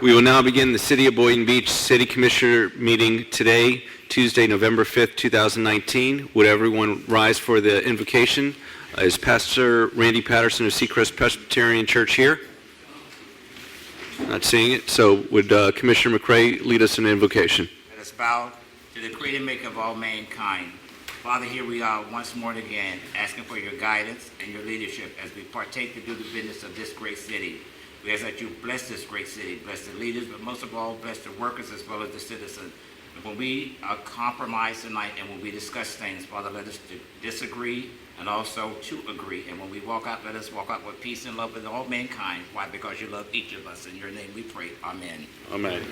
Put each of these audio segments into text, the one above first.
We will now begin the City of Boynton Beach City Commissioner meeting today, Tuesday, November 5th, 2019. Would everyone rise for the invocation? Is Pastor Randy Patterson of Seacrest Presbyterian Church here? Not seeing it. So would Commissioner McCrae lead us in an invocation? Let us bow to the creator maker of all mankind. Father, here we are once more again, asking for your guidance and your leadership as we partake to do the business of this great city. We ask that you bless this great city, bless the leaders, but most of all, bless the workers as well as the citizens. And when we compromise tonight and when we discuss things, Father, let us disagree and also to agree. And when we walk out, let us walk out with peace and love with all mankind. Why? Because you love each of us. In your name we pray. Amen. Amen.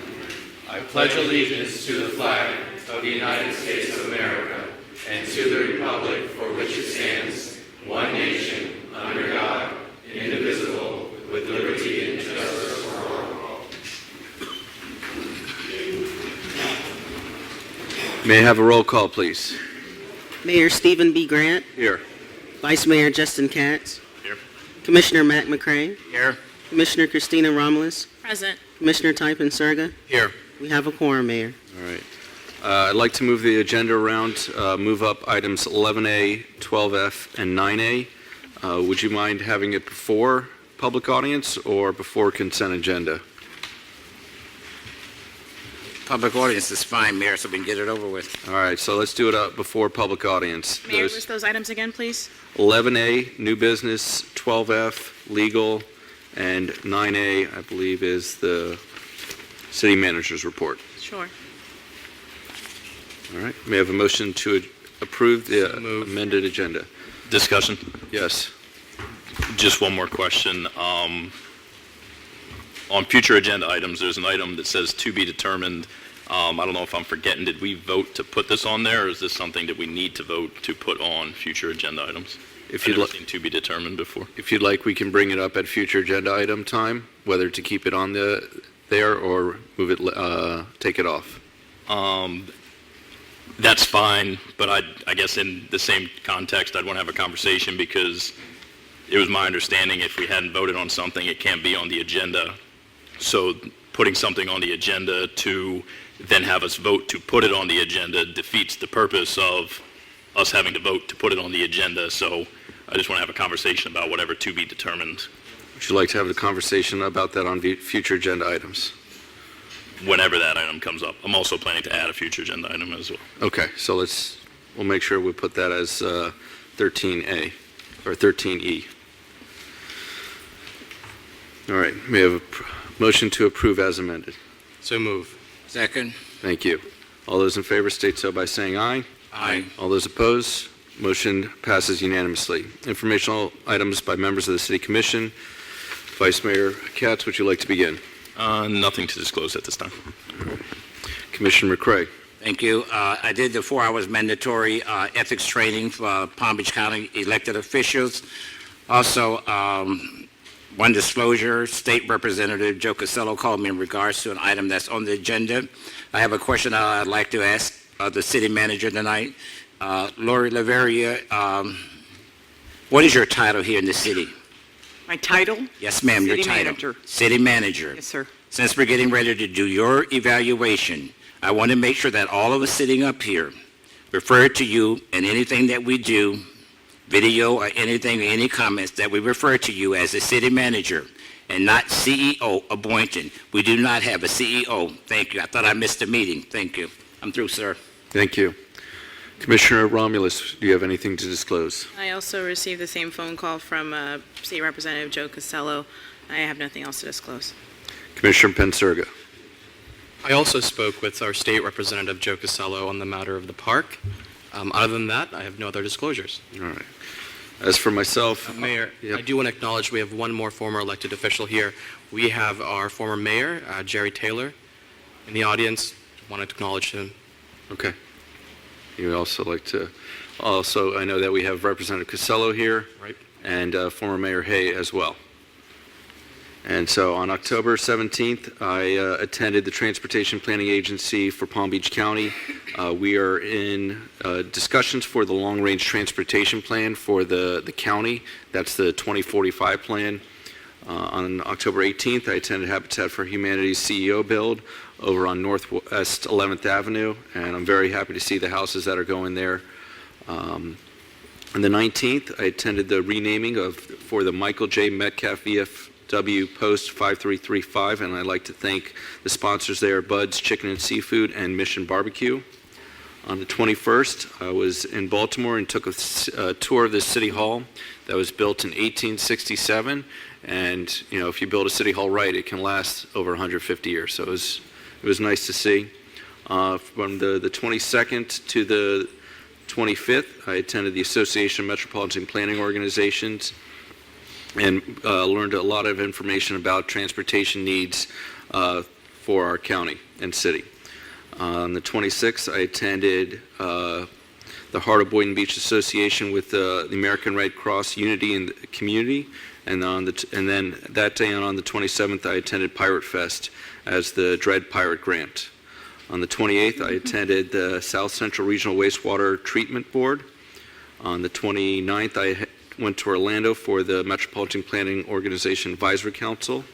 I pledge allegiance to the flag of the United States of America and to the republic for which it stands, one nation, under God, indivisible, with liberty and justice for all. May I have a roll call, please? Mayor Stephen B. Grant. Here. Vice Mayor Justin Katz. Here. Commissioner Matt McCrae. Here. Commissioner Christina Romulus. Present. Commissioner Typin Serga. Here. We have a quorum, Mayor. All right. I'd like to move the agenda around, move up items 11A, 12F, and 9A. Would you mind having it before public audience or before consent agenda? Public audience is fine, Mayor, so we can get it over with. All right, so let's do it up before public audience. Mayor, list those items again, please. 11A, new business, 12F, legal, and 9A, I believe, is the city manager's report. Sure. All right, may I have a motion to approve the amended agenda? Discussion. Yes. Just one more question. On future agenda items, there's an item that says to be determined. I don't know if I'm forgetting, did we vote to put this on there, or is this something that we need to vote to put on future agenda items? If I've you'd never like, seen to be determined before. if you'd like, we can bring it up at future agenda item time, whether to keep it on there or move it, take it off. That's fine, but I guess in the same context, I'd want to have a conversation because it was my understanding if we hadn't voted on something, it can't be on the agenda. So putting something on the agenda to then have us vote to put it on the agenda defeats the purpose of us having to vote to put it on the agenda. So I just want to have a conversation about whatever to be determined. Would you like to have a conversation about that on future agenda items? Whenever that item comes up. I'm also planning to add a future agenda item as well. Okay, so we'll make sure we put that as 13A or 13E. All right, may I have a motion to approve as amended? So move. Second. Thank you. All those in favor state so by saying aye. Aye. All those opposed, motion passes unanimously. Informational items by members of the City Commission. Vice Mayor Katz, would you like to begin? Nothing to disclose at this time. Commissioner McCrae. Thank you. I did the 4 hours mandatory ethics training for Palm Beach County elected officials. Also, one disclosure, State Representative Joe Casello called me in regards to an item that's on the agenda. I have a question I'd like to ask the city manager tonight. Lori Laveria, what is your title here in the city? My title? Yes, ma'am, your City title. manager. City manager. Yes, sir. Since we're getting ready to do your evaluation, I want to make sure that all of us sitting up here refer to you in anything that we do, video or anything, any comments, that we refer to you as the city manager and not CEO of Boynton. We do not have a CEO. Thank you. I thought I missed a meeting. Thank you. I'm through, sir. Thank you. Commissioner Romulus, do you have anything to disclose? I also received the same phone call from State Representative Joe Casello. I have nothing else to disclose. Commissioner Penserga. I also spoke with our state representative, Joe Casello, on the matter of the park. Other than that, I have no other disclosures. All right. As for myself... Mayor, Yep. I do want to acknowledge we have one more former elected official here. We have our former mayor, Jerry Taylor, in the audience. I want to acknowledge him. Okay. You would also like to... Also, I know that we have Representative Casello here. Right. And former Mayor Hay as well. And so on October 17th, I attended the Transportation Planning Agency for Palm Beach County. We are in discussions for the long-range transportation plan for the county. That's the 2045 plan. On October 18th, I attended Habitat for Humanity's CEO build over on Northwest 11th Avenue, and I'm very happy to see the houses that are going there. On the 19th, I attended the renaming for the Michael J. Metcalf VFW Post 5335, and I'd like to thank the sponsors there, Bud's Chicken and Seafood and Mission Barbecue. On the 21st, I was in Baltimore and took a tour of the City Hall that was built in 1867, and if you build a City Hall right, it can last over 150 years, so it was nice to see. From the 22nd to the 25th, I attended the Association of Metropolitan Planning Organizations and learned a lot of information about transportation needs for our county and city. On the 26th, I attended the Heart of Boynton Beach Association with the American Red Cross Unity in the Community, and then that day on the 27th, I attended Pirate Fest as the Dread Pirate Grant. On the 28th, I attended the South Central Regional Wastewater Treatment Board. On the 29th, I went to Orlando for the Metropolitan Planning Organization Advisory Council.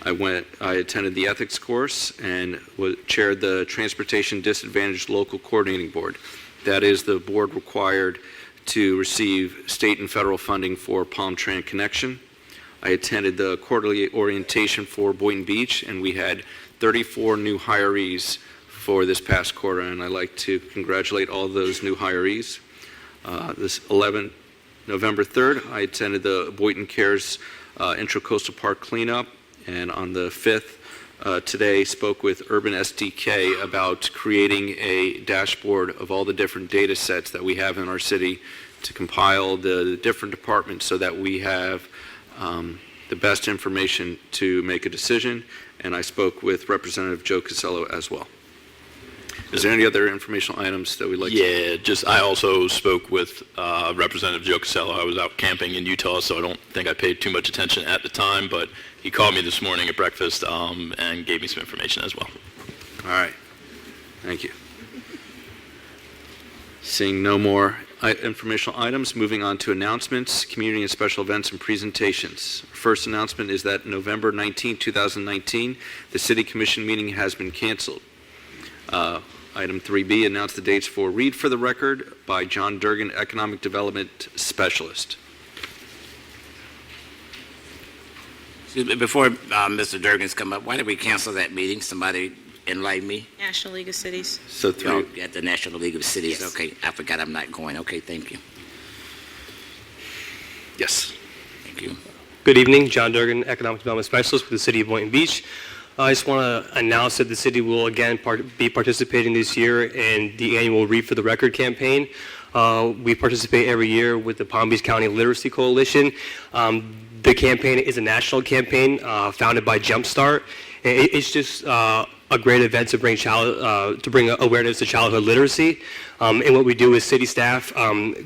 I attended the ethics course and chaired the Transportation Disadvantaged Local Coordinating Board. That is the board required to receive state and federal funding for Palm Tran Connection. I attended the quarterly orientation for Boynton Beach, and we had 34 new hirees for this past quarter, and I'd like to congratulate all of those new hirees. November 3rd, I attended the Boynton Cares Intracoastal Park cleanup, and on the 5th, today spoke with Urban SDK about creating a dashboard of all the different data sets that we have in our city to compile the different departments so that we have the best information to make a decision, and I spoke with Representative Joe Casello as well. Is there any other informational items that we'd like to? Yeah, I also spoke with Representative Joe Casello. I was out camping in Utah, so I don't think I paid too much attention at the time, but he called me this morning at breakfast and gave me some information as well. All right. Thank you. Seeing no more informational items, moving on to announcements, community and special events and presentations. First announcement is that November 19, 2019, the City Commission meeting has been canceled. Item 3B, announce the dates for Read for the Record by John Durgan, Economic Development Specialist. Excuse me, before Mr. Durgan's come up, why did we cancel that meeting? Somebody enlighten me? National League of Cities. So Oh, at the National League of Cities. Yes. Okay, I forgot I'm not going. Okay, thank you. Yes. Thank you. Good evening, John Durgan, Economic Development Specialist with the City of Boynton Beach. I just want to announce that the city will again be participating this year in the annual Read for the Record campaign. We participate every year with the Palm Beach County Literacy Coalition. The campaign is a national campaign founded by Jumpstart. It's just a great event to bring awareness to childhood literacy. And what we do is city staff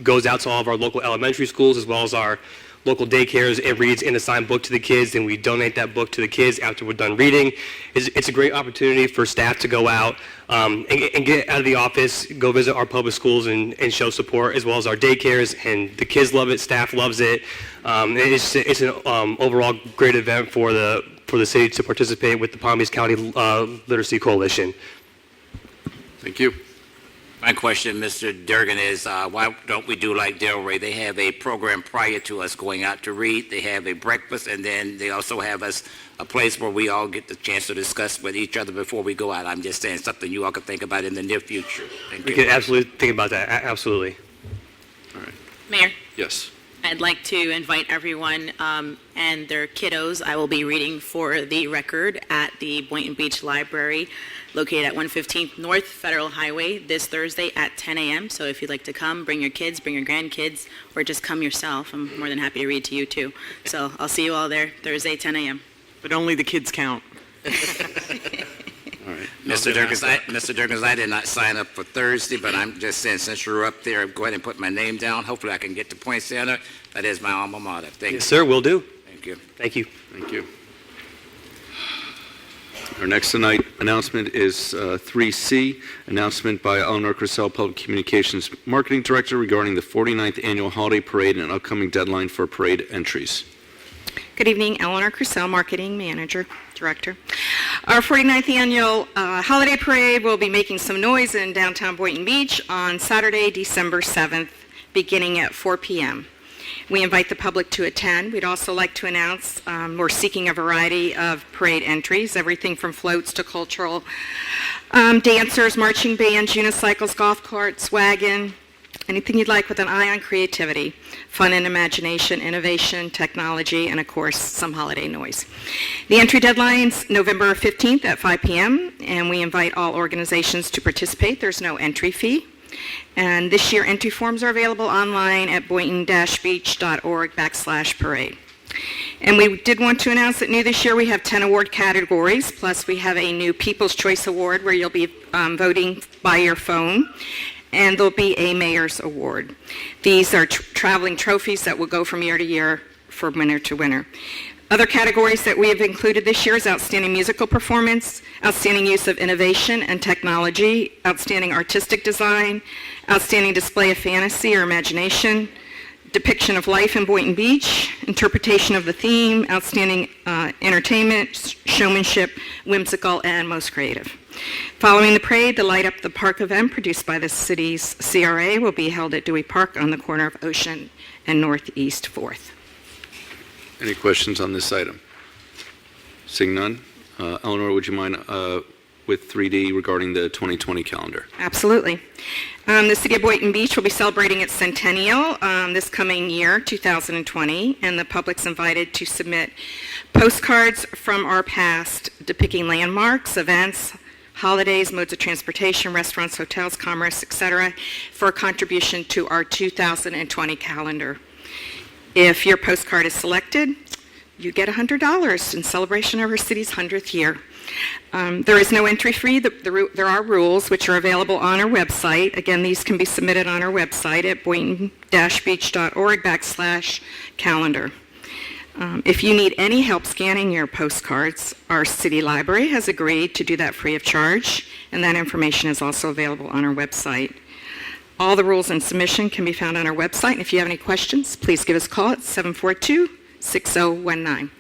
goes out to all of our local elementary schools as well as our local daycares and reads an assigned book to the kids, and we donate that book to the kids after we're done reading. It's a great opportunity for staff to go out and get out of the office, go visit our public schools and show support, as well as our daycares, and the kids love it, staff loves it. It's an overall great event for the city to participate with the Palm Beach County Literacy Coalition. Thank you. My question, Mr. Durgan, is why don't we do like Delray? They have a program prior to us going out to read. They have a breakfast, and then they also have a place where we all get the chance to discuss with each other before we go out. I'm just saying something you all could think about in the near future. Thank We you. can absolutely think about that, absolutely. All right. Mayor, Yes. I'd like to invite everyone and their kiddos. I will be reading for the record at the Boynton Beach Library, located at 115 North Federal Highway, this Thursday at 10 a.m. So if you'd like to come, bring your kids, bring your grandkids, or just come yourself. I'm more than happy to read to you too. So I'll see you all there Thursday, 10 a.m. But only the kids count. All right. Mr. Durgan, I did not sign up for Thursday, but I'm just saying, since you're up there, go ahead and put my name down. Hopefully I can get to Point Center. That is my alma mater. Thank you. Yes, sir, will do. Thank you. Thank you. Thank you. Our next announcement is 3C, announcement by Eleanor Crissell, Public Communications Marketing Director, regarding the 49th Annual Holiday Parade and upcoming deadline for parade entries. Good evening, Eleanor Crusoe, Marketing Director. Our 49th annual holiday parade will be making some noise in downtown Boynton Beach on Saturday, December 7th, beginning at 4 p.m. We invite the public to attend. We'd also like to announce we're seeking a variety of parade entries, everything from floats to cultural dancers, marching bands, unicycles, golf carts, wagon, anything you'd like with an eye on creativity, fun and imagination, innovation, technology, and of course, some holiday noise. The entry deadline's November 15th at 5 p.m., and we invite all organizations to participate. There's no entry fee. And this year, entry forms are available online at boynton-beach.org/parade. And we did want to announce that new this year, we have 10 award categories, plus we have a new People's Choice Award where you'll be voting by your phone. And there'll be a Mayor's Award. These are traveling trophies that will go from year to year from winner to winner. Other categories that we have included this year is outstanding musical performance, outstanding use of innovation and technology, outstanding artistic design, outstanding display of fantasy or imagination, depiction of life in Boynton Beach, interpretation of the theme, outstanding entertainment, showmanship, whimsical, and most creative. Following the parade, the Light Up the Park event produced by the city's CRA will be held at Dewey Park on the corner of Ocean and Northeast 4th. Any questions on this item? Seeing none, Eleanor, would you mind with 3D regarding the 2020 calendar? Absolutely. The City of Boynton Beach will be celebrating its centennial this coming year, 2020, and the public's invited to submit postcards from our past depicting landmarks, events, holidays, modes of transportation, restaurants, hotels, commerce, etc., for a contribution to our 2020 calendar. If your postcard is selected, you get $100 in celebration of our city's 100th year. There is no entry fee. There are rules which are available on our website. Again, these can be submitted on our website at boynton-beach.org/calendar. If you need any help scanning your postcards, our city library has agreed to do that free of charge, and that information is also available on our website. All the rules and submission can be found on our website, and if you have any questions, please give us a call at 742-6019.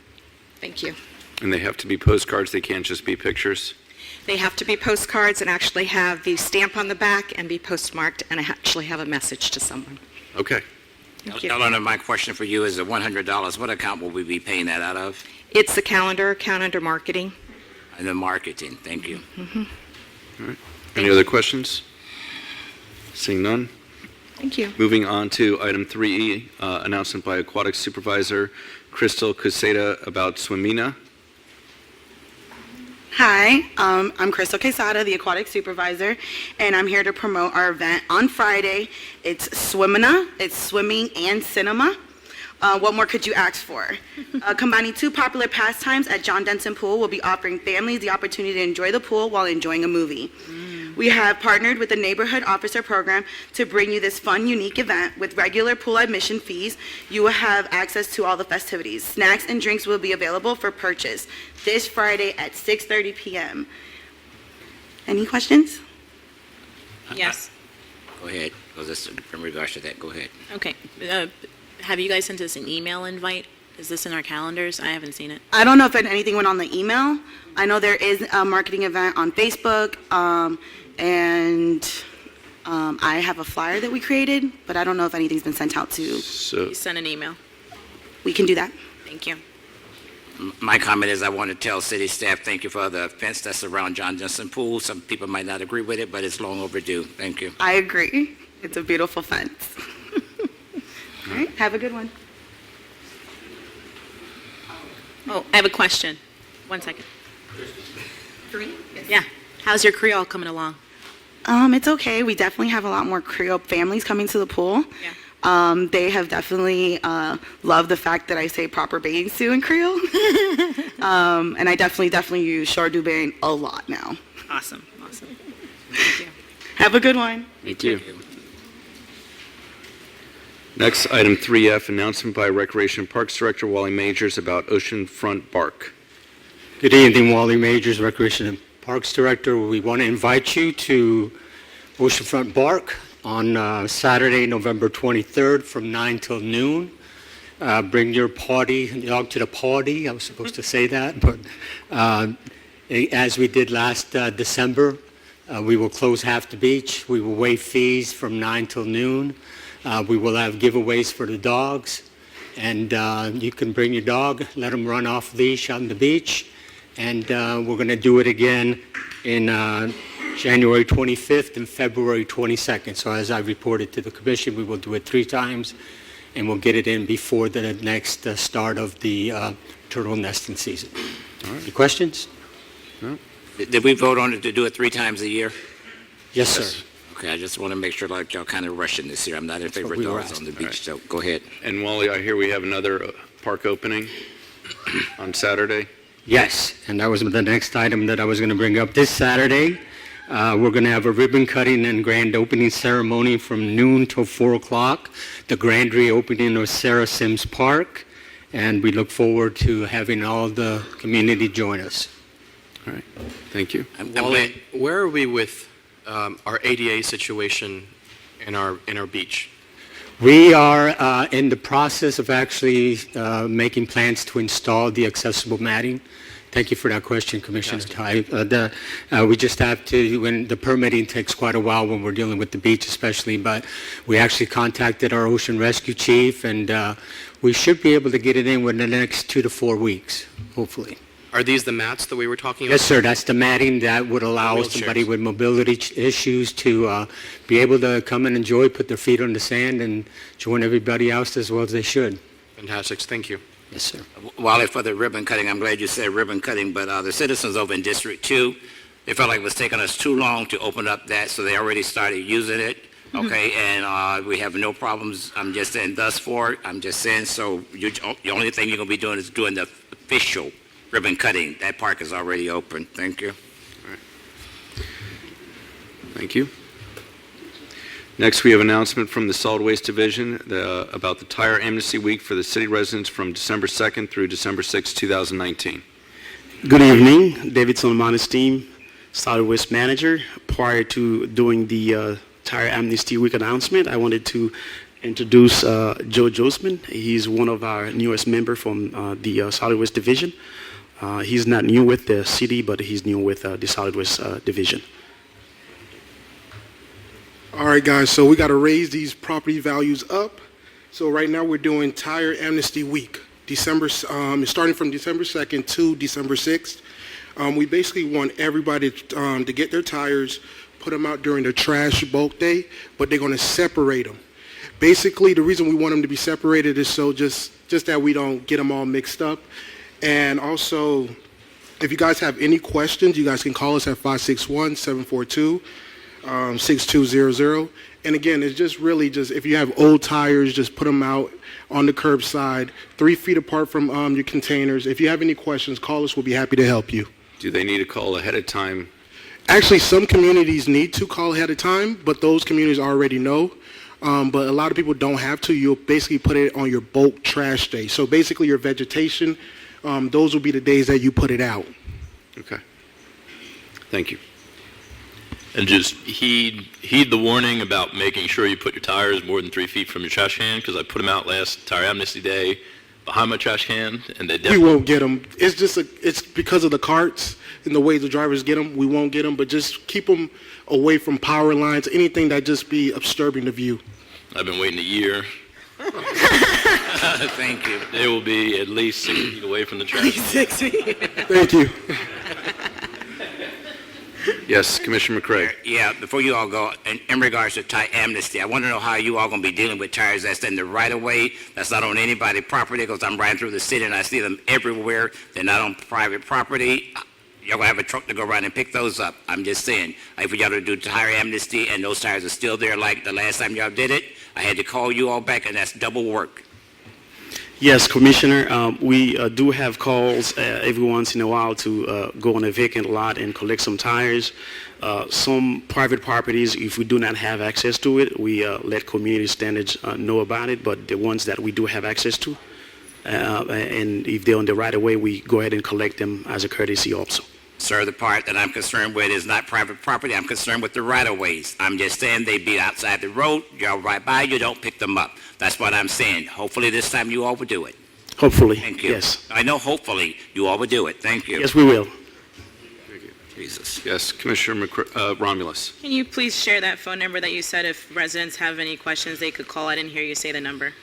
Thank you. And they have to be postcards, they can't just be pictures? They have to be postcards and actually have the stamp on the back and be postmarked and actually have a message to someone. Okay. Thank you. Eleanor, my question for you is the $100. What account will we be paying that out of? It's the calendar account under marketing. And the marketing. Thank you. All right. Any other questions? Seeing none. Thank you. Moving on to item 3E, announcement by Aquatic Supervisor Crystal Quesada about Swimina. Hi, I'm Crystal Quesada, the Aquatic Supervisor, and I'm here to promote our event on Friday. It's Swimina. It's swimming and cinema. What more could you ask for? Combining two popular pastimes at John Denson Pool will be offering families the opportunity to enjoy the pool while enjoying a movie. We have partnered with the Neighborhood Officer Program to bring you this fun, unique event. With regular pool admission fees, you will have access to all the festivities. Snacks and drinks will be available for purchase this Friday at 6:30 p.m. Any questions? Yes. Go ahead. In regards to that, go ahead. Okay. Have you guys sent us an email invite? Is this in our calendars? I haven't seen it. I don't know if anything went on the email. I know there is a marketing event on Facebook, and I have a flyer that we created, but I don't know if anything's been sent out to. So, You sent an email. We can do that. Thank you. My comment is I want to tell city staff thank you for the fence that's around John Denson Pool. Some people might not agree with it, but it's long overdue. Thank you. I agree. It's a beautiful fence. All right, have a good one. Oh, I have a question. 1 second. Yeah. How's your Creole coming along? It's okay. We definitely have a lot more Creole families coming to the pool. Yeah. They have definitely loved the fact that I say proper bathing suit in Creole. And I definitely use Char du Bain a lot now. Awesome. Thank you. Have a good one. thank you. Next, item 3F, announcement by Recreation and Parks Director Wally Majors about Oceanfront Bark. Good evening, Wally Majors, Recreation and Parks Director. We want to invite you to Oceanfront Bark on Saturday, November 23rd from 9 till noon. Bring your dog to the party. I was supposed to say that, but as we did last December, we will close half the beach. We will waive fees from 9 till noon. We will have giveaways for the dogs. And you can bring your dog, let them run off leash on the beach. And we're going to do it again in January 25th and February 22nd. So as I reported to the commission, we will do it 3 times, and we'll get it in before the next start of the turtle nesting season. All right. Any questions? No? Did we vote on it to do it 3 times a year? Yes, sir. Okay, I just want to make sure like y'all kind of rushing this year. I'm not in favor of we were dogs on the asked. beach, so go ahead. And Wally, I hear we have another park opening on Saturday. Yes, and that was the next item that I was going to bring up. This Saturday, we're going to have a ribbon cutting and grand opening ceremony from noon till 4 o'clock. The grand reopening of Sarah Sims Park, and we look forward to having all the community join us. All right, thank you. I'm Wally, where are we with our ADA situation in our beach? We are in the process of actually making plans to install the accessible matting. Thank you for that question, Commissioner Tai. We just have to, when the permitting takes quite a while when we're dealing with the beach especially, but we actually contacted our ocean rescue chief, and we should be able to get it in within the next 2 to 4 weeks, hopefully. Are these the mats that we were talking about? Yes, sir. That's the matting that would allow somebody with mobility issues to be able to come and enjoy, put their feet on the sand, and join everybody else as well as they should. Fantastic. Thank you. Yes, sir. Wally, for the ribbon cutting, I'm glad you said ribbon cutting, but the citizens over in District 2, they felt like it was taking us too long to open up that, so they already started using it. Okay, and we have no problems. I'm just saying thus far. I'm just saying, so the only thing you're going to be doing is doing the official ribbon cutting. That park is already open. Thank you. All right. Thank you. Next, we have an announcement from the Solid Waste Division about the Tire Amnesty Week for the city residents from December 2nd through December 6th, 2019. Good evening, David Solomon team, Solid Waste Manager. Prior to doing the Tire Amnesty Week announcement, I wanted to introduce Joe Josman. He's one of our newest members from the Solid Waste Division. He's not new with the city, but he's new with the Solid Waste Division. All right, guys, so we got to raise these property values up. So right now we're doing Tire Amnesty Week, starting from December 2nd to December 6th. We basically want everybody to get their tires, put them out during the trash bulk day, but they're going to separate them. Basically, the reason we want them to be separated is so just that we don't get them all mixed up. And also, if you guys have any questions, you guys can call us at 561-742-6200. And again, it's just really just, if you have old tires, just put them out on the curbside, 3 feet apart from your containers. If you have any questions, call us. We'll be happy to help you. Do they need to call ahead of time? Actually, some communities need to call ahead of time, but those communities already know. But a lot of people don't have to. You'll basically put it on your bulk trash day. So basically your vegetation, those will be the days that you put it out. Okay. Thank you. And just heed the warning about making sure you put your tires more than 3 feet from your trash can, because I put them out last Tire Amnesty Day behind my trash can, and they We won't get them. It's just it's because of the carts and the way the drivers get them. We won't get them, but just keep them away from power lines, anything that just be disturbing the view. I've been waiting a year. Thank you. They will be at least 6 feet away from the trash can. 6 feet. Thank you. Yes, Commissioner McCray. Yeah, before you all go, in regards to Tire Amnesty, I want to know how you all going to be dealing with tires that's in the right-of-way, that's not on anybody's property, because I'm riding through the city and I see them everywhere. They're not on private property. Y'all going to have a truck to go around and pick those up. I'm just saying, like for y'all to do Tire Amnesty and those tires are still there like the last time y'all did it, I had to call you all back, and that's double work. Yes, Commissioner, we do have calls every once in a while to go on a vacant lot and collect some tires. Some private properties, if we do not have access to it, we let community standards know about it, but the ones that we do have access to, and if they're on the right of way, we go ahead and collect them as a courtesy also. Sir, the part that I'm concerned with is not private property. I'm concerned with the right-of-ways. I'm just saying they be outside the road. Y'all right by, you don't pick them up. That's what I'm saying. Hopefully this time you all will do it. Hopefully. Thank you. Yes. I know hopefully you all will do it. Thank you. Yes, we will. Jesus. Yes, Commissioner Romulus. Can you please share that phone number that you said if residents have any questions, they could call? I didn't hear you say the number.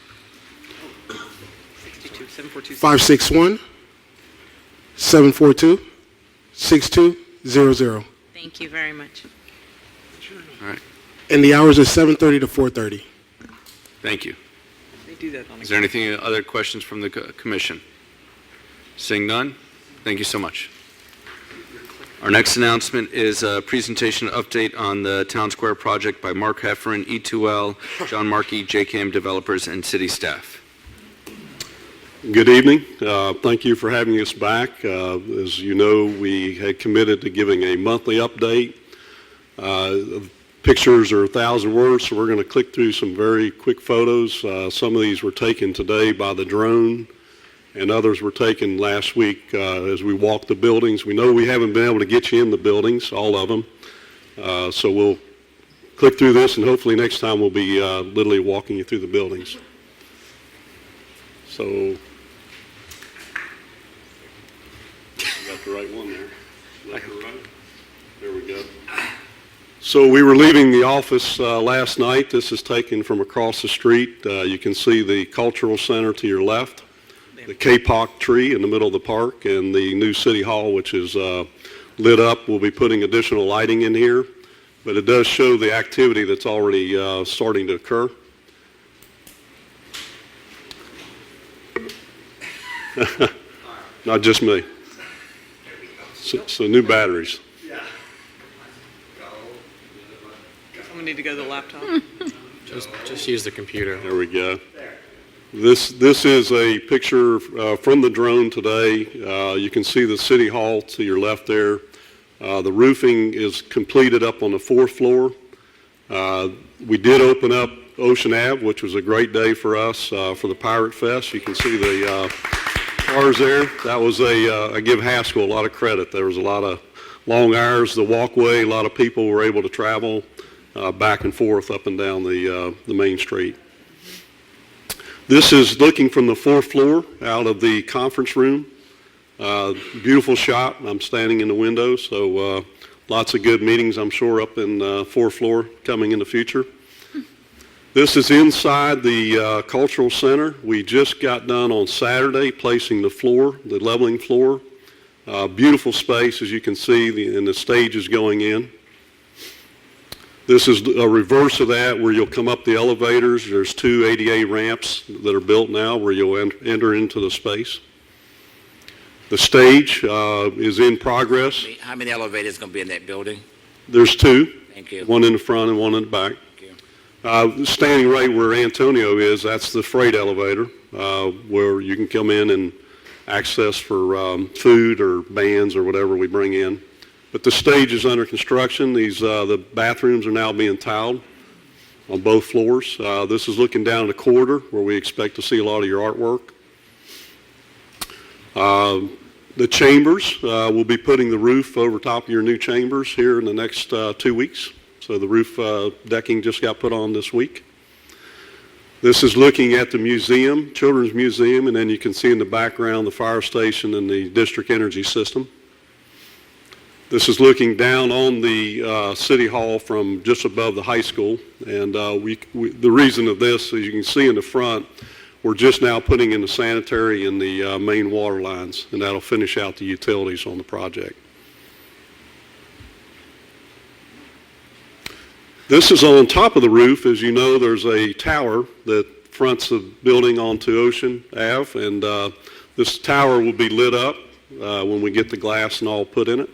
561-742-6200. Thank you very much. All right. And the hours are 7:30 to 4:30. Thank you. They do that on Is there anything, other questions from the commission? Seeing none, thank you so much. Our next announcement is a presentation update on the Town Square project by Mark Heffernan, E2L, John Markey, JKM Developers, and city staff. Good evening. Thank you for having us back. As you know, we had committed to giving a monthly update. Pictures are 1,000 words, so we're going to click through some very quick photos. Some of these were taken today by the drone, and others were taken last week as we walked the buildings. We know we haven't been able to get you in the buildings, all of them, so we'll click through this, and hopefully next time we'll be literally walking you through the buildings. So, got the right one there. Left or right? There we go. So we were leaving the office last night. This is taken from across the street. You can see the cultural center to your left, the Kapok tree in the middle of the park, and the new city hall, which is lit up. We'll be putting additional lighting in here, but it does show the activity that's already starting to occur. Not just me. So new batteries. Someone need to go to the laptop. Just use the computer. There we go. This is a picture from the drone today. You can see the city hall to your left there. The roofing is completed up on the 4th floor. We did open up Ocean Ave, which was a great day for us for the Pirate Fest. You can see the cars there. That was I give Haskell a lot of credit. There was a lot of long hours, the walkway, a lot of people were able to travel back and forth up and down the main street. This is looking from the 4th floor out of the conference room. Beautiful shot. I'm standing in the window, so lots of good meetings, I'm sure, up in 4th floor coming in the future. This is inside the cultural center. We just got done on Saturday placing the floor, the leveling floor. Beautiful space, as you can see, and the stage is going in. This is a reverse of that, where you'll come up the elevators. There's 2 ADA ramps that are built now where you'll enter into the space. The stage is in progress. How many elevators going to be in that building? There's 2. Thank you. One in the front and one in the back. Thank you. Standing right where Antonio is, that's the freight elevator, where you can come in and access for food or bands or whatever we bring in. But the stage is under construction. The bathrooms are now being tiled on both floors. This is looking down the corridor where we expect to see a lot of your artwork. The chambers, we'll be putting the roof over top of your new chambers here in the next 2 weeks. So the roof decking just got put on this week. This is looking at the museum, Children's Museum, and then you can see in the background the fire station and the district energy system. This is looking down on the City Hall from just above the high school. And the reason of this, as you can see in the front, we're just now putting in the sanitary and the main water lines, and that'll finish out the utilities on the project. This is on top of the roof. As you know, there's a tower that fronts the building onto Ocean Ave, and this tower will be lit up when we get the glass and all put in it.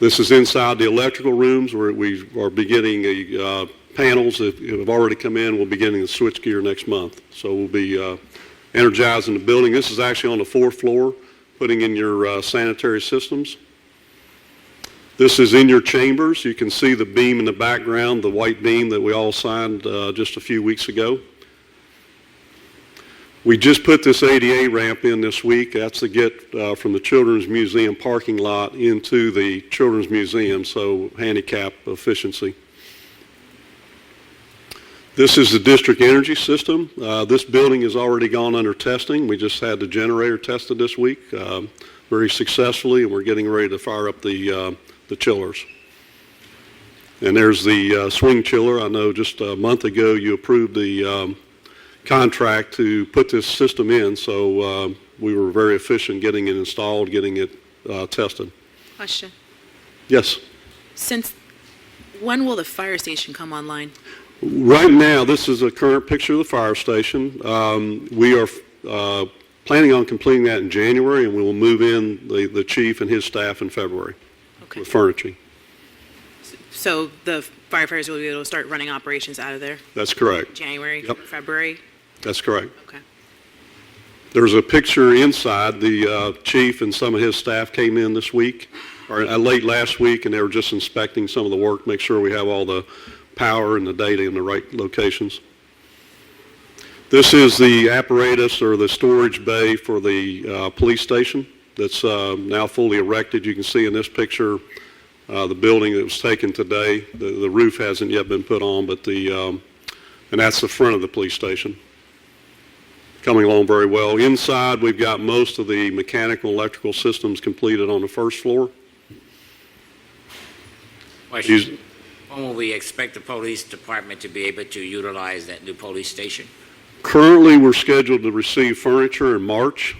This is inside the electrical rooms where we are beginning panels that have already come in. We'll be getting the switchgear next month. So we'll be energizing the building. This is actually on the 4th floor, putting in your sanitary systems. This is in your chambers. You can see the beam in the background, the white beam that we all signed just a few weeks ago. We just put this ADA ramp in this week. That's to get from the Children's Museum parking lot into the Children's Museum, so handicap efficiency. This is the district energy system. This building has already gone under testing. We just had the generator tested this week very successfully, and we're getting ready to fire up the chillers. And there's the swing chiller. I know just a month ago you approved the contract to put this system in, so we were very efficient getting it installed, getting it tested. Question. Yes. When will the fire station come online? Right now, this is a current picture of the fire station. We are planning on completing that in January, and we will move in the chief and his staff in February with furnishing. So the firefighters will be able to start running operations out of there? That's correct. January, Yep. February? That's correct. Okay. There's a picture inside. The chief and some of his staff came in this week, or late last week, and they were just inspecting some of the work, make sure we have all the power and the data in the right locations. This is the apparatus or the storage bay for the police station that's now fully erected. You can see in this picture the building that was taken today. The roof hasn't yet been put on, but and that's the front of the police station. Coming along very well. Inside, we've got most of the mechanical electrical systems completed on the first floor. Question. When will we expect the police department to be able to utilize that new police station? Currently, we're scheduled to receive furniture in March,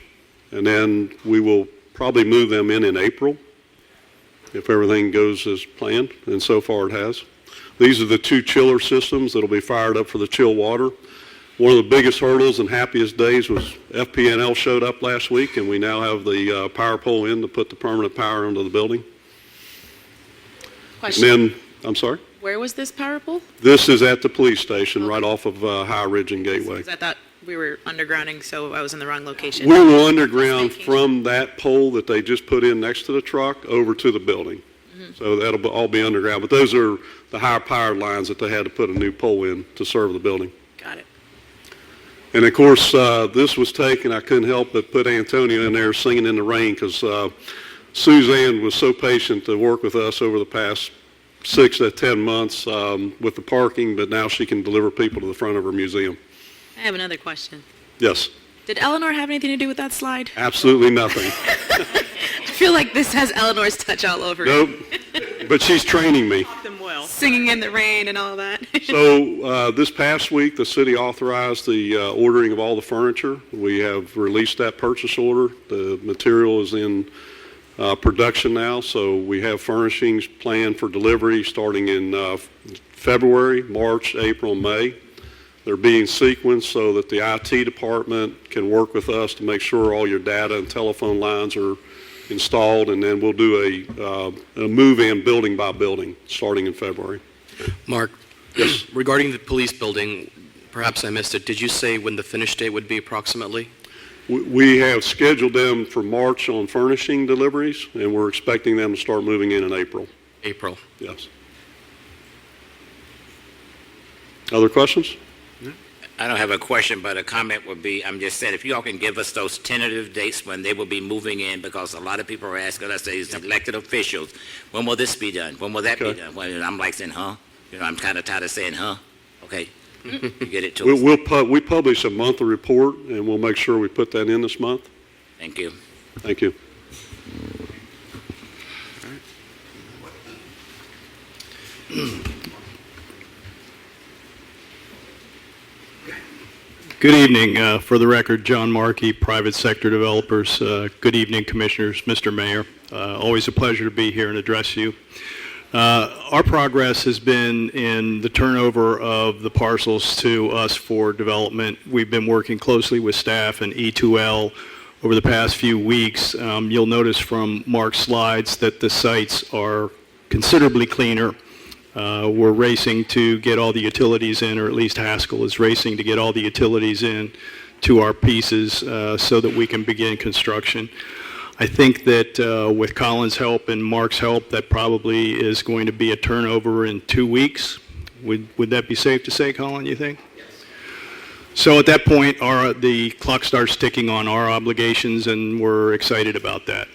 and then we will probably move them in April if everything goes as planned, and so far it has. These are the two chiller systems that will be fired up for the chill water. One of the biggest hurdles and happiest days was FP&L showed up last week, and we now have the power pole in to put the permanent power into the building. Question. And then, I'm sorry? Where was this power pole? This is at the police station right off of High Ridge and Gateway. Because I thought we were undergrounding, so I was in the wrong location. We will underground from that pole that they just put in next to the truck over to the building. So that'll all be underground. But those are the higher powered lines that they had to put a new pole in to serve the building. Got it. And of course, this was taken, I couldn't help but put Antonio in there singing in the rain because Suzanne was so patient to work with us over the past 6 to 10 months with the parking, but now she can deliver people to the front of her museum. I have another question. Yes. Did Eleanor have anything to do with that slide? Absolutely nothing. I feel like this has Eleanor's touch all over Nope. But she's training me. Singing in the rain and all that. So this past week, the city authorized the ordering of all the furniture. We have released that purchase order. The material is in production now, so we have furnishings planned for delivery starting in February, March, April, May. They're being sequenced so that the IT department can work with us to make sure all your data and telephone lines are installed, and then we'll do a move-in building by building starting in February. Mark, yes. Regarding the police building, perhaps I missed it. Did you say when the finish date would be approximately? We have scheduled them for March on furnishing deliveries, and we're expecting them to start moving in April. April. Yes. Other questions? I don't have a question, but a comment would be, I'm just saying, if you all can give us those tentative dates when they will be moving in, because a lot of people are asking us, these elected officials, when will this be done? When will that be done? Well, I'm like saying, huh? You know, I'm kind of tired of saying, huh? Okay. You get it to us. We publish a monthly report, and we'll make sure we put that in this month. Thank you. Thank you. Good evening. For the record, John Markey, Private Sector Developers. Good evening, Commissioners, Mr. Mayor. Always a pleasure to be here and address you. Our progress has been in the turnover of the parcels to us for development. We've been working closely with staff and E2L over the past few weeks. You'll notice from Mark's slides that the sites are considerably cleaner. We're racing to get all the utilities in, or at least Haskell is racing to get all the utilities in to our pieces so that we can begin construction. I think that with Colin's help and Mark's help, that probably is going to be a turnover in 2 weeks. Would that be safe to say, Colin, you think? Yes. So at that point, the clock starts ticking on our obligations, and we're excited about that.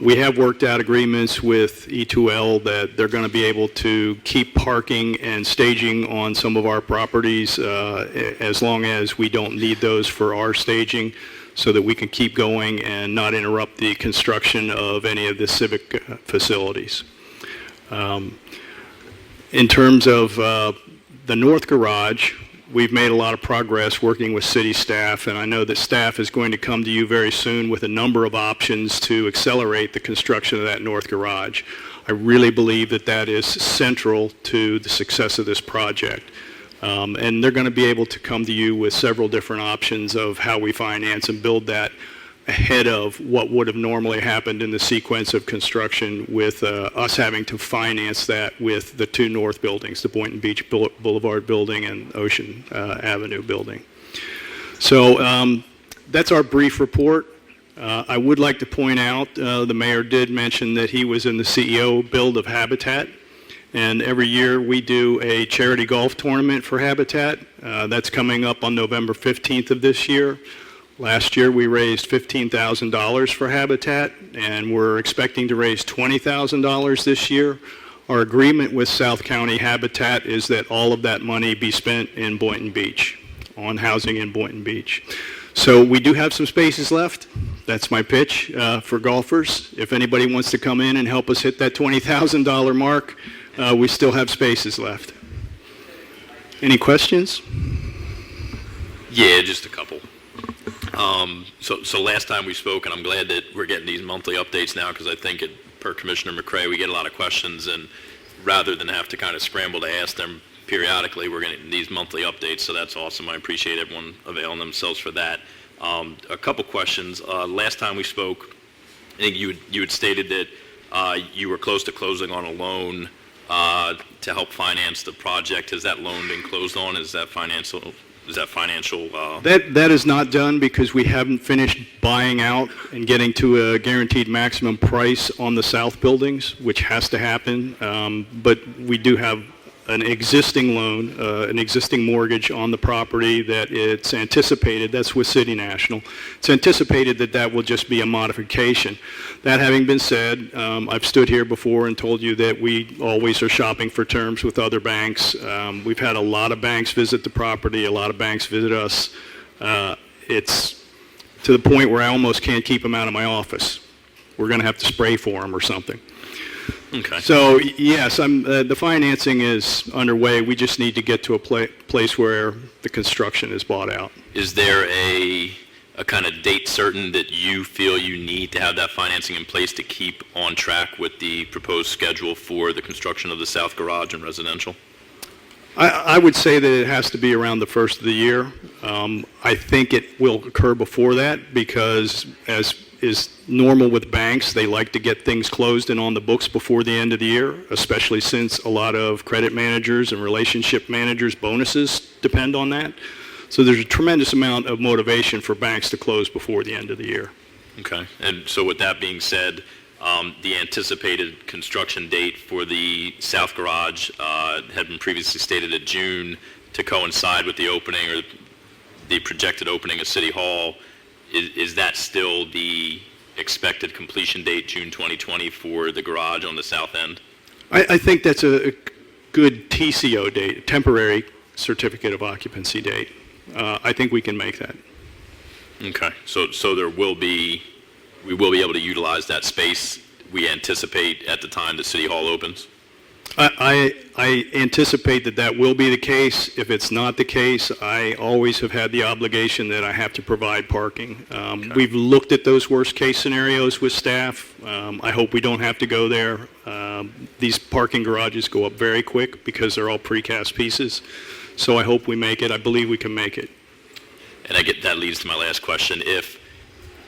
We have worked out agreements with E2L that they're going to be able to keep parking and staging on some of our properties as long as we don't need those for our staging, so that we can keep going and not interrupt the construction of any of the civic facilities. In terms of the north garage, we've made a lot of progress working with city staff, and I know that staff is going to come to you very soon with a number of options to accelerate the construction of that north garage. I really believe that that is central to the success of this project. And they're going to be able to come to you with several different options of how we finance and build that ahead of what would have normally happened in the sequence of construction, with us having to finance that with the two north buildings, the Boynton Beach Boulevard building and Ocean Avenue building. So that's our brief report. I would like to point out, the mayor did mention that he was in the CEO build of Habitat, and every year we do a charity golf tournament for Habitat. That's coming up on November 15th of this year. Last year, we raised $15,000 for Habitat, and we're expecting to raise $20,000 this year. Our agreement with South County Habitat is that all of that money be spent in Boynton Beach, on housing in Boynton Beach. So we do have some spaces left. That's my pitch for golfers. If anybody wants to come in and help us hit that $20,000 mark, we still have spaces left. Any questions? Yeah, just a couple. So last time we spoke, and I'm glad that we're getting these monthly updates now, because I think per Commissioner McCrae, we get a lot of questions, and rather than have to kind of scramble to ask them periodically, we're getting these monthly updates, so that's awesome. I appreciate everyone availing themselves for that. A couple questions. Last time we spoke, I think you had stated that you were close to closing on a loan to help finance the project. Has that loan been closed on? Is that financial? That is not done because we haven't finished buying out and getting to a guaranteed maximum price on the south buildings, which has to happen. But we do have an existing loan, an existing mortgage on the property that it's anticipated, that's with City National, it's anticipated that that will just be a modification. That having been said, I've stood here before and told you that we always are shopping for terms with other banks. We've had a lot of banks visit the property, a lot of banks visit us. It's to the point where I almost can't keep them out of my office. We're going to have to spray for them or something. Okay. So yes, the financing is underway. We just need to get to a place where the construction is bought out. Is there a kind of date certain that you feel you need to have that financing in place to keep on track with the proposed schedule for the construction of the south garage and residential? I would say that it has to be around the first of the year. I think it will occur before that because, as is normal with banks, they like to get things closed and on the books before the end of the year, especially since a lot of credit managers and relationship managers' bonuses depend on that. So there's a tremendous amount of motivation for banks to close before the end of the year. Okay. And so with that being said, the anticipated construction date for the south garage had been previously stated at June to coincide with the opening or the projected opening of City Hall. Is that still the expected completion date, June 2020, for the garage on the south end? I think that's a good TCO date, temporary certificate of occupancy date. I think we can make that. Okay. So we will be able to utilize that space we anticipate at the time the City Hall opens? I anticipate that will be the case. If it's not the case, I always have had the obligation that I have to provide parking. Okay. We've looked at those worst case scenarios with staff. I hope we don't have to go there. These parking garages go up very quick because they're all precast pieces. So I hope we make it. I believe we can make it. And that leads to my last question. If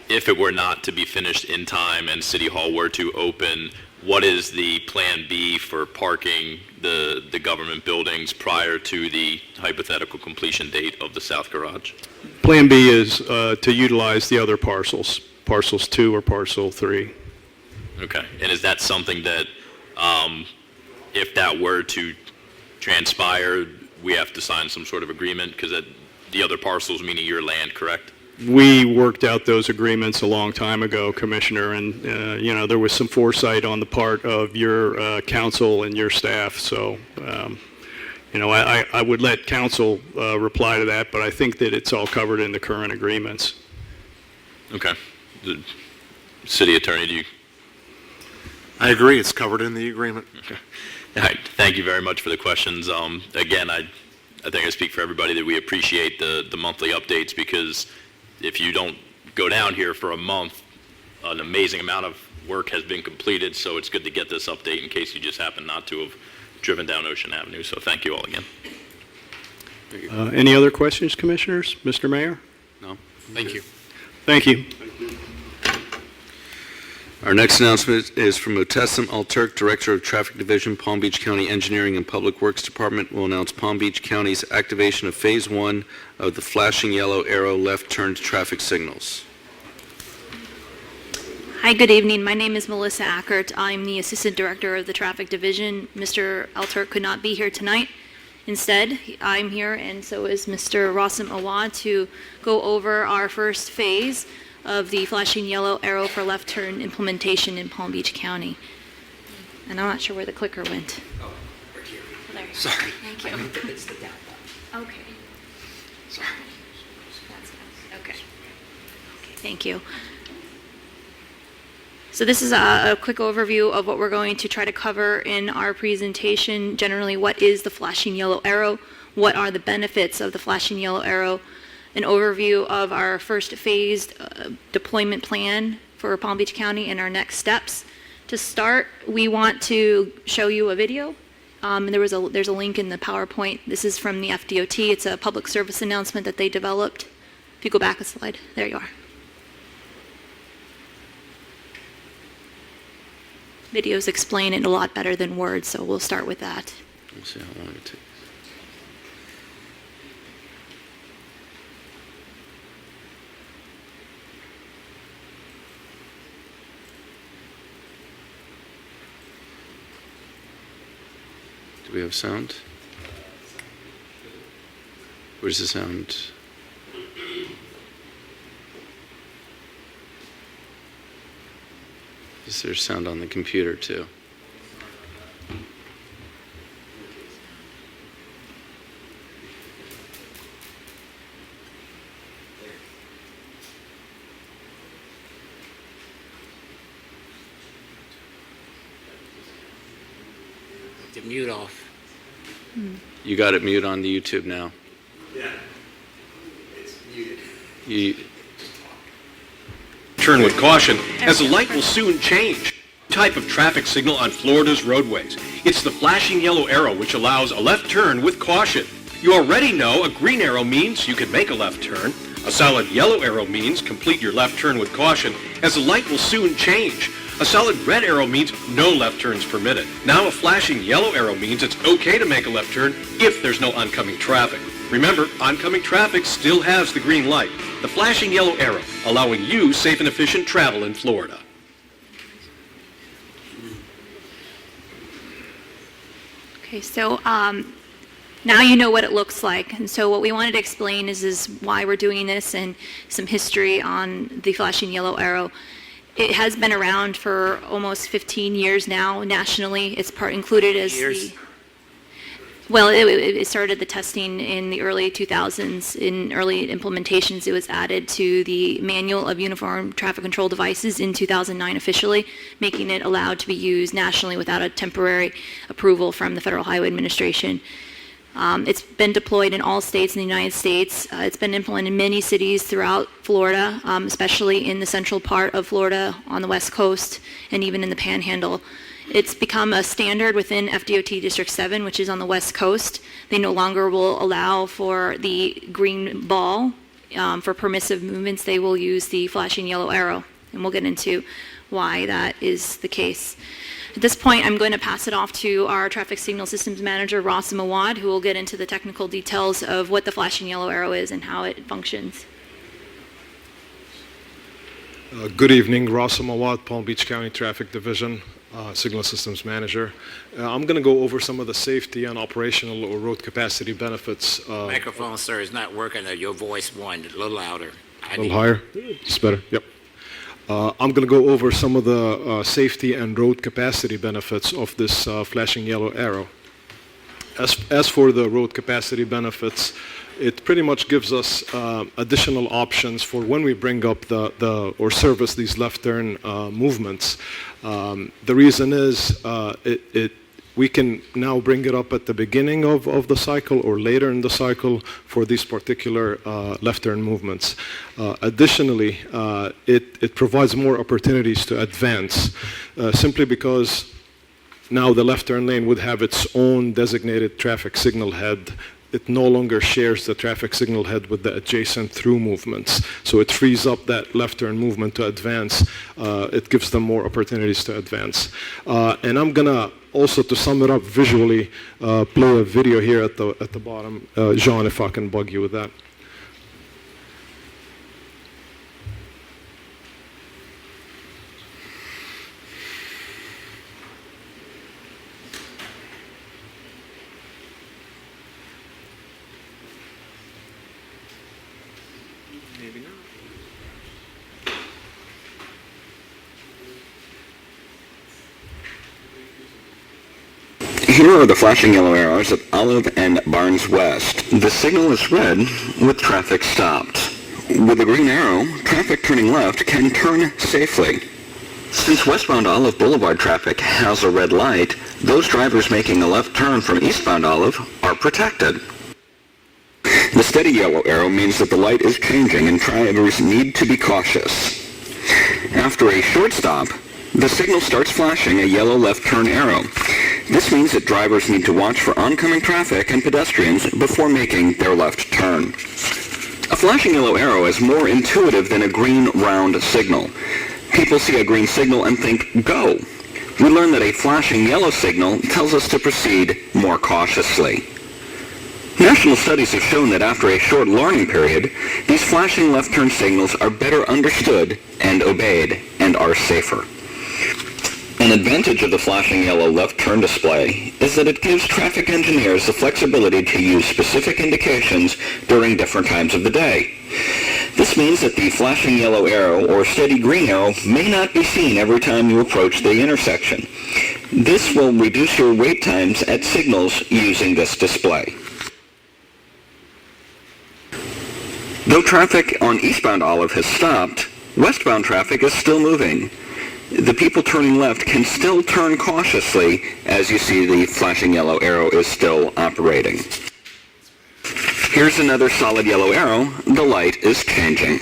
it were not to be finished in time and City Hall were to open, what is the plan B for parking the government buildings prior to the hypothetical completion date of the south garage? Plan B is to utilize the other parcels, parcels 2 or parcel 3. Okay. And is that something that, if that were to transpire, we have to sign some sort of agreement? Because the other parcels, meaning your land, correct? We worked out those agreements a long time ago, Commissioner, and, there was some foresight on the part of your council and your staff. So, I would let council reply to that, but I think that it's all covered in the current agreements. Okay. The city attorney, do you? I agree. It's covered in the agreement. Okay. All right. Thank you very much for the questions. Again, I think I speak for everybody that we appreciate the monthly updates, because if you don't go down here for a month, an amazing amount of work has been completed, so it's good to get this update in case you just happen not to have driven down Ocean Avenue. So thank you all again. Any other questions, Commissioners? Mr. Mayor? No? Thank you. Thank you. Our next announcement is from Mutessem Alturk, Director of Traffic Division, Palm Beach County Engineering and Public Works Department, will announce Palm Beach County's activation of Phase 1 of the flashing yellow arrow left turn traffic signals. Hi, good evening. My name is Melissa Ackert. I'm the Assistant Director of the Traffic Division. Mr. Alturk could not be here tonight. Instead, I'm here, and so is Mr. Rasim Awad, to go over our first phase of the flashing yellow arrow for left turn implementation in Palm Beach County. And I'm not sure where the clicker went. Oh, right here. There. Sorry. Thank you. I think it's the down button. Okay. Sorry. Okay. Okay, thank you. So this is a quick overview of what we're going to try to cover in our presentation. Generally, what is the flashing yellow arrow? What are the benefits of the flashing yellow arrow? An overview of our first phased deployment plan for Palm Beach County and our next steps. To start, we want to show you a video. And there's a link in the PowerPoint. This is from the FDOT. It's a public service announcement that they developed. If you go back a slide, there you are. Videos explain it a lot better than words, so we'll start with that. We'll see how long it takes. Do we have sound? Where's the sound? Is there sound on the computer too? The mute off. You got it mute on the YouTube now. Yeah. It's muted. Turn with caution, as the light will soon change. Type of traffic signal on Florida's roadways. It's the flashing yellow arrow, which allows a left turn with caution. You already know a green arrow means you can make a left turn. A solid yellow arrow means complete your left turn with caution, as the light will soon change. A solid red arrow means no left turns permitted. Now a flashing yellow arrow means it's okay to make a left turn if there's no oncoming traffic. Remember, oncoming traffic still has the green light. The flashing yellow arrow, allowing you safe and efficient travel in Florida. Okay, so now you know what it looks like. And so what we wanted to explain is why we're doing this and some history on the flashing yellow arrow. It has been around for almost 15 years now nationally. It's included as it started the testing in the early 2000s. In early implementations, it was added to the Manual of Uniform Traffic Control Devices in 2009 officially, making it allowed to be used nationally without a temporary approval from the Federal Highway Administration. It's been deployed in all states in the United States. It's been implemented in many cities throughout Florida, especially in the central part of Florida, on the West Coast, and even in the Panhandle. It's become a standard within FDOT District 7, which is on the West Coast. They no longer will allow for the green ball. For permissive movements, they will use the flashing yellow arrow, and we'll get into why that is the case. At this point, I'm going to pass it off to our Traffic Signal Systems Manager, Rasim Awad, who will get into the technical details of what the flashing yellow arrow is and how it functions. Good evening, Rasim Awad, Palm Beach County Traffic Division. Signal Systems Manager. I'm going to go over some of the safety and operational or road capacity benefits. Microphone, sir, is not working. Your voice won. A little louder. A little higher? It's better, yep. I'm going to go over some of the safety and road capacity benefits of this flashing yellow arrow. As for the road capacity benefits, it pretty much gives us additional options for when we bring up or service these left turn movements. The reason is we can now bring it up at the beginning of the cycle or later in the cycle for these particular left turn movements. Additionally, it provides more opportunities to advance simply because now the left turn lane would have its own designated traffic signal head. It no longer shares the traffic signal head with the adjacent through movements. So it frees up that left turn movement to advance. It gives them more opportunities to advance. And I'm gonna also, to sum it up visually, play a video here at the bottom. Jean, if I can bug you with that. Here are the flashing yellow arrows at Olive and Barnes West. The signal is red with traffic stopped. With the green arrow, traffic turning left can turn safely. Since westbound Olive Boulevard traffic has a red light, those drivers making a left turn from eastbound Olive are protected. The steady yellow arrow means that the light is changing and drivers need to be cautious. After a short stop, the signal starts flashing a yellow left turn arrow. This means that drivers need to watch for oncoming traffic and pedestrians before making their left turn. A flashing yellow arrow is more intuitive than a green round signal. People see a green signal and think, go. We learn that a flashing yellow signal tells us to proceed more cautiously. National studies have shown that after a short learning period, these flashing left turn signals are better understood and obeyed and are safer. An advantage of the flashing yellow left turn display is that it gives traffic engineers the flexibility to use specific indications during different times of the day. This means that the flashing yellow arrow or steady green arrow may not be seen every time you approach the intersection. This will reduce your wait times at signals using this display. Though traffic on eastbound Olive has stopped, westbound traffic is still moving. The people turning left can still turn cautiously as you see the flashing yellow arrow is still operating. Here's another solid yellow arrow. The light is changing.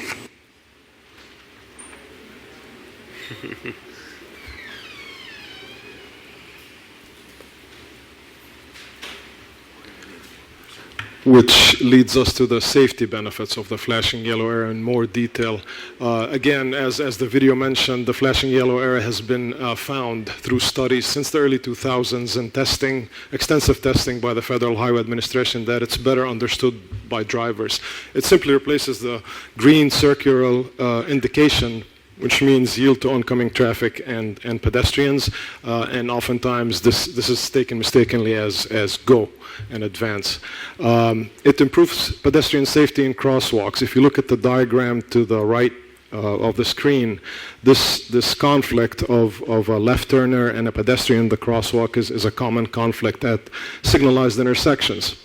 Which leads us to the safety benefits of the flashing yellow arrow in more detail. Again, as the video mentioned, the flashing yellow arrow has been found through studies since the early 2000s and extensive testing by the Federal Highway Administration that it's better understood by drivers. It simply replaces the green circular indication, which means yield to oncoming traffic and pedestrians, and oftentimes this is taken mistakenly as go and advance. It improves pedestrian safety in crosswalks. If you look at the diagram to the right of the screen, this conflict of a left turner and a pedestrian in the crosswalk is a common conflict at signalized intersections.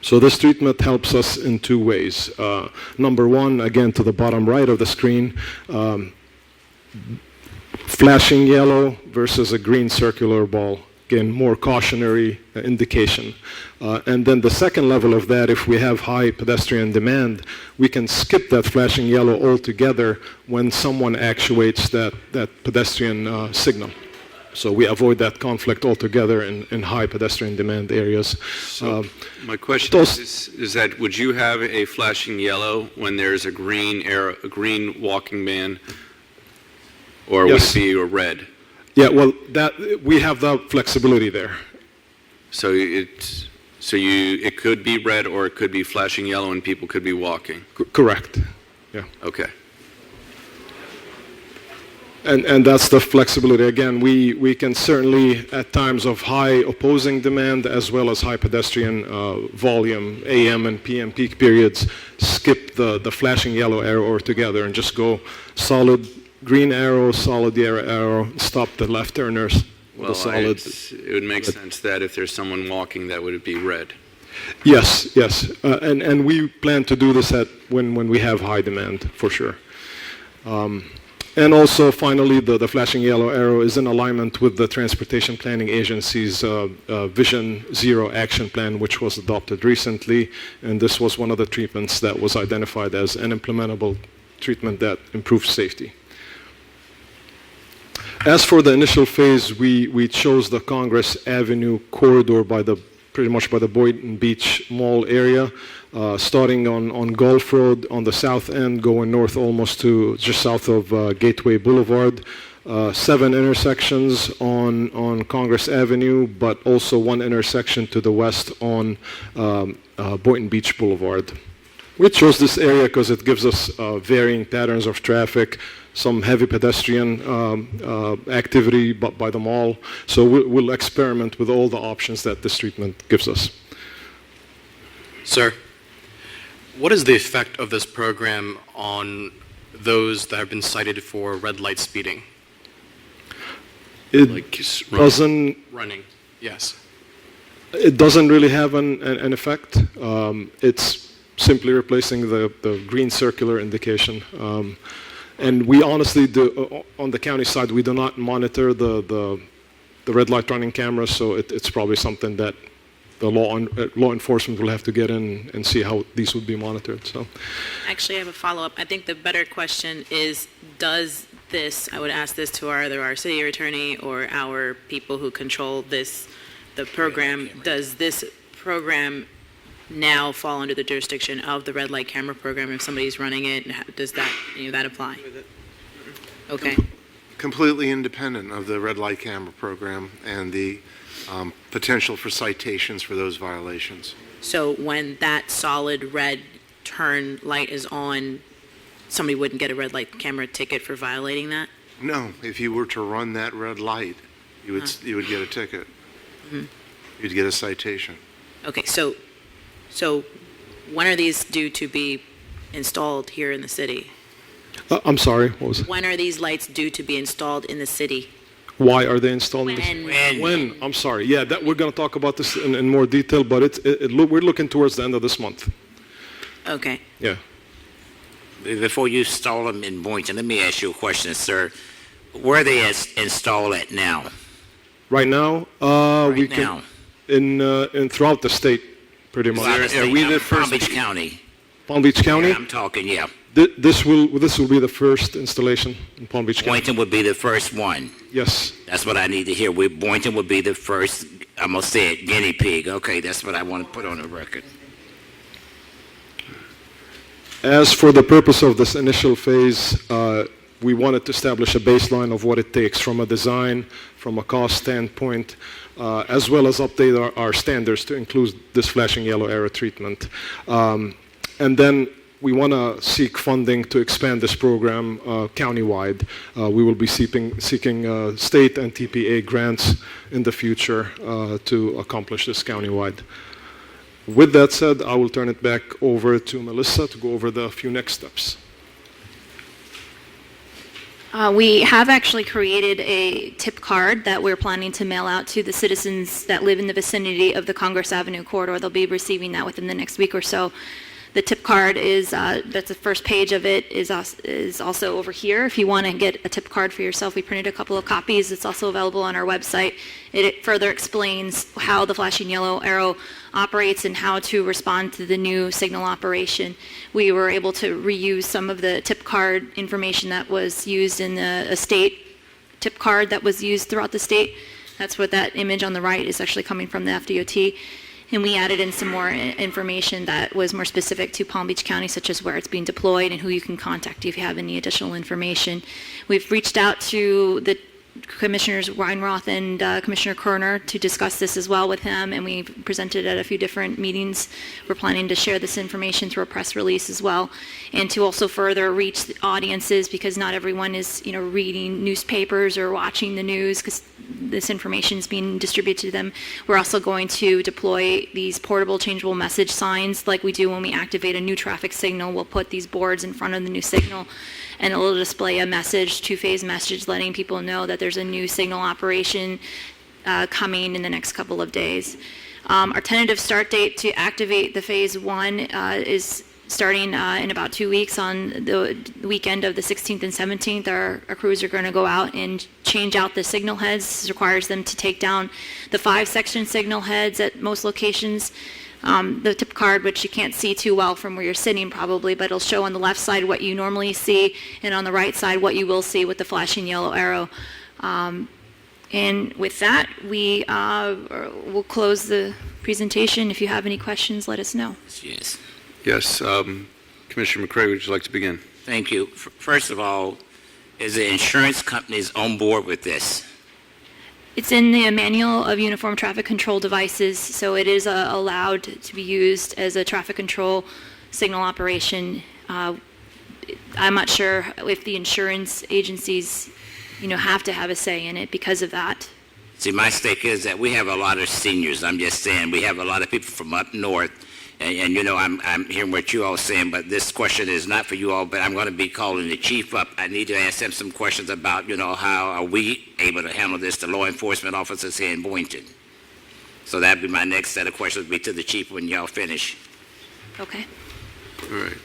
So this treatment helps us in two ways. Number one, again, to the bottom right of the screen, flashing yellow versus a green circular ball. Again, more cautionary indication. And then the second level of that, if we have high pedestrian demand, we can skip that flashing yellow altogether when someone actuates that pedestrian signal. So we avoid that conflict altogether in high pedestrian demand areas. So my question is that would you have a flashing yellow when there's a green arrow, a green walking man, or would it be a red? Yeah, well, we have the flexibility there. So it could be red or it could be flashing yellow and people could be walking. Correct. Yeah. Okay. And that's the flexibility. Again, we can certainly, at times of high opposing demand as well as high pedestrian volume, AM and PM peak periods, skip the flashing yellow arrow altogether and just go solid green arrow, solid arrow, stop the left turners with Well, a solid. it would make sense that if there's someone walking, that would be red. Yes, yes. And we plan to do this when we have high demand, for sure. And also, finally, the flashing yellow arrow is in alignment with the Transportation Planning Agency's Vision Zero Action Plan, which was adopted recently. And this was one of the treatments that was identified as an implementable treatment that improves safety. As for the initial phase, we chose the Congress Avenue corridor pretty much by the Boynton Beach Mall area, starting on Gulf Road on the south end, going north almost to just south of Gateway Boulevard. 7 intersections on Congress Avenue, but also 1 intersection to the west on Boynton Beach Boulevard. We chose this area because it gives us varying patterns of traffic, some heavy pedestrian activity by the mall. So we'll experiment with all the options that this treatment gives us. Sir, what is the effect of this program on those that have been cited for red light speeding? It doesn't. Running, yes. It doesn't really have an effect. It's simply replacing the green circular indication. And we honestly do, on the county side, we do not monitor the red light running cameras, so it's probably something that the law enforcement will have to get in and see how these would be monitored. So, Actually, I have a follow-up. I think the better question is, does this, I would ask this to either our city attorney or our people who control the program, does this program now fall under the jurisdiction of the red light camera program? If somebody's running it, does that that apply? Okay. Completely independent of the red light camera program and the potential for citations for those violations. So when that solid red turn light is on, somebody wouldn't get a red light camera ticket for violating that? No, if you were to run that red light, you would get a ticket. Mhm. You'd get a citation. Okay, so when are these due to be installed here in the city? I'm sorry, what was it? When are these lights due to be installed in the city? Why are they installed? When? I'm sorry. Yeah, we're going to talk about this in more detail, but we're looking towards the end of this month. Okay. Yeah. Before you install them in Boynton, let me ask you a question, sir. Where are they installed at now? Right now, we now. can in throughout the state, pretty much. Are we the first? Palm Beach County. Palm Beach County? Yeah, I'm talking, yeah. This will be the first installation in Palm Beach County. Boynton would be the first one. Yes. That's what I need to hear. Boynton would be the first, I'm going to say it, guinea pig. Okay, that's what I want to put on the record. As for the purpose of this initial phase, we wanted to establish a baseline of what it takes from a design, from a cost standpoint, as well as update our standards to include this flashing yellow arrow treatment. And then we want to seek funding to expand this program countywide. We will be seeking state and TPA grants in the future to accomplish this countywide. With that said, I will turn it back over to Melissa to go over the few next steps. We have actually created a tip card that we're planning to mail out to the citizens that live in the vicinity of the Congress Avenue corridor. They'll be receiving that within the next week or so. The tip card is, that's the first page of it, is also over here. If you want to get a tip card for yourself, we printed a couple of copies. It's also available on our website. It further explains how the flashing yellow arrow operates and how to respond to the new signal operation. We were able to reuse some of the tip card information that was used in the state tip card that was used throughout the state. That's what that image on the right is actually coming from the FDOT. And we added in some more information that was more specific to Palm Beach County, such as where it's being deployed and who you can contact if you have any additional information. We've reached out to Commissioners Weinroth and Commissioner Kerner to discuss this as well with him, and we presented at a few different meetings. We're planning to share this information through a press release as well, and to also further reach the audiences, because not everyone is, reading newspapers or watching the news, because this information is being distributed to them. We're also going to deploy these portable changeable message signs like we do when we activate a new traffic signal. We'll put these boards in front of the new signal, and it will display a message, two-phase message, letting people know that there's a new signal operation coming in the next couple of days. Our tentative start date to activate the Phase 1 is starting in about 2 weeks on the weekend of the 16th and 17th. Our crews are going to go out and change out the signal heads. This requires them to take down the 5-section signal heads at most locations. The tip card, which you can't see too well from where you're sitting probably, but it'll show on the left side what you normally see, and on the right side what you will see with the flashing yellow arrow. And with that, we will close the presentation. If you have any questions, let us know. Yes. Yes, Commissioner McCray, would you like to begin? Thank you. First of all, is the insurance companies on board with this? It's in the Manual of Uniform Traffic Control Devices, so it is allowed to be used as a traffic control signal operation. I'm not sure if the insurance agencies, have to have a say in it because of that. See, my stake is that we have a lot of seniors. I'm just saying, we have a lot of people from up north. And I'm hearing what you all saying, but this question is not for you all, but I'm going to be calling the chief up. I need to ask him some questions about, how are we able to handle this, the law enforcement officers here in Boynton. So that'd be my next set of questions, be to the chief when y'all finish. Okay. All right.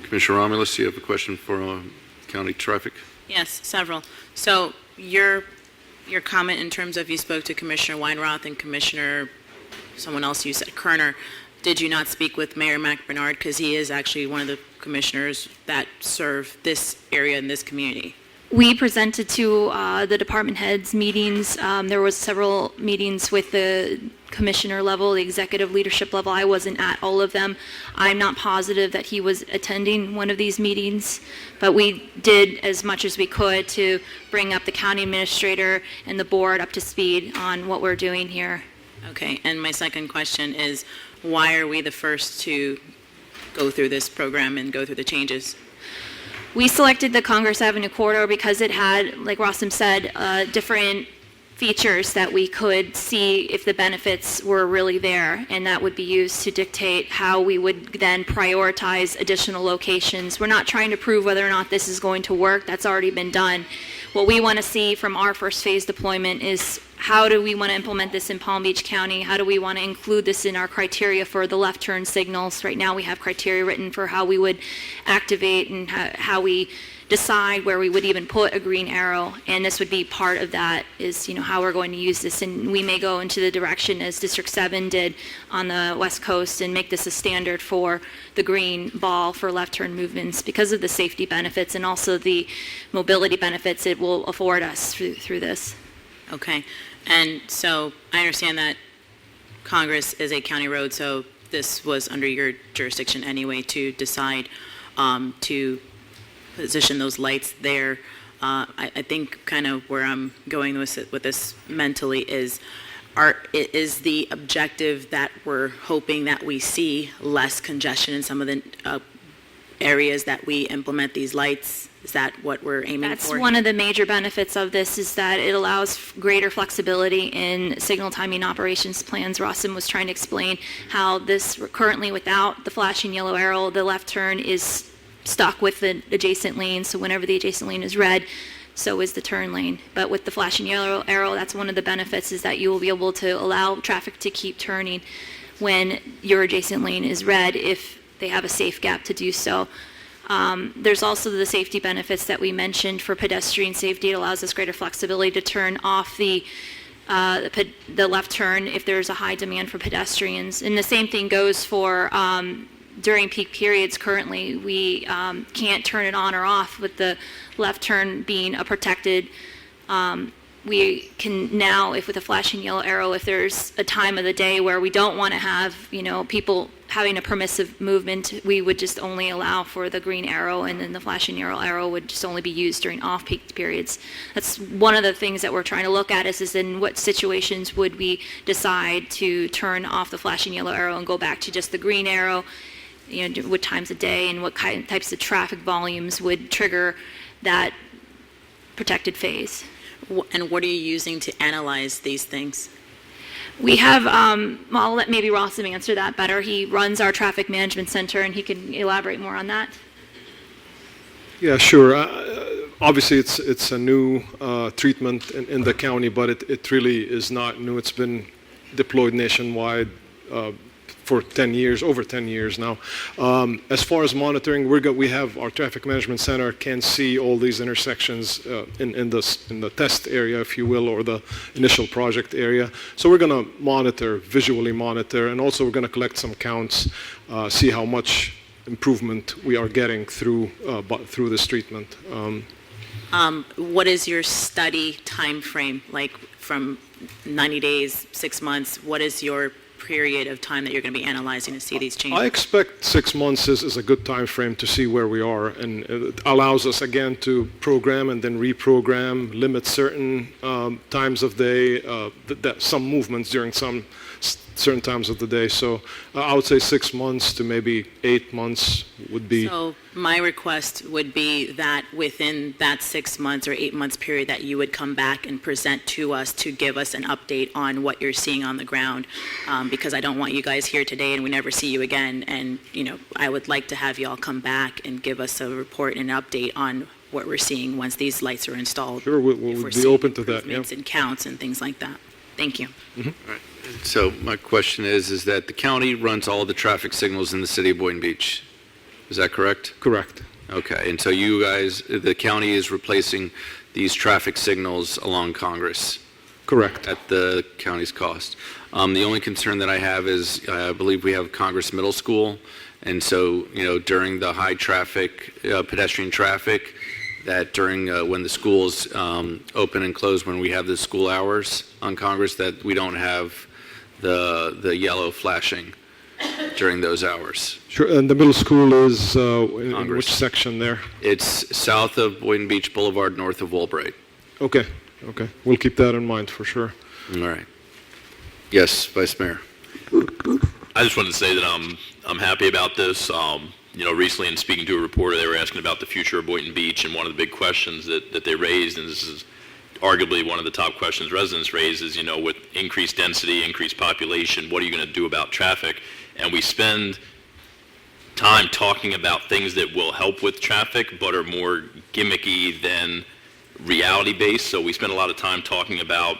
Commissioner Romulus, you have a question for county traffic? Yes, several. So your comment in terms of you spoke to Commissioner Weinroth and Commissioner someone else, you said Kerner. Did you not speak with Mayor McBernard, because he is actually one of the commissioners that serve this area in this community? We presented to the department heads meetings. There was several meetings with the commissioner level, the executive leadership level. I wasn't at all of them. I'm not positive that he was attending one of these meetings, but we did as much as we could to bring up the county administrator and the board up to speed on what we're doing here. Okay, and my second question is, why are we the first to go through this program and go through the changes? We selected the Congress Avenue corridor because it had, like Rossum said, different features that we could see if the benefits were really there, and that would be used to dictate how we would then prioritize additional locations. We're not trying to prove whether or not this is going to work. That's already been done. What we want to see from our first phase deployment is how do we want to implement this in Palm Beach County? How do we want to include this in our criteria for the left turn signals? Right now we have criteria written for how we would activate and how we decide where we would even put a green arrow, and this would be part of that, is how we're going to use this. And we may go into the direction as District 7 did on the West Coast and make this a standard for the green ball for left turn movements because of the safety benefits and also the mobility benefits it will afford us through this. Okay, and so I understand that Congress is a county road, so this was under your jurisdiction anyway to decide to position those lights there. I think kind of where I'm going with this mentally is the objective that we're hoping that we see less congestion in some of the areas that we implement these lights. Is that what we're aiming for? That's one of the major benefits of this, is that it allows greater flexibility in signal timing operations plans. Rossum was trying to explain how this currently, without the flashing yellow arrow, the left turn is stuck with the adjacent lane, so whenever the adjacent lane is red, so is the turn lane. But with the flashing yellow arrow, that's one of the benefits, is that you will be able to allow traffic to keep turning when your adjacent lane is red if they have a safe gap to do so. There's also the safety benefits that we mentioned for pedestrian safety. It allows us greater flexibility to turn off the left turn if there's a high demand for pedestrians. And the same thing goes for during peak periods. Currently, we can't turn it on or off with the left turn being a protected. We can now, if with a flashing yellow arrow, if there's a time of the day where we don't want to have, people having a permissive movement, we would just only allow for the green arrow, and then the flashing yellow arrow would just only be used during off-peak periods. That's one of the things that we're trying to look at is in what situations would we decide to turn off the flashing yellow arrow and go back to just the green arrow, what times of day and what types of traffic volumes would trigger that protected phase. And what are you using to analyze these things? We have, well, I'll let maybe Rossum answer that better. He runs our traffic management center, and he can elaborate more on that. Yeah, sure. Obviously, it's a new treatment in the county, but it really is not new. It's been deployed nationwide for 10 years, over 10 years now. As far as monitoring, we have our traffic management center can see all these intersections in the test area, if you will, or the initial project area. So we're going to visually monitor, and also we're going to collect some counts, see how much improvement we are getting through this treatment. What is your study time frame, like from 90 days, 6 months? What is your period of time that you're going to be analyzing to see these changes? I expect 6 months is a good time frame to see where we are, and it allows us again to program and then reprogram, limit certain times of day, some movements during some certain times of the day. So I would say 6 months to maybe 8 months would be. So my request would be that within that 6 months or 8 months period that you would come back and present to us to give us an update on what you're seeing on the ground, because I don't want you guys here today and we never see you again. And I would like to have you all come back and give us a report and an update on what we're seeing once these lights are installed. Sure, we'll be open to that. Yeah. And counts and things like that. Thank you. Mm-hmm. All right. So my question is that the county runs all the traffic signals in the city of Boynton Beach. Is that correct? Correct. Okay. And so you guys, the county is replacing these traffic signals along Congress? Correct. At the county's cost. The only concern that I have is I believe we have Congress Middle School, and so during the high traffic, pedestrian traffic, that during when the schools open and close, when we have the school hours on Congress, that we don't have the yellow flashing during those hours. Sure. And the middle school is in which section there? It's south of Boynton Beach Boulevard, north of Woolbright. Okay. We'll keep that in mind for sure. All right. Yes, Vice Mayor. I just wanted to say that I'm happy about this. Recently in speaking to a reporter, they were asking about the future of Boynton Beach, and one of the big questions that they raised, and this is arguably one of the top questions residents raise, is, with increased density, increased population, what are you going to do about traffic? And we spend time talking about things that will help with traffic, but are more gimmicky than reality-based. So we spend a lot of time talking about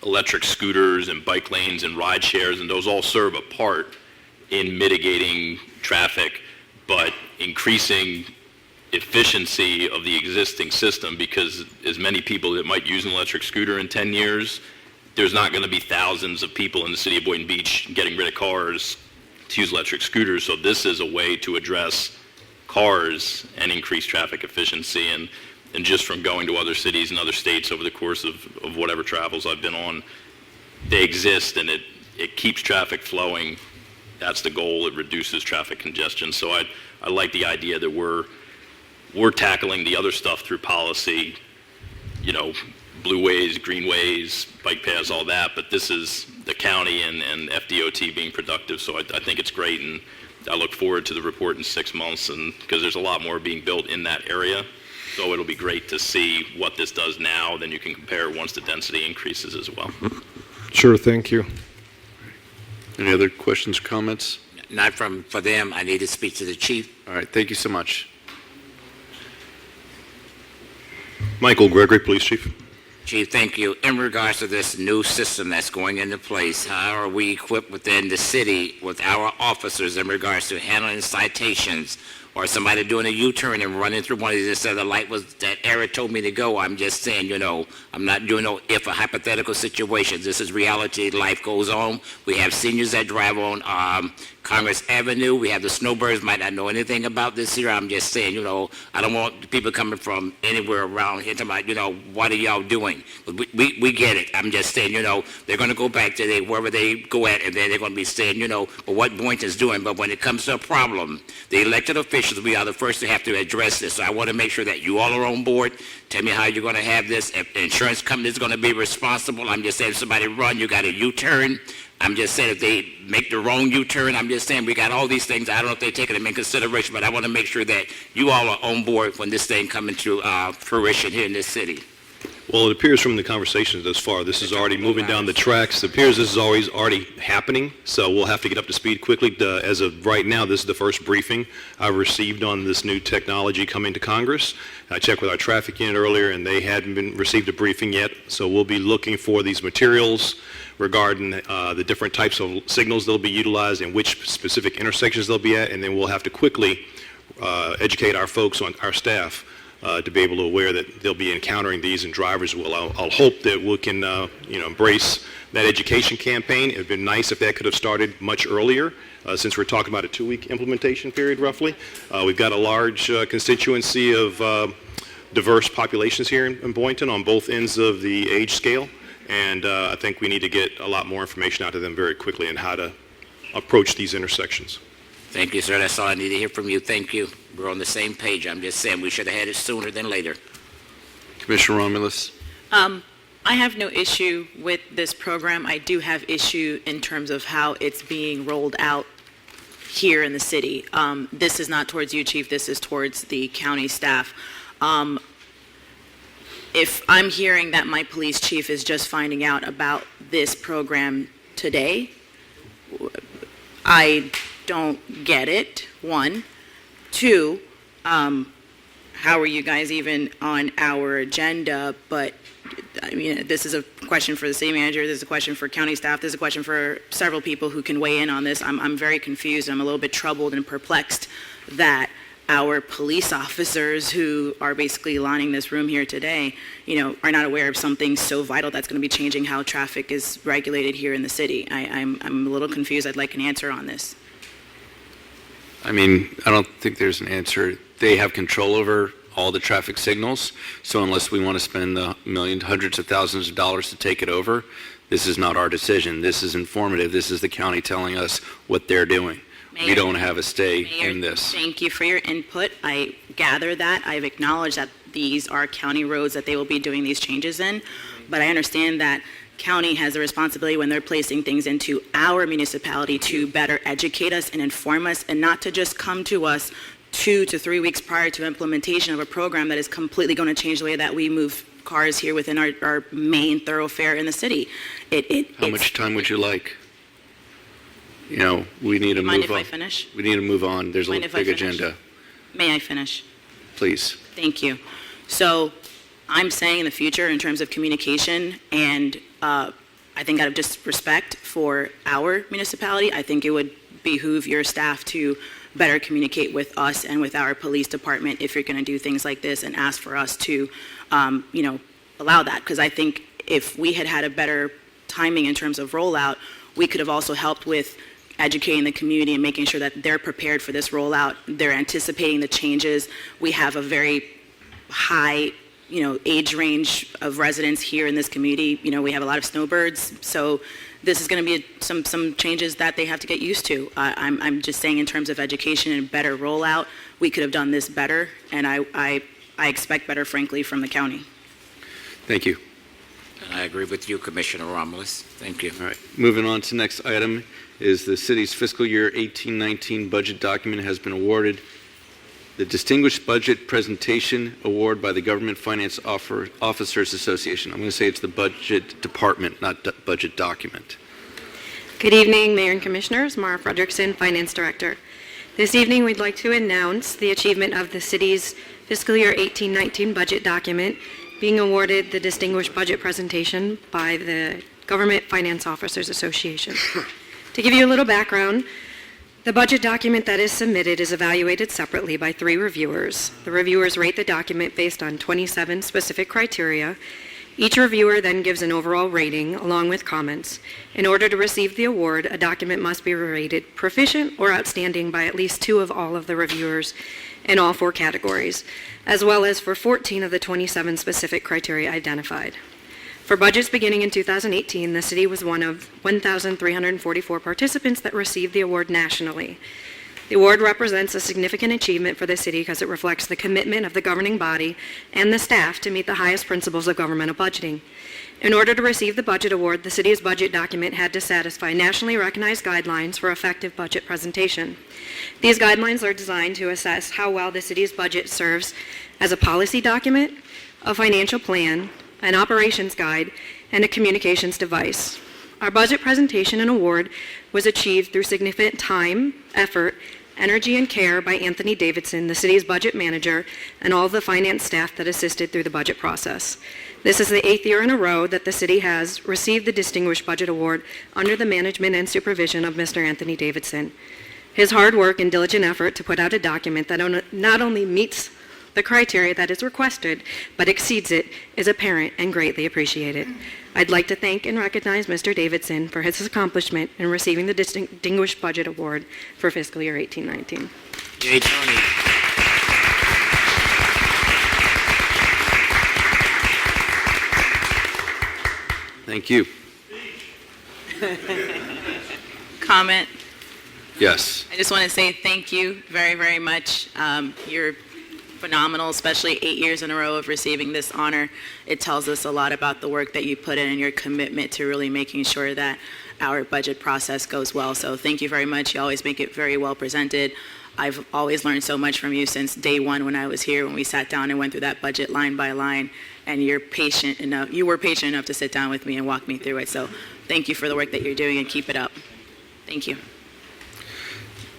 electric scooters and bike lanes and ride shares, and those all serve a part in mitigating traffic, but increasing efficiency of the existing system, because as many people that might use an electric scooter in 10 years, there's not going to be thousands of people in the city of Boynton Beach getting rid of cars to use electric scooters. So this is a way to address cars and increase traffic efficiency. And just from going to other cities and other states over the course of whatever travels I've been on, they exist, and it keeps traffic flowing. That's the goal. It reduces traffic congestion. So I like the idea that we're tackling the other stuff through policy, blue ways, green ways, bike paths, all that. But this is the county and FDOT being productive. So I think it's great, and I look forward to the report in 6 months, and because there's a lot more being built in that area. So it'll be great to see what this does now. Then you can compare once the density increases as well. Sure, thank you. Any other questions or comments? Not for them. I need to speak to the chief. All right, thank you so much. Michael Gregory, Police Chief. Chief, thank you. In regards to this new system that's going into place, how are we equipped within the city with our officers in regards to handling citations or somebody doing a U-turn and running through one of these instead of the light was that area told me to go. I'm just saying, you know, I'm not doing no if or hypothetical situations. This is reality. Life goes on. We have seniors that drive on Congress Avenue. We have the snowbirds might not know anything about this here. I'm just saying, you know, I don't want people coming from anywhere around here to my, you know, what are y'all doing? We get it. I'm just saying, you know, they're going to go back to wherever they go at, and then they're going to be saying, you know, well, what Boynton's doing. But when it comes to a problem, the elected officials, we are the first to have to address this. So I want to make sure that you all are on board. Tell me how you're going to have this. If the insurance company is going to be responsible, I'm just saying if somebody run, you got a U-turn. I'm just saying if they make the wrong U-turn, I'm just saying we got all these things. I don't know if they take them in consideration, but I want to make sure that you all are on board when this thing comes into fruition here in this city. Well, it appears from the conversations thus far, this is already moving down the tracks. It appears this is already happening, so we'll have to get up to speed quickly. As of right now, this is the first briefing I've received on this new technology coming to Congress. I checked with our traffic unit earlier, and they hadn't received a briefing yet, so we'll be looking for these materials regarding the different types of signals they'll be utilized and which specific intersections they'll be at, and then we'll have to quickly educate our folks on our staff to be able to aware that they'll be encountering these, and drivers will. I'll hope that we can embrace that education campaign. It would have been nice if that could have started much earlier, since we're talking about a 2-week implementation period roughly. We've got a large constituency of diverse populations here in Boynton on both ends of the age scale, and I think we need to get a lot more information out to them very quickly on how to approach these intersections. Thank you, sir. That's all I need to hear from you. Thank you. We're on the same page. I'm just saying we should have had it sooner than later. Commissioner Romulus. I have no issue with this program. I do have issue in terms of how it's being rolled out here in the city. This is not towards you, Chief. This is towards the county staff. If I'm hearing that my police chief is just finding out about this program today, I don't get it, one. Two, how are you guys even on our agenda? But I mean, this is a question for the city manager, this is a question for county staff, this is a question for several people who can weigh in on this. I'm very confused. I'm a little bit troubled and perplexed that our police officers who are basically lining this room here today, are not aware of something so vital that's going to be changing how traffic is regulated here in the city. I'm a little confused. I'd like an answer on this. I mean, I don't think there's an answer. They have control over all the traffic signals, so unless we want to spend the millions, hundreds of thousands of dollars to take it over, this is not our decision. This is informative. This is the county telling us what they're doing. Mayor, we don't have a stay Mayor, in this. Thank you for your input. I gather that. I've acknowledged that these are county roads that they will be doing these changes in, but I understand that county has a responsibility when they're placing things into our municipality to better educate us and inform us, and not to just come to us 2 to 3 weeks prior to implementation of a program that is completely going to change the way that we move cars here within our main thoroughfare in the city. How much time would you like? We need to move on. Mind if I finish? We need to move on. There's a Mind if I big finish? agenda. May I finish? Please. Thank you. So I'm saying in the future, in terms of communication, and I think out of just respect for our municipality, I think it would behoove your staff to better communicate with us and with our police department if you're going to do things like this, and ask for us to, allow that. Because I think if we had a better timing in terms of rollout, we could have also helped with educating the community and making sure that they're prepared for this rollout. They're anticipating the changes. We have a very high, age range of residents here in this community. We have a lot of snowbirds, so this is going to be some changes that they have to get used to. I'm just saying in terms of education and better rollout, we could have done this better, and I expect better, frankly, from the county. Thank you. I agree with you, Commissioner Romulus. Thank you. All right. Moving on to the next item is the city's fiscal year 18-19 budget document has been awarded the Distinguished Budget Presentation Award by the Government Finance Officers Association. I'm going to say it's the budget department, not budget document. Good evening, Mayor and Commissioners. Mara Fredrickson, Finance Director. This evening, we'd like to announce the achievement of the city's fiscal year 18-19 budget document being awarded the Distinguished Budget Presentation by the Government Finance Officers Association. To give you a little background, The budget document that is submitted is evaluated separately by 3 reviewers. The reviewers rate the document based on 27 specific criteria. Each reviewer then gives an overall rating along with comments. In order to receive the award, a document must be rated proficient or outstanding by at least 2 of all of the reviewers in all 4 categories, as well as for 14 of the 27 specific criteria identified. For budgets beginning in 2018, the city was one of 1,344 participants that received the award nationally. The award represents a significant achievement for the city because it reflects the commitment of the governing body and the staff to meet the highest principles of governmental budgeting. In order to receive the budget award, the city's budget document had to satisfy nationally recognized guidelines for effective budget presentation. These guidelines are designed to assess how well the city's budget serves as a policy document, a financial plan, an operations guide, and a communications device. Our budget presentation and award was achieved through significant time, effort, energy, and care by Anthony Davidson, the city's budget manager, and all the finance staff that assisted through the budget process. This is the 8th year in a row that the city has received the Distinguished Budget Award under the management and supervision of Mr. Anthony Davidson. His hard work and diligent effort to put out a document that not only meets the criteria that is requested, but exceeds it, is apparent and greatly appreciated. I'd like to thank and recognize Mr. Davidson for his accomplishment in receiving the Distinguished Budget Award for fiscal year 18-19. Yay, Tony. Thank you. Comment. Yes. I just want to say thank you very, very much. You're phenomenal, especially 8 years in a row of receiving this honor. It tells us a lot about the work that you put in and your commitment to really making sure that our budget process goes well. So thank you very much. You always make it very well presented. I've always learned so much from you since day one when I was here, when we sat down and went through that budget line by line, and you were patient enough to sit down with me and walk me through it. So thank you for the work that you're doing, and keep it up. Thank you.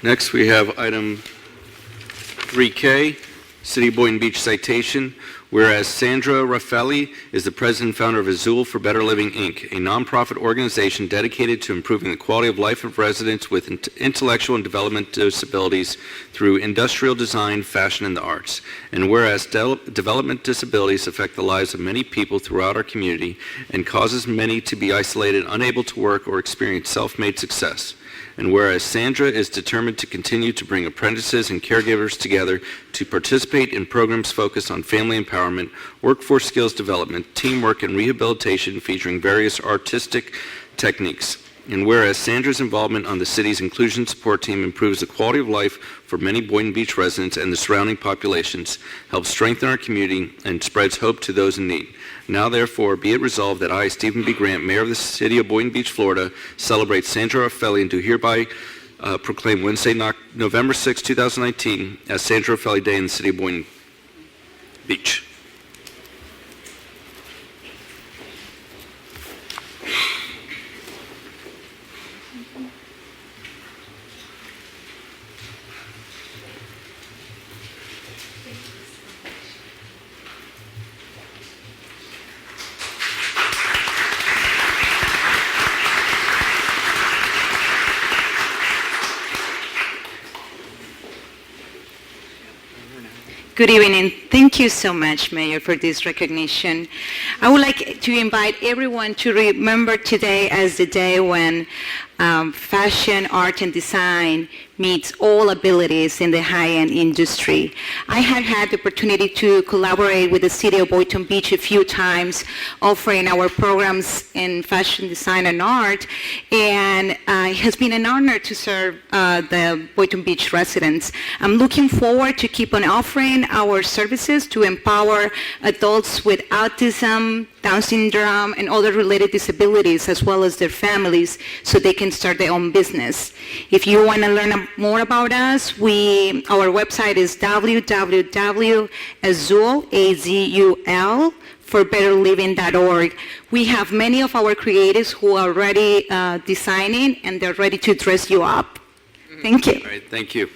Next, we have item 3K, City of Boynton Beach citation. Whereas Sandra Raffelli is the president and founder of Azul for Better Living, Inc., a nonprofit organization dedicated to improving the quality of life of residents with intellectual and developmental disabilities through industrial design, fashion, and the arts. And whereas development disabilities affect the lives of many people throughout our community and causes many to be isolated, unable to work, or experience self-made success. And whereas Sandra is determined to continue to bring apprentices and caregivers together to participate in programs focused on family empowerment, workforce skills development, teamwork, and rehabilitation featuring various artistic techniques. And whereas Sandra's involvement on the city's inclusion support team improves the quality of life for many Boynton Beach residents and the surrounding populations, helps strengthen our community, and spreads hope to those in need. Now, therefore, be it resolved that I, Stephen B. Grant, Mayor of the City of Boynton Beach, Florida, celebrate Sandra Raffelli and do hereby proclaim Wednesday, November 6, 2019, as Sandra Raffelli Day in the City of Boynton Beach. Good evening. Thank you so much, Mayor, for this recognition. I would like to invite everyone to remember today as the day when fashion, art, and design meets all abilities in the high-end industry. I have had the opportunity to collaborate with the City of Boynton Beach a few times, offering our programs in fashion, design, and art, and it has been an honor to serve the Boynton Beach residents. I'm looking forward to keep on offering our services to empower adults with autism, Down syndrome, and other related disabilities, as well as their families, so they can start their own business. If you want to learn more about us, our website is www.azul.org. We have many of our creatives who are already designing, and they're ready to dress you up. Thank you. All right, thank you.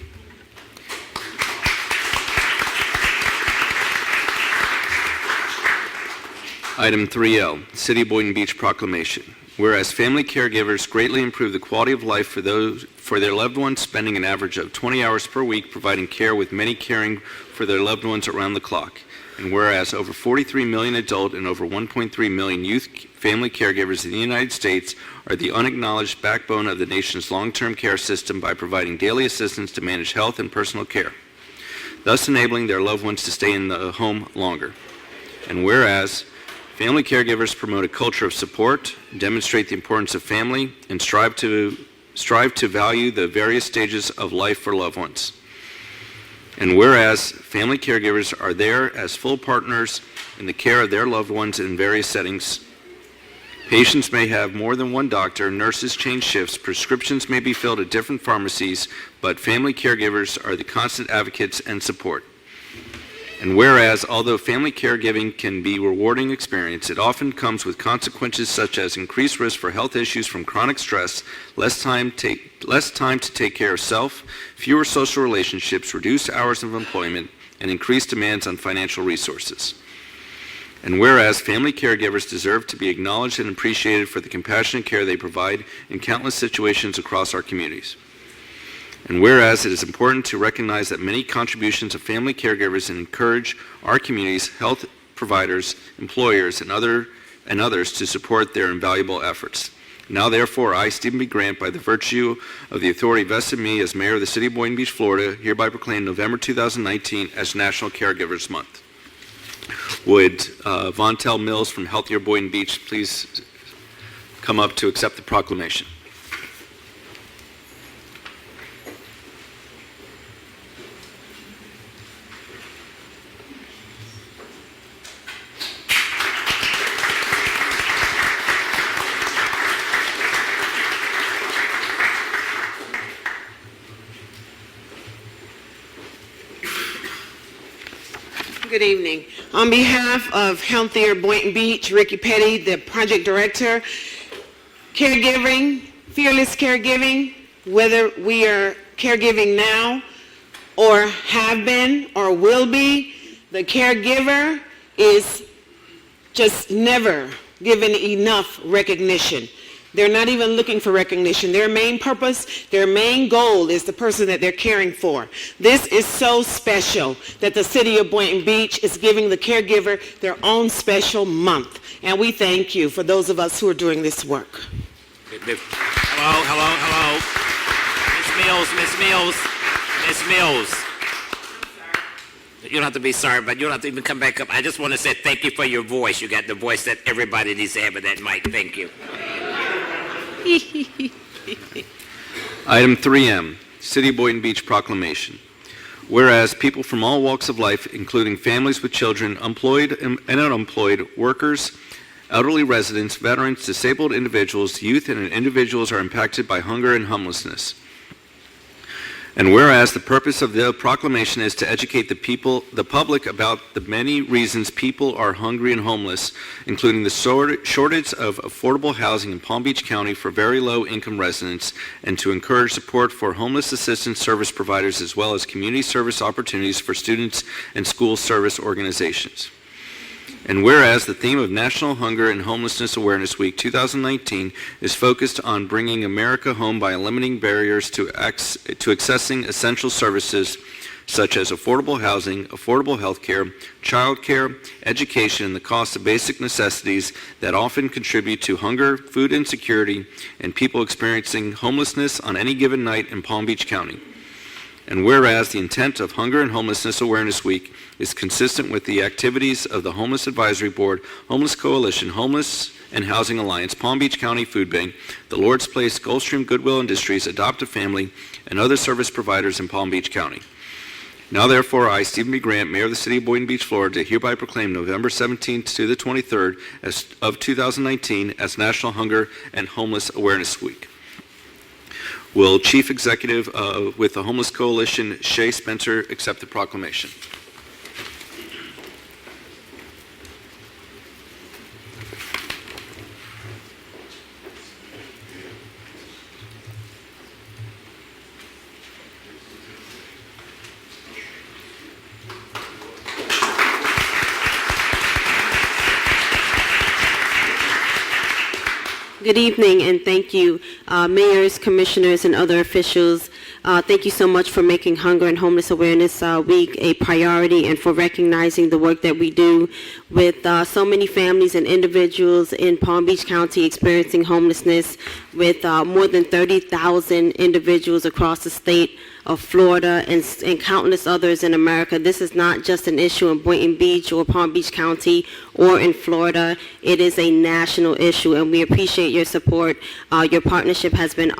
Item 3L, City of Boynton Beach Proclamation. Whereas family caregivers greatly improve the quality of life for their loved ones, spending an average of 20 hours per week providing care, with many caring for their loved ones around the clock. And whereas over 43 million adult and over 1.3 million youth family caregivers in the United States are the unacknowledged backbone of the nation's long-term care system by providing daily assistance to manage health and personal care, thus enabling their loved ones to stay in the home longer. And whereas family caregivers promote a culture of support, demonstrate the importance of family, and strive to value the various stages of life for loved ones. And whereas family caregivers are there as full partners in the care of their loved ones in various settings, patients may have more than one doctor, nurses change shifts, prescriptions may be filled at different pharmacies, but family caregivers are the constant advocates and support. And whereas, although family caregiving can be a rewarding experience, it often comes with consequences such as increased risk for health issues from chronic stress, less time to take care of self, fewer social relationships, reduced hours of employment, and increased demands on financial resources. And whereas family caregivers deserve to be acknowledged and appreciated for the compassionate care they provide in countless situations across our communities. And whereas it is important to recognize that many contributions of family caregivers and encourage our communities, health providers, employers, and others to support their invaluable efforts. Now, therefore, I, Stephen B. Grant, by the virtue of the authority vested in me as mayor of the City of Boynton Beach, Florida, hereby proclaim November 2019 as National Caregivers Month. Would Vontel Mills from Healthier Boynton Beach please come up to accept the proclamation? Good evening. On behalf of Healthier Boynton Beach, Ricky Petty, the project director, caregiving, fearless caregiving, whether we are caregiving now or have been or will be, the caregiver is just never given enough recognition. They're not even looking for recognition. Their main purpose, their main goal is the person that they're caring for. This is so special that the City of Boynton Beach is giving the caregiver their own special month. And we thank you for those of us who are doing this work. Hello. Miss Mills. You don't have to be sorry, but you don't have to even come back up. I just want to say thank you for your voice. You got the voice that everybody needs to have with that mic. Thank you. Item 3M, City of Boynton Beach Proclamation. Whereas people from all walks of life, including families with children, employed and unemployed, workers, elderly residents, veterans, disabled individuals, youth, and individuals are impacted by hunger and homelessness. And whereas the purpose of the proclamation is to educate the public about the many reasons people are hungry and homeless, including the shortage of affordable housing in Palm Beach County for very low income residents, and to encourage support for homeless assistance service providers as well as community service opportunities for students and school service organizations. And whereas the theme of National Hunger and Homelessness Awareness Week 2019 is focused on bringing America home by eliminating barriers to accessing essential services such as affordable housing, affordable health care, child care, education, and the cost of basic necessities that often contribute to hunger, food insecurity, and people experiencing homelessness on any given night in Palm Beach County. And whereas the intent of Hunger and Homelessness Awareness Week is consistent with the activities of the Homeless Advisory Board, Homeless Coalition, Homeless and Housing Alliance, Palm Beach County Food Bank, the Lord's Place, Gulfstream Goodwill Industries, Adopt a Family, and other service providers in Palm Beach County. Now therefore, I, Stephen B. Grant, Mayor of the City of Boynton Beach, Florida, hereby proclaim November 17th to the 23rd of 2019 as National Hunger and Homeless Awareness Week. Will Chief Executive with the Homeless Coalition, Shay Spencer, accept the proclamation? Good evening, and thank you, mayors, commissioners, and other officials. Thank you so much for making Hunger and Homeless Awareness Week a priority and for recognizing the work that we do with so many families and individuals in Palm Beach County experiencing homelessness, with more than 30,000 individuals across the state of Florida and countless others in America. This is not just an issue in Boynton Beach or Palm Beach County or in Florida. It is a national issue, and we appreciate your support. Your partnership has been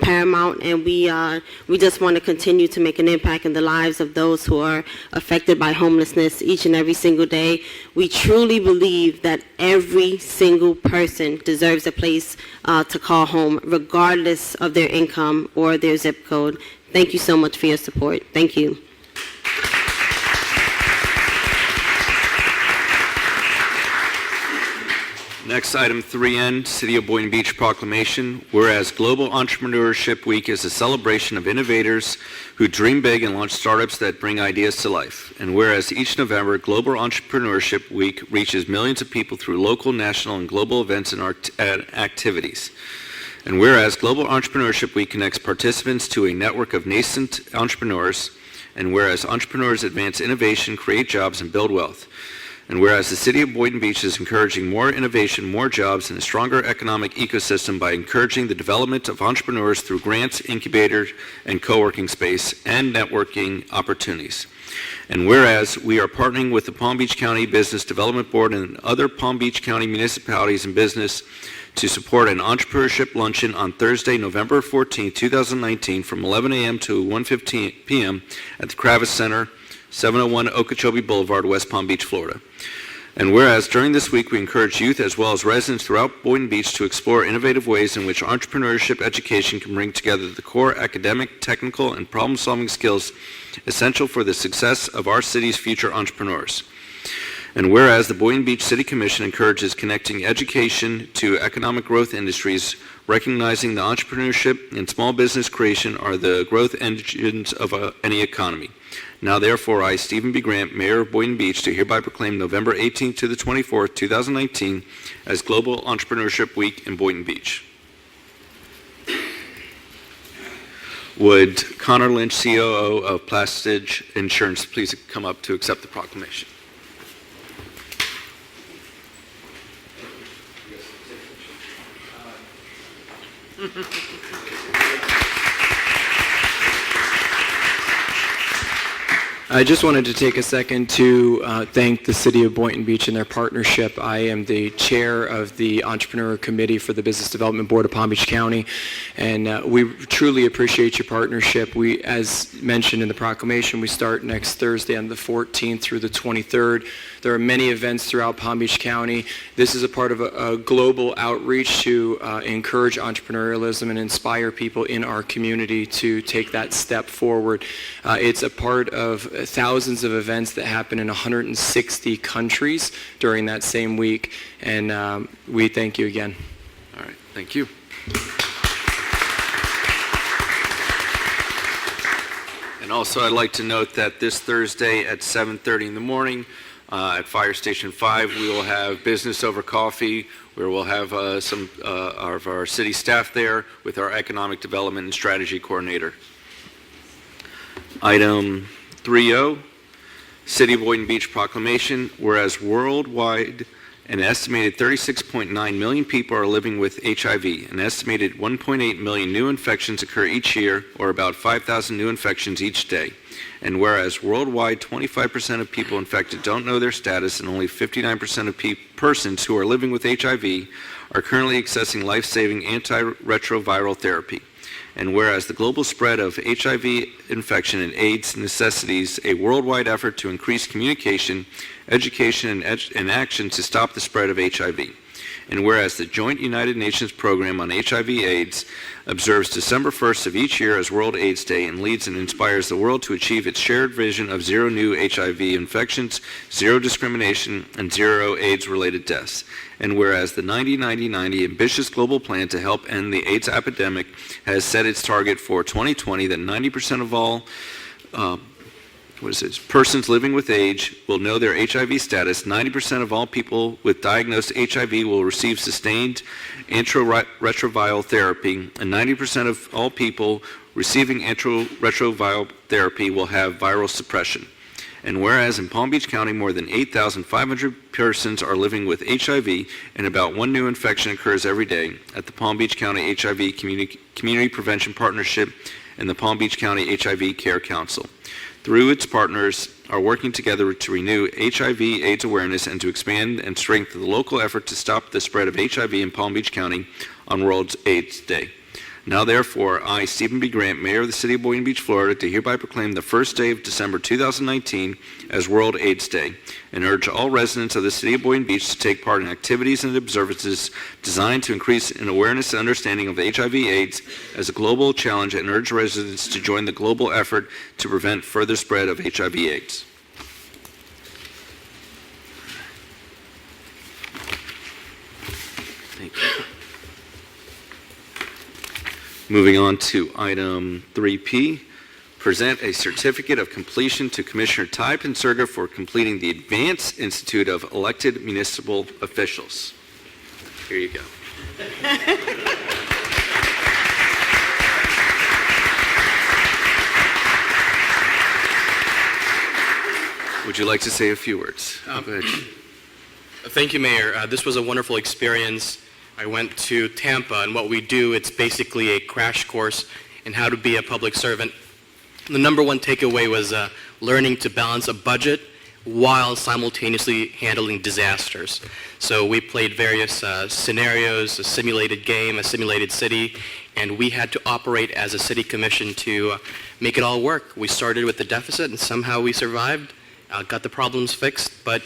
paramount, and we just want to continue to make an impact in the lives of those who are affected by homelessness each and every single day. We truly believe that every single person deserves a place to call home, regardless of their income or their zip code. Thank you so much for your support. Thank you. Next, item 3N, City of Boynton Beach proclamation. Whereas Global Entrepreneurship Week is a celebration of innovators who dream big and launch startups that bring ideas to life. And whereas each November, Global Entrepreneurship Week reaches millions of people through local, national, and global events and activities. And whereas Global Entrepreneurship Week connects participants to a network of nascent entrepreneurs, and whereas entrepreneurs advance innovation, create jobs, and build wealth. And whereas the City of Boynton Beach is encouraging more innovation, more jobs, and a stronger economic ecosystem by encouraging the development of entrepreneurs through grants, incubators, and co-working space, and networking opportunities. And whereas we are partnering with the Palm Beach County Business Development Board and other Palm Beach County municipalities and business to support an entrepreneurship luncheon on Thursday, November 14, 2019, from 11 a.m. to 1:15 p.m. at the Kravis Center, 701 Okeechobee Boulevard, West Palm Beach, Florida. And whereas during this week we encourage youth as well as residents throughout Boynton Beach to explore innovative ways in which entrepreneurship education can bring together the core academic, technical, and problem-solving skills essential for the success of our city's future entrepreneurs. And whereas the Boynton Beach City Commission encourages connecting education to economic growth industries, recognizing the entrepreneurship and small business creation are the growth engines of any economy. Now therefore, I, Stephen B. Grant, Mayor of Boynton Beach, do hereby proclaim November 18th to the 24th, 2019 as Global Entrepreneurship Week in Boynton Beach. Would Connor Lynch, COO of Plastage Insurance, please come up to accept the proclamation? I just wanted to take a second to thank the City of Boynton Beach and their partnership. I am the chair of the Entrepreneur Committee for the Business Development Board of Palm Beach County, and we truly appreciate your partnership. We, as mentioned in the proclamation, we start next Thursday on the 14th through the 23rd. There are many events throughout Palm Beach County. This is a part of a global outreach to encourage entrepreneurialism and inspire people in our community to take that step forward. It's a part of thousands of events that happen in 160 countries during that same week, and we thank you again. All right, thank you. And also, I'd like to note that this Thursday at 7:30 in the morning at Fire Station 5, we will have business over coffee, where we'll have some of our city staff there with our economic development and strategy coordinator. Item 3.0, City of Boynton Beach proclamation. Whereas worldwide, an estimated 36.9 million people are living with HIV. An estimated 1.8 million new infections occur each year, or about 5,000 new infections each day. And whereas worldwide, 25% of people infected don't know their status, and only 59% of persons who are living with HIV are currently accessing life-saving antiretroviral therapy. And whereas the global spread of HIV infection and AIDS necessitates a worldwide effort to increase communication, education, and action to stop the spread of HIV. And whereas the Joint United Nations Program on HIV/AIDS observes December 1st of each year as World AIDS Day and leads and inspires the world to achieve its shared vision of zero new HIV infections, zero discrimination, and zero AIDS-related deaths. And whereas the 90-90-90 ambitious global plan to help end the AIDS epidemic has set its target for 2020 that 90% of all persons living with AIDS will know their HIV status. 90% of all people with diagnosed HIV will receive sustained antiretroviral therapy, and 90% of all people receiving antiretroviral therapy will have viral suppression. And whereas in Palm Beach County, more than 8,500 persons are living with HIV, and about one new infection occurs every day, at the Palm Beach County HIV Community Prevention Partnership and the Palm Beach County HIV Care Council, through its partners, are working together to renew HIV/AIDS awareness and to expand and strengthen the local effort to stop the spread of HIV in Palm Beach County on World AIDS Day. Now therefore, I, Stephen B. Grant, Mayor of the City of Boynton Beach, Florida, do hereby proclaim the first day of December 2019 as World AIDS Day, and urge all residents of the City of Boynton Beach to take part in activities and observances designed to increase in awareness and understanding of HIV/AIDS as a global challenge, and urge residents to join the global effort to prevent further spread of HIV/AIDS. Thank you. Moving on to item 3P, present a certificate of completion to Commissioner Ty Pensurga for completing the Advanced Institute of Elected Municipal Officials. Here you go. Would you like to say a few words? Go ahead. Thank you, Mayor. This was a wonderful experience. I went to Tampa, and what we do, it's basically a crash course in how to be a public servant. The number one takeaway was learning to balance a budget while simultaneously handling disasters. So we played various scenarios, a simulated game, a simulated city, and we had to operate as a city commission to make it all work. We started with the deficit, and somehow we survived, got the problems fixed, but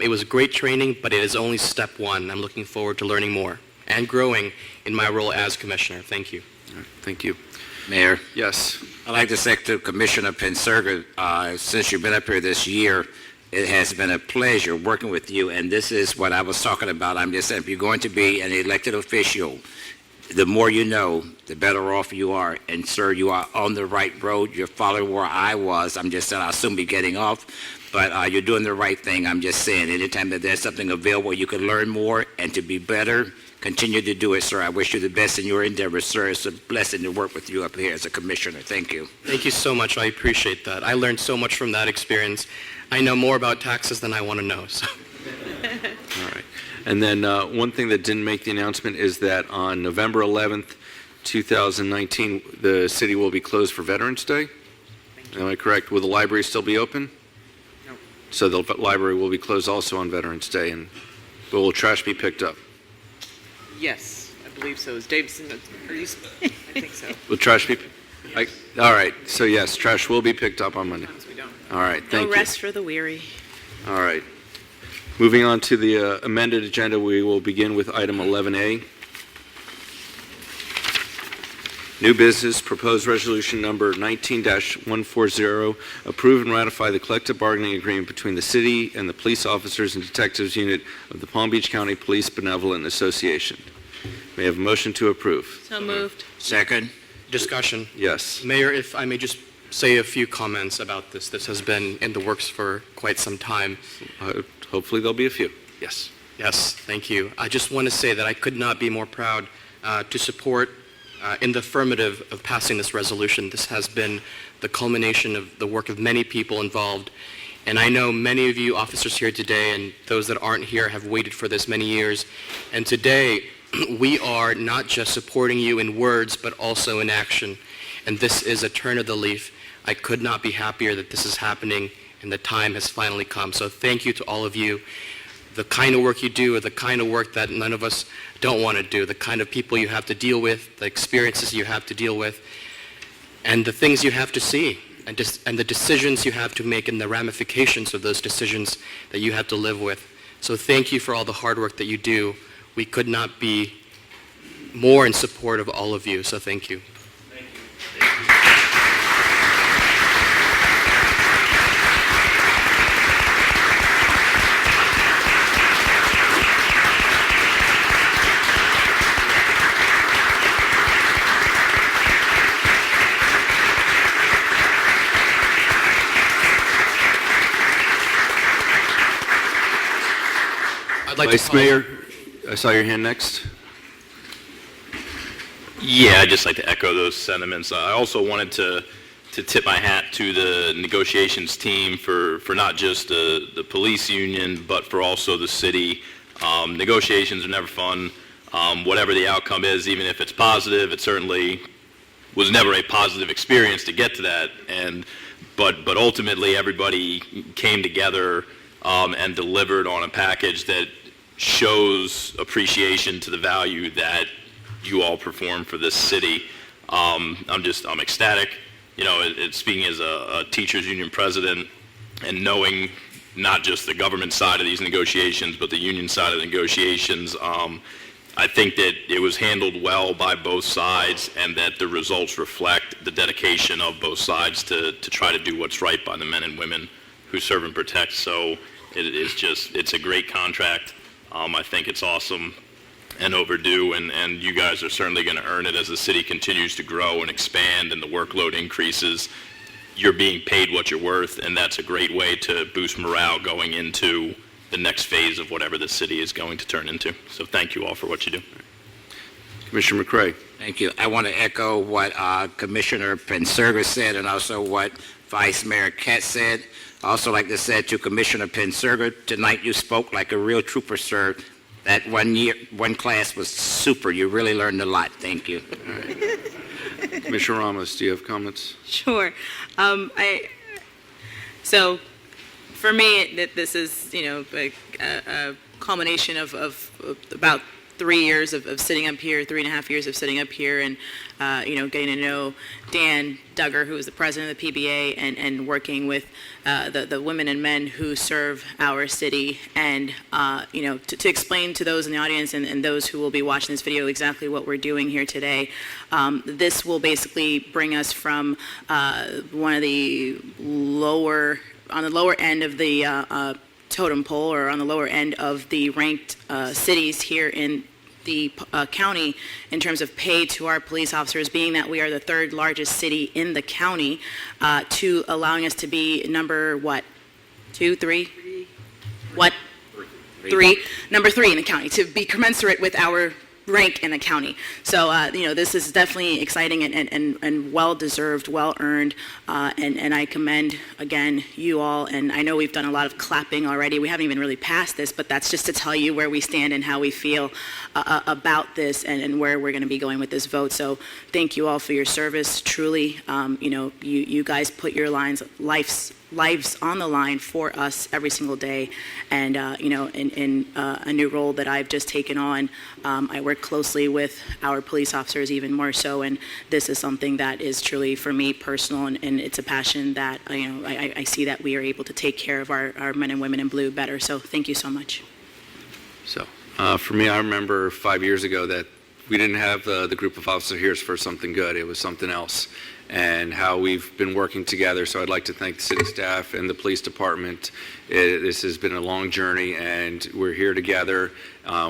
it was great training, but it is only step one. I'm looking forward to learning more and growing in my role as commissioner. Thank you. All right, thank you. Mayor, Yes. I'd like to say to Commissioner Pensurga, since you've been up here this year, it has been a pleasure working with you, and this is what I was talking about. I'm just saying, if you're going to be an elected official, the more you know, the better off you are. And, sir, you are on the right road. You're following where I was. I'm just saying I'll soon be getting off. But you're doing the right thing. I'm just saying, anytime that there's something available, you can learn more and to be better, continue to do it, sir. I wish you the best in your endeavors, sir. It's a blessing to work with you up here as a commissioner. Thank you. Thank you so much. I appreciate that. I learned so much from that experience. I know more about taxes than I want to know. So. All right. And then one thing that didn't make the announcement is that on November 11th, 2019, the city will be closed for Veterans Day. Am I correct? Will the library still be open? No. So the library will be closed also on Veterans Day, and but will trash be picked up? Yes, I believe so. Is Davidson, are you, I think so. Will trash be? All right. So yes, trash will be picked up on Monday. Sometimes we don't. All right. Thank No you. rest for the weary. All right. Moving on to the amended agenda, we will begin with item 11A. New business, proposed resolution number 19-140, approve and ratify the collective bargaining agreement between the city and the police officers and detectives unit of the Palm Beach County Police Benevolent Association. May I have a motion to approve? So moved. Second. Discussion. Yes. Mayor, if I may just say a few comments about this. This has been in the works for quite some time. Hopefully there'll be a few. Yes. Yes, thank you. I just want to say that I could not be more proud to support in the affirmative of passing this resolution. This has been the culmination of the work of many people involved. And I know many of you officers here today and those that aren't here have waited for this many years. And today, we are not just supporting you in words, but also in action. And this is a turn of the leaf. I could not be happier that this is happening and the time has finally come. So thank you to all of you. The kind of work you do, or the kind of work that none of us don't want to do, the kind of people you have to deal with, the experiences you have to deal with, and the things you have to see, and the decisions you have to make and the ramifications of those decisions that you have to live with. So thank you for all the hard work that you do. We could not be more in support of all of you, so thank you. Thank you. I'd like to Vice call- Mayor, I saw your hand next. Yeah, I'd just like to echo those sentiments. I also wanted to tip my hat to the negotiations team for not just the police union, but for also the city. Negotiations are never fun. Whatever the outcome is, even if it's positive, it certainly was never a positive experience to get to that. But ultimately, everybody came together and delivered on a package that shows appreciation to the value that you all perform for this city. I'm ecstatic. You know, speaking as a teachers union president and knowing not just the government side of these negotiations, but the union side of the negotiations, I think that it was handled well by both sides and that the results reflect the dedication of both sides to try to do what's right by the men and women who serve and protect. So it's a great contract. I think it's awesome and overdue, and you guys are certainly going to earn it as the city continues to grow and expand and the workload increases. You're being paid what you're worth, and that's a great way to boost morale going into the next phase of whatever the city is going to turn into. So thank you all for what you do. Commissioner McCray. Thank you. I want to echo what Commissioner Penserga said and also what Vice Mayor Katz said. I also like to say to Commissioner Penserga, tonight you spoke like a real trooper, sir. That one class was super. You really learned a lot. Thank you. All right. Commissioner Ramos, do you have comments? Sure. So for me, this is, a culmination of about 3 years of sitting up here, 3.5 years of sitting up here and, getting to know Dan Duggar, who is the president of the PBA, and working with the women and men who serve our city. And, to explain to those in the audience and those who will be watching this video exactly what we're doing here today, this will basically bring us from one of the on the lower end of the totem pole, or on the lower end of the ranked cities here in the county in terms of pay to our police officers, being that we are the third largest city in the county, to allowing us to be number what? 2, 3? What? 3. Number 3 in the county, to be commensurate with our rank in the county. So, this is definitely exciting and well-deserved, well-earned, and I commend, again, you all, and I know we've done a lot of clapping already. We haven't even really passed this, but that's just to tell you where we stand and how we feel about this and where we're going to be going with this vote. So thank you all for your service. Truly, you guys put your lives on the line for us every single day. And, in a new role that I've just taken on, I work closely with our police officers even more so. And this is something that is truly, for me, personal. And it's a passion that, I see that we are able to take care of our men and women in blue better. So thank you so much. So, for me, I remember 5 years ago that we didn't have the group of officers here for something good. It was something else. And how we've been working together. So I'd like to thank the city staff and the police department. This has been a long journey, and we're here together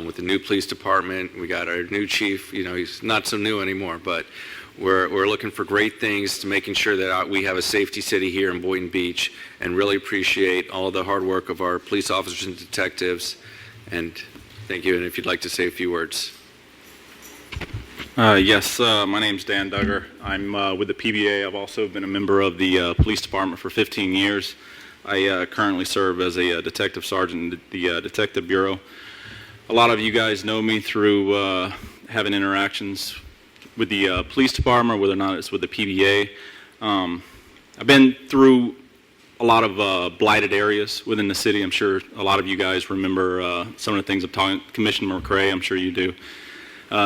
with the new police department. We got our new chief. He's not so new anymore, but we're looking for great things to making sure that we have a safety city here in Boynton Beach, and really appreciate all the hard work of our police officers and detectives. And thank you. And if you'd like to say a few words. Yes, my name's Dan Duggar. I'm with the PBA. I've also been a member of the police department for 15 years. I currently serve as a detective sergeant in the Detective Bureau. A lot of you guys know me through having interactions with the police department, whether or not it's with the PBA. I've been through a lot of blighted areas within the city. I'm sure a lot of you guys remember some of the things I'm talking. Commissioner McCray, I'm sure you do.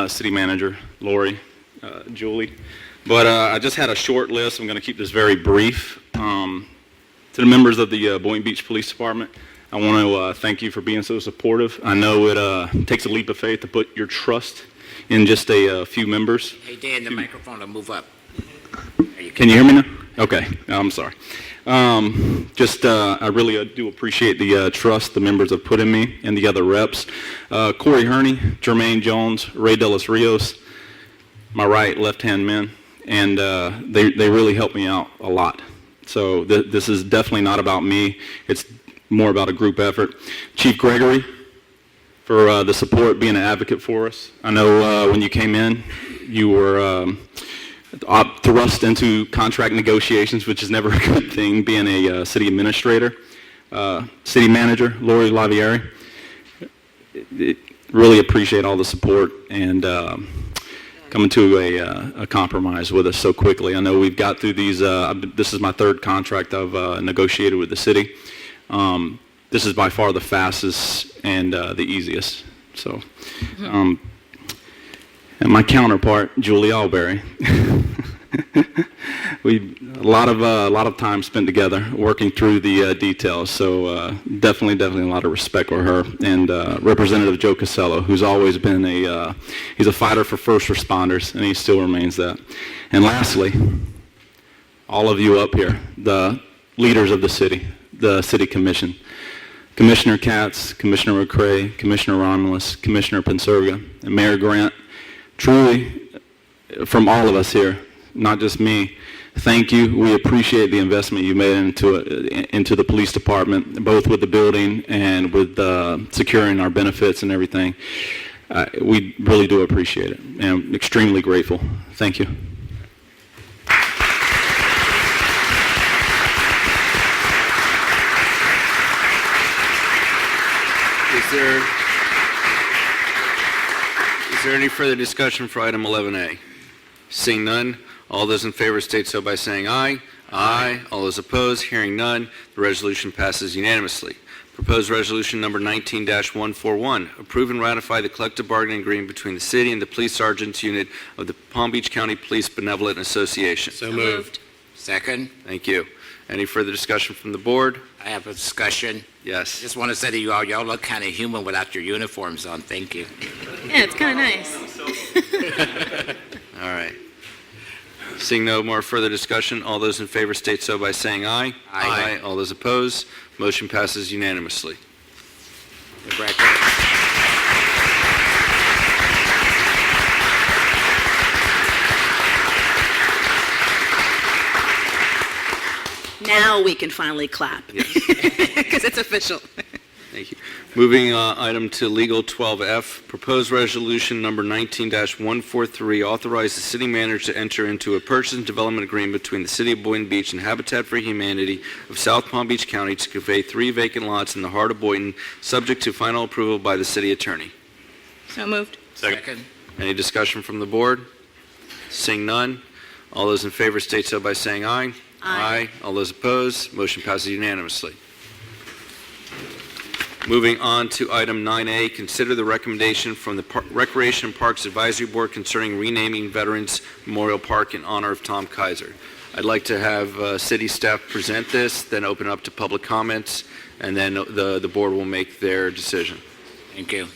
City Manager Lori, Julie. But I just had a short list. I'm going to keep this very brief. To the members of the Boynton Beach Police Department, I want to thank you for being so supportive. I know it takes a leap of faith to put your trust in just a few members. Hey, Dan, the microphone will move up. Can you hear me now? Okay, I'm sorry. I really do appreciate the trust the members have put in me and the other reps. Corey Herney, Jermaine Jones, Ray Delos Rios, my right, left-hand men, and they really helped me out a lot. So this is definitely not about me. It's more about a group effort. Chief Gregory, for the support, being an advocate for us. I know when you came in, you were thrust into contract negotiations, which is never a good thing, being a city administrator. City manager, Lori Lavieri. Really appreciate all the support and coming to a compromise with us so quickly. I know we've got through these, this is my third contract I've negotiated with the city. This is by far the fastest and the easiest. So, and my counterpart, Julie Alberry. We a lot of time spent together working through the details. So definitely a lot of respect for her, and Representative Joe Casello, who's always been he's a fighter for first responders, and he still remains that. And lastly, all of you up here, the leaders of the city commission, Commissioner Katz, Commissioner McCray, Commissioner Romulus, Commissioner Pensurga, and Mayor Grant. Truly, from all of us here, not just me, thank you. We appreciate the investment you made into the police department, both with the building and with securing our benefits and everything. We really do appreciate it, and I'm extremely grateful. Thank you. Is there any further discussion for item 11A? Seeing none, all those in favor state so by saying aye. Aye. All those opposed, hearing none, the resolution passes unanimously. Proposed resolution number 19-141, approve and ratify the collective bargaining agreement between the city and the police sergeants unit of the Palm Beach County Police Benevolent Association. So moved. Second. Thank you. Any further discussion from the board? I have a discussion. Yes. Just want to say to you all, y'all look kind of human without your uniforms on. Thank you. Yeah, it's kind of nice. All right. Seeing no more further discussion, all those in favor state so by saying aye. Aye. All those opposed, motion passes unanimously. Congratulations. Now we can finally clap. Because it's official. Thank you. Moving item to legal 12F, proposed resolution number 19-143, authorize the city manager to enter into a purchase and development agreement between the city of Boynton Beach and Habitat for Humanity of South Palm Beach County to convey 3 vacant lots in the heart of Boynton, subject to final approval by the city attorney. So moved. Second. Any discussion from the board? Seeing none, all those in favor state so by saying aye. Aye. All those opposed, motion passes unanimously. Moving on to item 9A, consider the recommendation from the Recreation and Parks Advisory Board concerning renaming Veterans Memorial Park in honor of Tom Kaiser. I'd like to have city staff present this, then open up to public comments, and then the board will make their decision. Thank you.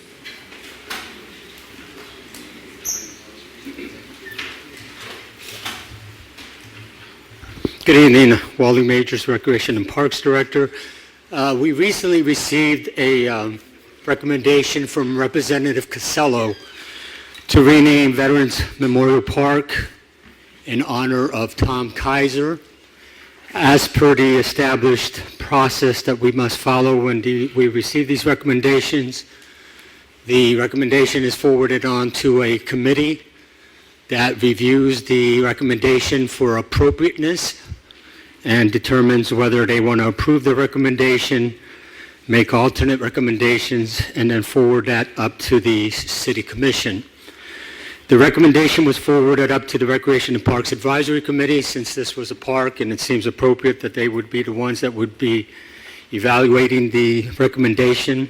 Good evening, Wally Majors, Recreation and Parks Director. We recently received a recommendation from Representative Casello to rename Veterans Memorial Park in honor of Tom Kaiser. As per the established process that we must follow when we receive these recommendations, the recommendation is forwarded on to a committee that reviews the recommendation for appropriateness and determines whether they want to approve the recommendation, make alternate recommendations, and then forward that up to the City Commission. The recommendation was forwarded up to the Recreation and Parks Advisory Committee since this was a park and it seems appropriate that they would be the ones that would be evaluating the recommendation.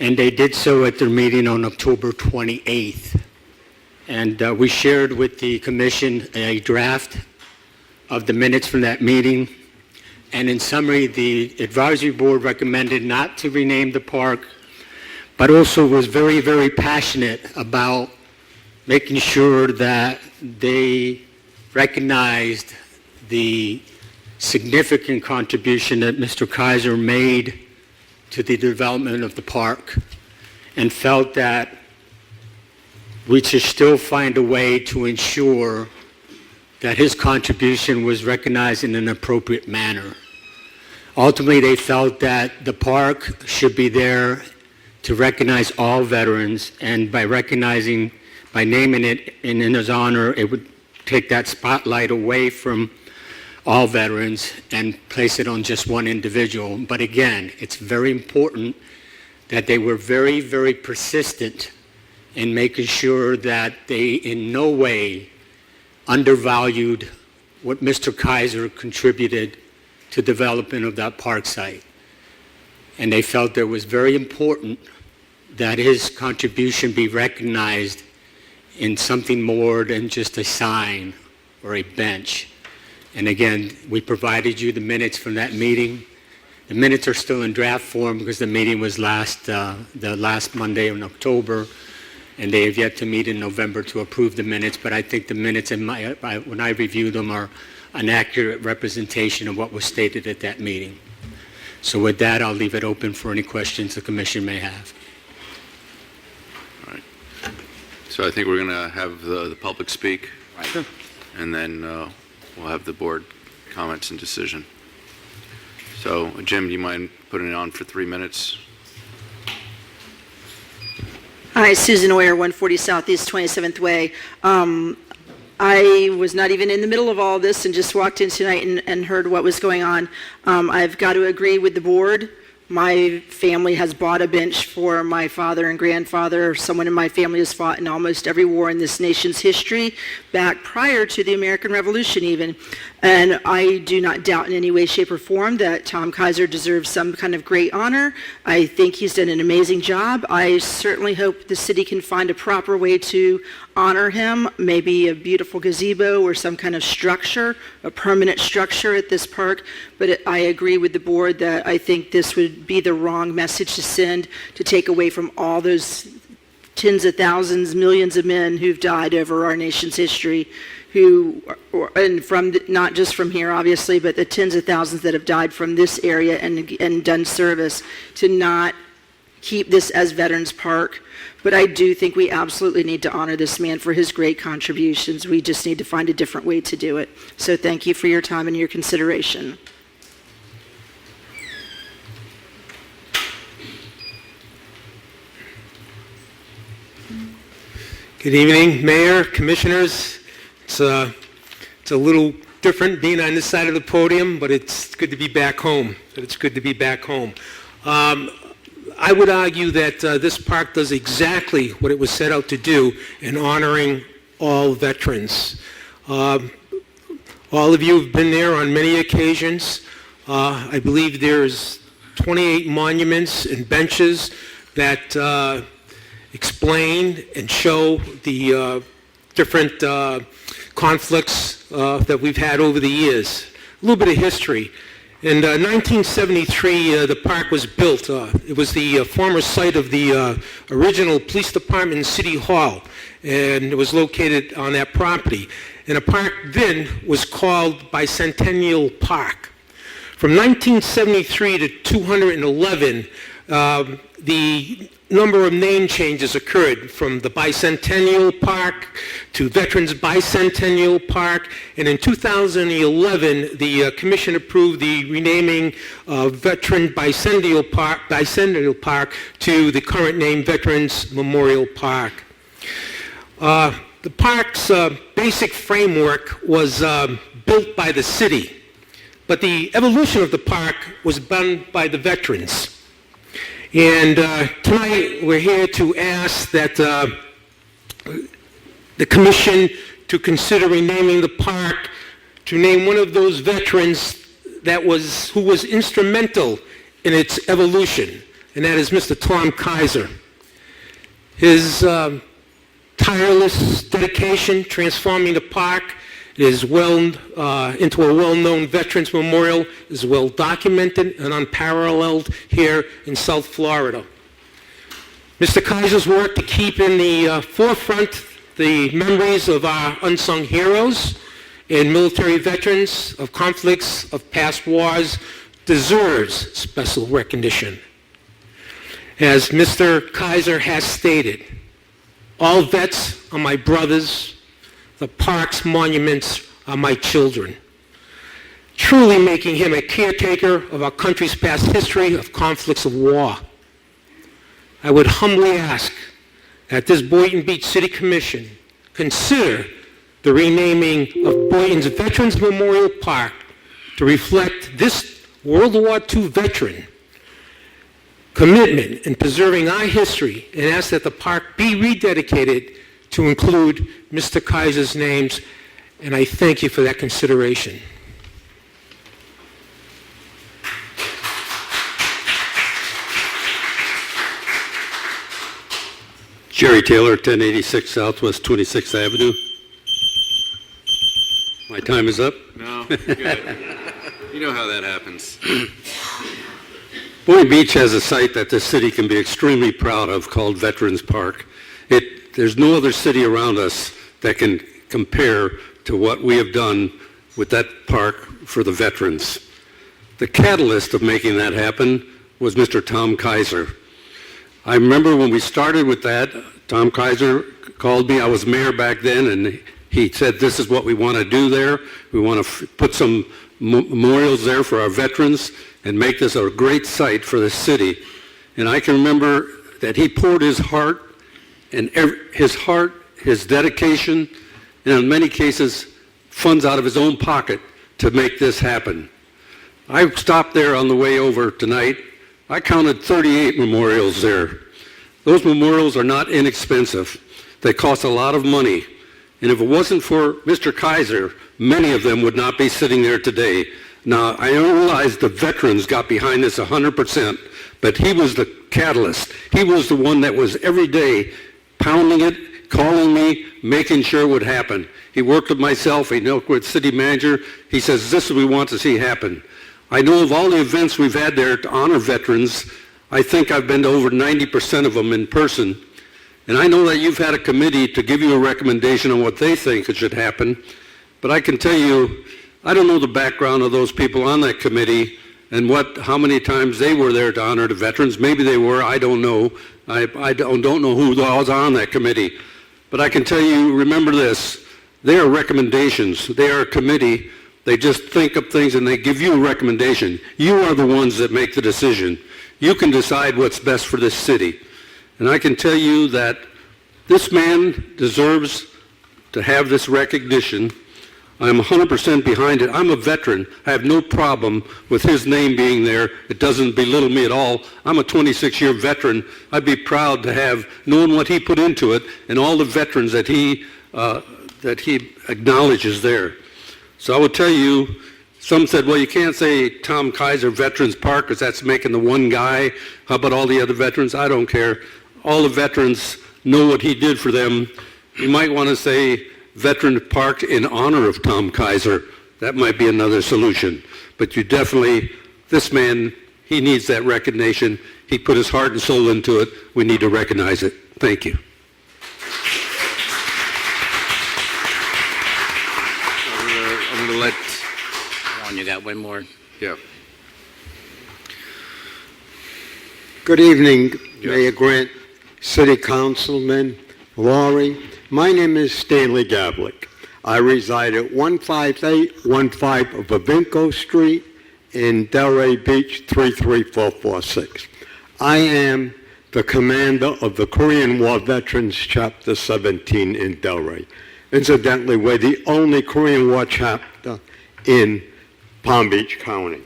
And they did so at their meeting on October 28th. And we shared with the Commission a draft of the minutes from that meeting. And in summary, the advisory board recommended not to rename the park, but also was very, very passionate about making sure that they recognized the significant contribution that Mr. Kaiser made to the development of the park, and felt that we should still find a way to ensure that his contribution was recognized in an appropriate manner. Ultimately, they felt that the park should be there to recognize all veterans, and by naming it in his honor, it would take that spotlight away from all veterans and place it on just one individual. But again, it's very important that they were very, very persistent in making sure that they in no way undervalued what Mr. Kaiser contributed to development of that park site. And they felt it was very important that his contribution be recognized in something more than just a sign or a bench. And again, we provided you the minutes from that meeting. The minutes are still in draft form because the meeting was the last Monday in October, and they have yet to meet in November to approve the minutes. But I think the minutes, when I review them, are an accurate representation of what was stated at that meeting. So with that, I'll leave it open for any questions the commission may have. All right. So I think we're going to have the public speak, and then we'll have the board comments and decision. So, Jim, do you mind putting it on for 3 minutes? Hi, Susan Oyer, 140 Southeast 27th Way. I was not even in the middle of all this and just walked in tonight and heard what was going on. I've got to agree with the board. My family has bought a bench for my father and grandfather. Someone in my family has fought in almost every war in this nation's history, back prior to the American Revolution even. And I do not doubt in any way, shape, or form that Tom Kaiser deserves some kind of great honor. I think he's done an amazing job. I certainly hope the city can find a proper way to honor him, maybe a beautiful gazebo or some kind of structure, a permanent structure at this park. But I agree with the board that I think this would be the wrong message to send, to take away from all those tens of thousands, millions of men who've died over our nation's history, and from not just from here, obviously, but the tens of thousands that have died from this area and done service, to not keep this as Veterans Park. But I do think we absolutely need to honor this man for his great contributions. We just need to find a different way to do it. So thank you for your time and your consideration. Good evening, Mayor, Commissioners. It's a little different being on this side of the podium, but it's good to be back home. I would argue that this park does exactly what it was set out to do in honoring all veterans. All of you have been there on many occasions. I believe there's 28 monuments and benches that explain and show the different conflicts that we've had over the years. A little bit of history. In 1973, the park was built. It was the former site of the original police department and city hall, and it was located on that property. And the park then was called Bicentennial Park. From 1973 to 211, the number of name changes occurred, from the Bicentennial Park to Veterans Bicentennial Park, and in 2011 the commission approved the renaming of Veteran Bicentennial Park to the current name Veterans Memorial Park. The park's basic framework was built by the city, but the evolution of the park was done by the veterans. And tonight we're here to ask that the commission to consider renaming the park to name one of those veterans who was instrumental in its evolution, and that is Mr. Tom Kaiser. His tireless dedication transforming the park is into a well-known Veterans Memorial, is well documented and unparalleled here in South Florida. Mr. Kaiser's work to keep in the forefront the memories of our unsung heroes and military veterans of conflicts of past wars deserves special recognition. As Mr. Kaiser has stated, all vets are my brothers. The park's monuments are my children, truly making him a caretaker of our country's past history of conflicts of war. I would humbly ask that this Boynton Beach City Commission consider the renaming of Boynton's Veterans Memorial Park to reflect this World War II veteran commitment in preserving our history, and ask that the park be rededicated to include Mr. Kaiser's names, and I thank you for that consideration. Jerry Taylor, 1086 Southwest 26th Avenue. My time is up? No, good. You know how that happens. Boynton Beach has a site that this city can be extremely proud of called Veterans Park. There's no other city around us that can compare to what we have done with that park for the veterans. The catalyst of making that happen was Mr. Tom Kaiser. I remember when we started with that, Tom Kaiser called me. I was mayor back then, and he said, this is what we want to do there. We want to put some memorials there for our veterans and make this a great site for the city. And I can remember that he poured his heart, his dedication, and in many cases, funds out of his own pocket to make this happen. I stopped there on the way over tonight. I counted 38 memorials there. Those memorials are not inexpensive. They cost a lot of money. And if it wasn't for Mr. Kaiser, many of them would not be sitting there today. Now, I realize the veterans got behind this 100%, but he was the catalyst. He was the one that was every day pounding it, calling me, making sure it would happen. He worked with myself, he worked with city manager. He says, this is what we want to see happen. I know of all the events we've had there to honor veterans, I think I've been to over 90% of them in person. And I know that you've had a committee to give you a recommendation on what they think it should happen. But I can tell you, I don't know the background of those people on that committee and how many times they were there to honor the veterans. Maybe they were, I don't know. I don't know who was on that committee. But I can tell you, remember this, they are recommendations. They are a committee. They just think of things and they give you a recommendation. You are the ones that make the decision. You can decide what's best for this city. And I can tell you that this man deserves to have this recognition. I'm 100% behind it. I'm a veteran. I have no problem with his name being there. It doesn't belittle me at all. I'm a 26-year veteran. I'd be proud to have known what he put into it and all the veterans that he acknowledges there. So I would tell you, some said, well, you can't say Tom Kaiser Veterans Park because that's making the one guy. How about all the other veterans? I don't care. All the veterans know what he did for them. You might want to say Veteran Park in honor of Tom Kaiser. That might be another solution. But you definitely, this man, he needs that recognition. He put his heart and soul into it. We need to recognize it. Thank you. I'm going to let... Ron, you got one more. Yeah. Good evening, Mayor Grant, City Councilman, Laurie. My name is Stanley Gavlik. I reside at 15815 of Avinco Street in Delray Beach, 33446. I am the commander of the Korean War Veterans Chapter 17 in Delray. Incidentally, we're the only Korean War chapter in Palm Beach County.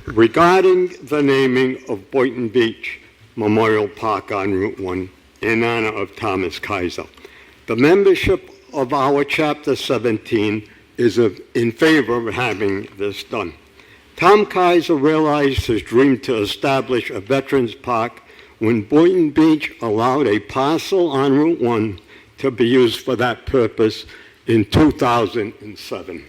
Regarding the naming of Boynton Beach Memorial Park on Route 1 in honor of Thomas Kaiser, the membership of our Chapter 17 is in favor of having this done. Tom Kaiser realized his dream to establish a Veterans Park when Boynton Beach allowed a parcel on Route 1 to be used for that purpose in 2007.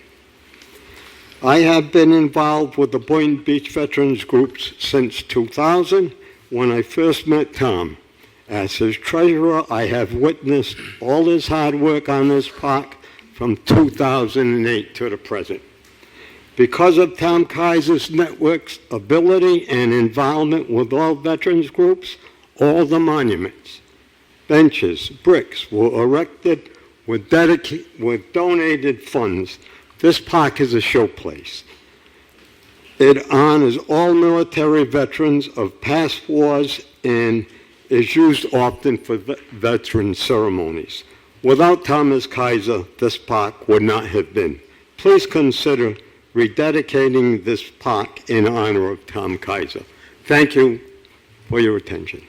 I have been involved with the Boynton Beach Veterans Groups since 2000 when I first met Tom. As his treasurer, I have witnessed all his hard work on this park from 2008 to the present. Because of Tom Kaiser's network's ability and involvement with all veterans groups, all the monuments, benches, bricks were erected with donated funds. This park is a showplace. It honors all military veterans of past wars and is used often for veteran ceremonies. Without Thomas Kaiser, this park would not have been. Please consider rededicating this park in honor of Tom Kaiser. Thank you for your attention.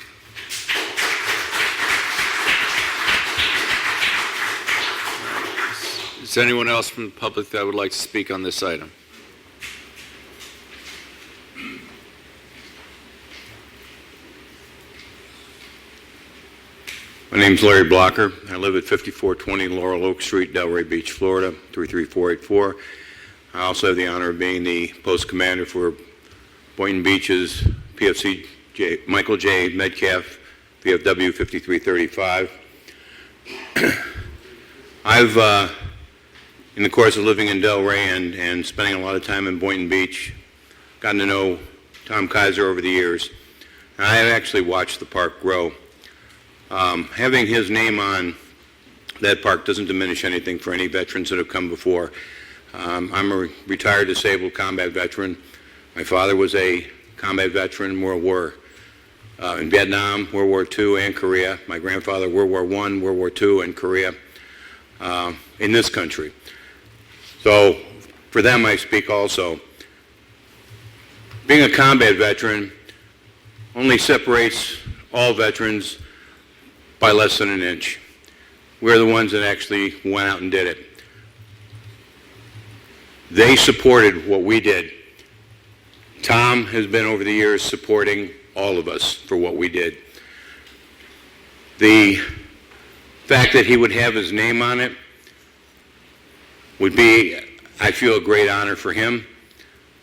Is there anyone else from the public that would like to speak on this item? My name's Larry Blocker. I live at 5420 Laurel Oak Street, Delray Beach, Florida, 33484. I also have the honor of being the post commander for Boynton Beach's PFC Michael J. Metcalf, VFW 5335. I've, in the course of living in Delray and spending a lot of time in Boynton Beach, gotten to know Tom Kaiser over the years. And I have actually watched the park grow. Having his name on that park doesn't diminish anything for any veterans that have come before. I'm a retired disabled combat veteran. My father was a combat veteran in World War, in Vietnam, World War II, and Korea. My grandfather, World War I, World War II, and Korea, in this country. So for them, I speak also. Being a combat veteran only separates all veterans by less than an inch. We're the ones that actually went out and did it. They supported what we did. Tom has been over the years supporting all of us for what we did. The fact that he would have his name on it would be, I feel, a great honor for him,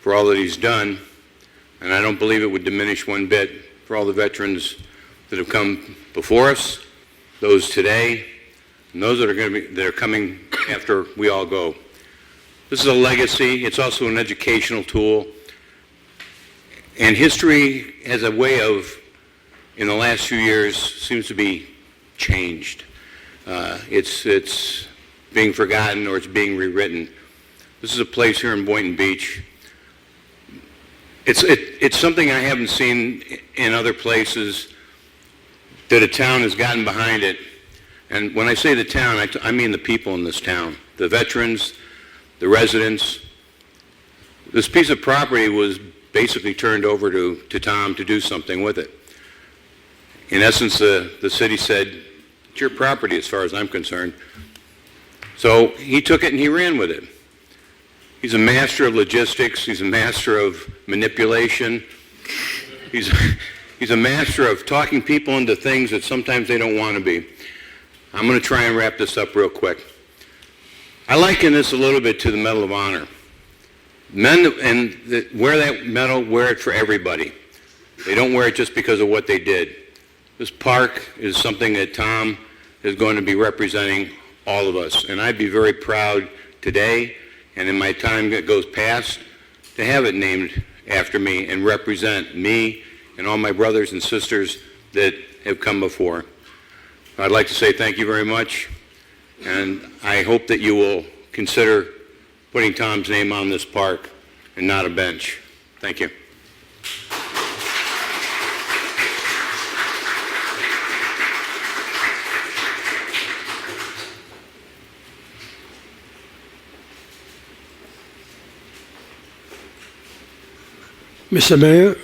for all that he's done, and I don't believe it would diminish one bit for all the veterans that have come before us, those today, and those that are coming after we all go. This is a legacy. It's also an educational tool. And history has a way of, in the last few years, seems to be changed. It's being forgotten or it's being rewritten. This is a place here in Boynton Beach. It's something I haven't seen in other places, that a town has gotten behind it. And when I say the town, I mean the people in this town, the veterans, the residents. This piece of property was basically turned over to Tom to do something with it. In essence, the city said, it's your property as far as I'm concerned. So he took it and he ran with it. He's a master of logistics. He's a master of manipulation. He's a master of talking people into things that sometimes they don't want to be. I'm going to try and wrap this up real quick. I liken this a little bit to the Medal of Honor. Men that wear that medal wear it for everybody. They don't wear it just because of what they did. This park is something that Tom is going to be representing all of us. And I'd be very proud today and in my time that goes past to have it named after me and represent me and all my brothers and sisters that have come before. I'd like to say thank you very much, and I hope that you will consider putting Tom's name on this park and not a bench. Thank you. Mr. Mayor,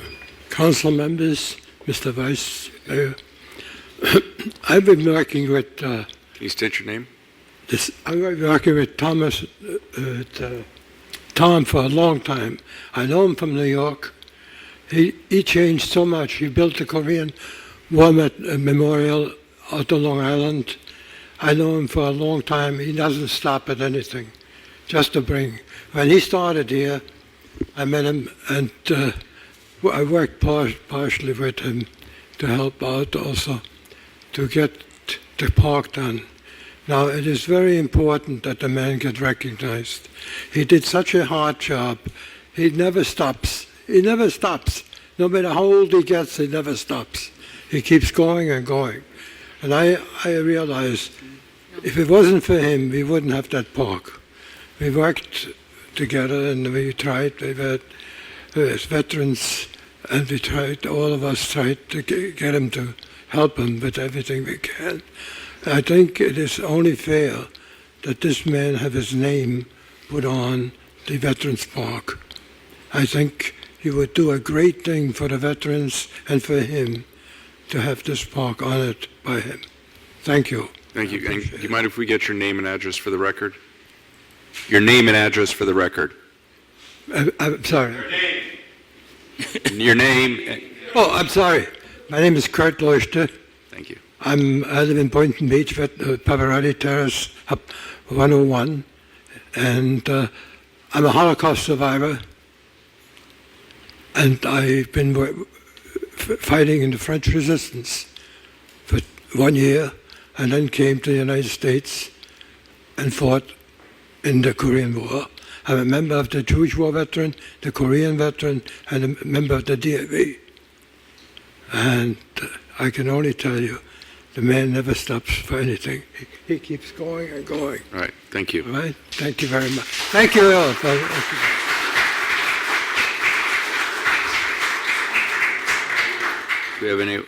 council members, Mr. Vice Mayor, I've been working with... Can you state your name? I've been working with Tom for a long time. I know him from New York. He changed so much. He built the Korean War Memorial out on Long Island. I know him for a long time. He doesn't stop at anything, just to bring. When he started here, I met him, and I worked partially with him to help out also to get the park done. Now, it is very important that the man get recognized. He did such a hard job. He never stops. He never stops. No matter how old he gets, he never stops. He keeps going and going. And I realized if it wasn't for him, we wouldn't have that park. We worked together and we tried. We've had as veterans and all of us tried to get him to help him with everything we can. I think it is only fair that this man have his name put on the Veterans Park. I think he would do a great thing for the veterans and for him to have this park honored by him. Thank you. Thank you. And do you mind if we get your name and address for the record? Your name and address for the record. I'm sorry. Your name. Oh, I'm sorry. My name is Kurt Leuchter. Thank you. I live in Boynton Beach, Pavarati Terrace, 101, and I'm a Holocaust survivor, and I've been fighting in the French resistance for 1 year, and then came to the United States and fought in the Korean War. I'm a member of the Jewish War veteran, the Korean veteran, and a member of the DAV. And I can only tell you, the man never stops for anything. He keeps going and going. All right. Thank you. All right? Thank you very much. Thank you all. Do we have any?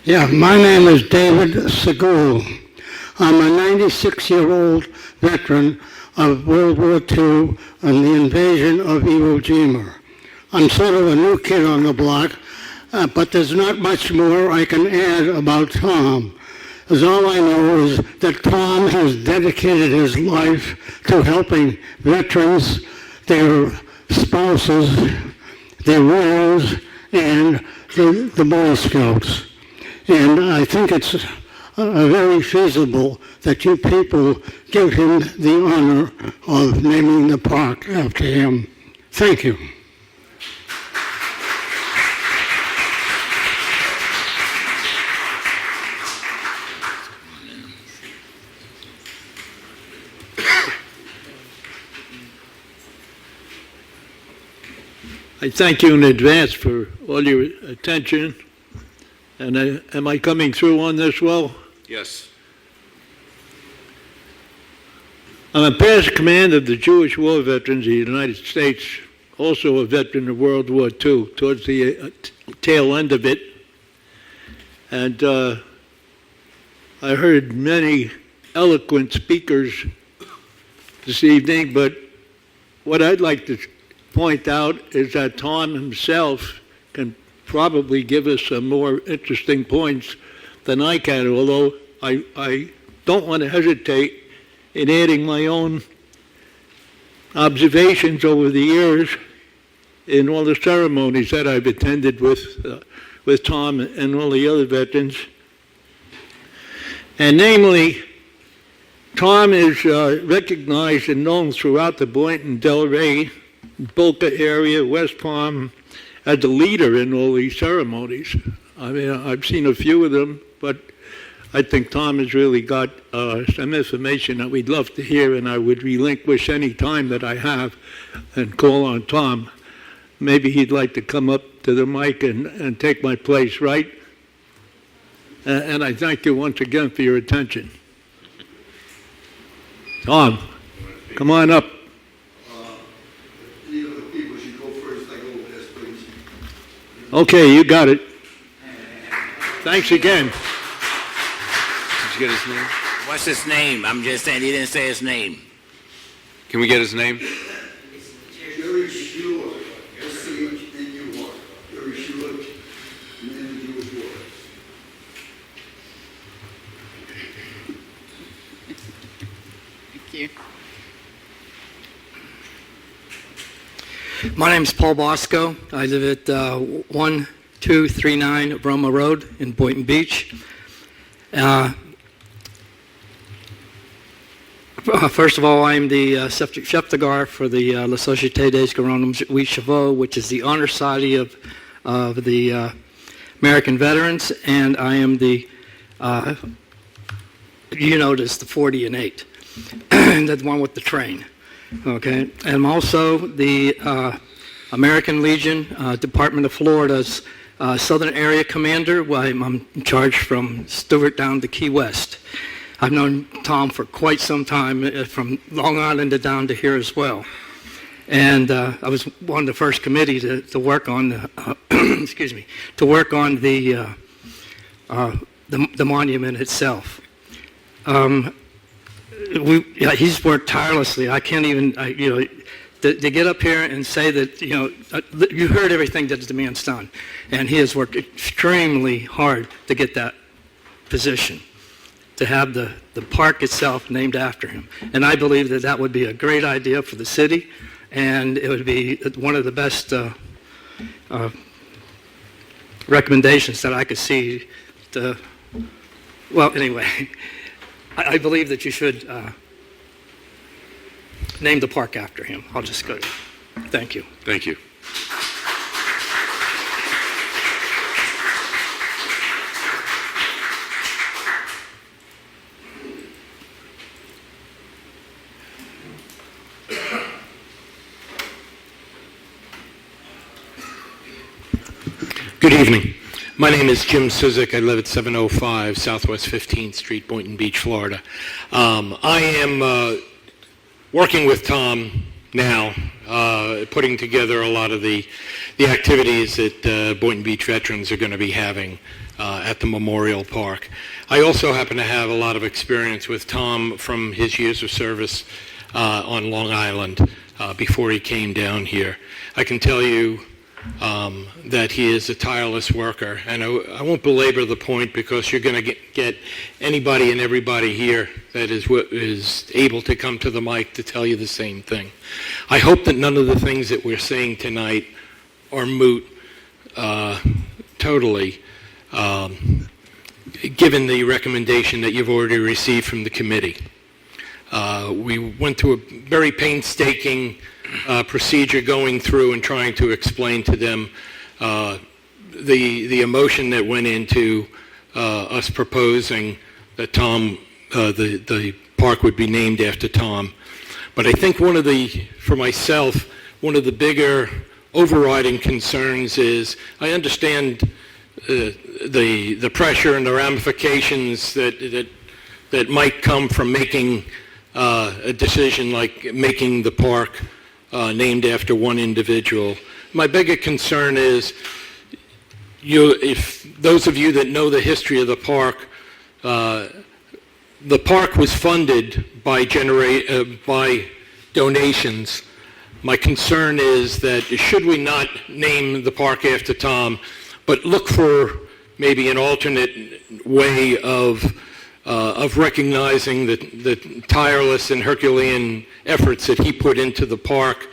Yeah, my name is David Segul. I'm a 96-year-old veteran of World War II and the invasion of Iwo Jima. I'm sort of a new kid on the block, but there's not much more I can add about Tom. As all I know is that Tom has dedicated his life to helping veterans, their spouses, their widows, and the Boy Scouts. And I think it's very feasible that you people give him the honor of naming the park after him. Thank you. I thank you in advance for all your attention. And am I coming through on this well? Yes. I'm a past commander of the Jewish War Veterans of the United States, also a veteran of World War II, towards the tail end of it. And I heard many eloquent speakers this evening, but what I'd like to point out is that Tom himself can probably give us some more interesting points than I can, although I don't want to hesitate in adding my own observations over the years in all the ceremonies that I've attended with Tom and all the other veterans. And namely, Tom is recognized and known throughout the Boynton, Delray, Boca area, West Palm, as a leader in all these ceremonies. I mean, I've seen a few of them, but I think Tom has really got some information that we'd love to hear, and I would relinquish any time that I have and call on Tom. Maybe he'd like to come up to the mic and take my place, right? And I thank you once again for your attention. Tom, come on up. Okay, you got it. Thanks again. Did you get his name? What's his name? I'm just saying he didn't say his name. Can we get his name? Jerry Stewart, S-C-H-N-U-R. Jerry Stewart, man of Jewish War. Thank you. My name is Paul Bosco. I live at 1239 Roma Road in Boynton Beach. First of all, I'm the chef de gare for the La Société des Grands Huit Chevaux, which is the honor society of the American veterans, and I am the, you notice, the 40 and 8, that one with the train. Okay, and I'm also the American Legion, Department of Florida's Southern Area Commander. Well, I'm in charge from Stewart down to Key West. I've known Tom for quite some time, from Long Island to down to here as well. And I was on the first committee to work on the, excuse me, to work on the monument itself. He's worked tirelessly. I can't even, to get up here and say that, you heard everything that the man's done, and he has worked extremely hard to get that position, to have the park itself named after him. And I believe that that would be a great idea for the city, and it would be one of the best recommendations that I could see. Well, anyway, I believe that you should name the park after him. I'll just go. Thank you. Thank you. Good evening. My name is Jim Suzik. I live at 705 Southwest 15th Street, Boynton Beach, Florida. I am working with Tom now, putting together a lot of the activities that Boynton Beach veterans are going to be having at the Memorial Park. I also happen to have a lot of experience with Tom from his years of service on Long Island before he came down here. I can tell you that he is a tireless worker, and I won't belabor the point because you're going to get anybody and everybody here that is able to come to the mic to tell you the same thing. I hope that none of the things that we're saying tonight are moot totally, given the recommendation that you've already received from the committee. We went through a very painstaking procedure going through and trying to explain to them the emotion that went into us proposing that Tom, the park would be named after Tom. But I think for myself, one of the bigger overriding concerns is I understand the pressure and the ramifications that might come from making a decision like making the park named after one individual. My bigger concern is, if those of you that know the history of the park was funded by donations. My concern is that should we not name the park after Tom, but look for maybe an alternate way of recognizing the tireless and Herculean efforts that he put into the park.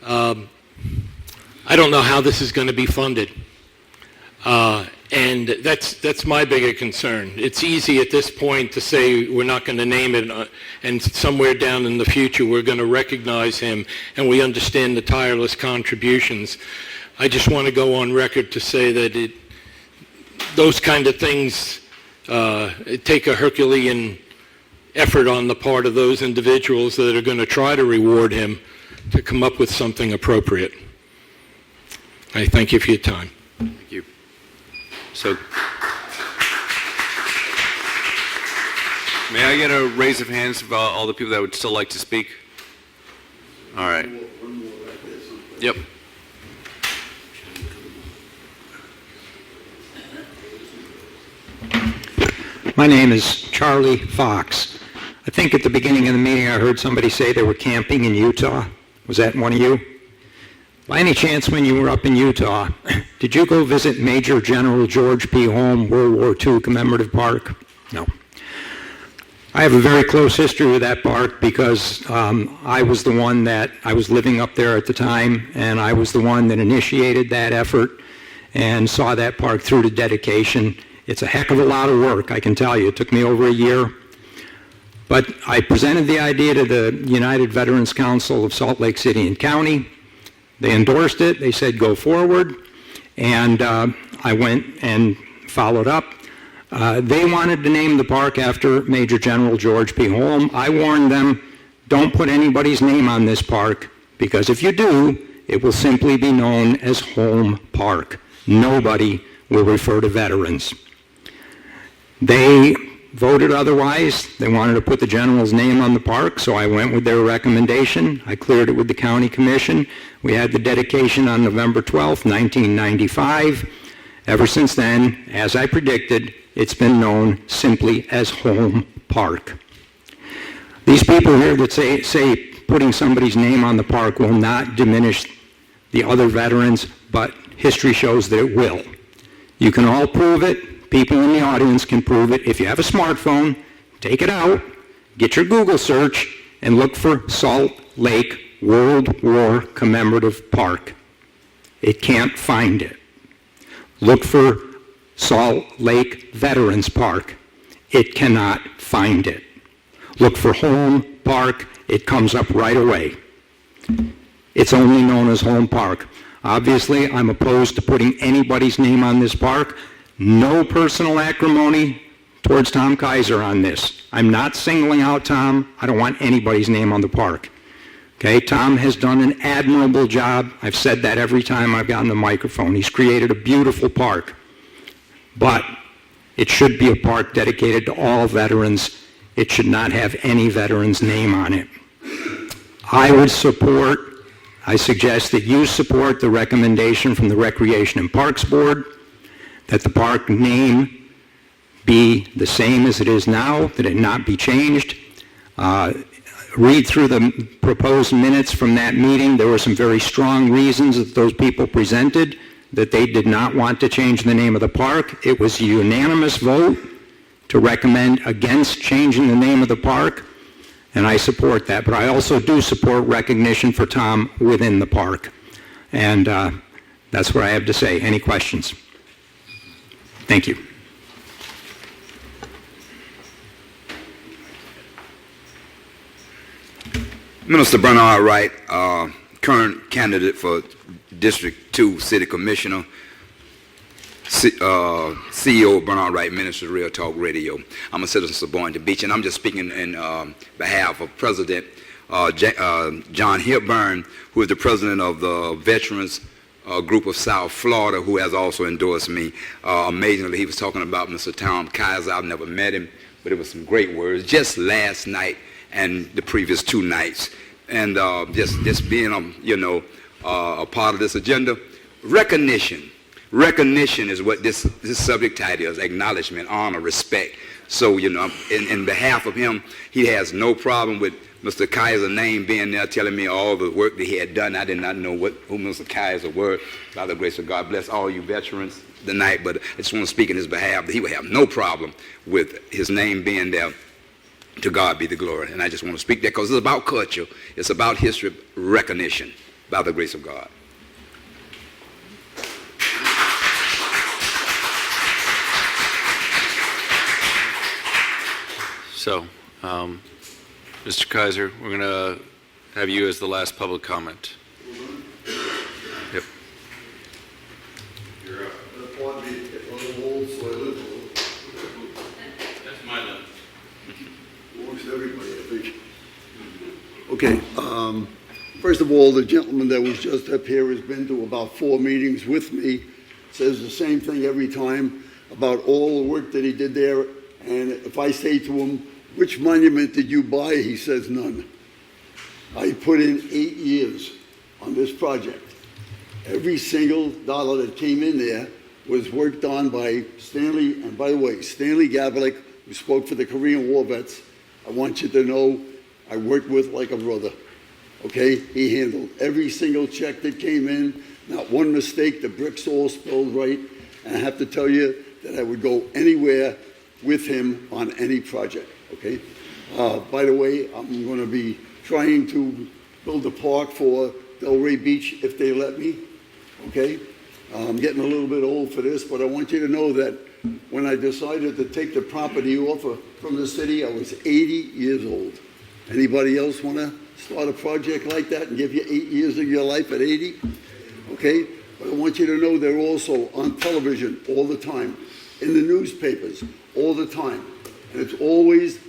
I don't know how this is going to be funded. And that's my bigger concern. It's easy at this point to say we're not going to name it, and somewhere down in the future we're going to recognize him, and we understand the tireless contributions. I just want to go on record to say that those kind of things take a Herculean effort on the part of those individuals that are going to try to reward him to come up with something appropriate. I thank you for your time. Thank you. So, may I get a raise of hands of all the people that would still like to speak? All right. Yep. My name is Charlie Fox. I think at the beginning of the meeting I heard somebody say they were camping in Utah. Was that one of you? By any chance, when you were up in Utah, did you go visit Major General George P. Holm World War II Commemorative Park? No. I have a very close history with that park because I was the one that, I was living up there at the time, and I was the one that initiated that effort and saw that park through to dedication. It's a heck of a lot of work, I can tell you. It took me over a year. But I presented the idea to the United Veterans Council of Salt Lake City and County. They endorsed it. They said go forward. And I went and followed up. They wanted to name the park after Major General George P. Holm. I warned them, don't put anybody's name on this park, because if you do, it will simply be known as Holm Park. nobody will refer to veterans. They voted otherwise. They wanted to put the general's name on the park, so I went with their recommendation. I cleared it with the county commission. We had the dedication on November 12th, 1995. Ever since then, as I predicted, it's been known simply as Home Park. These people here that say putting somebody's name on the park will not diminish the other veterans, but history shows that it will. You can all prove it. People in the audience can prove it. If you have a smartphone, take it out, get your Google search, and look for Salt Lake World War Commemorative Park. It can't find it. Look for Salt Lake Veterans Park. It cannot find it. Look for Home Park. It comes up right away. It's only known as Home Park. Obviously, I'm opposed to putting anybody's name on this park. No personal acrimony towards Tom Kaiser on this. I'm not singling out Tom. I don't want anybody's name on the park. Okay, Tom has done an admirable job. I've said that every time I've gotten the microphone. He's created a beautiful park. But it should be a park dedicated to all veterans. It should not have any veteran's name on it. I suggest that you support the recommendation from the Recreation and Parks Board, that the park name be the same as it is now, that it not be changed. Read through the proposed minutes from that meeting. There were some very strong reasons that those people presented that they did not want to change the name of the park. It was a unanimous vote to recommend against changing the name of the park, and I support that. But I also do support recognition for Tom within the park. And that's what I have to say. Any questions? Thank you. Minister Bernard Wright, current candidate for District 2 City Commissioner, CEO Bernard Wright Ministries Real Talk Radio. I'm a citizen of Boynton Beach, and I'm just speaking in behalf of President John Hepburn, who is the president of the Veterans Group of South Florida, who has also endorsed me. Amazingly, he was talking about Mr. Tom Kaiser. I've never met him, but it was some great words just last night and the previous 2 nights. And just being a part of this agenda. Recognition is what this subject title is: acknowledgement, honor, respect. So, in behalf of him, he has no problem with Mr. Kaiser's name being there, telling me all the work that he had done. I did not know who Mr. Kaiser were. By the grace of God, bless all you veterans tonight, but I just want to speak in his behalf that he would have no problem with his name being there. To God be the glory. And I just want to speak that because it's about culture. It's about history, recognition, by the grace of God. So, Mr. Kaiser, we're going to have you as the last public comment. Yep. You're up. Pardon me, a little old, so I live a little. That's my limit. Belongs to everybody, I think. Okay, first of all, the gentleman that was just up here has been to about 4 meetings with me, says the same thing every time about all the work that he did there, and if I say to him, which monument did you buy? He says none. I put in 8 years on this project. Every single dollar that came in there was worked on by Stanley, and by the way, Stanley Gavlik, who spoke for the Korean War vets. I want you to know I worked with like a brother, okay? He handled every single check that came in, not one mistake, the bricks all spelled right, and I have to tell you that I would go anywhere with him on any project, okay? By the way, I'm going to be trying to build a park for Delray Beach if they let me, okay? I'm getting a little bit old for this, but I want you to know that when I decided to take the property offer from the city, I was 80 years old. Anybody else want to start a project like that and give you 8 years of your life at 80? Okay? But I want you to know they're also on television all the time, in the newspapers all the time. And it's always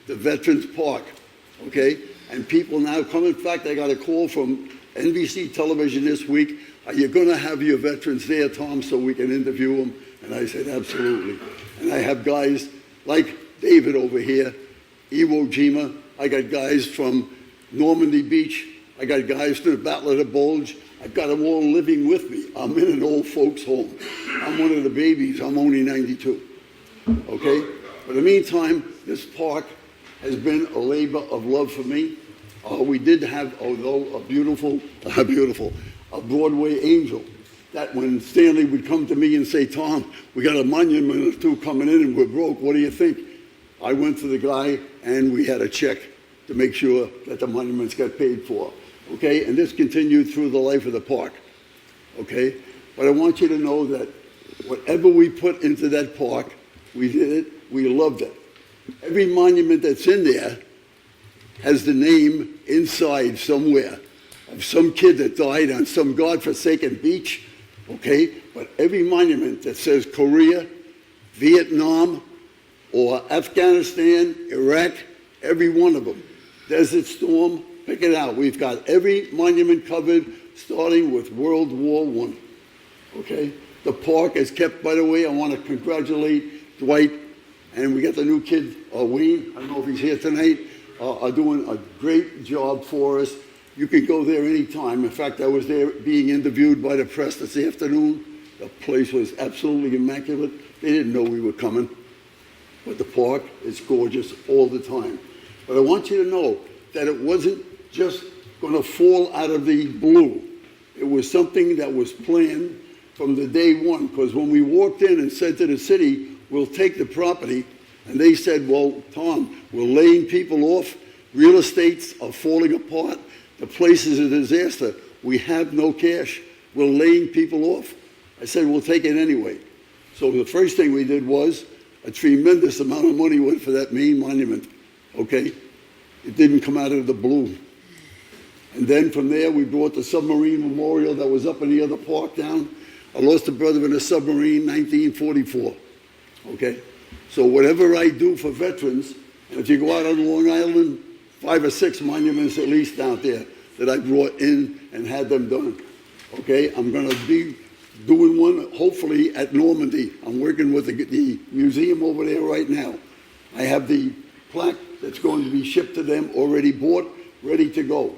the Veterans Park, okay? And people now come. In fact, I got a call from NBC television this week. are you going to have your veterans there, Tom, so we can interview them? And I said, absolutely. And I have guys like David over here, Iwo Jima. I got guys from Normandy Beach. I got guys to the Battle of the Bulge. I've got them all living with me. I'm in an old folks' home. I'm one of the babies. I'm only 92. Okay? But in the meantime, this park has been a labor of love for me. We did have, although a Broadway angel, that when Stanley would come to me and say, Tom, we got a monument or two coming in and we're broke, what do you think? I went to the guy and we had a check to make sure that the monuments got paid for. Okay, and this continued through the life of the park. Okay, but I want you to know that whatever we put into that park, we did it, we loved it. Every monument that's in there has the name inside somewhere of some kid that died on some godforsaken beach. Okay, but every monument that says Korea, Vietnam, or Afghanistan, Iraq, every one of them, Desert Storm, pick it out. We've got every monument covered, starting with World War I. Okay? The park is kept, by the way, I want to congratulate Dwight, and we got the new kid, Wayne, I don't know if he's here tonight, are doing a great job for us. You can go there anytime. In fact, I was there being interviewed by the press this afternoon. The place was absolutely immaculate. They didn't know we were coming. But the park is gorgeous all the time. But I want you to know that it wasn't just going to fall out of the blue. It was something that was planned from the day one, because when we walked in and said to the city, we'll take the property, and they said, well, Tom, we're laying people off, real estates are falling apart, the place is a disaster, we have no cash, we're laying people off. I said, we'll take it anyway. So the first thing we did was a tremendous amount of money went for that main monument, okay? It didn't come out of the blue. And then from there, we brought the submarine memorial that was up in the other park down. I lost a brother in a submarine, 1944, okay? So whatever I do for veterans, and if you go out on Long Island, 5 or 6 monuments at least out there that I brought in and had them done, okay? I'm gonna be doing one, hopefully, at Normandy. I'm working with the museum over there right now. I have the plaque that's going to be shipped to them, already bought, ready to go,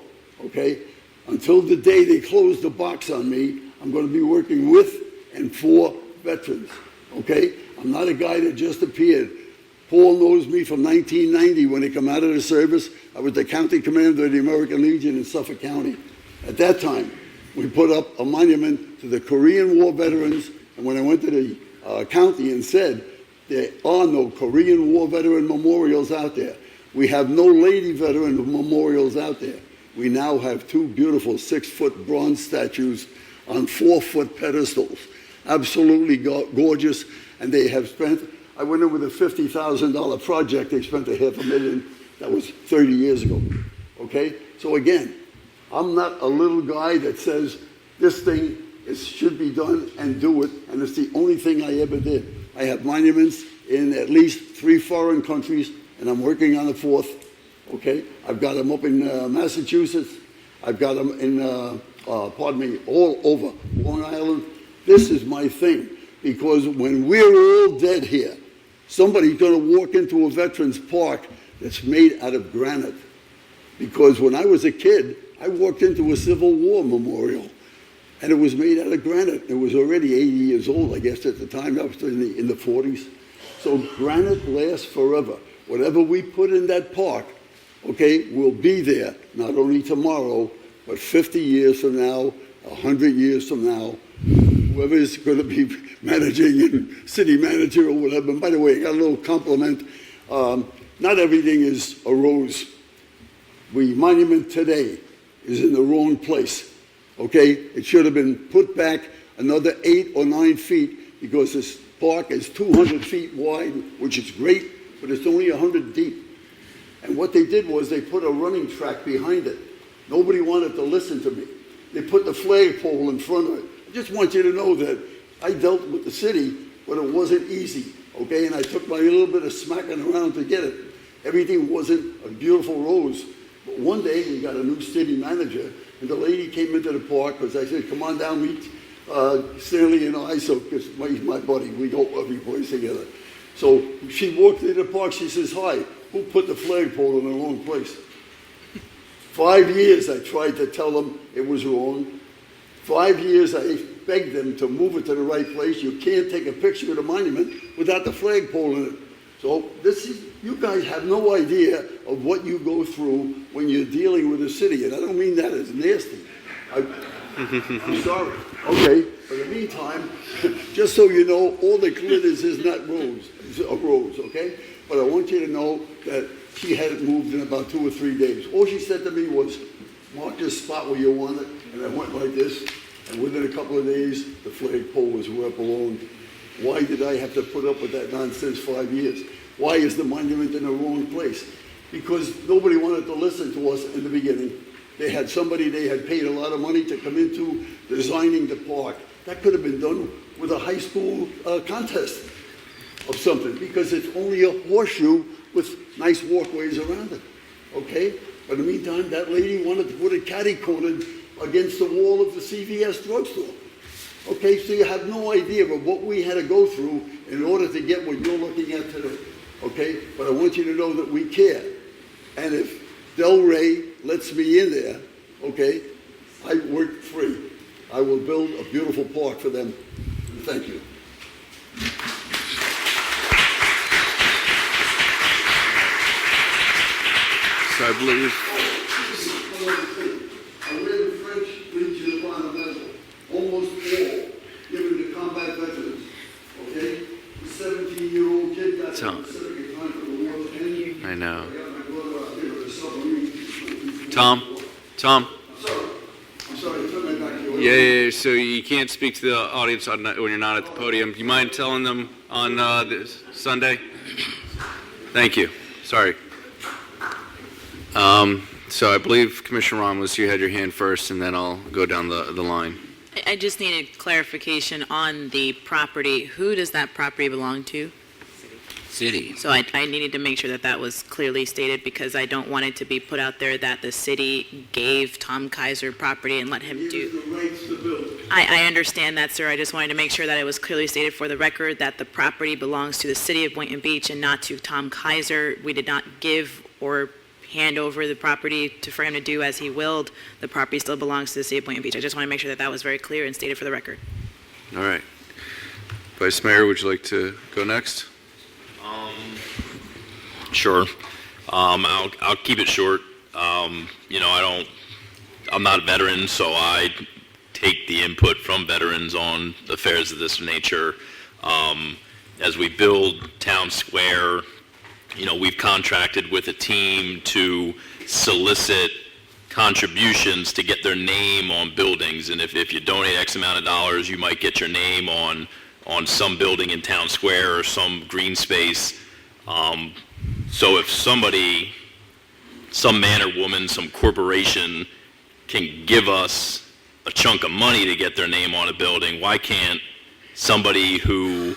okay? Until the day they close the box on me, I'm going to be working with and for veterans, okay? I'm not a guy that just appeared. Paul knows me from 1990 when I come out of the service. I was the county commander of the American Legion in Suffolk County. At that time, we put up a monument to the Korean War veterans, and when I went to the county and said, there are no Korean War veteran memorials out there. We have no lady veteran memorials out there. We now have 2 beautiful 6-foot bronze statues on 4-foot pedestals. Absolutely gorgeous, and they have spent, I went in with a $50,000 project, they spent $500,000, that was 30 years ago, okay? So again, I'm not a little guy that says this thing should be done and do it, and it's the only thing I ever did. I have monuments in at least 3 foreign countries, and I'm working on the 4th, okay? I've got them up in Massachusetts. I've got them in, all over Long Island. This is my thing, because when we're all dead here, somebody's going to walk into a veterans park that's made out of granite. Because when I was a kid, I walked into a Civil War memorial, and it was made out of granite. It was already 80 years old, I guess, at the time. That was in the 40s. So granite lasts forever. Whatever we put in that park, okay, will be there, not only tomorrow, but 50 years from now, 100 years from now, whoever is going to be managing and city manager or whatever. And by the way, I got a little compliment. Not everything is a rose. The monument today is in the wrong place. Okay, it should have been put back another 8 or 9 feet, because this park is 200 feet wide, which is great, but it's only 100 deep. And what they did was they put a running track behind it. Nobody wanted to listen to me. They put the flagpole in front of it. I just want you to know that I dealt with the city, but it wasn't easy, okay? And I took my little bit of smacking around to get it. Everything wasn't a beautiful rose. But one day we got a new city manager, And the lady came into the park, because I said, come on down, meet Stanley and I, so, because he's my buddy, we go every place together. So she walked into the park, she says, hi, who put the flagpole in the wrong place? 5 years I tried to tell them it was wrong. 5 years I begged them to move it to the right place. You can't take a picture of the monument without the flagpole in it. So you guys have no idea of what you go through when you're dealing with a city, and I don't mean that as nasty. I'm sorry. Okay, but in the meantime, just so you know, all the glitters is not rose, okay? But I want you to know that she had it moved in about 2 or 3 days. All she said to me was, mark this spot where you want it, and I went like this, and within a couple of days, the flagpole was where it belonged. Why did I have to put up with that nonsense 5 years? Why is the monument in the wrong place? Because nobody wanted to listen to us in the beginning. They had somebody they had paid a lot of money to come into designing the park. That could have been done with a high school contest of something, because it's only a horseshoe with nice walkways around it, okay? But in the meantime, that lady wanted to put it catty-cornered against the wall of the CVS drugstore. Okay, so you have no idea of what we had to go through in order to get what you're looking at today, okay? But I want you to know that we care. And if Del Rey lets me in there, okay, I work free. I will build a beautiful park for them. Thank you. So I believe... I wear the French Legion of Honor medal, almost all given to combat veterans, okay? The 17-year-old kid got Tom. Pacific time for the war to end. I know. I got my brother out there with a submarine. Tom? I'm sorry, turn my back to you. Yeah, so you can't speak to the audience when you're not at the podium. Do you mind telling them on this Sunday? Thank you. Sorry. So I believe Commissioner Ramos, you had your hand first, and then I'll go down the line. I just needed clarification on the property. Who does that property belong to? City. So I needed to make sure that that was clearly stated, because I don't want it to be put out there that the city gave Tom Kaiser property and let him do. The rights to build. I understand that, sir. I just wanted to make sure that it was clearly stated for the record that the property belongs to the city of Boynton Beach and not to Tom Kaiser. We did not give or hand over the property for him to do as he willed. The property still belongs to the city of Boynton Beach. I just want to make sure that that was very clear and stated for the record. All right. Vice Mayor, would you like to go next? Sure. I'll keep it short. I'm not a veteran, so I take the input from veterans on affairs of this nature. As we build Town Square, we've contracted with a team to solicit contributions to get their name on buildings. And if you donate X amount of dollars, you might get your name on some building in Town Square or some green space. So if somebody, some man or woman, some corporation can give us a chunk of money to get their name on a building, why can't somebody who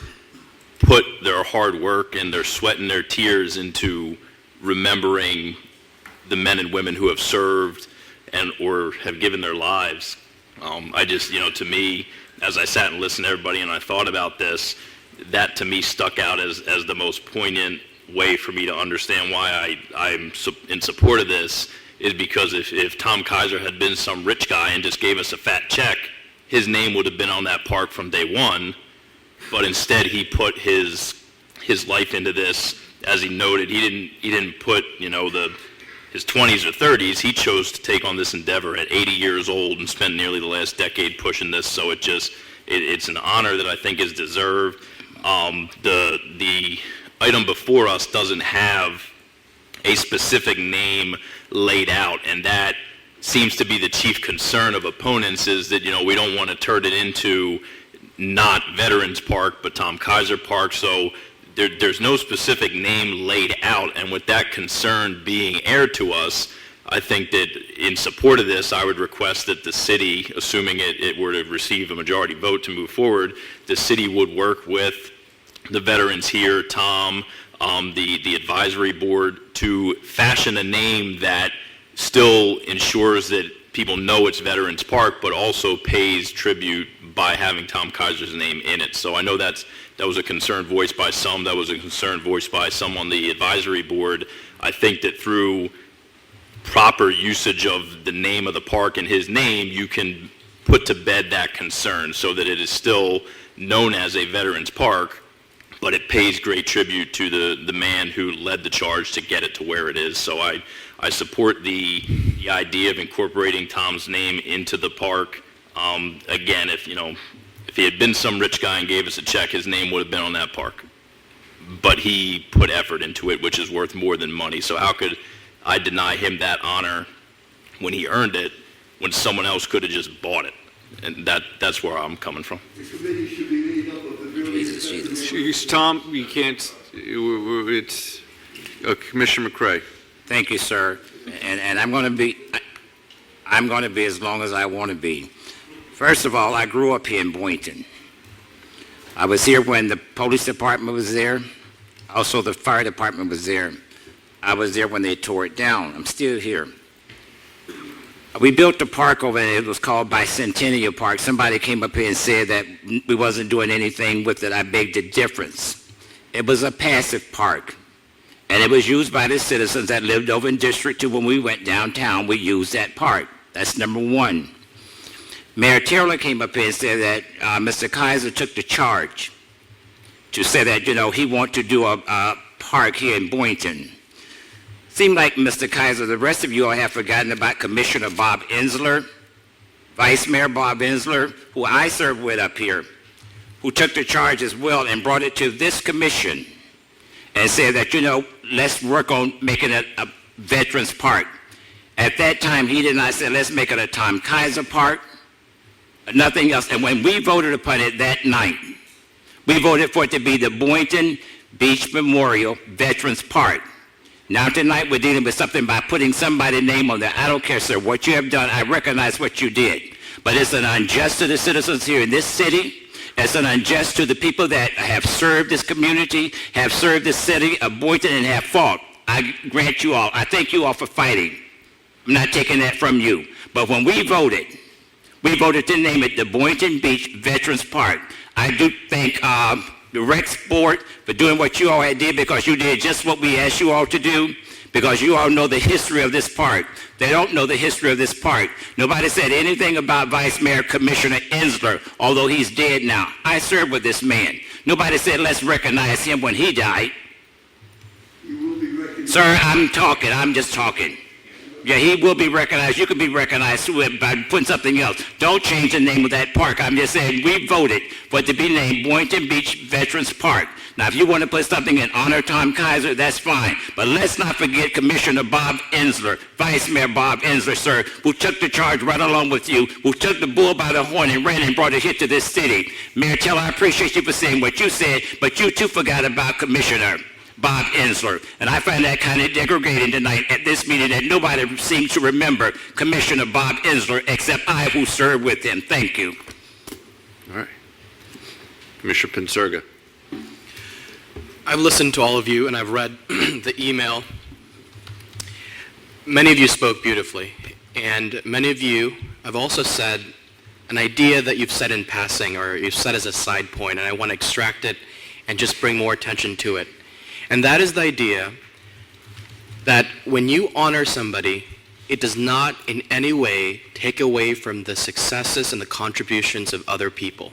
put their hard work and their sweat and their tears into remembering the men and women who have served and or have given their lives? I just, to me, as I sat and listened to everybody and I thought about this, that to me stuck out as the most poignant way for me to understand why I'm in support of this, is because if Tom Kaiser had been some rich guy and just gave us a fat check, his name would have been on that park from day one. But instead he put his life into this. As he noted, he didn't put his 20s or 30s. He chose to take on this endeavor at 80 years old and spend nearly the last decade pushing this. So it's an honor that I think is deserved. The item before us doesn't have a specific name laid out, and that seems to be the chief concern of opponents, is that we don't want to turn it into not Veterans Park but Tom Kaiser Park. So there's no specific name laid out, and with that concern being aired to us, I think that in support of this, I would request that the city, assuming it were to receive a majority vote to move forward, the city would work with the veterans here, Tom, the advisory board, to fashion a name that still ensures that people know it's Veterans Park, but also pays tribute by having Tom Kaiser's name in it. So I know that was a concern voiced by some, that was a concern voiced by some on the advisory board. I think that through proper usage of the name of the park and his name, you can put to bed that concern so that it is still known as a Veterans Park, but it pays great tribute to the man who led the charge to get it to where it is. So I support the idea of incorporating Tom's name into the park. Again, if he had been some rich guy and gave us a check, his name would have been on that park. But he put effort into it, which is worth more than money. So how could I deny him that honor when he earned it, when someone else could have just bought it? And that's where I'm coming from. The committee should be made up of the various... Jeez, Tom, you can't, it's Commissioner McCray. Thank you, sir. And I'm going to be as long as I want to be. First of all, I grew up here in Boynton. I was here when the police department was there. Also, the fire department was there. I was there when they tore it down. I'm still here. We built a park over there. It was called Bicentennial Park. Somebody came up here and said that we wasn't doing anything with it. I beg the difference. It was a passive park. And it was used by the citizens that lived over in District 2. When we went downtown, we used that park. That's number one. Mayor Taylor came up here and said that Mr. Kaiser took the charge to say that, he wanted to do a park here in Boynton. Seemed like, Mr. Kaiser, the rest of you all have forgotten about Commissioner Bob Insler, Vice Mayor Bob Insler, who I served with up here, who took the charge as well and brought it to this commission and said that, let's work on making it a Veterans Park. At that time, he did not say, let's make it a Tom Kaiser Park, nothing else. And when we voted upon it that night, we voted for it to be the Boynton Beach Memorial Veterans Park. Now tonight we're dealing with something by putting somebody's name on there. I don't care, sir, what you have done. I recognize what you did. But it's an unjust to the citizens here in this city. It's an unjust to the people that have served this community, have served this city of Boynton, and have fought. I grant you all. I thank you all for fighting. I'm not taking that from you. But when we voted to name it the Boynton Beach Veterans Park. I do thank the rec board for doing what you all did, because you did just what we asked you all to do, because you all know the history of this park. They don't know the history of this park. Nobody said anything about Vice Mayor Commissioner Insler, although he's dead now. I served with this man. Nobody said let's recognize him when he died. Sir, I'm talking. I'm just talking. Yeah, he will be recognized. You can be recognized too by putting something else. Don't change the name of that park. I'm just saying we voted for it to be named Boynton Beach Veterans Park. Now, if you want to put something in honor of Tom Kaiser, that's fine. But let's not forget Commissioner Bob Insler, Vice Mayor Bob Insler, sir, who took the charge right along with you, who took the bull by the horn and ran and brought it here to this city. Mayor Taylor, I appreciate you for saying what you said, but you too forgot about Commissioner Bob Insler. And I find that kind of degrading tonight at this meeting that nobody seems to remember Commissioner Bob Insler except I, who served with him. Thank you. All right. Commissioner Pinsurga. I've listened to all of you and I've read the email. Many of you spoke beautifully, and many of you have also said an idea that you've said in passing or you've said as a side point, and I want to extract it and just bring more attention to it. And that is the idea that when you honor somebody, it does not in any way take away from the successes and the contributions of other people.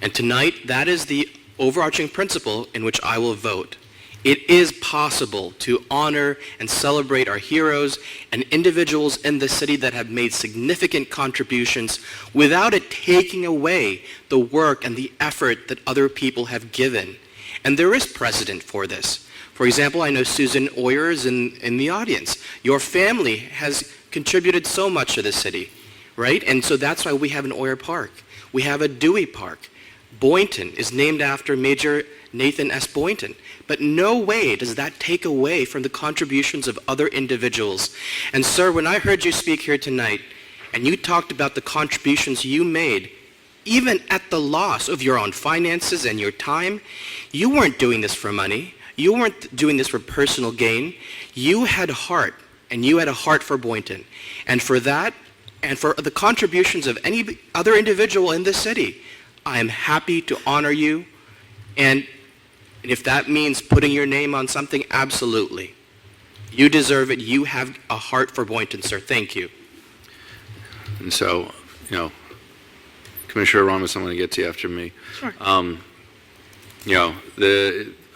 And tonight, that is the overarching principle in which I will vote. It is possible to honor and celebrate our heroes and individuals in the city that have made significant contributions without it taking away the work and the effort that other people have given. And there is precedent for this. For example, I know Susan Oyer is in the audience. Your family has contributed so much to the city, right? And so that's why we have an Oyer Park. We have a Dewey Park. Boynton is named after Major Nathan S. Boynton. But no way does that take away from the contributions of other individuals. And sir, when I heard you speak here tonight, and you talked about the contributions you made, even at the loss of your own finances and your time, you weren't doing this for money. You weren't doing this for personal gain. You had heart, and you had a heart for Boynton. And for that, and for the contributions of any other individual in this city. I am happy to honor you, and if that means putting your name on something, absolutely. You deserve it. You have a heart for Boynton, sir. Thank you. And so, Commissioner Ramos, I'm going to get to you after me. Sure.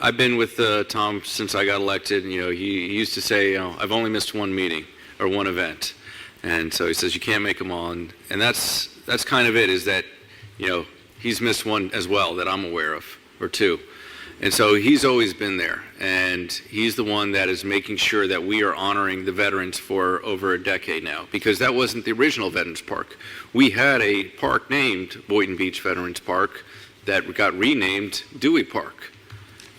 I've been with Tom since I got elected. And, he used to say, I've only missed one meeting or one event. And so he says, you can't make them all. And that's kind of it, is that, he's missed one as well that I'm aware of, or two. And so he's always been there, and he's the one that is making sure that we are honoring the veterans for over a decade now, because that wasn't the original Veterans Park. We had a park named Boynton Beach Veterans Park that got renamed Dewey Park.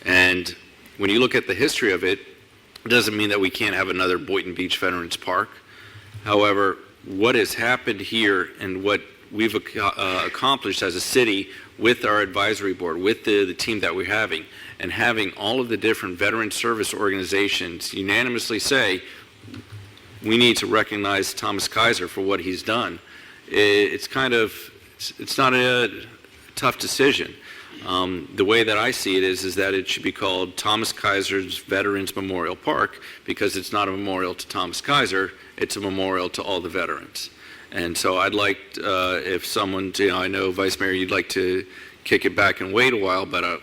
And when you look at the history of it, it doesn't mean that we can't have another Boynton Beach Veterans Park. However, what has happened here and what we've accomplished as a city with our advisory board, with the team that we're having, and having all of the different veteran service organizations unanimously say, we need to recognize Thomas Kaiser for what he's done. It's not a tough decision. The way that I see it is that it should be called Thomas Kaiser's Veterans Memorial Park, because it's not a memorial to Thomas Kaiser, it's a memorial to all the veterans. And so I'd like, if someone, I know, Vice Mayor, you'd like to kick it back and wait a while, but,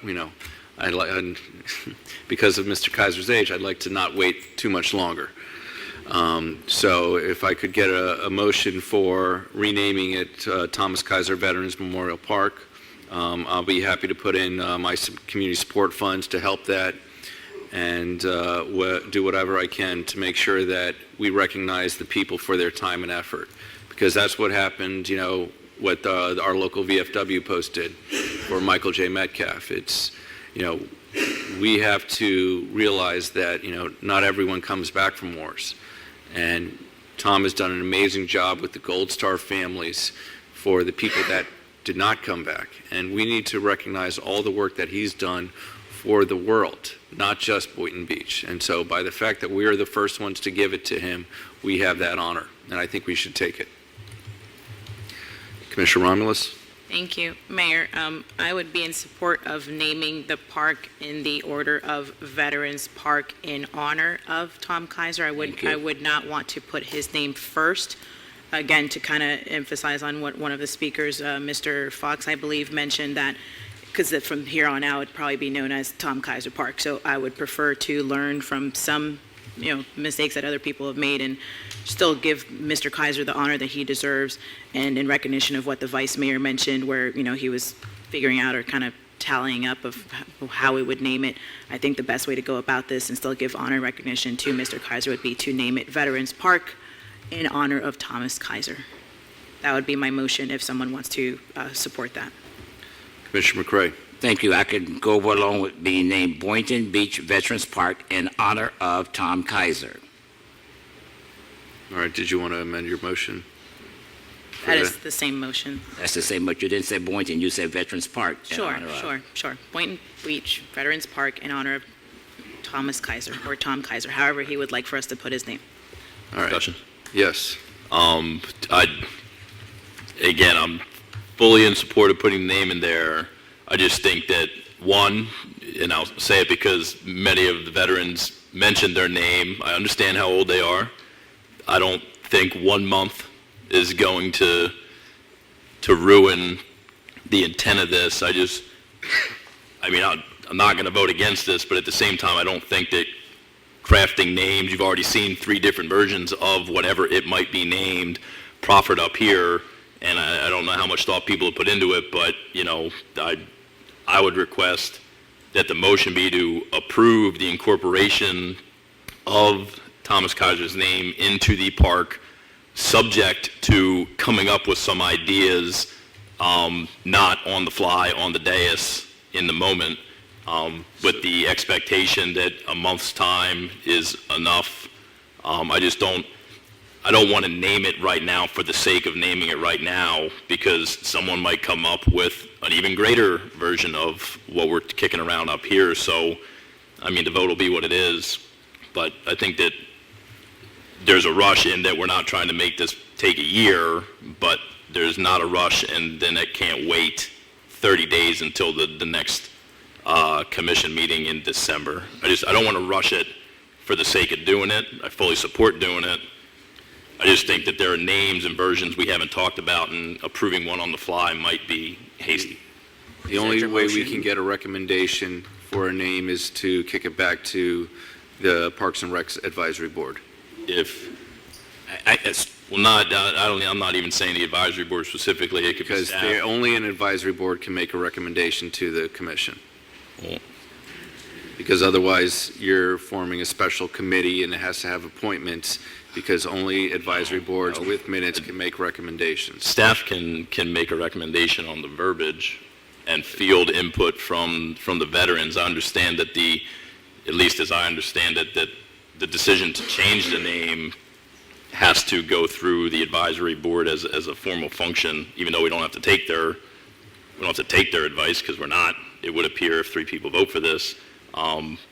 because of Mr. Kaiser's age, I'd like to not wait too much longer. So if I could get a motion for renaming it Thomas Kaiser Veterans Memorial Park, I'll be happy to put in my community support funds to help that, and do whatever I can to make sure that we recognize the people for their time and effort. Because that's what happened, what our local VFW posted for Michael J. Metcalf. It's, we have to realize that, not everyone comes back from wars. And Tom has done an amazing job with the Gold Star families for the people that did not come back. And we need to recognize all the work that he's done for the world, not just Boynton Beach. And so by the fact that we are the first ones to give it to him, we have that honor. And I think we should take it. Commissioner Romulus? Thank you, Mayor. I would be in support of naming the park in the order of Veterans Park in honor of Tom Kaiser. I would not want to put his name first. Again, to kind of emphasize on what one of the speakers, Mr. Fox, I believe, mentioned, that because from here on out, it'd probably be known as Tom Kaiser Park. So I would prefer to learn from some mistakes that other people have made and still give Mr. Kaiser the honor that he deserves, and in recognition of what the Vice Mayor mentioned, where, he was figuring out or kind of tallying up of how we would name it. I think the best way to go about this and still give honor and recognition to Mr. Kaiser would be to name it Veterans Park in honor of Thomas Kaiser. That would be my motion if someone wants to support that. Commissioner McCray? Thank you. I could go along with being named Boynton Beach Veterans Park in honor of Tom Kaiser. All right, did you want to amend your motion? That is the same motion. That's the same, but you didn't say Boynton, you said Veterans Park. Sure. Boynton Beach Veterans Park in honor of Thomas Kaiser, or Tom Kaiser, however he would like for us to put his name. All right. Discussion. Yes. I'm fully in support of putting the name in there. I just think that, one, and I'll say it because many of the veterans mentioned their name. I understand how old they are. I don't think 1 month is going to ruin the intent of this. I'm not going to vote against this, but at the same time, I don't think that crafting names, you've already seen 3 different versions of whatever it might be named proffered up here, and I don't know how much thought people have put into it, but, I would request that the motion be to approve the incorporation of Thomas Kaiser's name into the park, subject to coming up with some ideas, not on the fly, on the dais, in the moment, with the expectation that a month's time is enough. I don't want to name it right now for the sake of naming it right now, because someone might come up with an even greater version of what we're kicking around up here. So, the vote will be what it is. But I think that there's a rush in that we're not trying to make this take a year, but there's not a rush, and then it can't wait 30 days until the next commission meeting in December. I don't want to rush it for the sake of doing it. I fully support doing it. I just think that there are names and versions we haven't talked about, and approving one on the fly might be hasty. The only way we can get a recommendation for a name is to kick it back to the Parks and Recs Advisory Board. I'm not even saying the advisory board specifically. It could be Because staff. only an advisory board can make a recommendation to the commission. Because otherwise, you're forming a special committee and it has to have appointments, because only advisory boards with minutes can make recommendations. Staff can make a recommendation on the verbiage and field input from the veterans. I understand that at least as I understand it, that the decision to change the name has to go through the advisory board as a formal function, even though we don't have to take their advice, because we're not. It would appear if 3 people vote for this.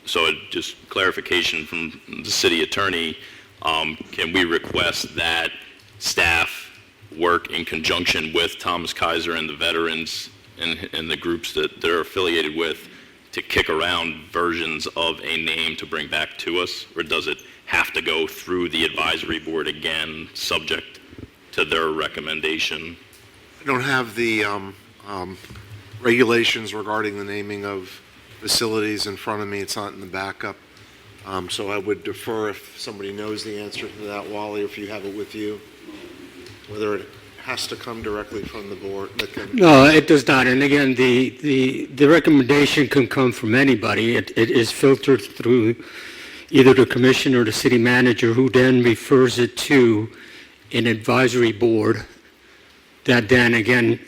So just clarification from the city attorney, can we request that staff work in conjunction with Thomas Kaiser and the veterans and the groups that they're affiliated with to kick around versions of a name to bring back to us? Or does it have to go through the advisory board again, subject to their recommendation? I don't have the regulations regarding the naming of facilities in front of me. It's not in the backup. So I would defer if somebody knows the answer to that, Wally, if you have it with you, whether it has to come directly from the board. No, it does not. And again, the recommendation can come from anybody. It is filtered through either the commission or the city manager, who then refers it to an advisory board that then again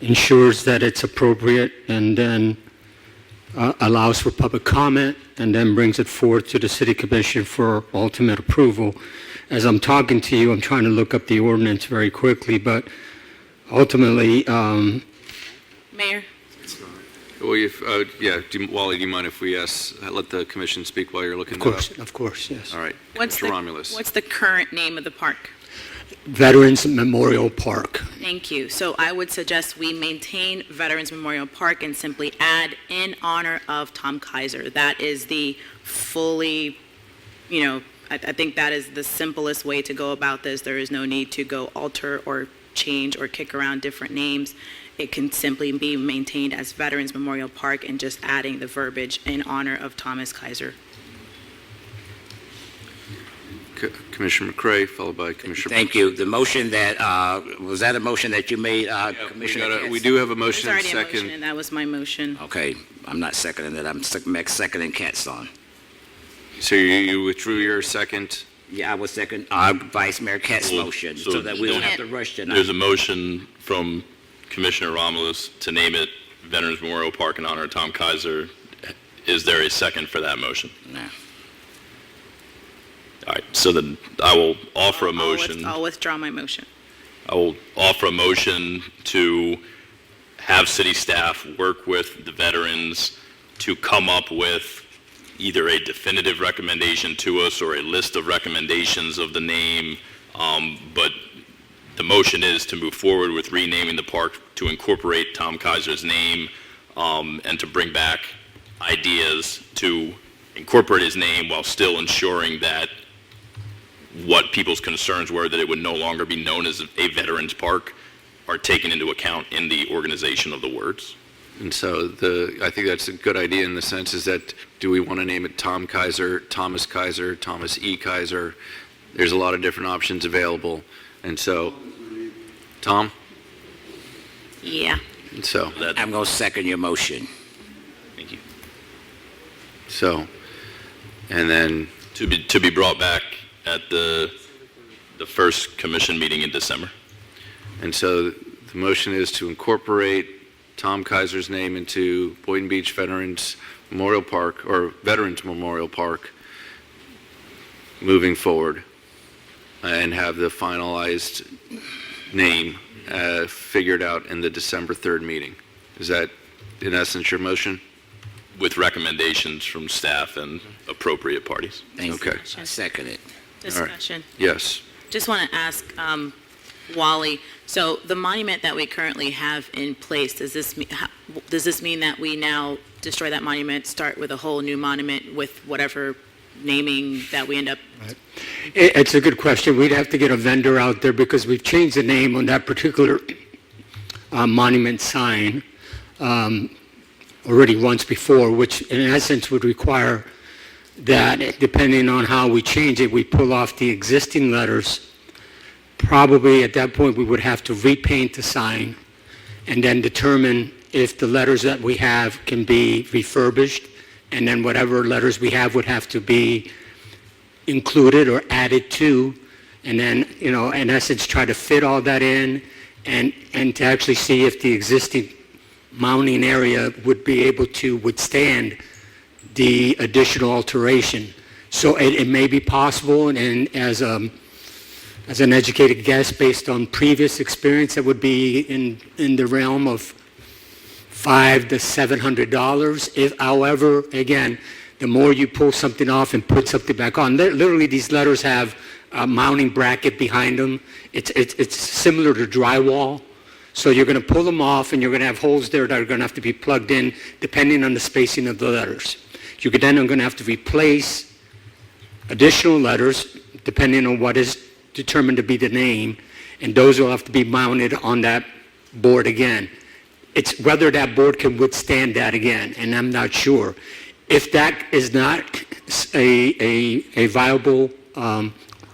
ensures that it's appropriate, and then allows for public comment, and then brings it forth to the city commission for ultimate approval. As I'm talking to you, I'm trying to look up the ordinance very quickly, but ultimately, Mayor? Well, Wally, do you mind if we let the commission speak while you're looking of course, of course, yes. All right. What's Mr. Romulus. What's the current name of the park? Veterans Memorial Park. Thank you. So I would suggest we maintain Veterans Memorial Park and simply add in honor of Tom Kaiser. That is the fully, I think that is the simplest way to go about this. There is no need to go alter or change or kick around different names. It can simply be maintained as Veterans Memorial Park and just adding the verbiage in honor of Thomas Kaiser. Commissioner McCray, followed by Commissioner Thank you. The motion that, was that a motion that you made, Commissioner Katz? We do have a motion and There's already a motion, second. and that was my motion. Okay, I'm not seconding it. I'm seconding Katz on. So you withdrew your second? Yeah, I was second Vice Mayor Katz's motion, so that we don't have to rush tonight. There's a motion from Commissioner Romulus to name it Veterans Memorial Park in honor of Tom Kaiser. Is there a second for that motion? No. All right, so then I will offer a motion. I'll withdraw my motion. I will offer a motion to have city staff work with the veterans to come up with either a definitive recommendation to us or a list of recommendations of the name, but the motion is to move forward with renaming the park to incorporate Tom Kaiser's name, and to bring back ideas to incorporate his name while still ensuring that what people's concerns were, that it would no longer be known as a veterans park, are taken into account in the organization of the words. And so I think that's a good idea in the sense is that, do we want to name it Tom Kaiser, Thomas Kaiser, Thomas E. Kaiser? There's a lot of different options available. And so, Tom? Yeah. And so. I'm going to second your motion. Thank you. So, and then. To be brought back at the first commission meeting in December. And so the motion is to incorporate Tom Kaiser's name into Boynton Beach Veterans Memorial Park, or Veterans Memorial Park, moving forward, and have the finalized name figured out in the December 3rd meeting. Is that, in essence, your motion? With recommendations from staff and appropriate parties. Thank you. I second it. Discussion. Yes. Just want to ask Wally, so the monument that we currently have in place, does this mean that we now destroy that monument, start with a whole new monument with whatever naming that we end up? It's a good question. We'd have to get a vendor out there because we've changed the name on that particular monument sign already once before, which in essence would require that depending on how we change it, we pull off the existing letters. Probably at that point we would have to repaint the sign and then determine if the letters that we have can be refurbished, and then whatever letters we have would have to be included or added to, and then, in essence, try to fit all that in and to actually see if the existing mounting area would be able to withstand the additional alteration. So it may be possible, and as an educated guess based on previous experience, that would be in the realm of $500 to $700. If, however, again, the more you pull something off and put something back on, literally these letters have a mounting bracket behind them. It's similar to drywall. So you're going to pull them off and you're going to have holes there that are going to have to be plugged in depending on the spacing of the letters. You then are going to have to replace additional letters depending on what is determined to be the name, and those will have to be mounted on that board again. It's whether that board can withstand that again, and I'm not sure. If that is not a viable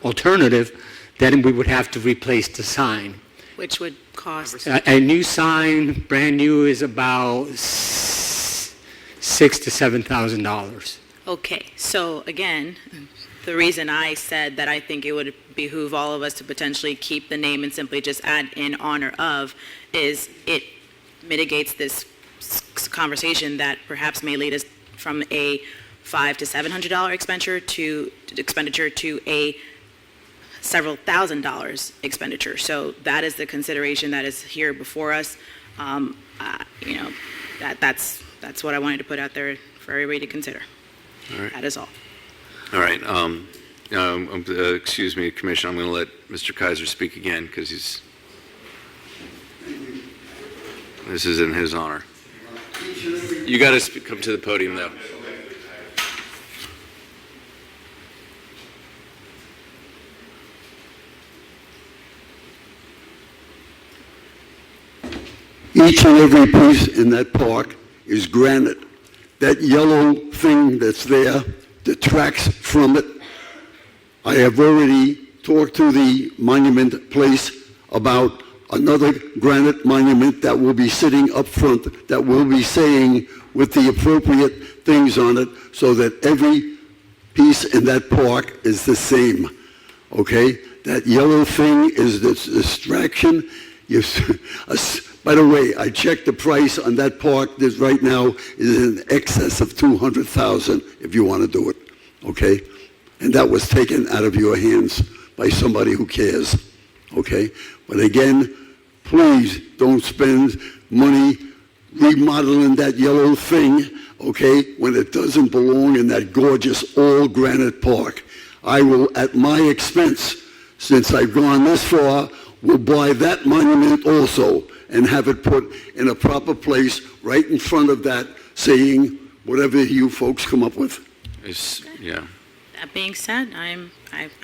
alternative, then we would have to replace the sign. Which would cost? A new sign, brand new, is about $6,000 to $7,000. Okay, so again, the reason I said that I think it would behoove all of us to potentially keep the name and simply just add in honor of is it mitigates this conversation that perhaps may lead us from a $500 to $700 expenditure to a several $1,000s expenditure. So that is the consideration that is here before us. That's what I wanted to put out there for everybody to consider. All right. That is all. All right. Excuse me, Commissioner. I'm going to let Mr. Kaiser speak again because this is in his honor. You got to come to the podium, though. Each and every piece in that park is granite. That yellow thing that's there detracts from it. I have already talked to the monument place about another granite monument that will be sitting up front, that will be saying with the appropriate things on it so that every piece in that park is the same. Okay? That yellow thing is the distraction. By the way, I checked the price on that park. This right now is in excess of $200,000 if you want to do it. Okay? And that was taken out of your hands by somebody who cares. Okay? But again, please don't spend money remodeling that yellow thing, okay, when it doesn't belong in that gorgeous all-granite park. I will, at my expense, since I've gone this far, will buy that monument also and have it put in a proper place right in front of that, saying whatever you folks come up with. Yeah. That being said, I'm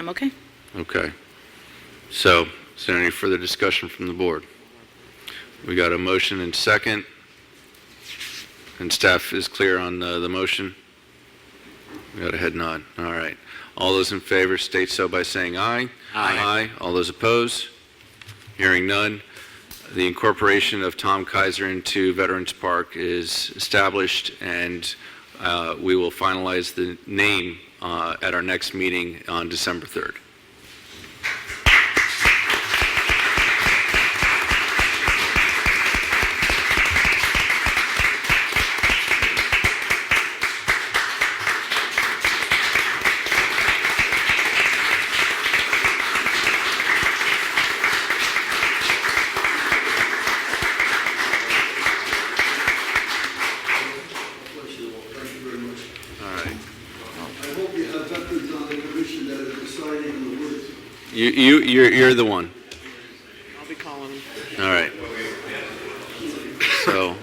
okay. Okay. So, is there any further discussion from the board? We got a motion and second, and staff is clear on the motion. We got a head nod. All right. All those in favor state so by saying aye. Aye. All those opposed? Hearing none. The incorporation of Tom Kaiser into Veterans Park is established, and we will finalize the name at our next meeting on December 3rd. You're the one. I'll be calling him. All right. So.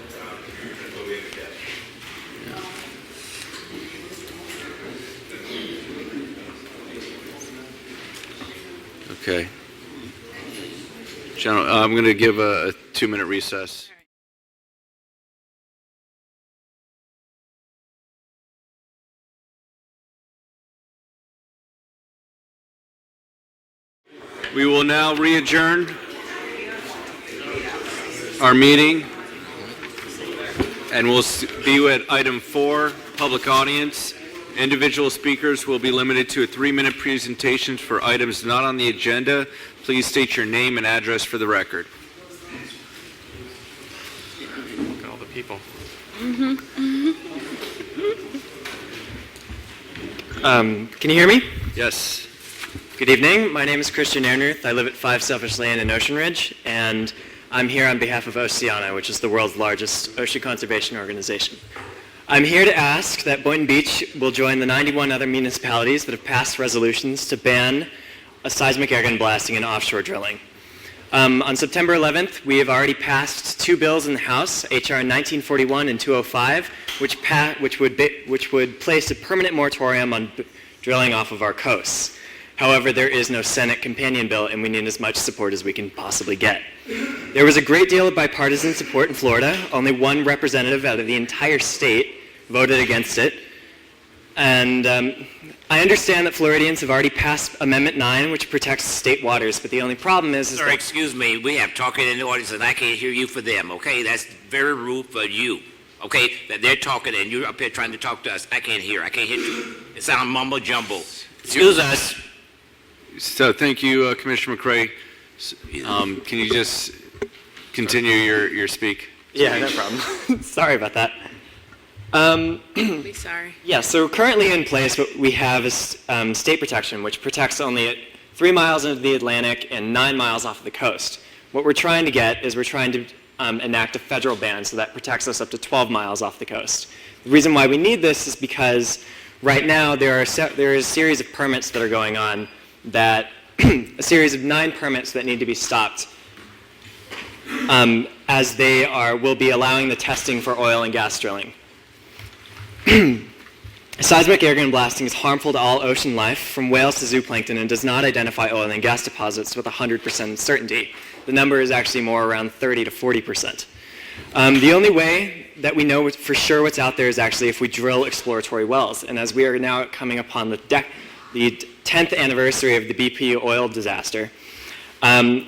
Okay. Gentlemen, I'm going to give a 2-minute recess. We will now re-adjourn our meeting, and we'll be at item 4, public audience. Individual speakers will be limited to a 3-minute presentation for items not on the agenda. Please state your name and address for the record. Look at all the people. Can you hear me? Yes. Good evening. My name is Christian Ehrenruth. I live at 5 Selfish Lane in Ocean Ridge, and I'm here on behalf of Oceana, which is the world's largest ocean conservation organization. I'm here to ask that Boynton Beach will join the 91 other municipalities that have passed resolutions to ban seismic airgun blasting and offshore drilling. On September 11th, we have already passed 2 bills in the House, H.R. 1941 and 205, which would place a permanent moratorium on drilling off of our coasts. However, there is no Senate companion bill, and we need as much support as we can possibly get. There was a great deal of bipartisan support in Florida. Only one representative out of the entire state voted against it. And I understand that Floridians have already passed Amendment 9, which protects state waters, but the only problem is Sir, excuse me, we have talking in the audience and I can't hear you for them, okay? That's very rude for you, okay? That they're talking and you're up here trying to talk to us. I can't hear you. It sounds mumbo jumbo. Excuse us. So thank you, Commissioner McCrae. Can you just continue your speak? Yeah, no problem. Sorry about that. Be sorry. Yeah, so currently in place what we have is state protection, which protects only at 3 miles into the Atlantic and 9 miles off of the coast. What we're trying to get is we're trying to enact a federal ban, so that protects us up to 12 miles off the coast. The reason why we need this is because right now there is a series of permits that are going on that a series of 9 permits that need to be stopped as they will be allowing the testing for oil and gas drilling. Seismic airgun blasting is harmful to all ocean life, from whales to zooplankton, and does not identify oil and gas deposits with 100% certainty. The number is actually more around 30 to 40%. The only way that we know for sure what's out there is actually if we drill exploratory wells. And as we are now coming upon the 10th anniversary of the BP oil disaster, I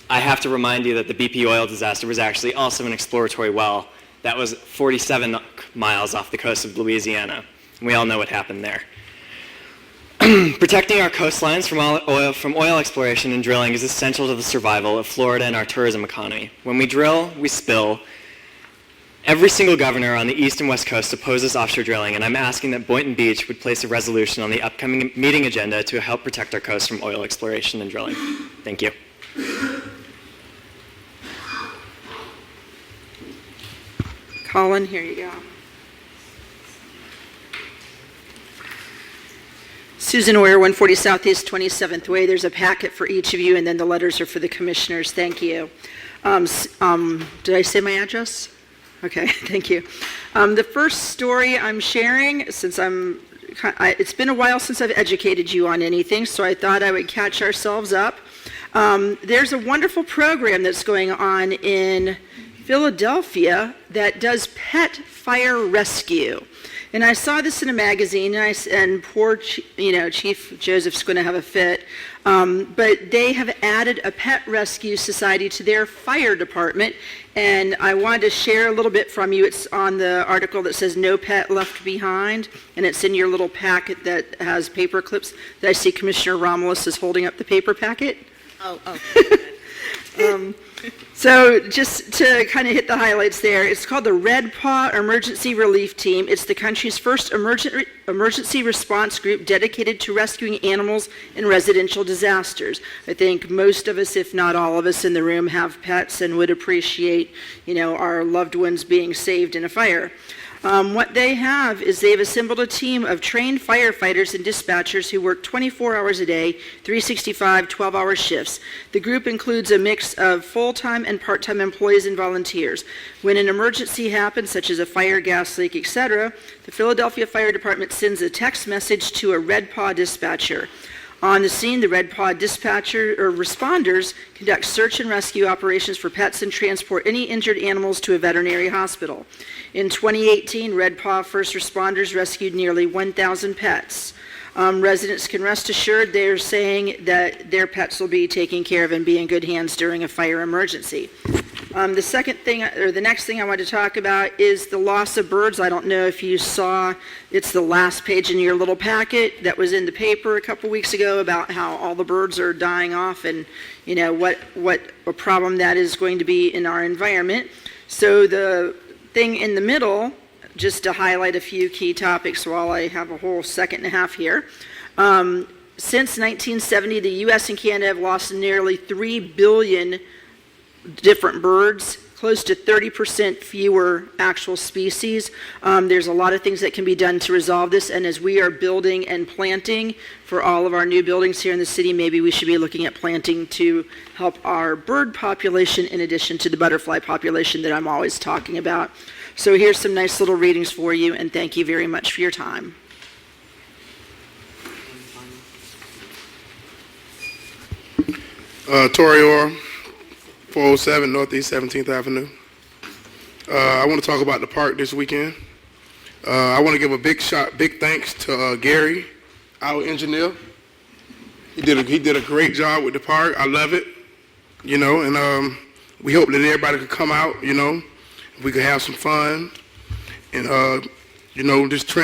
have to remind you that the BP oil disaster was actually also an exploratory well that was 47 miles off the coast of Louisiana. And we all know what happened there. Protecting our coastlines from oil exploration and drilling is essential to the survival of Florida and our tourism economy. When we drill, we spill. Every single governor on the east and west coast opposes offshore drilling, and I'm asking that Boynton Beach would place a resolution on the upcoming meeting agenda to help protect our coast from oil exploration and drilling. Thank you. Colin, here you go. Susan Oyer, 140 Southeast 27th Way. There's a packet for each of you, and then the letters are for the commissioners. Thank you. Did I say my address? Okay, thank you. The first story I'm sharing, since it's been a while since I've educated you on anything, so I thought I would catch ourselves up. There's a wonderful program that's going on in Philadelphia that does pet fire rescue. And I saw this in a magazine, and poor, Chief Joseph's going to have a fit. But they have added a pet rescue society to their fire department, and I wanted to share a little bit from you. It's on the article that says "No Pet Left Behind," and it's in your little packet that has paper clips. That I see Commissioner Romulus is holding up the paper packet. So just to kind of hit the highlights there, it's called the Red Paw Emergency Relief Team. It's the country's first emergency response group dedicated to rescuing animals in residential disasters. I think most of us, if not all of us in the room, have pets and would appreciate, our loved ones being saved in a fire. What they have is they've assembled a team of trained firefighters and dispatchers who work 24 hours a day, 365, 12-hour shifts. The group includes a mix of full-time and part-time employees and volunteers. When an emergency happens, such as a fire, gas leak, etc., the Philadelphia Fire Department sends a text message to a Red Paw dispatcher. On the scene, the Red Paw dispatcher or responders conduct search and rescue operations for pets and transport any injured animals to a veterinary hospital. In 2018, Red Paw first responders rescued nearly 1,000 pets. Residents can rest assured they're saying that their pets will be taken care of and be in good hands during a fire emergency. The next thing I want to talk about is the loss of birds. I don't know if you saw, it's the last page in your little packet that was in the paper a couple weeks ago about how all the birds are dying off and, you know, what a problem that is going to be in our environment. So the thing in the middle, just to highlight a few key topics while I have a whole second and a half here. Since 1970, the U.S. and Canada have lost nearly 3 billion different birds, close to 30% fewer actual species. There's a lot of things that can be done to resolve this, and as we are building and planting for all of our new buildings here in the city, maybe we should be looking at planting to help our bird population in addition to the butterfly population that I'm always talking about. So here's some nice little readings for you, and thank you very much for your time. Torrey Orr, 407 Northeast 17th Avenue. I want to talk about the park this weekend. I want to give a big thanks to Gary, our engineer. He did a great job with the park. I love it, you know, and we hope that everybody could come out, you know, we could have some fun and, you know, just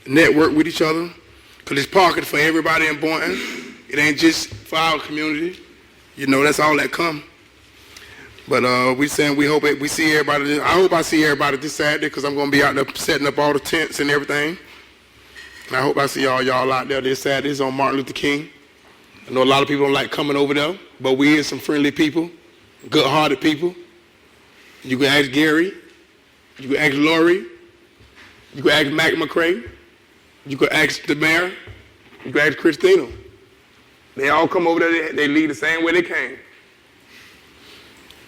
network with each other, because this park is for everybody in Boynton. It ain't just for our community. You know, that's all that come. But we hope we see everybody. I hope I see everybody this Saturday, because I'm going to be out there setting up all the tents and everything. And I hope I see all y'all out there this Saturday. It's on Martin Luther King. I know a lot of people don't like coming over there, but we is some friendly people, good-hearted people. You can ask Gary, you can ask Lori, you can ask Mac McCray, you can ask the mayor, you can ask Christina. They all come over there, they leave the same way they came.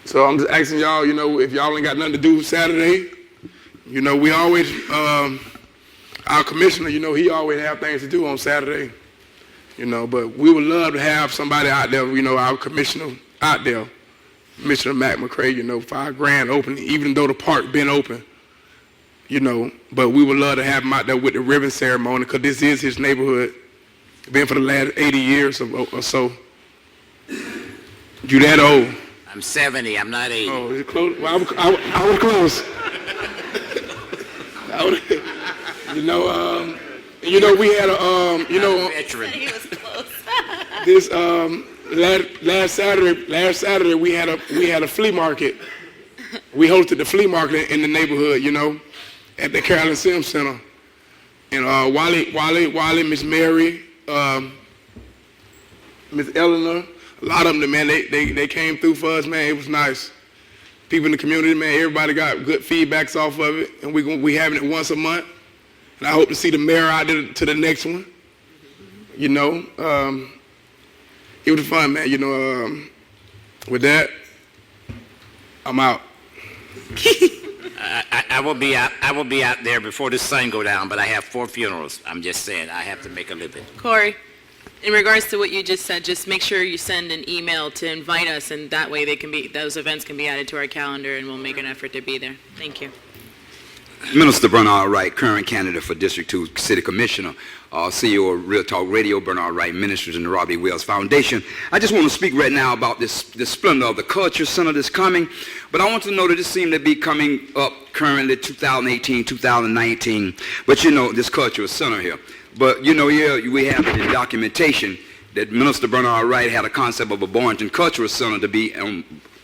So I'm just asking y'all, you know, if y'all ain't got nothing to do Saturday, you know, we always, our commissioner, you know, he always have things to do on Saturday, you know, but we would love to have somebody out there, you know, our commissioner out there, Commissioner Mac McCray, you know, for our grand opening, even though the park been open, you know, but we would love to have him out there with the ribbon ceremony, because this is his neighborhood. Been for the last 80 years or so. You that old? I'm 70, I'm not 80. Oh, is it close? Well, I was close. You know, we had a, you know, veteran. He was close. this last Saturday we had a flea market. We hosted the flea market in the neighborhood, you know, at the Carolyn Sims Center. And Wally, Miss Mary, Miss Eleanor, a lot of them, man, they came through for us, man. It was nice. People in the community, man, everybody got good feedbacks off of it, and we having it once a month. And I hope to see the mayor out there to the next one. You know, it was fun, man. You know, with that, I'm out. I will be out there before the sun go down, but I have 4 funerals. I'm just saying, I have to make a living. Corey, in regards to what you just said, just make sure you send an email to invite us, and that way those events can be added to our calendar, and we'll make an effort to be there. Thank you. Minister Bernard Wright, current candidate for District 2 City Commissioner, CEO of Real Talk Radio, Bernard Wright Ministries, and the Robbie Wells Foundation. I just want to speak right now about this splendor of the Culture Center that's coming, but I want to know that this seems to be coming up currently 2018, 2019, but you know, this Culture Center here. But you know, here we have it in documentation that Minister Bernard Wright had a concept of a Boynton Cultural Center to be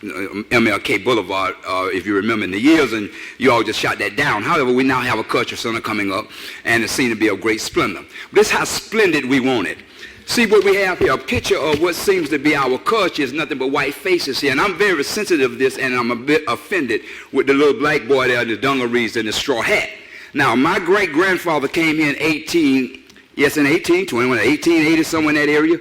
MLK Boulevard, if you remember in the years, and you all just shot that down. However, we now have a culture center coming up, and it seems to be of great splendor. This is how splendid we want it. See what we have here, a picture of what seems to be our culture is nothing but white faces here. And I'm very sensitive to this, and I'm a bit offended with the little black boy there, the dungarees and the straw hat. Now, my great-grandfather came here in 1880, somewhere in that area.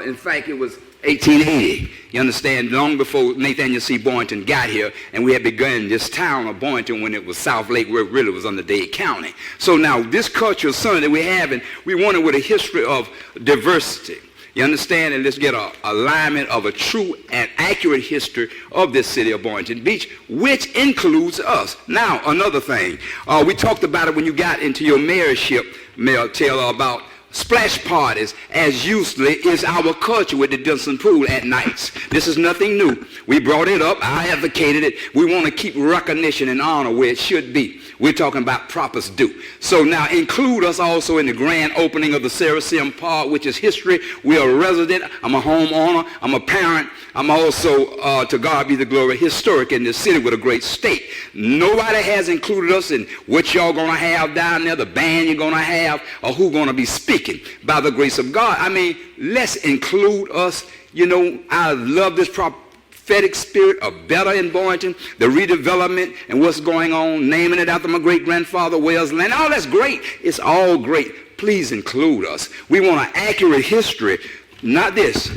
In fact, it was 1880, you understand, long before Nathaniel C. Boynton got here, and we had begun this town of Boynton when it was South Lake, where it really was under Dade County. So now this cultural center that we have, and we want it with a history of diversity. You understand? And let's get an alignment of a true and accurate history of this city of Boynton Beach, which includes us. Now, another thing. We talked about it when you got into your mayorship, Mayor Taylor, about splash parties, as usually is our culture with the Dunson Pool at nights. This is nothing new. We brought it up. I advocated it. We want to keep recognition and honor where it should be. We're talking about proper's due. So now include us also in the grand opening of the Saracen Park, which is history. We are a resident. I'm a homeowner. I'm a parent. I'm also, to God be the glory, historic in this city with a great state. Nobody has included us in what y'all going to have down there, the band you're going to have, or who going to be speaking by the grace of God. I mean, let's include us. You know, I love this prophetic spirit of better in Boynton, the redevelopment and what's going on, naming it after my great-grandfather, Wells Land. Oh, that's great. It's all great. Please include us. We want an accurate history, not this.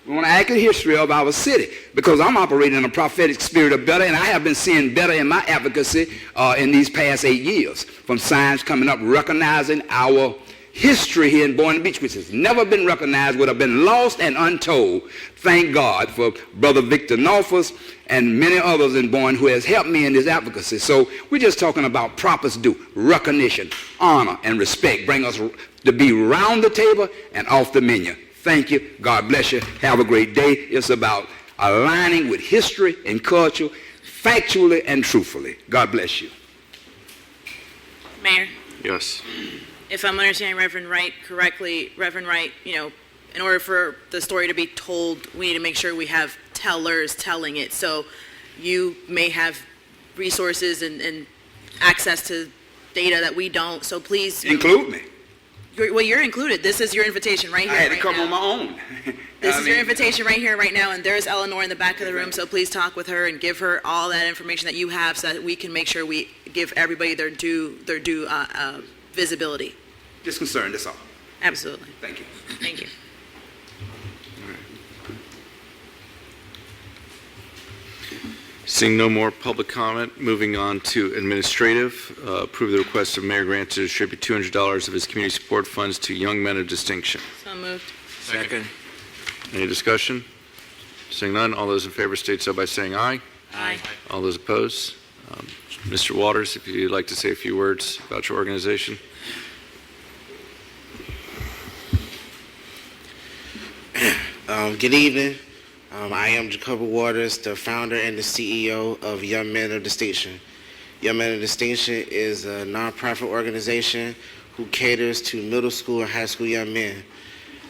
We want an accurate history of our city, because I'm operating in a prophetic spirit of better, and I have been seeing better in my advocacy in these past 8 years, from signs coming up recognizing our history here in Boynton Beach, which has never been recognized, would have been lost and untold. Thank God for Brother Victor Norfolk and many others in Boynton who has helped me in this advocacy. So we're just talking about proper's due, recognition, honor, and respect. Bring us to be round the table and off the menu. Thank you. God bless you. Have a great day. It's about aligning with history and culture, factually and truthfully. God bless you. Mayor, Yes. if I'm understanding Reverend Wright correctly, Reverend Wright, you know, in order for the story to be told, we need to make sure we have tellers telling it. So you may have resources and access to data that we don't. So please include me. Well, you're included. This is your invitation right here. I had to come on my own. This is your invitation right here, right now, and there's Eleanor in the back of the room, so please talk with her and give her all that information that you have so that we can make sure we give everybody their due visibility. Just concerned, that's all. Absolutely. Thank you. Thank you. Seeing no more public comment, moving on to administrative. Approve the request of Mayor Grant to distribute $200 of his community support funds to young men of distinction. So moved. Second. Any discussion? Seeing none, all those in favor state so by saying aye. Aye. All those opposed? Mr. Waters, if you'd like to say a few words about your organization. Good evening. I am Jacoby Waters, the founder and the CEO of Young Men of Distinction. Young Men of Distinction is a nonprofit organization who caters to middle school and high school young men.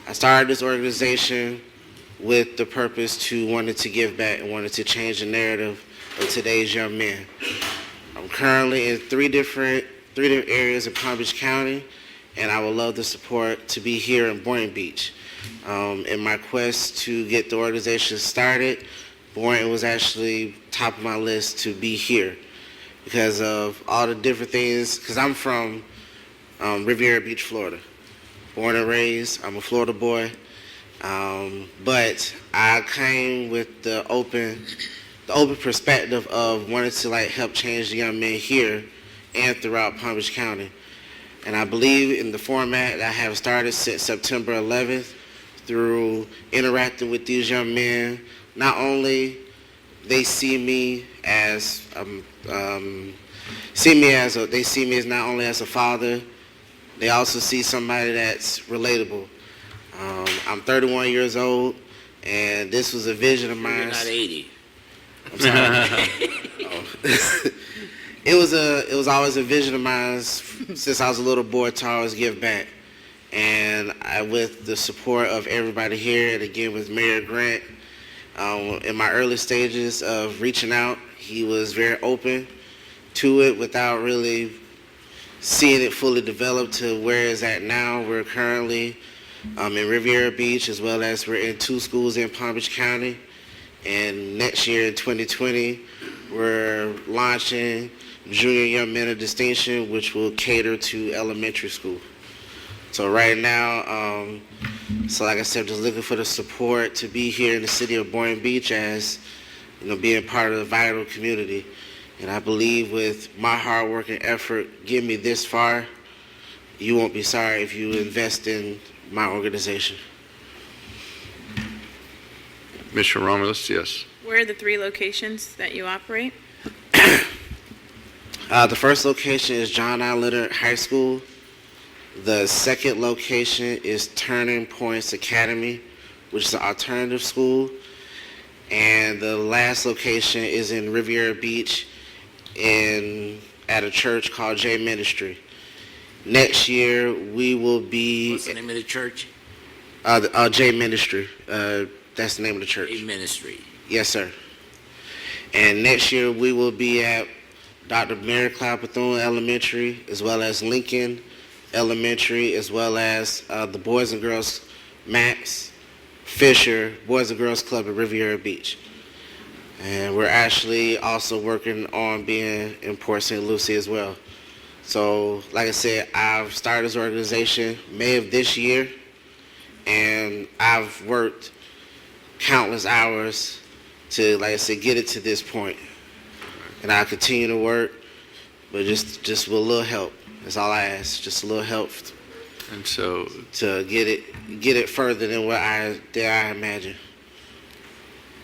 I started this organization with the purpose to wanted to give back and wanted to change the narrative of today's young men. I'm currently in three different areas of Palm Beach County, and I would love the support to be here in Boynton Beach. In my quest to get the organization started, Boynton was actually top of my list to be here because of all the different things, because I'm from Riviera Beach, Florida. Born and raised, I'm a Florida boy, but I came with the open perspective of wanting to help change the young men here and throughout Palm Beach County. And I believe in the format that I have started since September 11th through interacting with these young men. Not only they see me as they see me as not only as a father, they also see somebody that's relatable. I'm 31 years old, and this was a vision of mine. You're not 80. I'm sorry. It was always a vision of mine since I was a little boy to always give back. And with the support of everybody here, and again with Mayor Grant, in my early stages of reaching out, he was very open to it without really seeing it fully develop to where it's at now. We're currently in Riviera Beach, as well as we're in 2 schools in Palm Beach County. And next year in 2020, we're launching Junior Young Men of Distinction, which will cater to elementary school. So right now, so like I said, just looking for the support to be here in the city of Boynton Beach as, being part of the vital community. And I believe with my hard work and effort getting me this far, you won't be sorry if you invest in my organization. Commissioner Romulus, yes. Where are the 3 locations that you operate? The first location is John I. Leonard High School. The second location is Turning Points Academy, which is an alternative school. And the last location is in Riviera Beach at a church called J Ministry. Next year, we will be... What's the name of the church? J Ministry. That's the name of the church. A ministry. Yes, sir. And next year, we will be at Dr. Mary Cloud Bethune Elementary, as well as Lincoln Elementary, as well as the Boys and Girls Max Fisher Boys and Girls Club at Riviera Beach. And we're actually also working on being in Port St. Lucie as well. So, like I said, I've started this organization May of this year, and I've worked countless hours to, like I said, get it to this point. And I'll continue to work, but just with a little help. That's all I ask, just a little help. And so to get it further than what I imagine.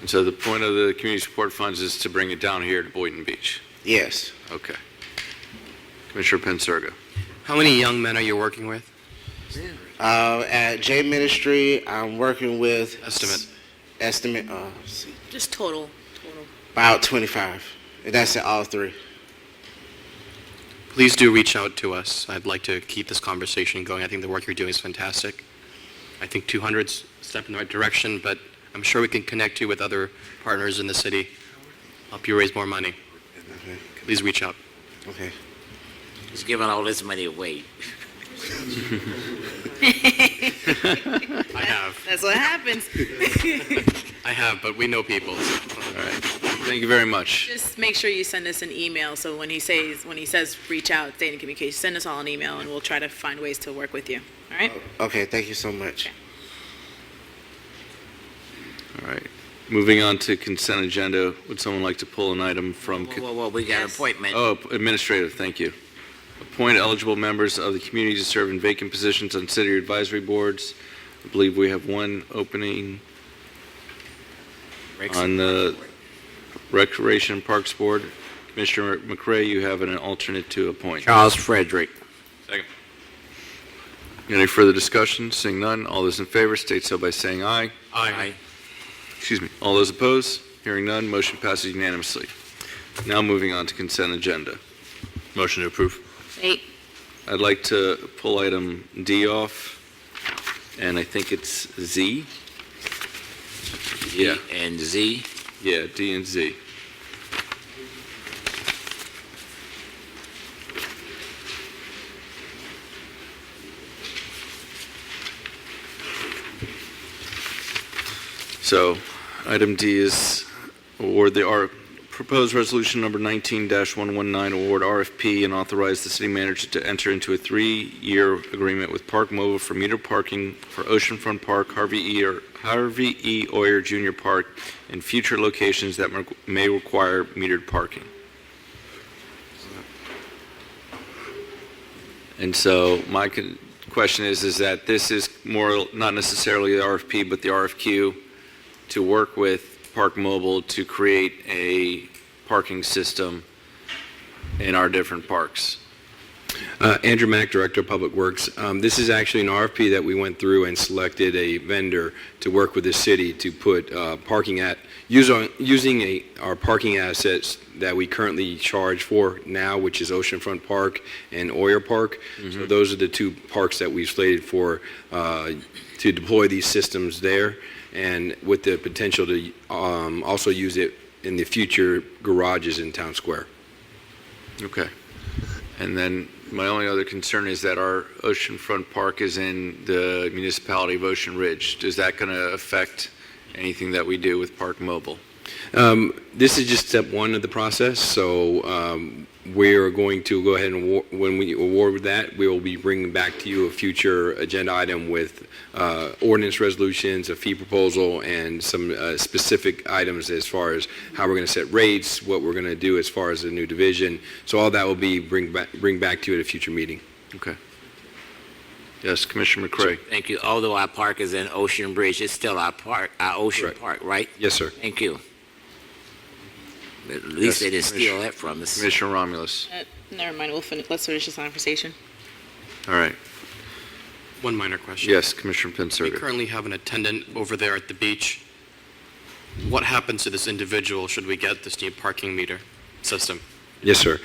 And so the point of the community support funds is to bring it down here to Boynton Beach? Yes. Okay. Commissioner Pensurga. How many young men are you working with? At J Ministry, I'm working with... Estimate. Just total. About 25. And that's at all 3. Please do reach out to us. I'd like to keep this conversation going. I think the work you're doing is fantastic. I think 200's a step in the right direction, but I'm sure we can connect you with other partners in the city, help you raise more money. Okay. Please reach out. Okay. He's giving all this money away. I have. That's what happens. I have, but we know people. All right. Thank you very much. Just make sure you send us an email, so when he says reach out, stay in communication, send us all an email, and we'll try to find ways to work with you. All right? Okay, thank you so much. Okay. All right. Moving on to consent agenda, would someone like to pull an item from... Whoa, we got an appointment. Oh, administrative, thank you. Appoint eligible members of the community to serve in vacant positions on city advisory boards. I believe we have one opening on the Recreation and Parks Board. Commissioner McRae, you have an alternate to appoint. Charles Frederick. Second. Any further discussion? Seeing none, all those in favor state so by saying aye. Aye. Excuse me. All those opposed? Hearing none, motion passes unanimously. Now moving on to consent agenda. Motion to approve. 8. I'd like to pull item D off, and I think it's Z. Yeah. And Z. Yeah, D and Z. So, item D is award the proposed resolution number 19-119, award RFP and authorize the city manager to enter into a 3-year agreement with Park Mobile for meter parking for Oceanfront Park, Harvey E. Oyer Jr. Park, and future locations that may require metered parking. And so my question is that this is more not necessarily the RFP, but the RFQ to work with Park Mobile to create a parking system in our different parks. Andrew Mack, Director of Public Works. This is actually an RFP that we went through and selected a vendor to work with the city to put parking using our parking assets that we currently charge for now, which is Oceanfront Park and Oyer Park. Mm-hmm. So those are the 2 parks that we've slated for to deploy these systems there, and with the potential to also use it in the future garages in Town Square. Okay. And then My only other concern is that our oceanfront park is in the municipality of Ocean Ridge. Is that going to affect anything that we do with Park Mobile? This is just step one of the process, so we are going to go ahead and when we award that, we will be bringing back to you a future agenda item with ordinance resolutions, a fee proposal, and some specific items as far as how we're going to set rates, what we're going to do as far as the new division. So all that will be bring back to you at a future meeting. Okay. Yes, Commissioner McCray. Thank you. Although our park is in Ocean Bridge, it's still our park, our ocean park, right? Yes, sir. Thank you. At least they didn't steal that from us. Commissioner Romulus. Never mind, let's finish this conversation. All right. One minor question. Yes, Commissioner We Penserga. currently have an attendant over there at the beach. What happens to this individual should we get this new parking meter system? Yes, sir.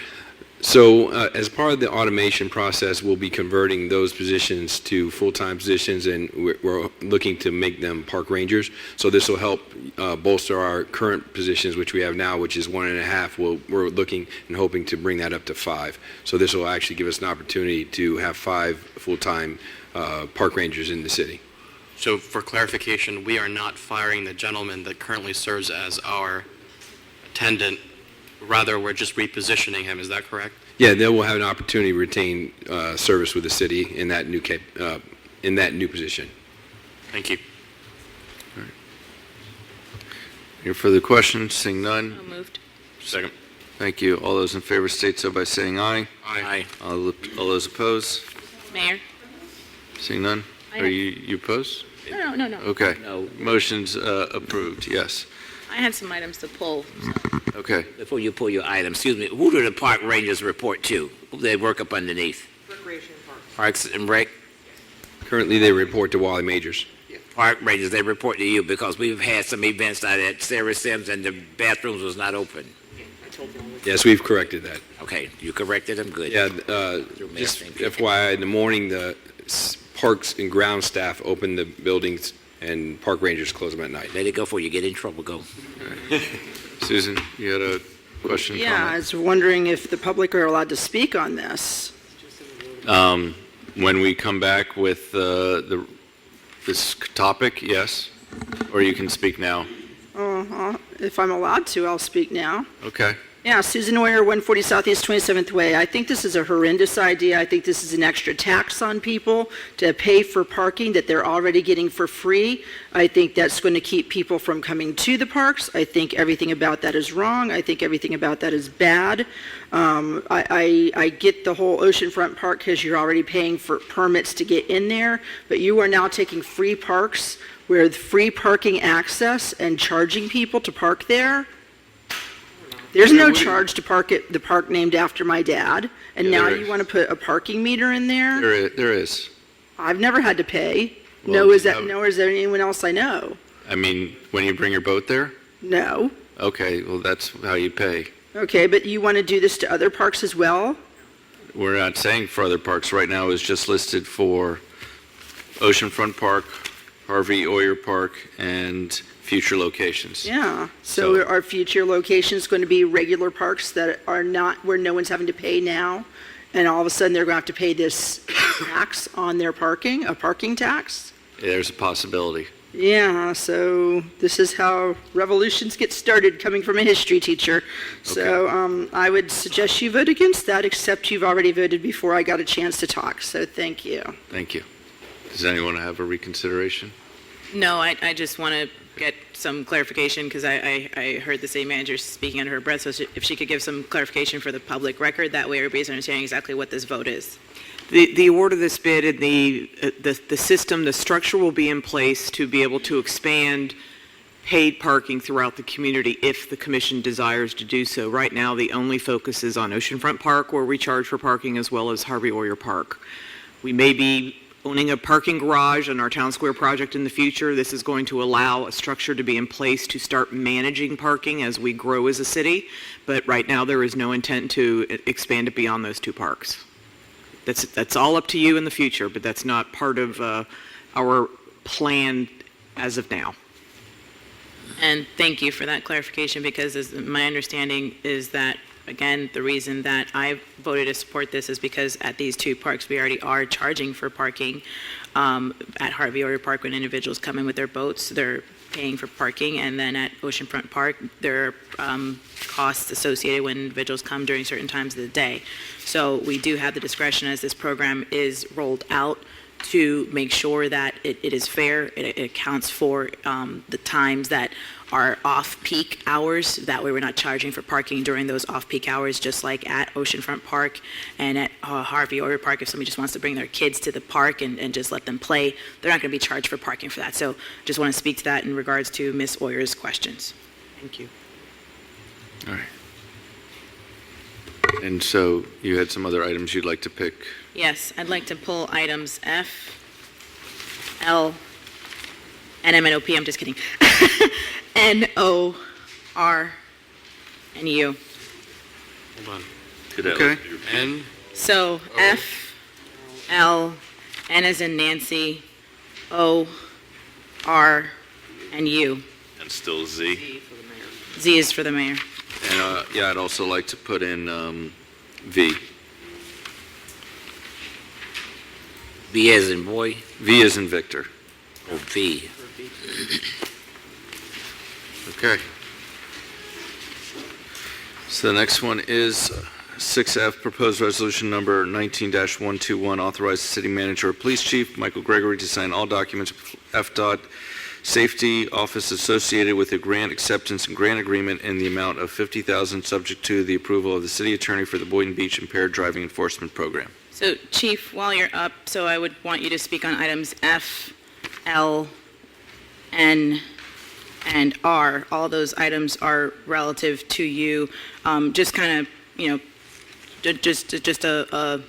So as part of the automation process, we'll be converting those positions to full-time positions, and we're looking to make them park rangers. So this will help bolster our current positions, which we have now, which is 1.5. We're looking and hoping to bring that up to 5. So this will actually give us an opportunity to have 5 full-time park rangers in the city. So for clarification, we are not firing the gentleman that currently serves as our attendant. Rather, we're just repositioning him. Is that correct? Yeah, they will have an opportunity to retain service with the city in that new position. Thank you. Any further questions? Seeing none. So moved. Second. Thank you. All those in favor state so by saying aye. Aye. All those opposed? Mayor? Seeing none. Are you opposed? No. Okay. No. Motion's approved. Yes. I had some items to pull. Okay. Before you pull your item, excuse me, who do the park rangers report to? Who do they work up underneath? Recreation Park. Parks and Rec? Currently, they report to Wally Majors. Park rangers, they report to you because we've had some events out at Sarah Sims and the bathrooms was not open. Yes, we've corrected that. Okay, you corrected them, good. Yeah, just FYI, in the morning, the parks and ground staff open the buildings and park rangers close them at night. Let it go before you get in trouble, go. Susan, you had a question? Yeah, I comment? was wondering if the public are allowed to speak on this. When we come back with this topic, yes, or you can speak now. If I'm allowed to, I'll speak now. Okay. Yeah, Susan Oyer, 140 Southeast 27th Way. I think this is a horrendous idea. I think this is an extra tax on people to pay for parking that they're already getting for free. I think that's going to keep people from coming to the parks. I think everything about that is wrong. I think everything about that is bad. I get the whole oceanfront park because you're already paying for permits to get in there, but you are now taking free parks with free parking access and charging people to park there. There's no charge to park at the park named after my dad, and Yeah, now there you is. want to put a parking meter in there? There is. I've never had to pay. Well, Nor is have- there anyone else I know? I mean, when you bring your boat there? No. Okay, well, that's how you pay. Okay, but you want to do this to other parks as well? We're not saying for other parks. Right now it's just listed for Oceanfront Park, Harvey Oyer Park, and future locations. Yeah. So are future locations going to be regular parks that are not, where no one's having to pay now? And all of a sudden they're going to have to pay this tax on their parking, a parking tax? There's a possibility. Yeah, so this is how revolutions get started, coming from a history teacher. So I would suggest you vote against that, except you've already voted before I got a chance to talk. So thank you. Thank you. Does anyone have a reconsideration? No, I just want to get some clarification because I heard the city manager speaking under her breath. So if she could give some clarification for the public record, that way everybody's understanding exactly what this vote is. The award of this bid and the system, the structure will be in place to be able to expand paid parking throughout the community if the commission desires to do so. Right now, the only focus is on Oceanfront Park, where we charge for parking, as well as Harvey Oyer Park. We may be owning a parking garage on our Town Square project in the future. This is going to allow a structure to be in place to start managing parking as we grow as a city. But right now, there is no intent to expand it beyond those two parks. That's all up to you in the future, but that's not part of our plan as of now. And thank you for that clarification because my understanding is that again, the reason that I voted to support this is because at these two parks, we already are charging for parking. At Harvey Oyer Park, when individuals come in with their boats, they're paying for parking, and then at Oceanfront Park, there are costs associated when individuals come during certain times of the day. So we do have the discretion as this program is rolled out to make sure that it is fair, it accounts for the times that are off-peak hours. That way we're not charging for parking during those off-peak hours, just like at Oceanfront Park and at Harvey Oyer Park. If somebody just wants to bring their kids to the park and just let them play, they're not going to be charged for parking for that. So just want to speak to that in regards to Ms. Oyer's questions. Thank you. All right. And so you had some other items you'd like to pick? Yes, I'd like to pull items F, L, and M and O P. I'm just kidding. N, O, R, and U. Hold on. Okay. N. So F, L, N as in Nancy, O, R, and U. And still Z. Z is for the mayor. And yeah, I'd also like to put in V. B as in boy, V as in Victor. or V? Okay. So the next one is 6F, proposed resolution number 19-121, authorize the city manager or police chief, Michael Gregory, to sign all documents of FDOT safety office associated with a grant acceptance and grant agreement in the amount of $50,000, subject to the approval of the city attorney for the Boynton Beach Impaired Driving Enforcement Program. So Chief, while you're up, so I would want you to speak on items F, L, N, and R. All those items are relative to you. Just kind of, just a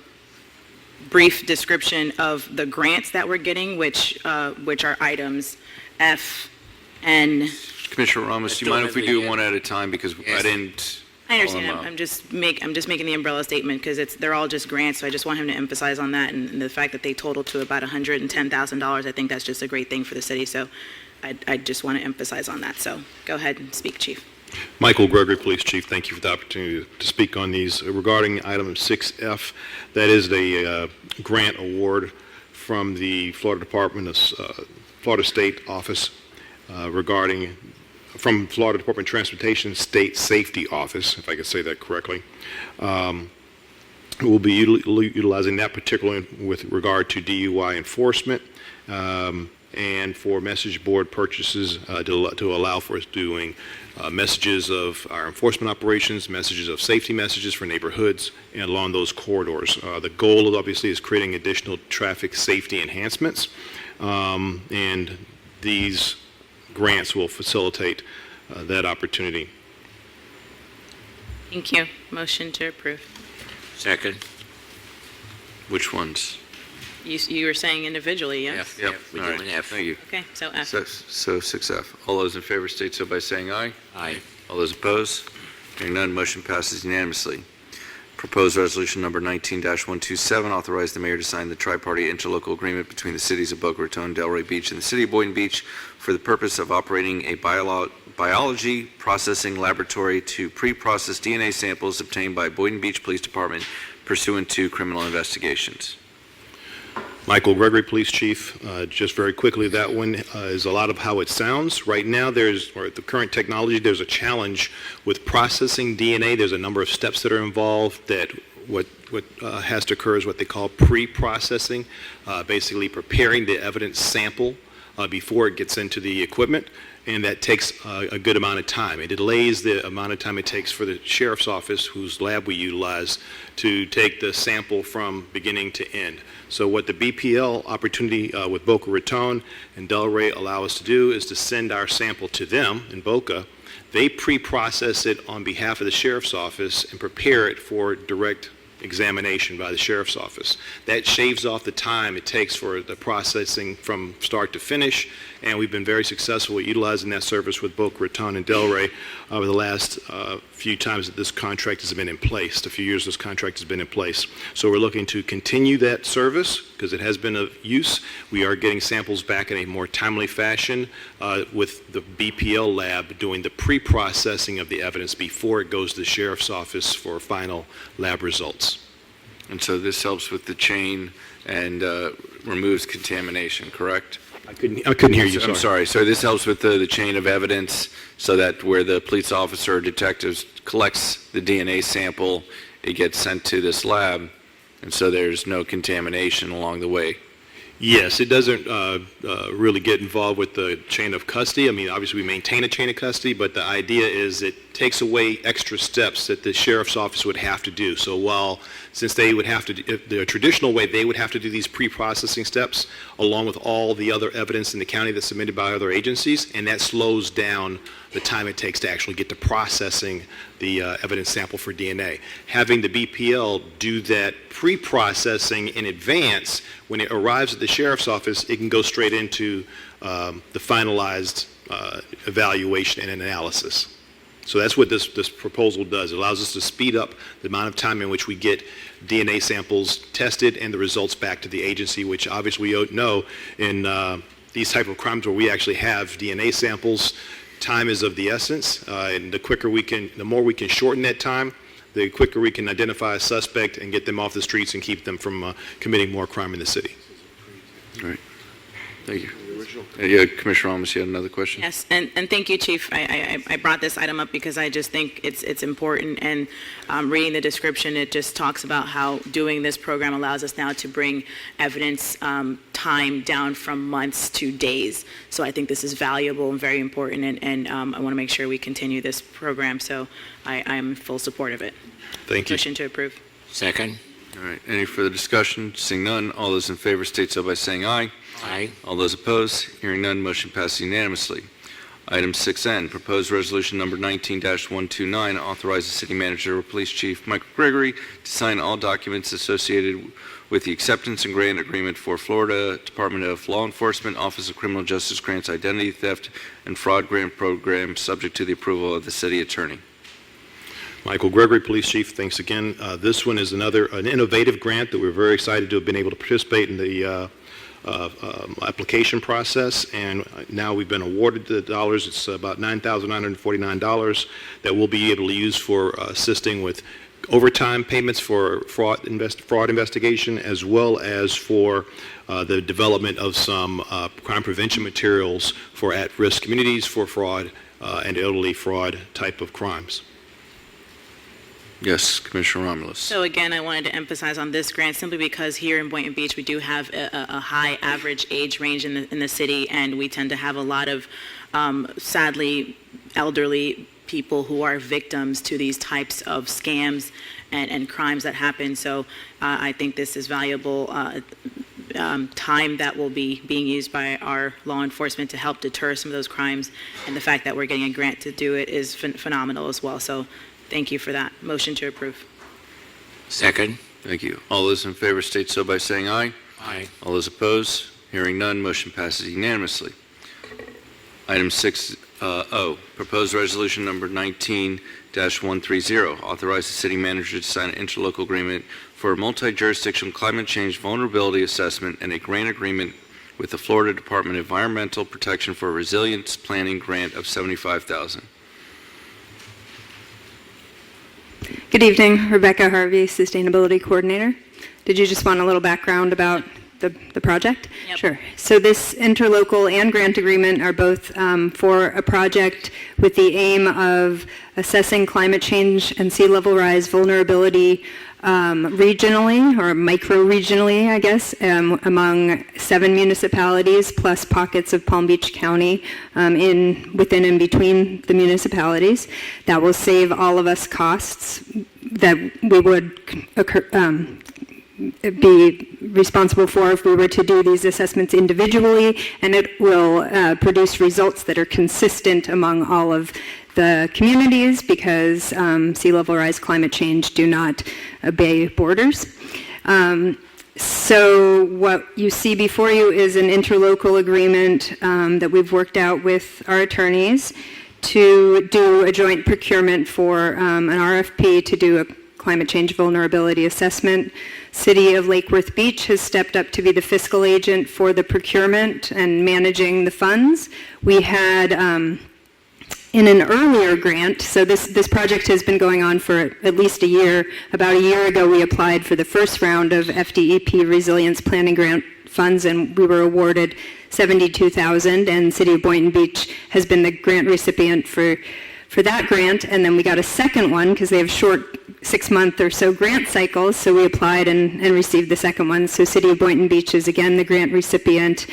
brief description of the grants that we're getting, which are items F, N. Commissioner Ramos, do you mind if we do one at a time, because I didn't... I understand. I'm just making the umbrella statement because they're all just grants. So I just want him to emphasize on that and the fact that they total to about $110,000. I think that's just a great thing for the city. So I just want to emphasize on that. So go ahead and speak, Chief. Michael Gregory, Police Chief. Thank you for the opportunity to speak on these. Regarding item 6F, that is the grant award from the Florida Department of Florida State Office from Florida Department of Transportation State Safety Office, if I could say that correctly. We'll be utilizing that particularly with regard to DUI enforcement and for message board purchases to allow for us doing messages of our enforcement operations, messages of safety messages for neighborhoods and along those corridors. The goal obviously is creating additional traffic safety enhancements, and these grants will facilitate that opportunity. Thank you. Motion to approve. Second. Which ones? You were saying individually, yes? Yep. We're All right. doing F. Thank you. Okay, so F. So 6F. All those in favor state so by saying aye. Aye. All those opposed? Hearing none, motion passes unanimously. Proposed resolution number 19-127, authorize the mayor to sign the tri-party interlocal agreement between the cities of Boca Raton, Delray Beach, and the city of Boynton Beach for the purpose of operating a biology processing laboratory to pre-process DNA samples obtained by Boynton Beach Police Department pursuant to criminal investigations. Michael Gregory, Police Chief. Just very quickly, that one is a lot of how it sounds. Right now, the current technology, there's a challenge with processing DNA. There's a number of steps that are involved that what has to occur is what they call pre-processing, basically preparing the evidence sample before it gets into the equipment. And that takes a good amount of time. It delays the amount of time it takes for the sheriff's office, whose lab we utilize, to take the sample from beginning to end. So what the BPL opportunity with Boca Raton and Delray allow us to do is to send our sample to them in Boca. They pre-process it on behalf of the sheriff's office and prepare it for direct examination by the sheriff's office. That shaves off the time it takes for the processing from start to finish, and we've been very successful at utilizing that service with Boca Raton and Delray over the last few times that this contract has been in place, a few years this contract has been in place. So we're looking to continue that service because it has been of use. We are getting samples back in a more timely fashion with the BPL lab doing the pre-processing of the evidence before it goes to the sheriff's office for final lab results. And so this helps with the chain and removes contamination, correct? I couldn't hear you, I'm sorry. So this helps with the chain of evidence so that where the police officer or detectives collects the DNA sample, it gets sent to this lab, and so there's no contamination along the way. Yes, it doesn't really get involved with the chain of custody. I mean, obviously we maintain a chain of custody, but the idea is it takes away extra steps that the sheriff's office would have to do. So since they would have to, the traditional way, they would have to do these pre-processing steps along with all the other evidence in the county that's submitted by other agencies, and that slows down the time it takes to actually get to processing the evidence sample for DNA. Having the BPL do that pre-processing in advance, when it arrives at the sheriff's office, it can go straight into the finalized evaluation and analysis. So that's what this proposal does. It allows us to speed up the amount of time in which we get DNA samples tested and the results back to the agency, which obviously we know in these type of crimes where we actually have DNA samples, time is of the essence, and the more we can shorten that time, the quicker we can identify a suspect and get them off the streets and keep them from committing more crime in the city. All right. Thank you. Yeah, Commissioner Ramos, you had another question? Yes, and thank you, Chief. I brought this item up because I just think it's important, and reading the description, it just talks about how doing this program allows us now to bring evidence time down from months to days. So I think this is valuable and very important, and I want to make sure we continue this program, so I am in full support of it. Thank you. Motion to approve. Second. All right. Any further discussion? Seeing none, all those in favor state so by saying aye. Aye. All those opposed? Hearing none, motion passes unanimously. Item 6N, proposed resolution number 19-129, authorize the city manager or police chief, Michael Gregory, to sign all documents associated with the acceptance and grant agreement for Florida Department of Law Enforcement Office of Criminal Justice Grants Identity Theft and Fraud Grant Program, subject to the approval of the city attorney. Michael Gregory, Police Chief, thanks again. This one is an innovative grant that we're very excited to have been able to participate in the application process, and now we've been awarded the dollars. It's about $9,949 that we'll be able to use for assisting with overtime payments for fraud investigation, as well as for the development of some crime prevention materials for at-risk communities for fraud and elderly fraud type of crimes. Yes, Commissioner Romulus. So again, I wanted to emphasize on this grant simply because here in Boynton Beach, we do have a high average age range in the city, and we tend to have a lot of, sadly, elderly people who are victims to these types of scams and crimes that happen. So I think this is valuable time that will be being used by our law enforcement to help deter some of those crimes, and the fact that we're getting a grant to do it is phenomenal as well. So thank you for that. Motion to approve. Second. Thank you. All those in favor state so by saying aye. Aye. All those opposed? Hearing none, motion passes unanimously. Item 6O, proposed resolution number 19-130, authorize the city manager to sign an interlocal agreement for a multi-jurisdictional climate change vulnerability assessment and a grant agreement with the Florida Department of Environmental Protection for a resilience planning grant of $75,000. Good evening, Rebecca Harvey, Sustainability Coordinator. Did you just want a little background about the project? Yep. Sure. So this interlocal and grant agreement are both for a project with the aim of assessing climate change and sea level rise vulnerability regionally, or micro-regionally, I guess, among 7 municipalities plus pockets of Palm Beach County within and between the municipalities. That will save all of us costs that we would be responsible for if we were to do these assessments individually, and it will produce results that are consistent among all of the communities, because sea level rise, climate change do not obey borders. So what you see before you is an interlocal agreement that we've worked out with our attorneys to do a joint procurement for an RFP to do a climate change vulnerability assessment. City of Lake Worth Beach has stepped up to be the fiscal agent for the procurement and managing the funds. We had in an earlier grant, so this project has been going on for at least a year. About a year ago, we applied for the first round of FDEP Resilience Planning Grant funds, and we were awarded $72,000, and City of Boynton Beach has been the grant recipient for that grant. And then we got a second one because they have short 6-month or so grant cycles, so we applied and received the second one. So City of Boynton Beach is again the grant recipient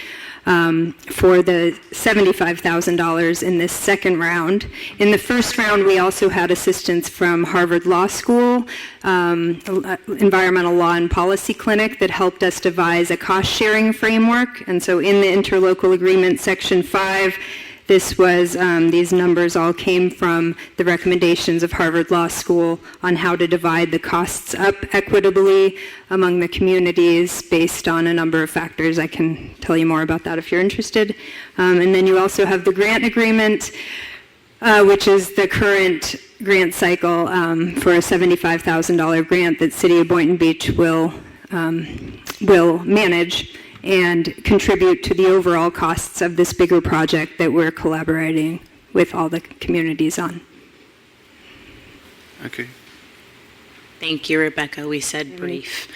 for the $75,000 in this second round. In the first round, we also had assistance from Harvard Law School, Environmental Law and Policy Clinic, that helped us devise a cost-sharing framework. And so in the interlocal agreement, Section 5, this was, these numbers all came from the recommendations of Harvard Law School on how to divide the costs up equitably among the communities based on a number of factors. I can tell you more about that if you're interested. And then you also have the grant agreement, which is the current grant cycle for a $75,000 grant that City of Boynton Beach will manage and contribute to the overall costs of this bigger project that we're collaborating with all the communities on. Okay. Thank you, Rebecca. We said brief.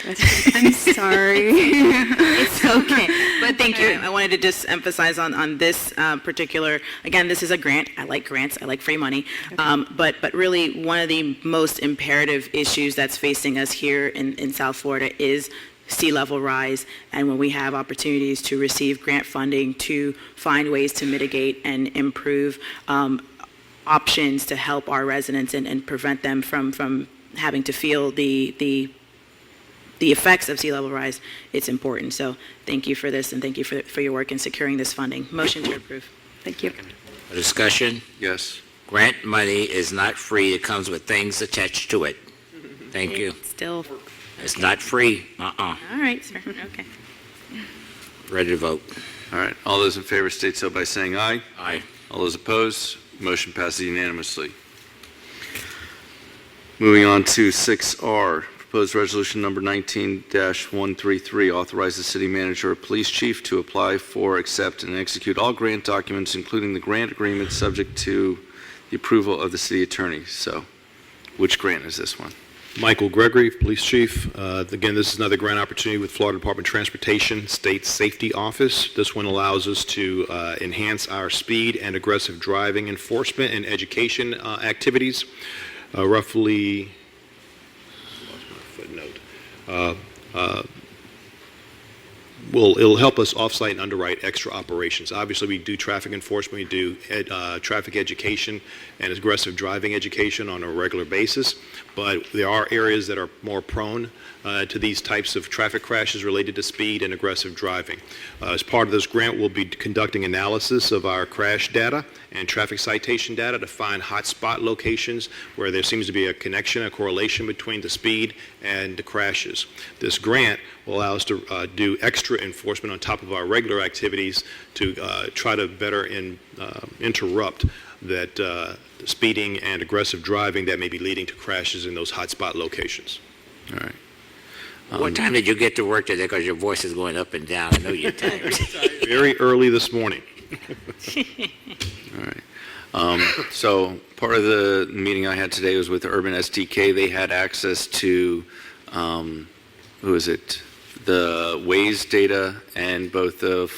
I'm sorry. It's okay. But thank you. I wanted to just emphasize on this particular, again, this is a grant. I like grants. I like free money. But really, one of the most imperative issues that's facing us here in South Florida is sea level rise, and when we have opportunities to receive grant funding to find ways to mitigate and improve options to help our residents and prevent them from having to feel the effects of sea level rise, it's important. So thank you for this, and thank you for your work in securing this funding. Motion to approve. Thank you. A discussion? Yes. Grant money is not free. It comes with things attached to it. Thank you. Still. It's not free. All right, sir. Okay. Ready to vote. All right. All those in favor state so by saying aye. Aye. All those opposed, motion passes unanimously. Moving on to 6R, proposed resolution number 19-133, authorize the city manager or police chief to apply for, accept, and execute all grant documents, including the grant agreement, subject to the approval of the city attorney. So, which grant is this one? Michael Gregory, Police Chief. Again, this is another grant opportunity with Florida Department of Transportation State Safety Office. This one allows us to enhance our speed and aggressive driving enforcement and education activities. Roughly, lost my footnote. It'll help us offsite and underwrite extra operations. Obviously, we do traffic enforcement, we do traffic education and aggressive driving education on a regular basis, but there are areas that are more prone to these types of traffic crashes related to speed and aggressive driving. As part of this grant, we'll be conducting analysis of our crash data and traffic citation data to find hotspot locations where there seems to be a connection, a correlation between the speed and the crashes. This grant will allow us to do extra enforcement on top of our regular activities to try to better interrupt that speeding and aggressive driving that may be leading to crashes in those hotspot locations. All right. What time did you get to work today? Because your voice is going up and down. I know you're tired. Very early this morning. All right. So part of the meeting I had today was with Urban SDK. They had access to, who is it? The Waze data and both of,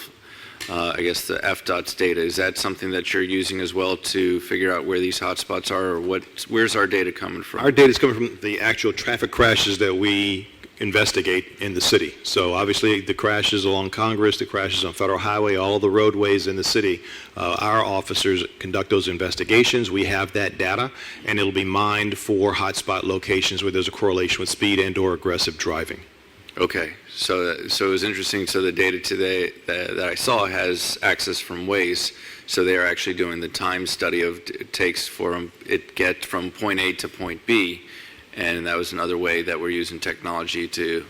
I guess, the FDOT's data. Is that something that you're using as well to figure out where these hotspots are, or where's our data coming from? Our data is coming from the actual traffic crashes that we investigate in the city. So obviously the crashes along Congress, the crashes on Federal Highway, all the roadways in the city, our officers conduct those investigations. We have that data, and it'll be mined for hotspot locations where there's a correlation with speed and or aggressive driving. Okay, so it was interesting. So the data today that I saw has access from Waze. So they are actually doing the time study of it takes for it get from point A to point B, and that was another way that we're using technology to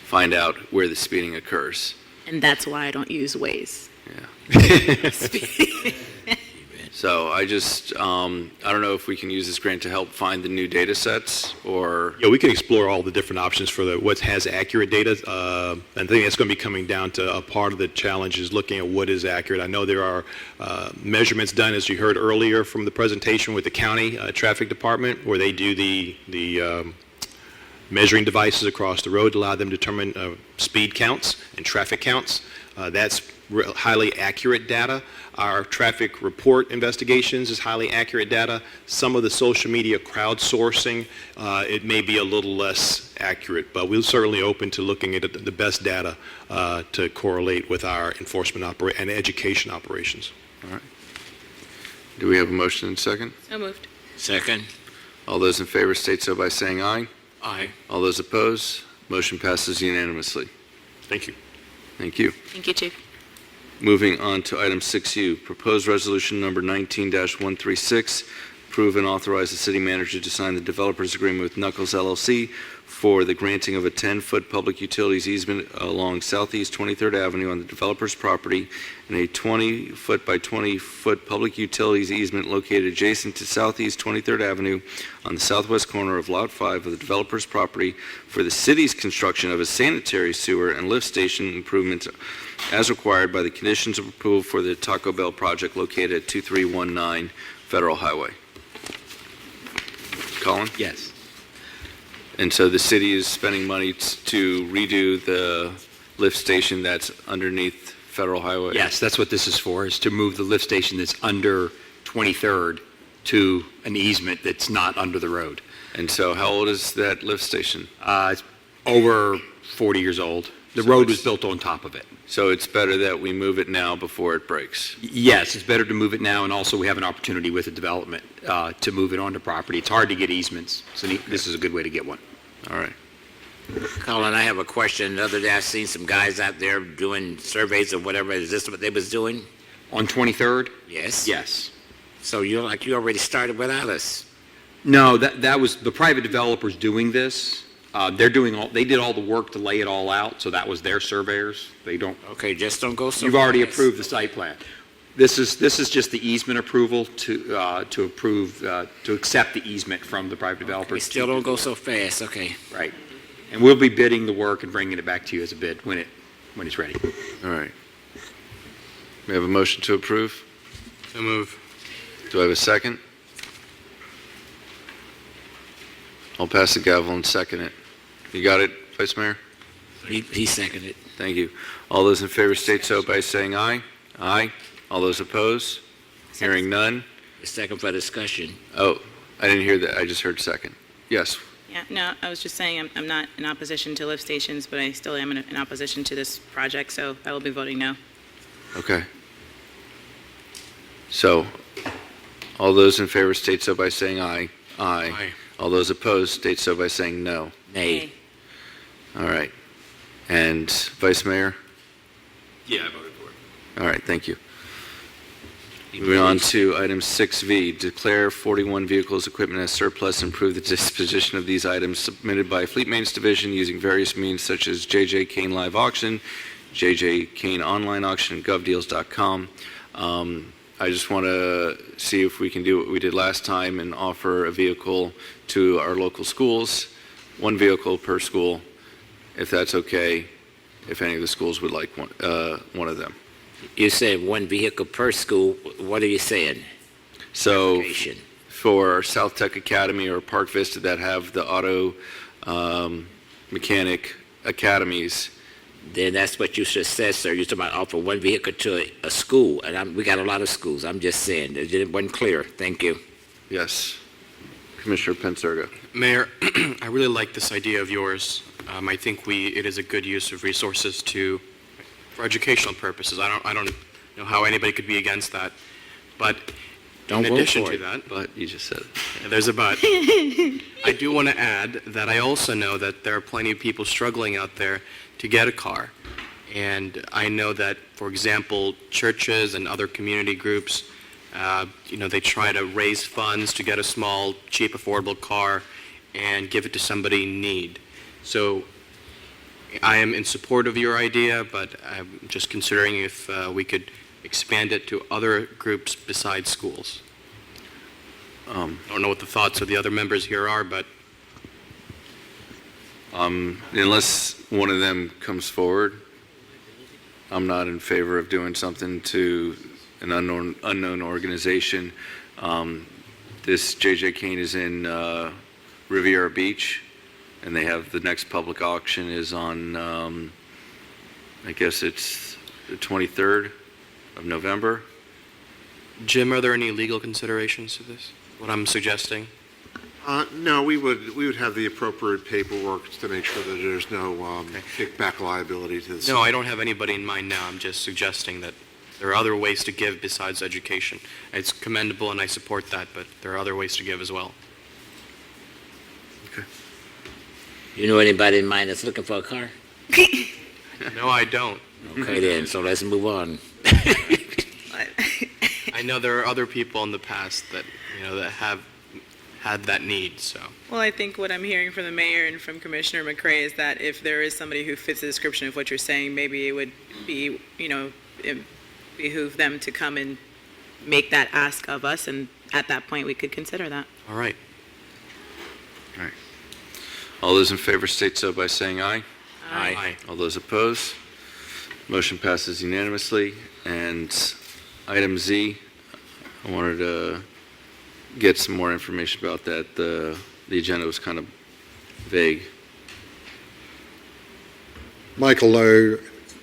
find out where the speeding occurs. And that's why I don't use Waze. Yeah. So I just, I don't know if we can use this grant to help find the new data sets or... Yeah, we can explore all the different options for what has accurate data. I think that's going to be coming down to a part of the challenge is looking at what is accurate. I know there are measurements done, as you heard earlier from the presentation with the county traffic department, where they do the measuring devices across the road to allow them to determine speed counts and traffic counts. That's highly accurate data. Our traffic report investigations is highly accurate data. Some of the social media crowdsourcing, it may be a little less accurate, but we're certainly open to looking at the best data to correlate with our enforcement and education operations. All right. Do we have a motion and second? So moved. Second. All those in favor state so by saying aye. Aye. All those opposed, motion passes unanimously. Thank you. Thank you. Thank you, Chief. Moving on to item 6U, proposed resolution number 19-136, approve and authorize the city manager to sign the developers agreement with Knuckles LLC for the granting of a 10-foot public utilities easement along Southeast 23rd Avenue on the developer's property and a 20-foot by 20-foot public utilities easement located adjacent to Southeast 23rd Avenue on the southwest corner of Lot 5 of the developer's property for the city's construction of a sanitary sewer and lift station improvements as required by the conditions of approval for the Taco Bell project located at 2319 Federal Highway. Colin? Yes. And so the city is spending money to redo the lift station that's underneath Federal Highway? Yes, that's what this is for, is to move the lift station that's under 23rd to an easement that's not under the road. And so how old is that lift station? It's over 40 years old. The road was built on top of it. So it's better that we move it now before it breaks? Yes, it's better to move it now, and also we have an opportunity with the development to move it onto property. It's hard to get easements, so this is a good way to get one. All right. Colin, I have a question. The other day I seen some guys out there doing surveys or whatever. Is this what they was doing? On 23rd? Yes. Yes. So you already started without us? No, that was the private developers doing this. They did all the work to lay it all out, so that was their surveyors. They don't. Okay, just don't go so You've already fast. approved the site plan. This is just the easement approval to approve to accept the easement from the private developers. We still don't go so fast. Okay. Right. And we'll be bidding the work and bringing it back to you as a bid when it's ready. All right. We have a motion to approve? So move. Do I have a second? I'll pass the gavel and second it. You got it, Vice Mayor? He seconded it. Thank you. All those in favor state so by saying aye. Aye. All those opposed? Hearing none. A second for discussion. Oh, I didn't hear that. I just heard second. Yes. Yeah, no, I was just saying I'm not in opposition to lift stations, but I still am in opposition to this project, so I will be voting no. Okay. So, all those in favor state so by saying aye. Aye. Aye. All those opposed state so by saying no. Nay. All right. And Vice Mayor? Yeah, I voted for it. All right, thank you. Moving on to item 6V, declare 41 vehicles equipment as surplus and approve the disposition of these items submitted by Fleet Maintenance Division using various means such as J.J. Kane Live Auction, J.J. Kane Online Auction, and govdeals.com. I just want to see if we can do what we did last time and offer a vehicle to our local schools, one vehicle per school, if that's okay, if any of the schools would like one of them. You said one vehicle per school. What are you saying? So for South Tech Academy or Park Vista that have the auto mechanic academies. Then that's what you should say, sir. You're talking about offer one vehicle to a school, and we got a lot of schools. I'm just saying. It wasn't clear. Thank you. Yes. Commissioner Pensurga. Mayor, I really like this idea of yours. I think it is a good use of resources for educational purposes. I don't know how anybody could be against that. But Don't in vote addition for to it. that, but you just said it. There's a but. I do want to add that I also know that there are plenty of people struggling out there to get a car. And I know that, for example, churches and other community groups, they try to raise funds to get a small, cheap, affordable car and give it to somebody in need. So I am in support of your idea, but I'm just considering if we could expand it to other groups besides schools. I don't know what the thoughts of the other members here are, but Unless one of them comes forward, I'm not in favor of doing something to an unknown organization. This J.J. Kane is in Riviera Beach, and they have the next public auction is on, I guess it's the 23rd of November. Jim, are there any legal considerations to this, what I'm suggesting? No, we would have the appropriate paperwork to make sure that there's no kickback liability to this. No, I don't have anybody in mind now. I'm just suggesting that there are other ways to give besides education. It's commendable and I support that, but there are other ways to give as well. You know anybody in mind that's looking for a car? No, I don't. Okay then, so let's move on. I know there are other people in the past that, that have had that need, so. Well, I think what I'm hearing from the mayor and from Commissioner McCray is that if there is somebody who fits the description of what you're saying, maybe it would be, it behoove them to come and make that ask of us, and at that point, we could consider that. All right. All right. All those in favor state so by saying aye. Aye. All those opposed? Motion passes unanimously. And item Z, I wanted to get some more information about that. The agenda was kind of vague. Michael Lowe,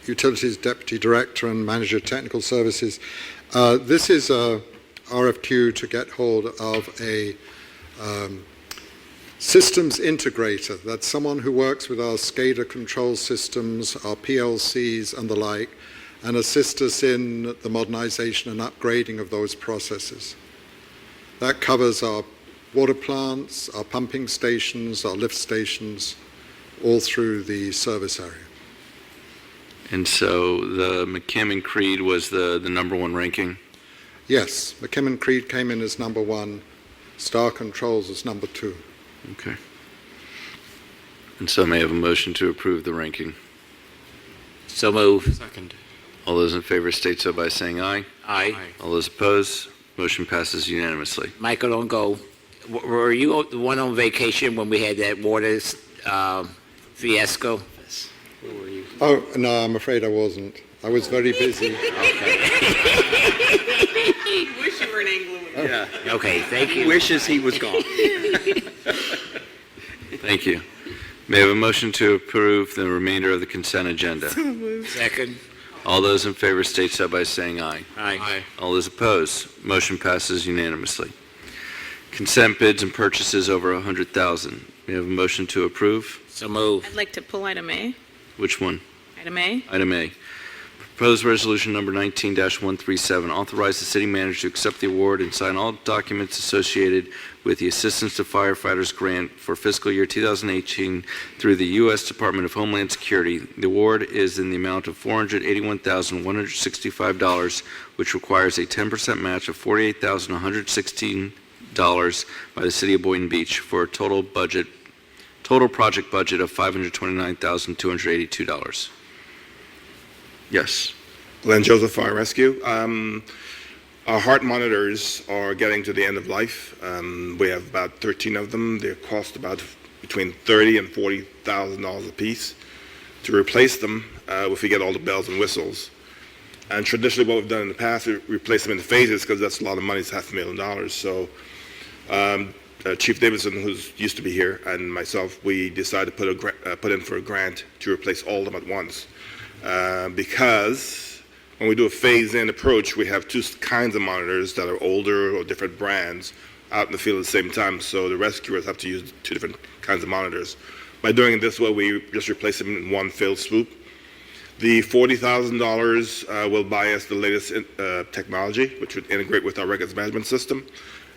Utilities Deputy Director and Manager Technical Services. This is a RFQ to get hold of a systems integrator. That's someone who works with our SCADA control systems, our PLCs and the like, and assist us in the modernization and upgrading of those processes. That covers our water plants, our pumping stations, our lift stations, all through the service area. And so the McKim Creed was the number one ranking? Yes, McKim Creed came in as number one, Star Controls as number two. Okay. And so may I have a motion to approve the ranking? So move. Second. All those in favor state so by saying aye. Aye. All those opposed? Motion passes unanimously. Michael, don't go. Were you the one on vacation when we had that water fiasco? Where were you? Oh, no, I'm afraid I wasn't. I was very busy. Wish you were an Anglo. Yeah. Okay, thank you. Wishes he was gone. Thank you. May I have a motion to approve the remainder of the consent agenda? Second. All those in favor state so by saying aye. Aye. All those opposed? Motion passes unanimously. Consent bids and purchases over $100,000. May I have a motion to approve? So move. I'd like to pull item A. Which one? Item A. Item A. Proposed resolution number 19-137, authorize the city manager to accept the award and sign all documents associated with the Assistance to Firefighters Grant for fiscal year 2018 through the U.S. Department of Homeland Security. The award is in the amount of $481,165, which requires a 10% match of $48,116 by the city of Boynton Beach for a total project budget of $529,282. Yes. Glenn Joseph Fire Rescue. Our heart monitors are getting to the end of life. We have about 13 of them. They cost about between $30,000 and $40,000 a piece. To replace them, if we get all the bells and whistles. And traditionally what we've done in the past, we replace them in phases because that's a lot of money, it's $500,000. So Chief Davidson, who used to be here, and myself, we decided to put in for a grant to replace all of them at once. Because when we do a phase-in approach, we have two kinds of monitors that are older or different brands out in the field at the same time, so the rescuers have to use two different kinds of monitors. By doing it this way, we just replace them in one fell swoop. The $40,000 will buy us the latest technology, which would integrate with our records management system,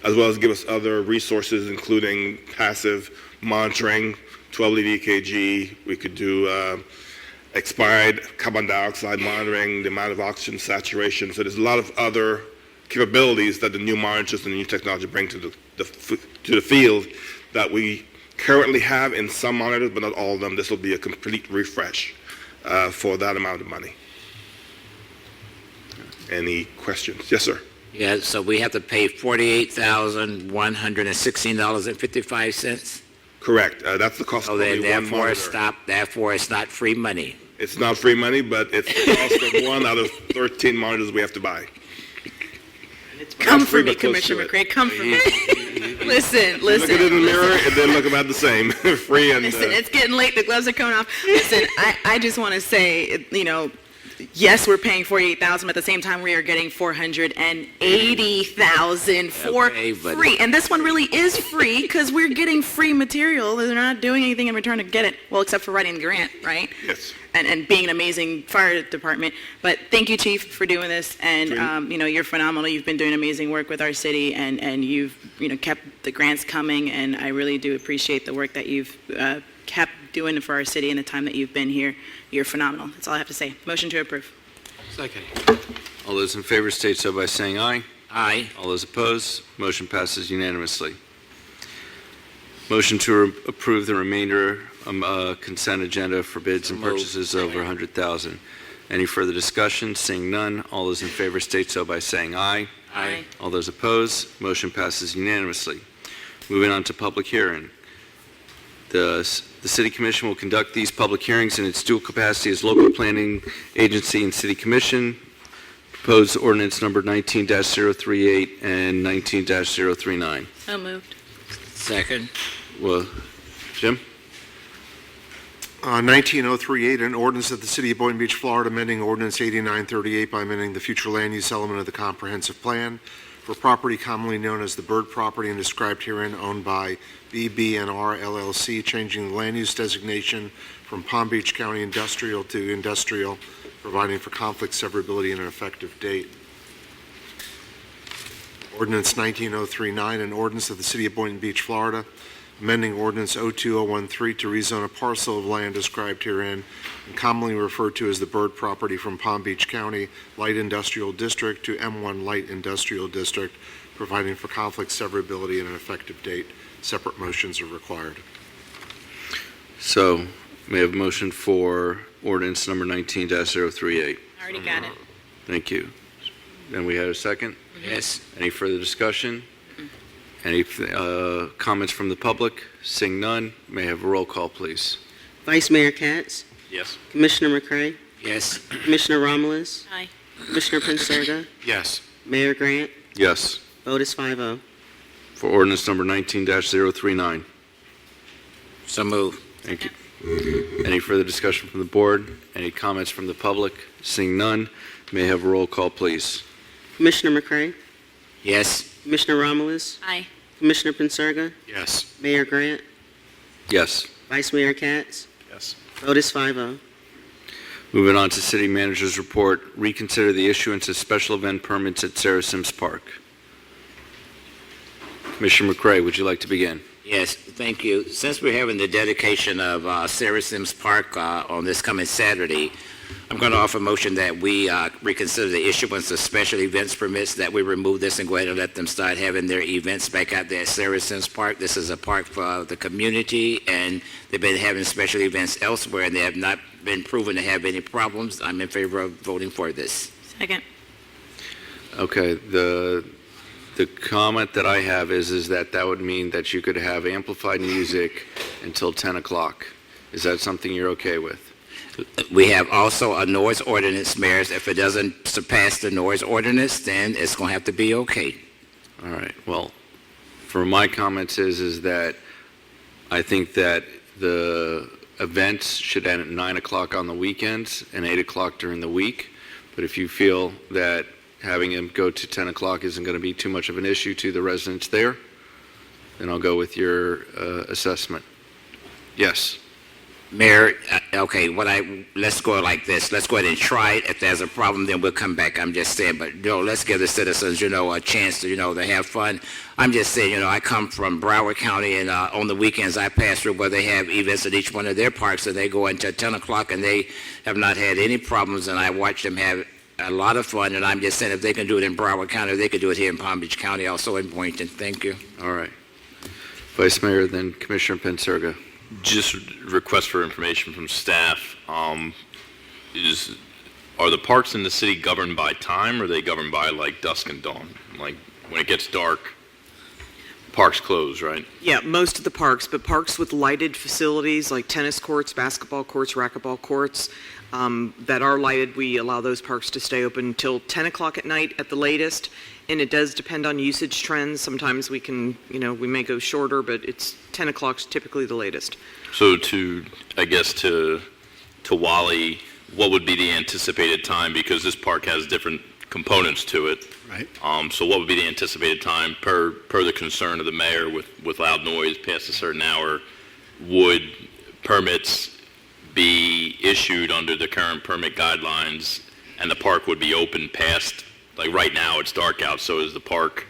as well as give us other resources, including passive monitoring, 12 lead EKG. We could do expired carbon dioxide monitoring, the amount of oxygen saturation. So there's a lot of other capabilities that the new monitors and the new technology bring to the field that we currently have in some monitors, but not all of them. This will be a complete refresh for that amount of money. Any questions? Yes, sir. Yeah, so we have to pay $48,116.55? Correct. That's the cost So of only one monitor. therefore it's not free money. It's not free money, but it's the cost of one out of 13 monitors we have to buy. Come free, for me, but close Commissioner to it. McCray, come for me. Listen. Look at it in the mirror, and then look about the same. Free and... Listen, it's getting late. The gloves are coming off. Listen, I just want to say, yes, we're paying $48,000, but at the same time, we are getting $480,000 for Okay, but- free. And this one really is free because we're getting free material. They're not doing anything in return to get it. Well, except for writing the grant, right? Yes. And being an amazing fire department. But thank you, Chief, for doing this. And, you're phenomenal. You've been doing amazing work with our city, and you've, kept the grants coming. And I really do appreciate the work that you've kept doing for our city in the time that you've been here. You're phenomenal. That's all I have to say. Motion to approve. Second. All those in favor state so by saying aye. Aye. All those opposed, motion passes unanimously. Motion to approve the remainder consent agenda for bids and purchases over $100,000. Any further discussion? Seeing none, all those in favor state so by saying aye. Aye. All those opposed, motion passes unanimously. Moving on to public hearing. The City Commission will conduct these public hearings in its dual capacity as local planning agency and City Commission. Proposed ordinance number 19-038 and 19-039. So moved. Second. Well, Jim? 19038, an ordinance of the City of Boynton Beach, Florida, amending Ordinance 8938 by amending the future land use element of the comprehensive plan for property commonly known as the Bird property and described herein owned by B.m.on LLC, changing the land use designation from Palm Beach County Industrial to Industrial, providing for conflict severability and an effective date. Ordinance 19039, an ordinance of the City of Boynton Beach, Florida, amending Ordinance 02013 to rezone a parcel of land described herein and commonly referred to as the Bird property from Palm Beach County Light Industrial District to M1 Light Industrial District, providing for conflict severability and an effective date. Separate motions are required. So, may I have a motion for ordinance number 19-038? I already got it. Thank you. Then we had a second? Yes. Any further discussion? Any comments from the public? Seeing none, may I have a roll call, please? Vice Mayor Katz, Yes. Commissioner McCray, Yes. Commissioner Romulus, Aye. Commissioner Penserga, Yes. Mayor Grant, Yes. vote is 5-0. For ordinance number 19-039. So move. Thank you. Any further discussion from the board? Any comments from the public? Seeing none, may I have a roll call, please? Commissioner McCray, Yes. Commissioner Romulus, Aye. Commissioner Penserga, Yes. Mayor Grant, Yes. Vice Mayor Katz, Yes. vote is 5-0. Moving on to City Manager's report, reconsider the issuance of special event permits at Sarah Sims Park. Commissioner McCray, would you like to begin? Yes, thank you. Since we're having the dedication of Sarah Sims Park on this coming Saturday, I'm going to offer a motion that we reconsider the issuance of special events permits, that we remove this and go ahead and let them start having their events back out there at Sarah Sims Park. This is a park for the community, and they've been having special events elsewhere, and they have not been proven to have any problems. I'm in favor of voting for this. Second. Okay, the comment that I have is that would mean that you could have amplified music until 10 o'clock. Is that something you're okay with? We have also a noise ordinance, Mayor. If it doesn't surpass the noise ordinance, then it's going to have to be okay. All right, well, for my comments is that I think that the events should end at 9 o'clock on the weekends and 8 o'clock during the week. But if you feel that having them go to 10 o'clock isn't going to be too much of an issue to the residents there, then I'll go with your assessment. Yes. Mayor, okay, let's go like this. Let's go ahead and try it. If there's a problem, then we'll come back. I'm just saying, but let's give the citizens, a chance to, to have fun. I'm just saying, I come from Broward County, and on the weekends I pass through where they have events at each one of their parks, and they go until 10 o'clock, and they have not had any problems, and I watch them have a lot of fun, and I'm just saying if they can do it in Broward County, they can do it here in Palm Beach County, also in Boynton. Thank you. All right. Vice Mayor, then Commissioner Penserga. Just request for information from staff. are the parks in the city governed by time, or are they governed by like dusk and dawn? Like when it gets dark, parks close, right? Yeah, most of the parks, but parks with lighted facilities like tennis courts, basketball courts, racquetball courts that are lighted, we allow those parks to stay open until 10 o'clock at night at the latest. And it does depend on usage trends. Sometimes we can, we may go shorter, but it's 10 o'clock is typically the latest. So to Wally, what would be the anticipated time? Because this park has different components to it. Right. So what would be the anticipated time per the concern of the mayor with loud noise past a certain hour? Would permits be issued under the current permit guidelines and the park would be open past, like right now it's dark out, so is the park,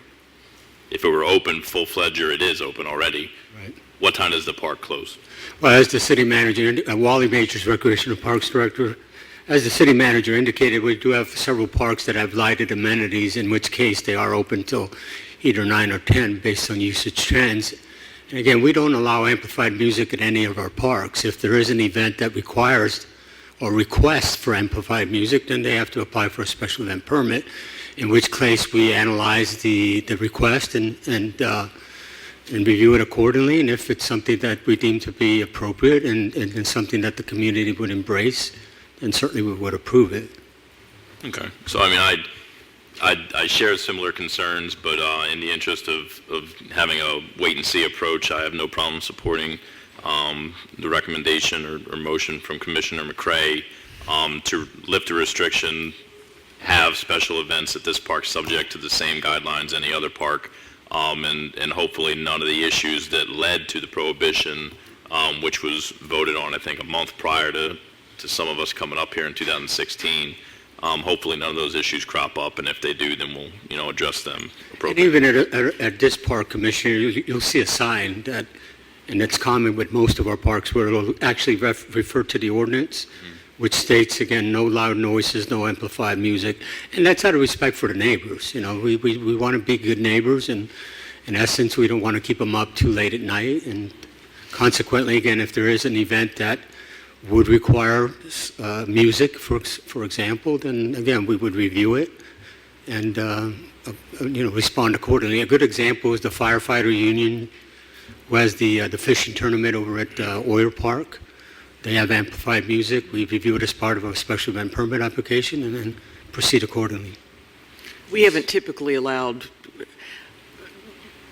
if it were open full-fledged, or it is open already, Right. what time does the park close? Well, as the city manager, Wally Majors, Recreational Parks Director, as the city manager indicated, we do have several parks that have lighted amenities, in which case they are open till either 9 or 10 based on usage trends. And again, we don't allow amplified music at any of our parks. If there is an event that requires or requests for amplified music, then they have to apply for a special event permit, in which case we analyze the request and review it accordingly. And if it's something that we deem to be appropriate and something that the community would embrace, then certainly we would approve it. Okay. So, I mean, I share similar concerns, but in the interest of having a wait-and-see approach, I have no problem supporting the recommendation or motion from Commissioner McCray to lift the restriction, have special events at this park subject to the same guidelines any other park, and hopefully none of the issues that led to the prohibition, which was voted on, I think, a month prior to some of us coming up here in 2016. Hopefully none of those issues crop up, and if they do, then we'll address them And appropriately. even at this park, Commissioner, you'll see a sign that, and it's common with most of our parks, where it'll actually refer to the ordinance, which states, again, no loud noises, no amplified music. And that's out of respect for the neighbors. We want to be good neighbors, and in essence, we don't want to keep them up too late at night. And consequently, again, if there is an event that would require music, for example, then again, we would review it and respond accordingly. A good example is the firefighter union, who has the fishing tournament over at Oyer Park. They have amplified music. We review it as part of a special event permit application and then proceed accordingly. We haven't typically allowed,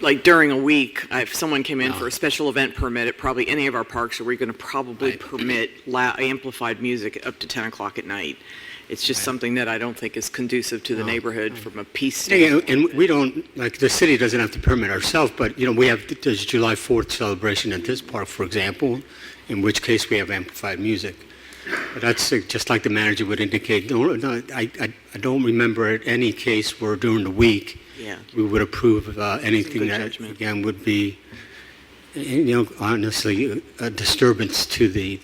like during a week, if someone came in for a special event permit at probably any of our parks, we're going to probably permit amplified music up to 10 o'clock at night. It's just something that I don't think is conducive to the neighborhood from a peace standpoint. And we don't, like, the city doesn't have to permit ourselves, but, we have this July 4th celebration at this park, for example, in which case we have amplified music. But that's just like the manager would indicate. No, I don't remember any case where during the week we would approve anything that, again, would be, honestly, a disturbance to the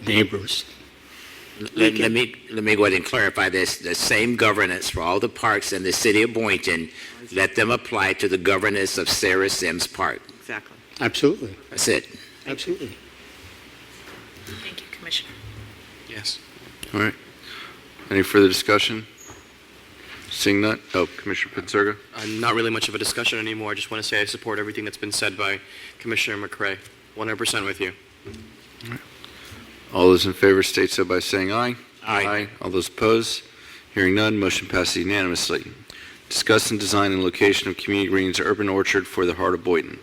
neighbors. Let me go ahead and clarify this. The same governance for all the parks in the city of Boynton, let them apply to the governance of Sarah Sims Park. Exactly. Absolutely. That's it. Absolutely. Thank you, Commissioner. Yes. All right. Any further discussion? Seeing none? Oh, Commissioner Pincirga? Not really much of a discussion anymore. I just want to say I support everything that's been said by Commissioner McCray. 100% with you. All those in favor state so by saying aye. Aye. All those opposed? Hearing none, motion passes unanimously. Discuss and design and location of Community Greens Urban Orchard for the heart of Boynton.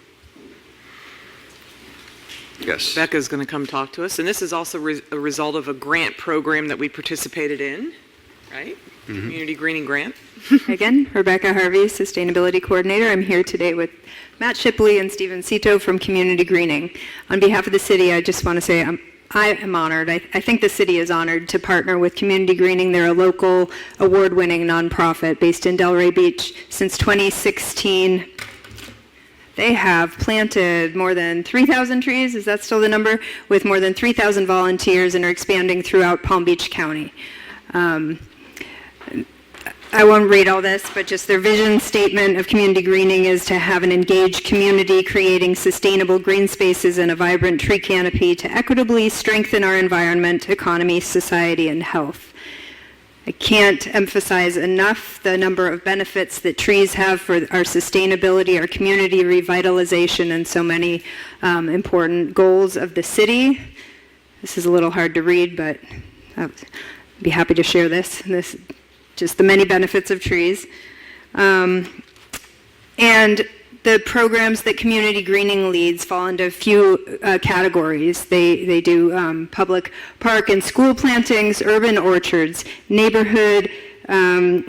Yes. Becca's going to come talk to us, and this is also a result of a grant program that we participated in, right? Community Greening Grant. Again, Rebecca Harvey, Sustainability Coordinator. I'm here today with Matt Shipley and Stephen Cito from Community Greening. On behalf of the city, I just want to say I am honored. I think the city is honored to partner with Community Greening. They're a local award-winning nonprofit based in Delray Beach. Since 2016, they have planted more than 3,000 trees, is that still the number? With more than 3,000 volunteers and are expanding throughout Palm Beach County. I won't read all this, but just their vision statement of community greening is to have an engaged community creating sustainable green spaces and a vibrant tree canopy to equitably strengthen our environment, economy, society, and health. I can't emphasize enough the number of benefits that trees have for our sustainability, our community revitalization, and so many important goals of the city. This is a little hard to read, but I'd be happy to share this. Just the many benefits of trees. And the programs that community greening leads fall into a few categories. They do public park and school plantings, urban orchards, neighborhood and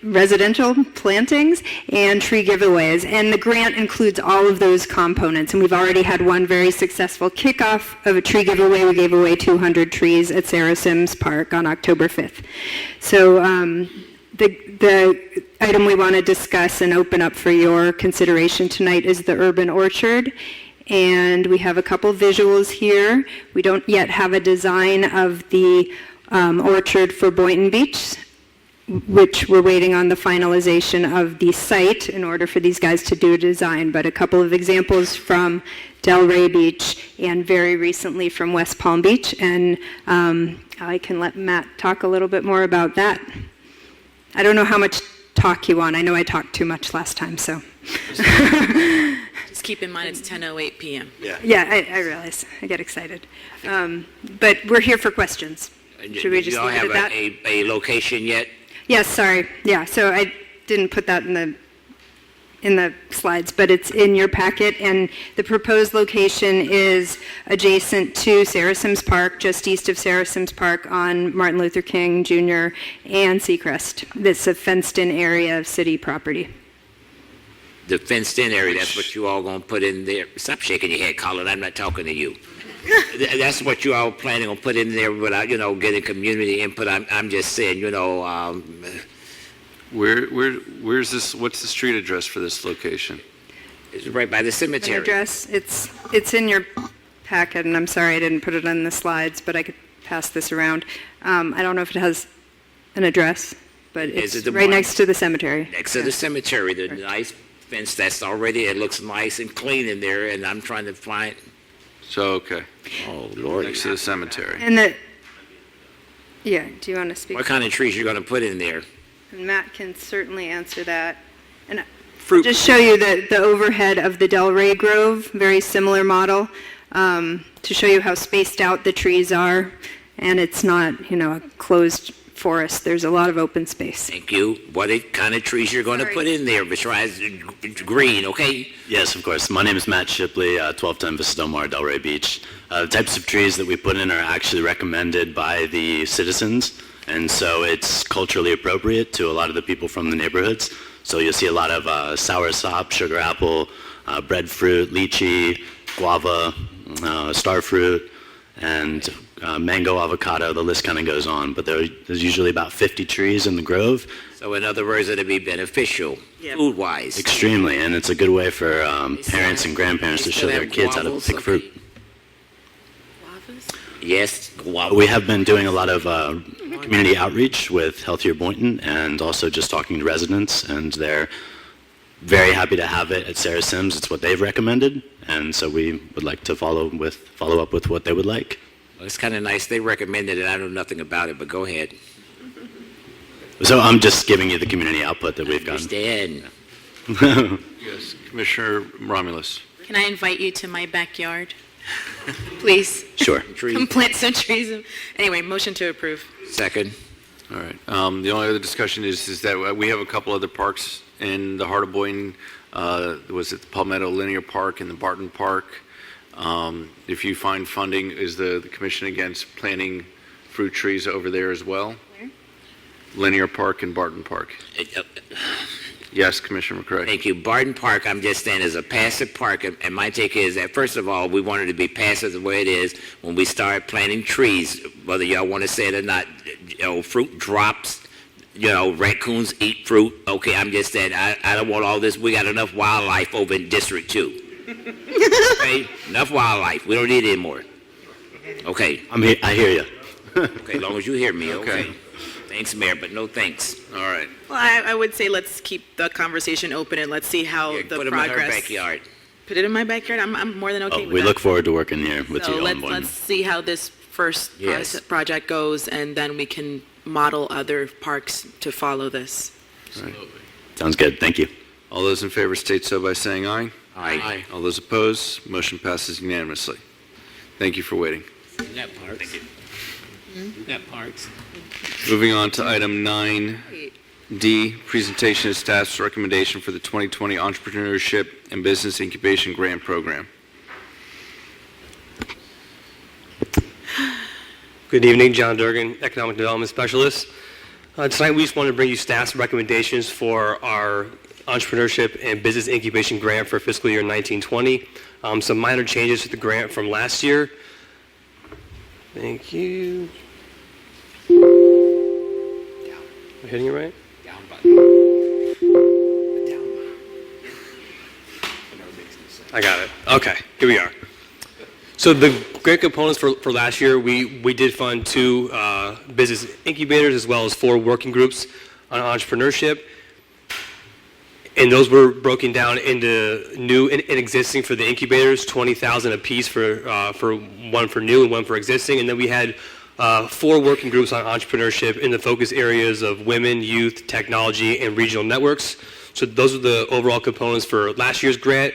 residential plantings, and tree giveaways. And the grant includes all of those components. And we've already had one very successful kickoff of a tree giveaway. We gave away 200 trees at Sarah Sims Park on October 5th. So the item we want to discuss and open up for your consideration tonight is the urban orchard. And we have a couple visuals here. We don't yet have a design of the orchard for Boynton Beach, which we're waiting on the finalization of the site in order for these guys to do a design, but a couple of examples from Delray Beach and very recently from West Palm Beach, and I can let Matt talk a little bit more about that. I don't know how much talk you want. I know I talked too much last time, so. Just keep in mind it's 10:08 p.m. Yeah, I realize. I get excited. But we're here for questions. Should we just You don't leave it have at that? a location yet? Yes, sorry. Yeah, so I didn't put that in the slides, but it's in your packet, and the proposed location is adjacent to Sarah Sims Park, just east of Sarah Sims Park on Martin Luther King Jr. and Seacrest. This is a fenced-in area of city property. The fenced-in area, that's what you all gonna put in there. Stop shaking your head, Colin, I'm not talking to you. That's what you all planning on putting in there without, getting community input. I'm just saying, Where's this, what's the street address for this location? It's right by the An cemetery. address, it's in your packet, and I'm sorry I didn't put it on the slides, but I could pass this around. I don't know if it has an address, but Is it's it the right one next to the cemetery. Next to the cemetery, the nice fence that's already, it looks nice and clean in there, and I'm trying to find, So, okay, oh, Lord. next to the cemetery. And yeah, do you want to speak? What kind of trees you gonna put in there? And Matt can certainly answer that. And Fruit. just show you the overhead of the Delray Grove, very similar model, to show you how spaced out the trees are. And it's not, a closed forest. There's a lot of open space. Thank you. What kind of trees you're gonna put in there besides green, okay? Yes, of course. My name is Matt Shipley, 1210 Vista Del Mar, Delray Beach. The types of trees that we put in are actually recommended by the citizens, and so it's culturally appropriate to a lot of the people from the neighborhoods. So you'll see a lot of soursop, sugar apple, breadfruit, lychee, guava, starfruit, and mango, avocado. The list kind of goes on, but there's usually about 50 trees in the grove. So in other words, it'd be beneficial, food-wise. Extremely, and it's a good way for parents and grandparents to they show still their have kids how to guavas? pick fruit. Yes, guava. We have been doing a lot of community outreach with Healthier Boynton and also just talking to residents, and they're very happy to have it at Sarah Sims. It's what they've recommended, and so we would like to follow up with what they would like. Well, it's kind of nice. They recommended it. I know nothing about it, but go ahead. So I'm just giving you the community output that we've gotten. Understand. Yes, Commissioner Romulus. Can I invite you to my backyard? Please. Sure. Come plant some trees. Anyway, motion to approve. Second. All right. The only other discussion is that we have a couple other parks in the heart of Boynton. Was it the Palmetto Linear Park and the Barton Park? If you find funding, is the commission against planting fruit trees over there as well? Where? Linear Park and Barton Park. Yes, Commissioner McCray. Thank you. Barton Park, I'm just saying, is a passive park, and my take is that, first of all, we want it to be passive the way it is. When we start planting trees, whether y'all want to say it or not, fruit drops, raccoons eat fruit. Okay, I'm just saying, I don't want all this. We got enough wildlife over in District 2. Okay, enough wildlife. We don't need any more. Okay. I hear you. Okay, as long as you hear me, okay. Thanks, Mayor, but no thanks. All right. Well, I would say let's keep the conversation open and let's see how Yeah, the put 'em in her progress. backyard. Put it in my backyard. I'm more than okay with We that. look forward to working here with So you on let's see how this first Yes. project goes, and then we can model other parks to follow this. Sounds good. Thank you. All those in favor state so by saying aye. Aye. All those opposed, motion passes unanimously. Thank you for waiting. That parks. That parks. Moving on to item 9D, presentation of staff's recommendation for the 2020 Entrepreneurship and Business Incubation Grant Program. Good evening, John Durgan, Economic Development Specialist. Tonight we just wanted to bring you staff's recommendations for our Entrepreneurship and Business Incubation Grant for fiscal year 1920. Some minor changes to the grant from last year. Thank you. Am I hitting it right? Down button. I got it. Okay, here we are. So the grant components for last year, we did fund 2 business incubators as well as 4 working groups on entrepreneurship. And those were broken down into new and existing for the incubators, $20,000 apiece for one for new and one for existing. And then we had 4 working groups on entrepreneurship in the focus areas of women, youth, technology, and regional networks. So those are the overall components for last year's grant.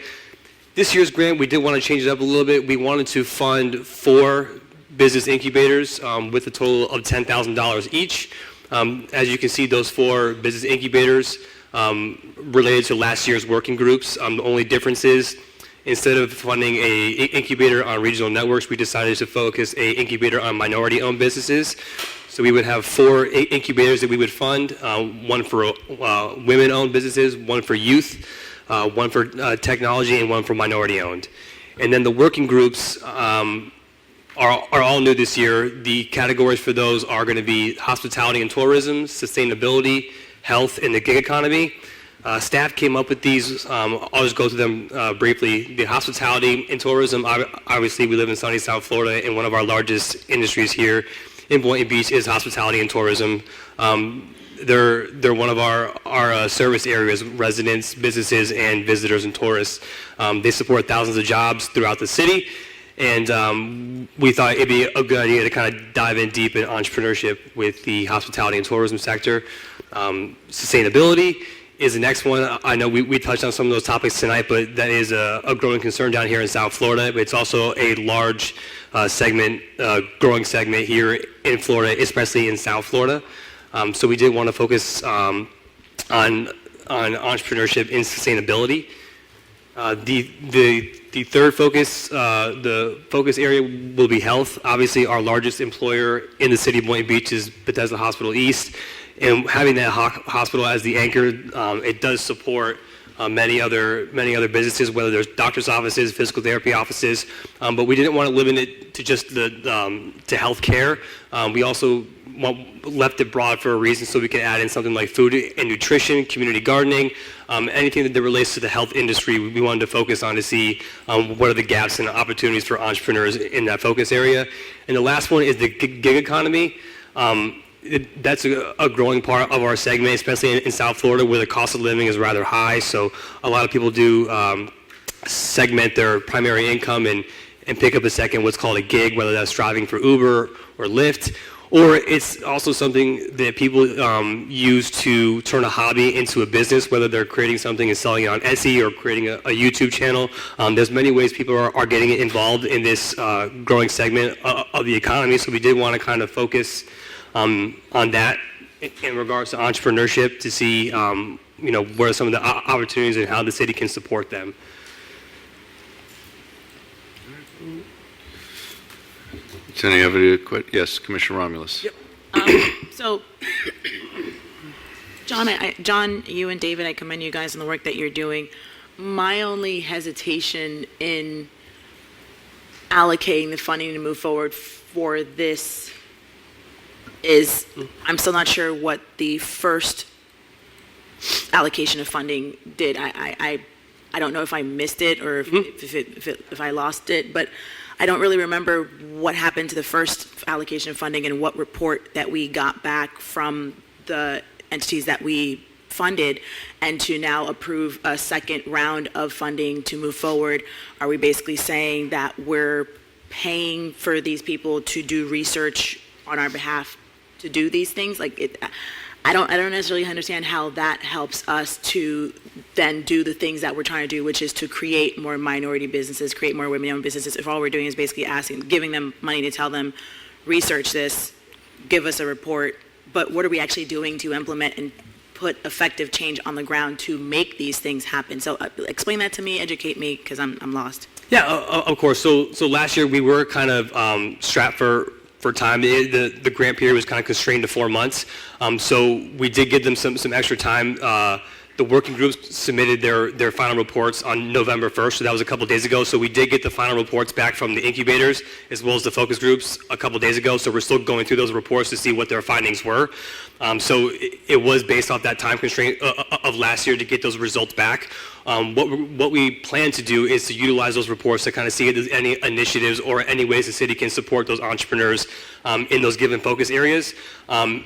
This year's grant, we did want to change it up a little bit. We wanted to fund 4 business incubators with a total of $10,000 each. As you can see, those 4 business incubators related to last year's working groups. The only difference is instead of funding a incubator on regional networks, we decided to focus a incubator on minority-owned businesses. So we would have 4 incubators that we would fund, one for women-owned businesses, one for youth, one for technology, and one for minority-owned. And then the working groups are all new this year. The categories for those are going to be hospitality and tourism, sustainability, health, and the gig economy. Staff came up with these. I'll just go through them briefly. The hospitality and tourism, obviously we live in sunny South Florida, and one of our largest industries here in Boynton Beach is hospitality and tourism. They're one of our service areas, residents, businesses, and visitors and tourists. They support thousands of jobs throughout the city, and we thought it'd be a good idea to kind of dive in deep in entrepreneurship with the hospitality and tourism sector. Sustainability is the next one. I know we touched on some of those topics tonight, but that is a growing concern down here in South Florida. It's also a large growing segment here in Florida, especially in South Florida. So we did want to focus on entrepreneurship and sustainability. The third focus, the focus area will be health. Obviously, our largest employer in the city of Boynton Beach is Bethesda Hospital East, and having that hospital as the anchor, it does support many other businesses, whether there's doctor's offices, physical therapy offices, but we didn't want to limit it to just to health care. We also left it broad for a reason, so we can add in something like food and nutrition, community gardening, anything that relates to the health industry. We wanted to focus on to see what are the gaps and opportunities for entrepreneurs in that focus area. And the last one is the gig economy. That's a growing part of our segment, especially in South Florida, where the cost of living is rather high. So a lot of people do segment their primary income and pick up a second what's called a gig, whether that's driving for Uber or Lyft. Or it's also something that people use to turn a hobby into a business, whether they're creating something and selling it on Etsy or creating a YouTube channel. There's many ways people are getting involved in this growing segment of the economy. So we did want to kind of focus on that in regards to entrepreneurship to see what are some of the opportunities and how the city can support them. Any other questions? Yes, Commissioner Romulus. Yep. So, John, you and David, I commend you guys on the work that you're doing. My only hesitation in allocating the funding to move forward for this is I'm still not sure what the first allocation of funding did. I don't know if I missed it or if I lost it, but I don't really remember what happened to the first allocation of funding and what report that we got back from the entities that we funded, and to now approve a second round of funding to move forward. Are we basically saying that we're paying for these people to do research on our behalf to do these things? I don't necessarily understand how that helps us to then do the things that we're trying to do, which is to create more minority businesses, create more women-owned businesses, if all we're doing is basically giving them money to tell them, research this, give us a report, but what are we actually doing to implement and put effective change on the ground to make these things happen? So explain that to me, educate me, because I'm lost. Yeah, of course. So last year we were kind of strapped for time. The grant period was kind of constrained to 4 months. So we did give them some extra time. The working groups submitted their final reports on November 1st, so that was a couple days ago. So we did get the final reports back from the incubators as well as the focus groups a couple days ago. So we're still going through those reports to see what their findings were. So it was based off that time constraint of last year to get those results back. What we plan to do is to utilize those reports to kind of see if there's any initiatives or any ways the city can support those entrepreneurs in those given focus areas. And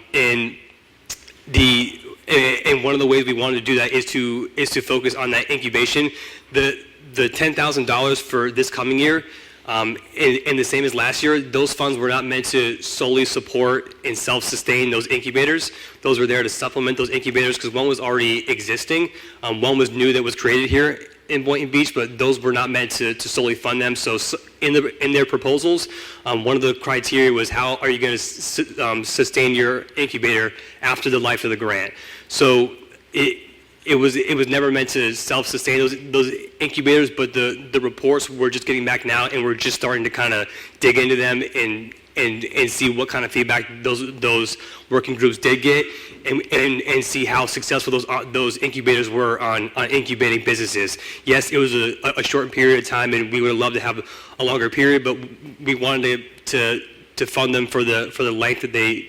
one of the ways we wanted to do that is to focus on that incubation. The $10,000 for this coming year, and the same as last year, those funds were not meant to solely support and self-sustain those incubators. Those were there to supplement those incubators because one was already existing, one was new that was created here in Boynton Beach, but those were not meant to solely fund them. So in their proposals, one of the criteria was how are you going to sustain your incubator after the life of the grant. So it was never meant to self-sustain those incubators, but the reports we're just getting back now, and we're just starting to kind of dig into them and see what kind of feedback those working groups did get, and see how successful those incubators were on incubating businesses. Yes, it was a short period of time, and we would love to have a longer period, but we wanted to fund them for the length that they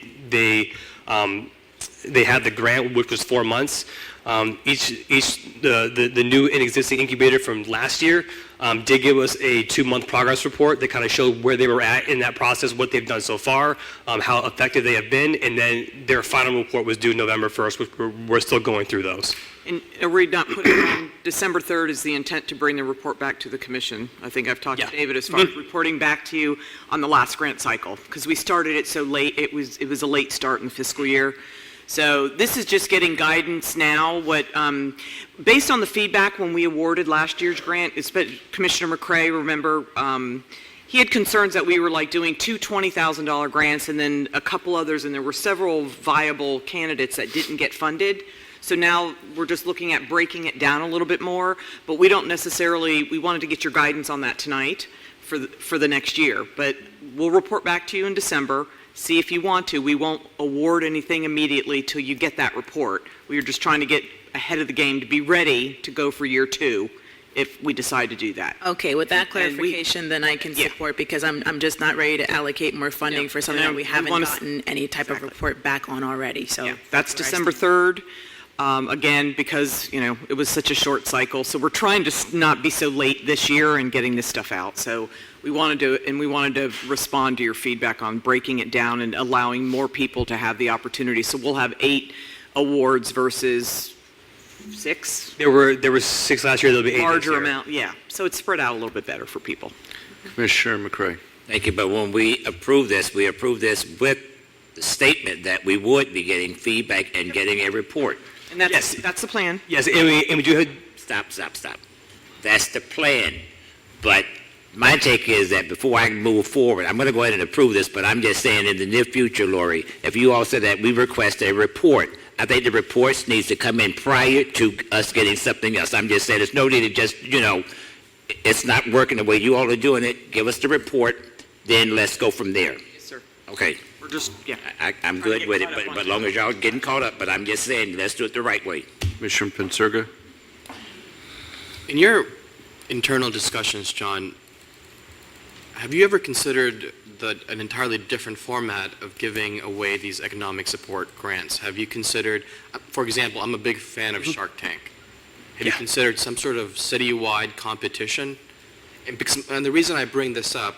had the grant, which was 4 months. The new and existing incubator from last year did give us a 2-month progress report that kind of showed where they were at in that process, what they've done so far, how effective they have been, and then their final report was due November 1st, which we're still going through those. And are we not putting on December 3rd is the intent to bring the report back to the commission? I think I've talked to David as far as reporting back to you on the last grant cycle, because we started it so late. It was a late start in the fiscal year. So this is just getting guidance now. Based on the feedback when we awarded last year's grant, Commissioner McCray, remember, he had concerns that we were doing two $20,000 grants and then a couple others, and there were several viable candidates that didn't get funded. So now we're just looking at breaking it down a little bit more, but we wanted to get your guidance on that tonight for the next year. But we'll report back to you in December. See if you want to. We won't award anything immediately till you get that report. We are just trying to get ahead of the game to be ready to go for year 2 if we decide to do that. Okay, with that clarification, then I can support, because I'm just not ready to allocate more funding for something that we haven't gotten any type of report back on already. So that's December 3rd. Again, because it was such a short cycle, so we're trying to not be so late this year and getting this stuff out. So we wanted to respond to your feedback on breaking it down and allowing more people to have the opportunity. So we'll have 8 awards versus 6. There were 6 last year. There'll be 8 larger amount, yeah. So it's spread out a little bit better for people. Commissioner McCray. Thank you, but when we approve this with the statement that we would be getting feedback and getting a report. And that's the plan. Yes, and we do have... Stop. That's the plan. But my take is that before I can move forward, I'm going to go ahead and approve this, but I'm just saying in the near future, Lori, if you all said that we request a report, I think the reports needs to come in prior to us getting something else. I'm just saying there's no need to just, it's not working the way you all are doing it. Give us the report, then let's go from there. Yes, sir. Okay. We're just, I'm good with it, but as long as y'all getting caught up, but I'm just saying let's do it the right way. Commissioner Pensurga. In your internal discussions, John, have you ever considered an entirely different format of giving away these economic support grants? Have you considered, for example, I'm a big fan of Shark Tank. Have you considered some sort of citywide competition And the reason I bring this up,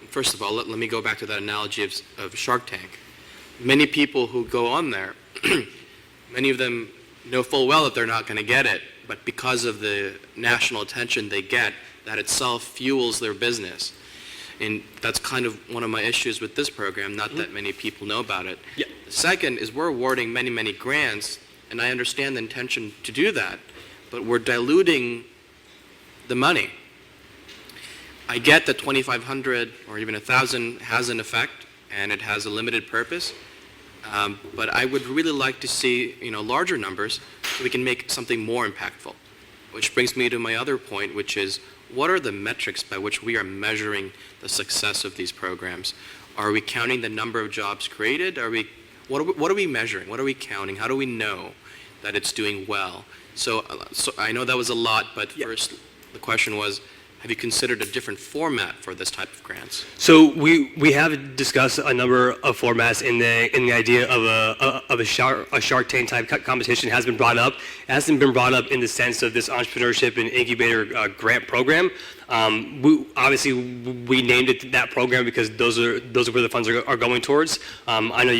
first of all, let me go back to that analogy of Shark Tank. Many people who go on there, many of them know full well that they're not going to get it, but because of the national attention they get, that itself fuels their business. And that's kind of one of my issues with this program, not that many people know about it. Yeah. The second is we're awarding many, many grants, and I understand the intention to do that, but we're diluting the money. I get that 2,500 or even 1,000 has an effect, and it has a limited purpose, but I would really like to see, larger numbers so we can make something more impactful. Which brings me to my other point, which is, what are the metrics by which we are measuring the success of these programs? Are we counting the number of jobs created? What are we measuring? What are we counting? How do we know that it's doing well? So I know that was a lot, but first the question was, have you considered a different format for this type of grants? So we have discussed a number of formats in the idea of a Shark Tank type competition has been brought up. It hasn't been brought up in the sense of this entrepreneurship and incubator grant program. Obviously, we named it that program because those are where the funds are going towards. I know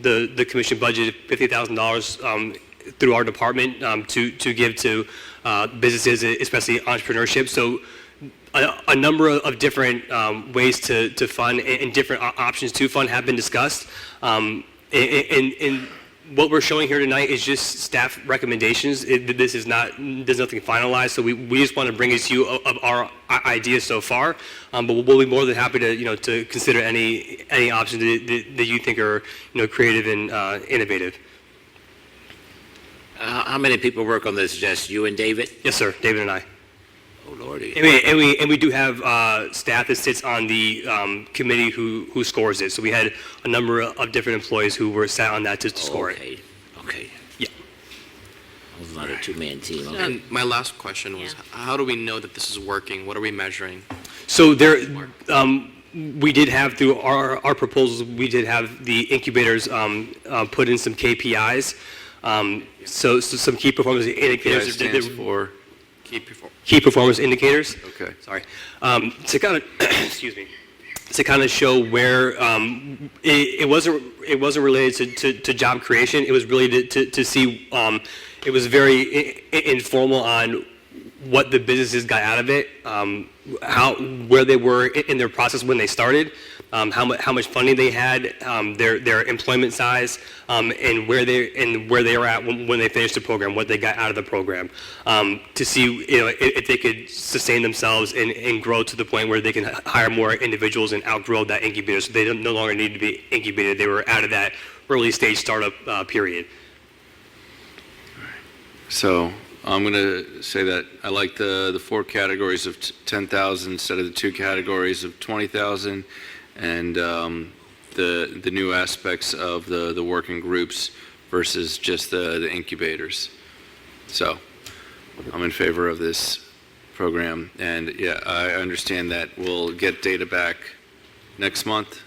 the commission budgeted $50,000 through our department to give to businesses, especially entrepreneurship. So a number of different ways to fund and different options to fund have been discussed. And what we're showing here tonight is just staff recommendations. There's nothing finalized, so we just want to bring it to you of our ideas so far. But we'll be more than happy to consider any options that you think are creative and innovative. How many people work on this? Just you and David? Yes, sir. David and I. Oh, Lordy. And we do have staff that sits on the committee who scores it. So we had a number of different employees who were sat on that to score it. Okay. Yeah. I was not a two-man team. Okay. And my last question was, how do we know that this is working? What are we measuring? So we did have through our proposals, we did have the incubators put in some KPIs. So some key performance indicators. KPI stands for? Key performance indicators. Okay. Sorry. To kind of, excuse me, to kind of show where it wasn't related to job creation. It was really to see. It was very informal on what the businesses got out of it, where they were in their process when they started, how much funding they had, their employment size, and where they were at when they finished the program, what they got out of the program, to see if they could sustain themselves and grow to the point where they can hire more individuals and outgrow that incubator, so they no longer need to be incubated. They were out of that early stage startup period. So I'm going to say that I like the four categories of 10,000 instead of the two categories of 20,000, and the new aspects of the working groups versus just the incubators. So I'm in favor of this program, and yeah, I understand that we'll get data back next month.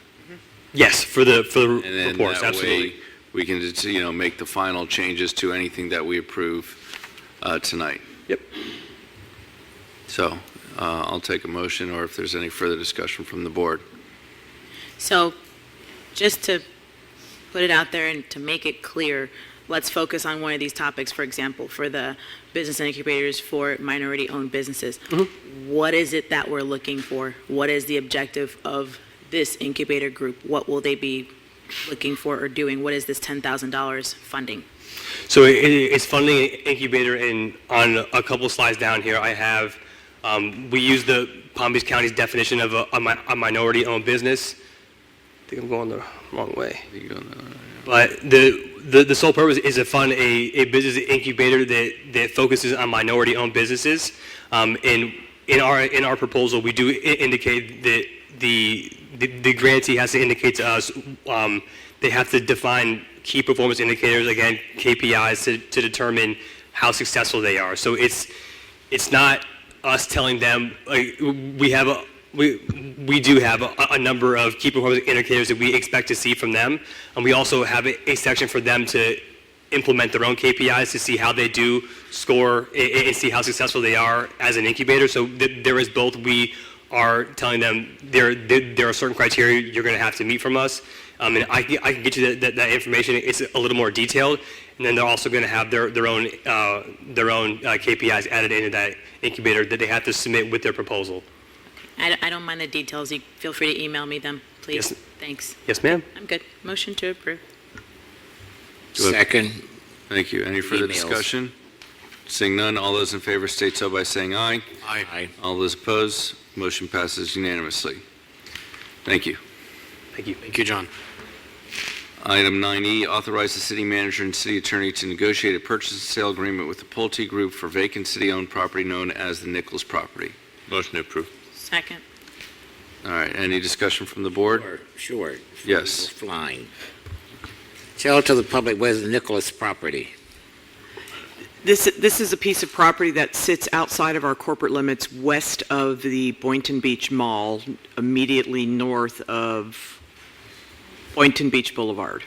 Yes, for the And then reports, that absolutely. way we can just, make the final changes to anything that we approve tonight. Yep. So I'll take a motion, or if there's any further discussion from the board. So just to put it out there and to make it clear, let's focus on one of these topics, for example, for the business incubators for minority-owned businesses. Mm-hmm. What is it that we're looking for? What is the objective of this incubator group? What will they be looking for or doing? What is this $10,000 funding? So it's funding an incubator, and on a couple slides down here, I have, we use the Palm Beach County's definition of a minority-owned business. I think I'm going the wrong way. But the sole purpose is to fund a business incubator that focuses on minority-owned businesses. And in our proposal, we do indicate that the grantee has to indicate to us, they have to define key performance indicators, again, KPIs, to determine how successful they are. So it's not us telling them, we do have a number of key performance indicators that we expect to see from them, and we also have a section for them to implement their own KPIs to see how they do score and see how successful they are as an incubator. So there is both. We are telling them there are certain criteria you're going to have to meet from us. And I can get you that information. It's a little more detailed, and then they're also going to have their own KPIs added into that incubator that they have to submit with their proposal. I don't mind the details. You feel free to email me them, please. Yes. Thanks. Yes, ma'am. I'm good. Motion to approve. Second. Thank you. Any further Emails. discussion? Seeing none, all those in favor state so by saying aye. Aye. All those opposed, motion passes unanimously. Thank you. Thank you. Thank you, John. Item 9E, authorize the city manager and city attorney to negotiate a purchase and sale agreement with the Pulte Group for vacant city-owned property known as the Nichols property. Motion to approve. Second. All right, any discussion from the board? Sure. Yes. Flying. Tell to the public where's the Nicholas property. This is a piece of property that sits outside of our corporate limits west of the Boynton Beach Mall, immediately north of Boynton Beach Boulevard.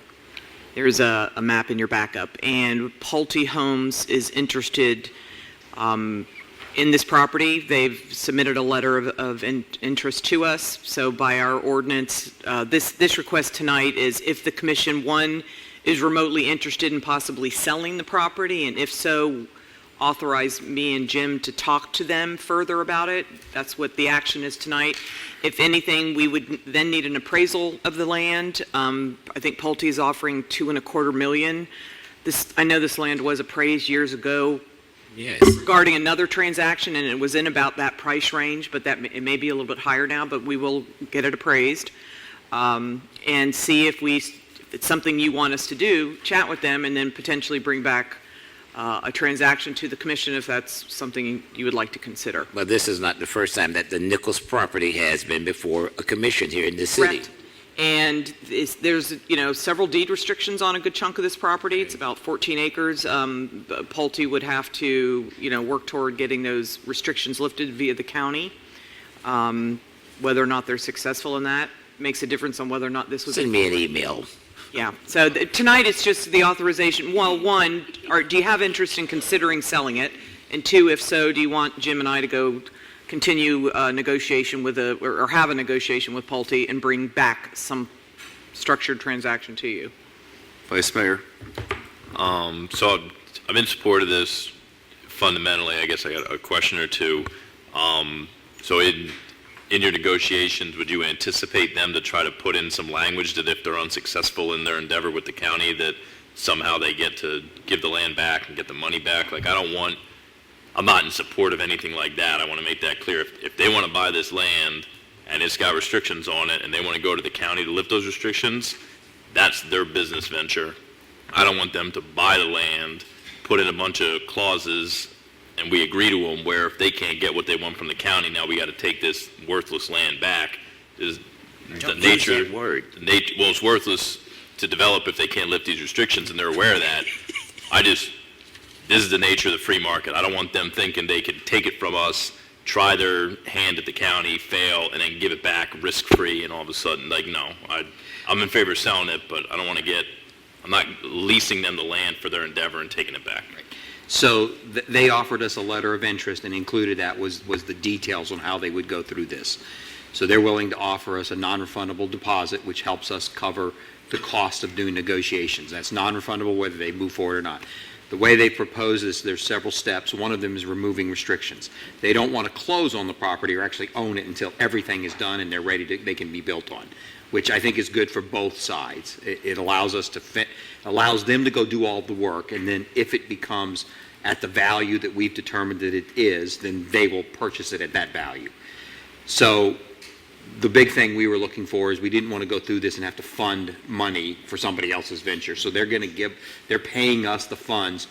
There's a map in your backup. And Pulte Homes is interested in this property. They've submitted a letter of interest to us. So by our ordinance, this request tonight is if the commission, one, is remotely interested in possibly selling the property, and if so, authorize me and Jim to talk to them further about it. That's what the action is tonight. If anything, we would then need an appraisal of the land. I think Pulte is offering $2.25 million. I know this land was appraised years ago. Yes. Regarding another transaction, and it was in about that price range, but it may be a little bit higher now, but we will get it appraised and see if it's something you want us to do, chat with them, and then potentially bring back a transaction to the commission if that's something you would like to consider. But this is not the first time that the Nichols property has been before a commission here in the city. Correct. And there's several deed restrictions on a good chunk of this property. It's about 14 acres. Pulte would have to work toward getting those restrictions lifted via the county. Whether or not they're successful in that makes a difference on whether or not this was. Send me an email. Yeah. So tonight it's just the authorization. Well, one, do you have interest in considering selling it? And two, if so, do you want Jim and I to go continue negotiation with or have a negotiation with Pulte and bring back some structured transaction to you? Vice Mayor. So I'm in support of this fundamentally. I guess I got a question or two. So in your negotiations, would you anticipate them to try to put in some language that if they're unsuccessful in their endeavor with the county, that somehow they get to give the land back and get the money back? Like, I'm not in support of anything like that. I want to make that clear. If they want to buy this land and it's got restrictions on it and they want to go to the county to lift those restrictions, that's their business venture. I don't want them to buy the land, put in a bunch of clauses, and we agree to them where if they can't get what they want from the county, now we got to take this worthless land back. Well, it's worthless to develop if they can't lift these restrictions, and they're aware of that. This is the nature of the free market. I don't want them thinking they could take it from us, try their hand at the county, fail, and then give it back risk-free, and all of a sudden, no. I'm in favor of selling it, but I don't want to I'm not leasing them the land for their endeavor and taking it back. Right. So they offered us a letter of interest, and included that was the details on how they would go through this. So they're willing to offer us a non-refundable deposit, which helps us cover the cost of doing negotiations. That's non-refundable whether they move forward or not. The way they propose is there's several steps. One of them is removing restrictions. They don't want to close on the property or actually own it until everything is done and they're ready they can be built on, which I think is good for both sides. It allows us allows them to go do all the work, and then if it becomes at the value that we've determined that it is, then they will purchase it at that value. So the big thing we were looking for is we didn't want to go through this and have to fund money for somebody else's venture. So they're paying us the funds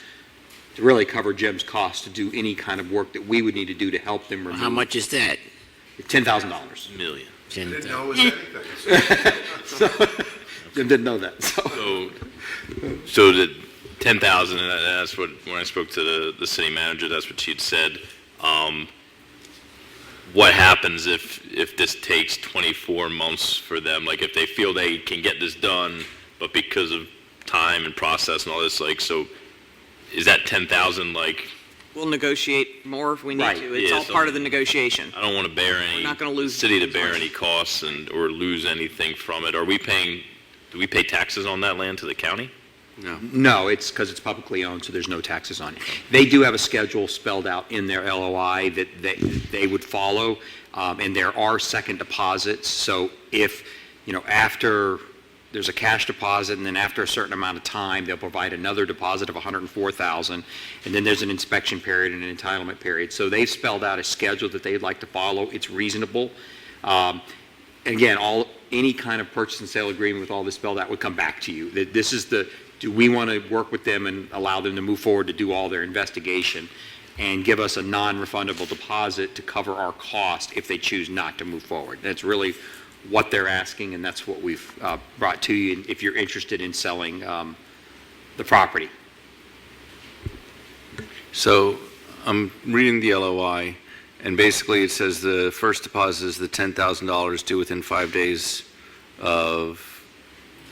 to really cover Jim's costs to do any kind of work that we would need to do to help them remove. How much is that? $10,000. Million. Didn't know it was anything. Jim didn't know that. So the 10,000, and that's what, when I spoke to the city manager, that's what she'd said. What happens if this takes 24 months for them? Like, if they feel they can get this done, but because of time and process and all this, so is that 10,000 We'll negotiate more if we need Right. to. It's Yeah, all so- part of the negotiation. I don't want to bear any, We're not gonna lose city to bear much. any costs or lose anything from it. Do we pay taxes on that land to the county? No, it's because it's publicly owned, so there's no taxes on it. They do have a schedule spelled out in their LOI that they would follow, and there are second deposits. So if, after there's a cash deposit, and then after a certain amount of time, they'll provide another deposit of $104,000, and then there's an inspection period and an entitlement period. So they've spelled out a schedule that they'd like to follow. It's reasonable. Again, any kind of purchase and sale agreement with all this spelled out would come back to you. This is do we want to work with them and allow them to move forward to do all their investigation and give us a non-refundable deposit to cover our cost if they choose not to move forward? That's really what they're asking, and that's what we've brought to you if you're interested in selling the property. So I'm reading the LOI, and basically it says the first deposit is the $10,000 due within 5 days of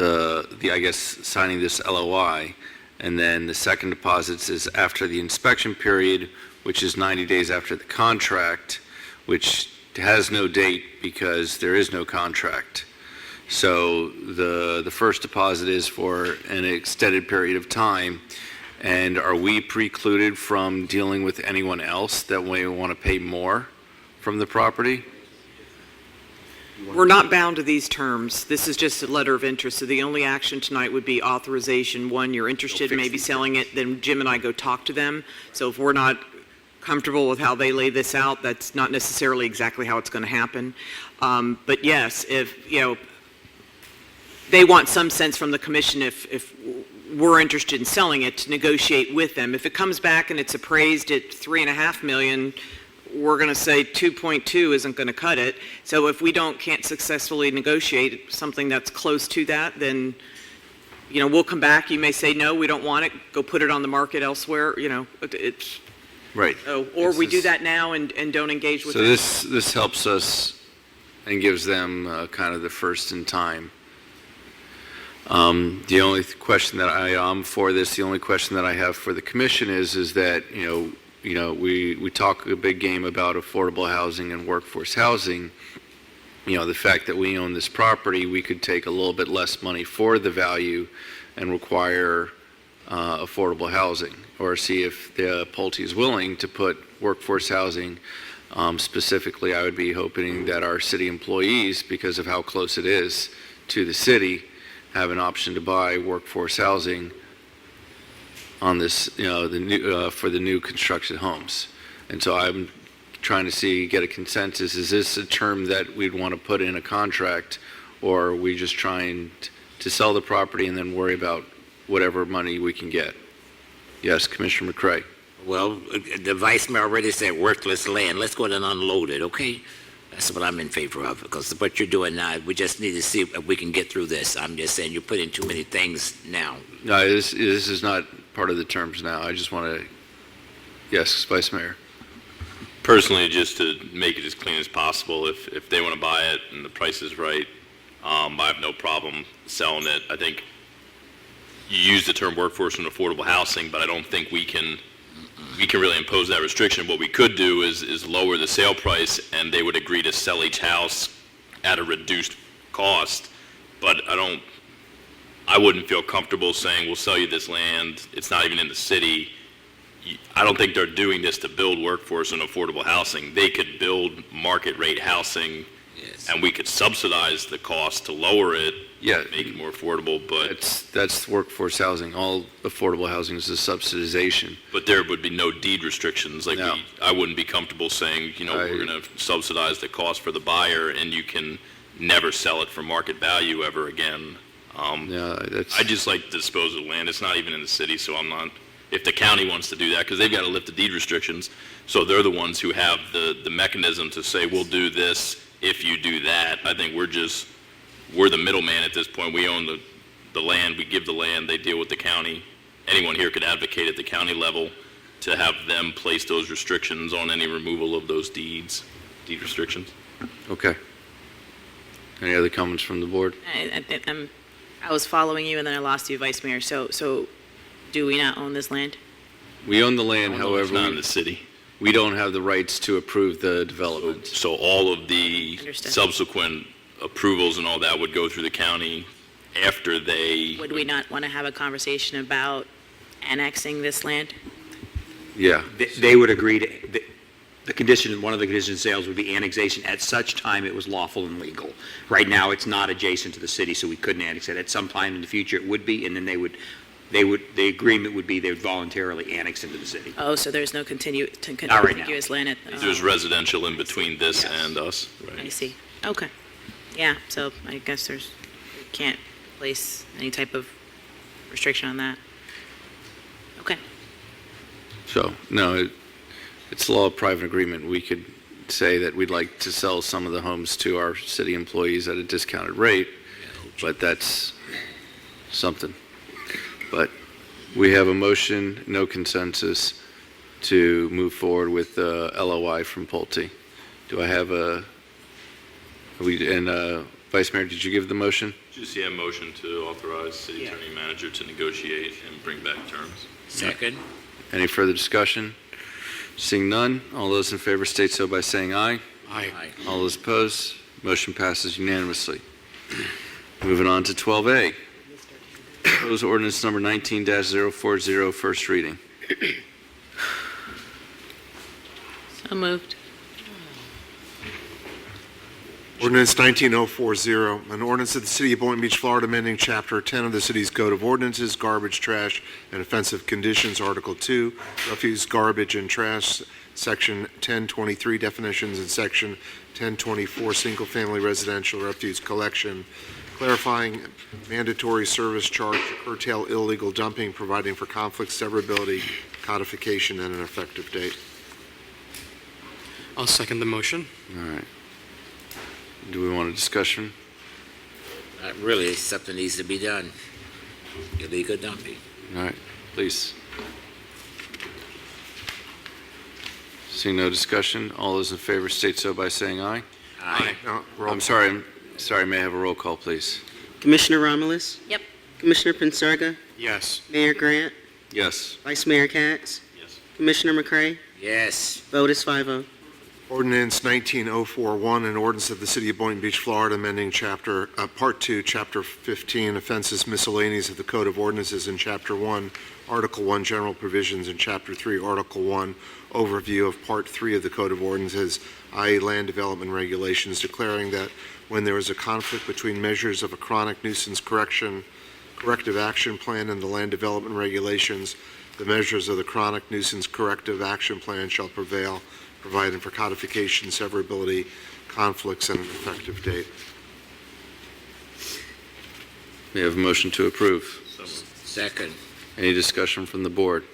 I guess, signing this LOI. And then the second deposit is after the inspection period, which is 90 days after the contract, which has no date because there is no contract. So the first deposit is for an extended period of time. And are we precluded from dealing with anyone else that may want to pay more from the property? We're not bound to these terms. This is just a letter of interest, so the only action tonight would be authorization. One, you're interested in maybe selling it, then Jim and I go talk to them. So if we're not comfortable with how they lay this out, that's not necessarily exactly how it's going to happen. But yes, if, they want some sense from the commission if we're interested in selling it, to negotiate with them. If it comes back and it's appraised at $3.5 million, we're going to say 2.2 isn't going to cut it. So if we can't successfully negotiate something that's close to that, then, we'll come back. You may say, no, we don't want it. Go put it on the market elsewhere. It's Right. or we do that now and don't engage with them. So this helps us and gives them kind of the first in time. The only question that the only question that I have for the commission is that, we talk a big game about affordable housing and workforce housing. The fact that we own this property, we could take a little bit less money for the value and require affordable housing, or see if the Pulte is willing to put workforce housing. Specifically, I would be hoping that our city employees, because of how close it is to the city, have an option to buy workforce housing on this, for the new construction homes. And so I'm trying to get a consensus. Is this a term that we'd want to put in a contract, or are we just trying to sell the property and then worry about whatever money we can get? Yes, Commissioner McCray. Well, the vice mayor already said worthless land. Let's go ahead and unload it, okay? That's what I'm in favor of, because what you're doing now, we just need to see if we can get through this. I'm just saying you're putting too many things now. No, this is not part of the terms now. I just want to, yes, Vice Mayor. Personally, just to make it as clean as possible, if they want to buy it and the price is right, I have no problem selling it. I think you use the term workforce and affordable housing, but I don't think we can really impose that restriction. What we could do is lower the sale price, and they would agree to sell each house at a reduced cost. But I wouldn't feel comfortable saying, we'll sell you this land. It's not even in the city. I don't think they're doing this to build workforce and affordable housing. They could build market rate housing, and we could subsidize the cost to lower it, make it more affordable. But that's workforce housing. All affordable housing is a subsidization. But there would be no deed restrictions. No. I wouldn't be comfortable saying, we're going to subsidize the cost for the buyer, and you can never sell it for market value ever again. I just like to dispose of land. It's not even in the city, so I'm not. If the county wants to do that, because they've got to lift the deed restrictions, so they're the ones who have the mechanism to say, we'll do this if you do that. I think we're the middleman at this point. We own the land, we give the land, they deal with the county. Anyone here could advocate at the county level to have them place those restrictions on any removal of those deed restrictions. Okay. Any other comments from the board? I was following you and then I lost you, Vice Mayor. So do we not own this land? We own the land, It's however, not in the city. we don't have the rights to approve the development. So all of the Understood. subsequent approvals and all that would go through the county after they, Would we not want to have a conversation about annexing this land? Yeah. They would agree to, the condition, one of the conditions of sales would be annexation at such time it was lawful and legal. Right now, it's not adjacent to the city, so we couldn't annex it. At some time in the future, it would be, and then the agreement would be they would voluntarily annex into the city. Oh, so there's no Not right now. contiguous land at... there's residential in between this and us, I right? see. Okay. Yeah, so I guess we can't place any type of restriction on that. Okay. So, no, it's law of private agreement. We could say that we'd like to sell some of the homes to our city employees at a discounted rate, but that's something. But we have a motion, no consensus, to move forward with the LOI from Pulte. Do I have Vice Mayor, did you give the motion? Just, motion to authorize city attorney manager to negotiate and bring back terms. Second. Any further discussion? Seeing none, all those in favor state so by saying aye. Aye. All those opposed, motion passes unanimously. Moving on to 12A. Proposed ordinance number 19-040, first reading. So moved. Ordinance 19040, an ordinance of the City of Boynton Beach, Florida, amending Chapter 10 of the city's Code of Ordinances, Garbage, Trash, and Offensive Conditions, Article 2, Refuse, Garbage, and Trash, Section 1023, Definitions, and Section 1024, Single-Family Residential Refuse Collection, clarifying mandatory service charge to curtail illegal dumping, providing for conflict severability, codification, and an effective date. I'll second the motion. All right. Do we want a discussion? Not really, something needs to be done. Illegal dumping. All right, please. Seeing no discussion, all those in favor state so by saying aye. Aye. No, roll I'm sorry, may I have a roll call, please? Commissioner Romulus? Yep. Commissioner Pincirga? Yes. Mayor Grant? Yes. Vice Mayor Katz? Yes. Commissioner McCray? Yes. Vote is 5-0. Ordinance 19041, an ordinance of the City of Boynton Beach, Florida, amending Part 2, Chapter 15, Offenses Miscellaneous of the Code of Ordinances in Chapter 1, Article 1, General Provisions, and Chapter 3, Article 1, Overview of Part 3 of the Code of Ordinances, i.e. Land Development Regulations, declaring that when there is a conflict between measures of a chronic nuisance corrective action plan and the Land Development Regulations, the measures of the chronic nuisance corrective action plan shall prevail, providing for codification, severability, conflicts, and an effective date. We have a motion to approve. Second. Any discussion from the board?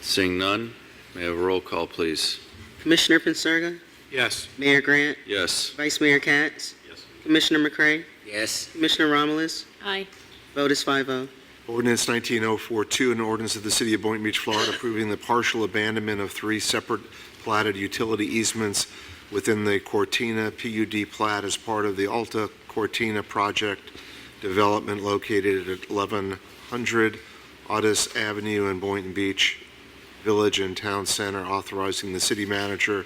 Seeing none, may I have a roll call, please? Commissioner Pincirga? Yes. Mayor Grant? Yes. Vice Mayor Katz? Yes. Commissioner McCray? Yes. Commissioner Romulus? Aye. Vote is 5-0. Ordinance 19042, an ordinance of the City of Boynton Beach, Florida, approving the partial abandonment of 3 separate platted utility easements within the Cortina PUD plat as part of the Alta Cortina project development located at 1100 Otis Avenue in Boynton Beach Village and Town Center, authorizing the city manager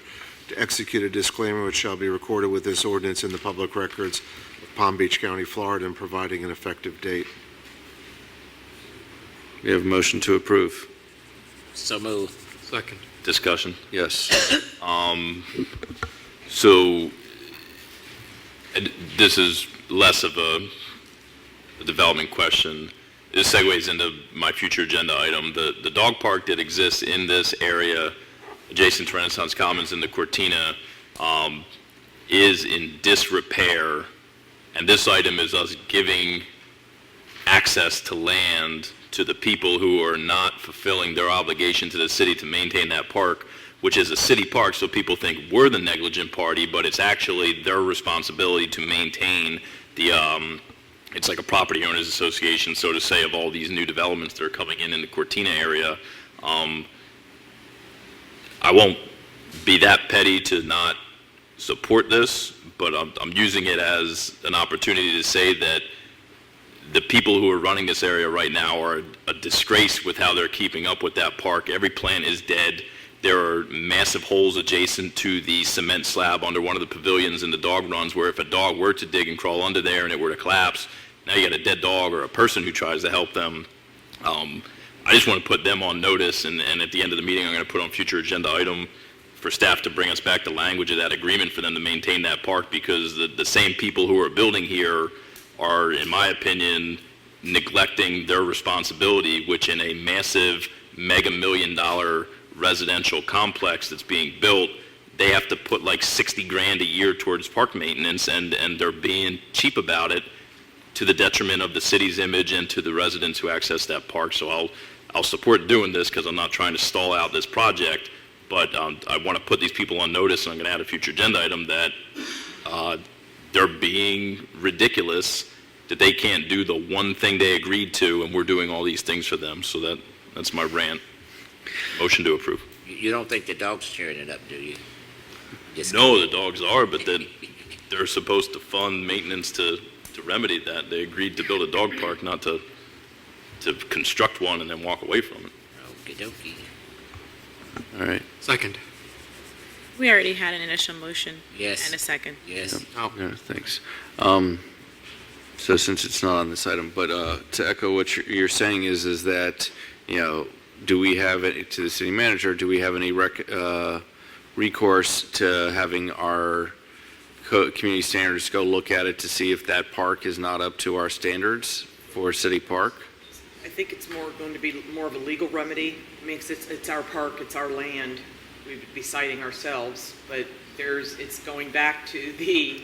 to execute a disclaimer which shall be recorded with this ordinance in the public records of Palm Beach County, Florida, and providing an effective date. We have a motion to approve. So moved. Second. Discussion. Yes. So this is less of a development question. This segues into my future agenda item. The dog park that exists in this area adjacent to Renaissance Commons in the Cortina is in disrepair, and this item is us giving access to land to the people who are not fulfilling their obligation to the city to maintain that park, which is a city park, so people think we're the negligent party, but it's actually their responsibility to maintain the, it's like a property owners association, so to say, of all these new developments that are coming in the Cortina area. I won't be that petty to not support this, but I'm using it as an opportunity to say that the people who are running this area right now are a disgrace with how they're keeping up with that park. Every plant is dead. There are massive holes adjacent to the cement slab under one of the pavilions in the dog runs where if a dog were to dig and crawl under there and it were to collapse, now you got a dead dog or a person who tries to help them. I just want to put them on notice, and at the end of the meeting, I'm going to put on future agenda item for staff to bring us back the language of that agreement for them to maintain that park, because the same people who are building here are, in my opinion, neglecting their responsibility, which in a massive mega $1 million residential complex that's being built, they have to put like $60,000 a year towards park maintenance, and they're being cheap about it to the detriment of the city's image and to the residents who access that park. So I'll support doing this because I'm not trying to stall out this project, but I want to put these people on notice, and I'm going to add a future agenda item that they're being ridiculous, that they can't do the one thing they agreed to, and we're doing all these things for them. So that's my rant. Motion to approve. You don't think the dog's tearing it up, do you? No, the dogs are, but then they're supposed to fund maintenance to remedy that. They agreed to build a dog park, not to construct one and then walk away from it. Okie dokie. All right. Second. We already had an initial motion. Yes. And a second. Yes. Yeah, thanks. So since it's not on this item, but to echo what you're saying is that, do we have it to the city manager? Do we have any recourse to having our community standards go look at it to see if that park is not up to our standards for city park? I think it's going to be more of a legal remedy. I mean, 'cause it's our park, it's our land. We would be citing ourselves, but it's going back to the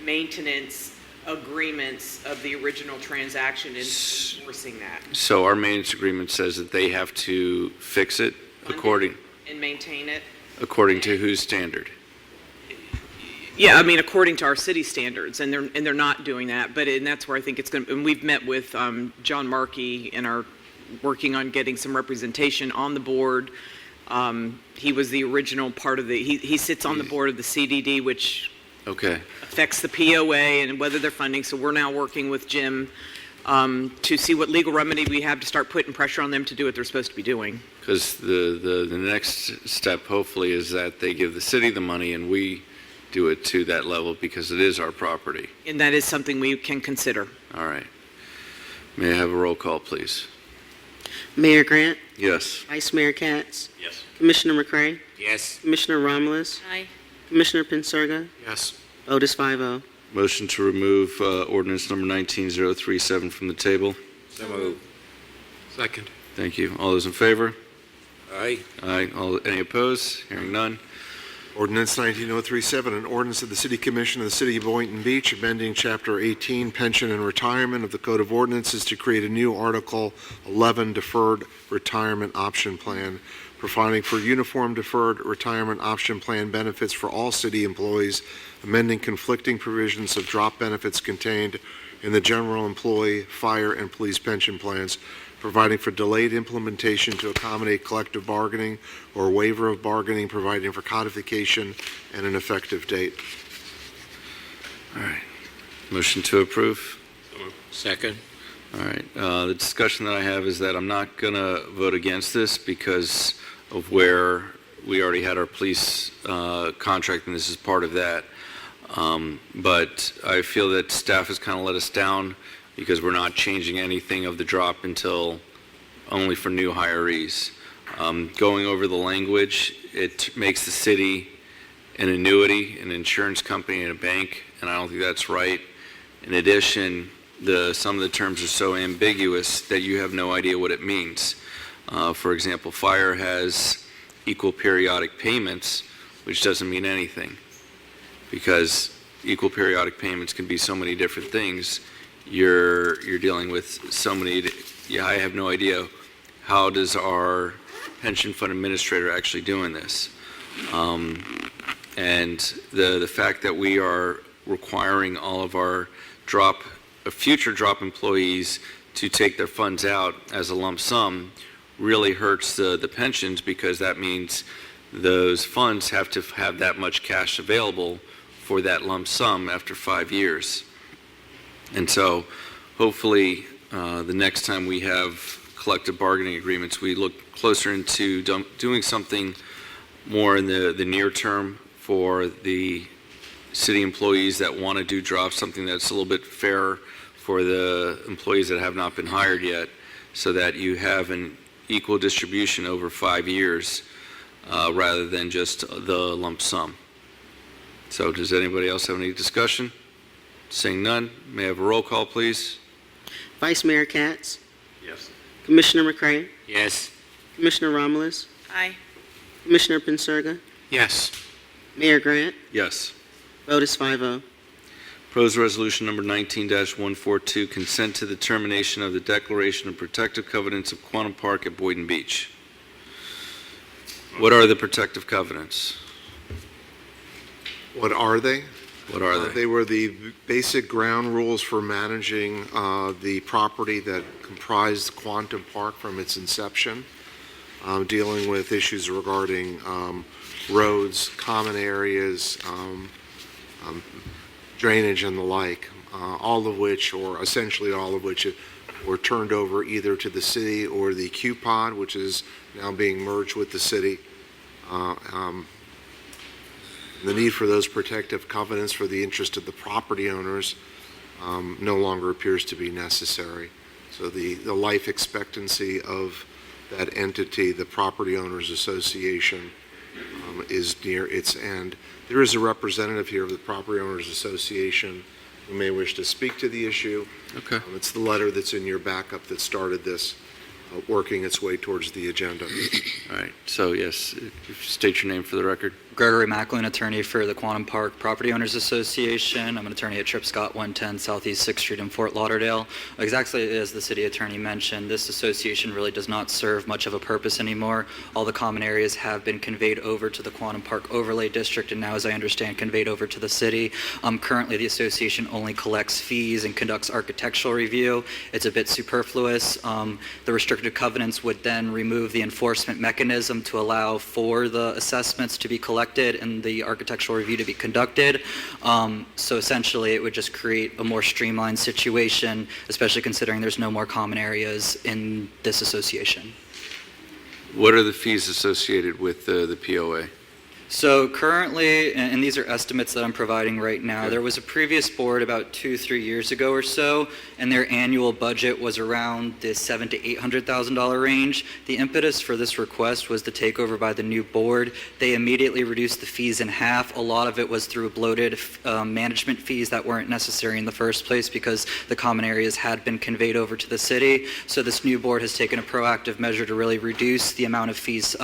maintenance agreements of the original transaction and enforcing that. So our maintenance agreement says that they have to fix it And maintain it. according to whose standard? Yeah, I mean, according to our city standards, and they're not doing that, and that's where I think it's going to, and we've met with John Markey and are working on getting some representation on the board. He was the original part of he sits on the board of the CDD, which affects the POA and whether they're funding, so we're now working with Jim to see what legal remedy we have to start putting pressure on them to do what they're supposed to be doing. Because the next step, hopefully, is that they give the city the money and we do it to that level because it is our property. And that is something we can consider. All right. May I have a roll call, please? Mayor Grant, Yes. Vice Mayor Katz, Yes. Commissioner McCray, Yes. Commissioner Romulus, Aye. Commissioner Pensurga, Yes. Otis 5-0. Motion to remove ordinance number 19037 from the table. So moved. Second. Thank you. All those in favor? Aye. Aye. Any opposed? Hearing none. Ordinance 19037, an ordinance of the City Commission of the City of Boynton Beach amending Chapter 18, Pension and Retirement of the Code of Ordinances to create a new Article 11, Deferred Retirement Option Plan, providing for uniform deferred retirement option plan benefits for all city employees, amending conflicting provisions of drop benefits contained in the general employee, fire, and police pension plans, providing for delayed implementation to accommodate collective bargaining or waiver of bargaining, providing for codification and an effective date. All right. Motion to approve. Second. All right. The discussion that I have is that I'm not going to vote against this because of where we already had our police contract, and this is part of that. But I feel that staff has kind of let us down because we're not changing anything of the drop until only for new hirees. Going over the language, it makes the city an annuity, an insurance company, and a bank, and I don't think that's right. In addition, some of the terms are so ambiguous that you have no idea what it means. For example, fire has equal periodic payments, which doesn't mean anything because equal periodic payments can be so many different things. You're dealing with so many. I have no idea how does our pension fund administrator actually doing this, and the fact that we are requiring all of our future drop employees to take their funds out as a lump sum really hurts the pensions because that means those funds have to have that much cash available for that lump sum after 5 years. And so hopefully the next time we have collective bargaining agreements, we look closer into doing something more in the near term for the city employees that want to do drops, something that's a little bit fairer for the employees that have not been hired yet, so that you have an equal distribution over 5 years rather than just the lump sum. So does anybody else have any discussion? Seeing none, may I have a roll call, please? Vice Mayor Katz, Yes. Commissioner McCray, Yes. Commissioner Romulus, Aye. Commissioner Pinsurga, Yes. Mayor Grant. Yes. Vote is 5-0. Proposed resolution number 19-142, consent to the termination of the declaration of protective covenants of Quantum Park at Boynton Beach. What are the protective covenants? What are they? What are they? They were the basic ground rules for managing the property that comprised Quantum Park from its inception, dealing with issues regarding roads, common areas, drainage and the like, all of which, or essentially all of which, were turned over either to the city or the QPOD, which is now being merged with the city. The need for those protective covenants for the interest of the property owners no longer appears to be necessary. So the life expectancy of that entity, the Property Owners Association, is near its end. There is a representative here of the Property Owners Association who may wish to speak to the issue. Okay. It's the letter that's in your backup that started this, working its way towards the agenda. All right, so yes, state your name for the record. Gregory Macklin, attorney for the Quantum Park Property Owners Association. I'm an attorney at Tripp Scott 110 Southeast 6th Street in Fort Lauderdale. Exactly as the city attorney mentioned, this association really does not serve much of a purpose anymore. All the common areas have been conveyed over to the Quantum Park Overlay District and now, as I understand, conveyed over to the city. Currently, the association only collects fees and conducts architectural review. It's a bit superfluous. The restricted covenants would then remove the enforcement mechanism to allow for the assessments to be collected and the architectural review to be conducted. So essentially, it would just create a more streamlined situation, especially considering there's no more common areas in this association. What are the fees associated with the POA? So currently, and these are estimates that I'm providing right now, there was a previous board about 2-3 years ago or so, and their annual budget was around the $700,000 to $800,000 range. The impetus for this request was the takeover by the new board. They immediately reduced the fees in half. A lot of it was through bloated management fees that weren't necessary in the first place because the common areas had been conveyed over to the city. So this new board has taken a proactive measure to really reduce the amount of fees,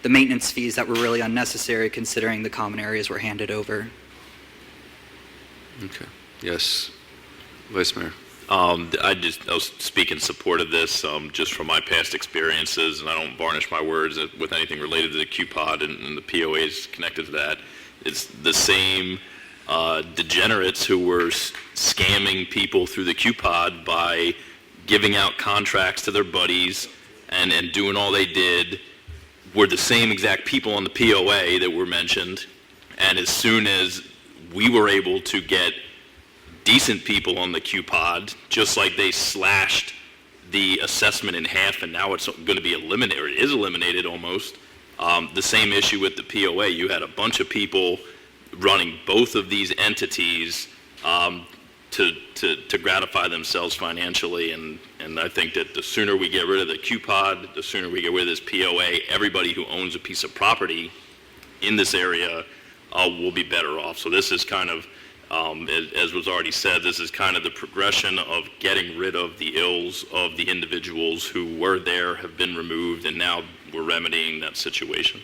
the maintenance fees that were really unnecessary considering the common areas were handed over. Okay. Yes. Vice Mayor. I'll speak in support of this, just from my past experiences, and I don't varnish my words with anything related to the QPOD and the POAs connected to that. It's the same degenerates who were scamming people through the QPOD by giving out contracts to their buddies and doing all they did were the same exact people on the POA that were mentioned. And as soon as we were able to get decent people on the QPOD, just like they slashed the assessment in half and now it's going to be eliminated, or it is eliminated almost, the same issue with the POA. You had a bunch of people running both of these entities to gratify themselves financially, and I think that the sooner we get rid of the QPOD, the sooner we get rid of this POA, everybody who owns a piece of property in this area will be better off. So this is kind of, as was already said, this is kind of the progression of getting rid of the ills of the individuals who were there, have been removed, and now we're remedying that situation.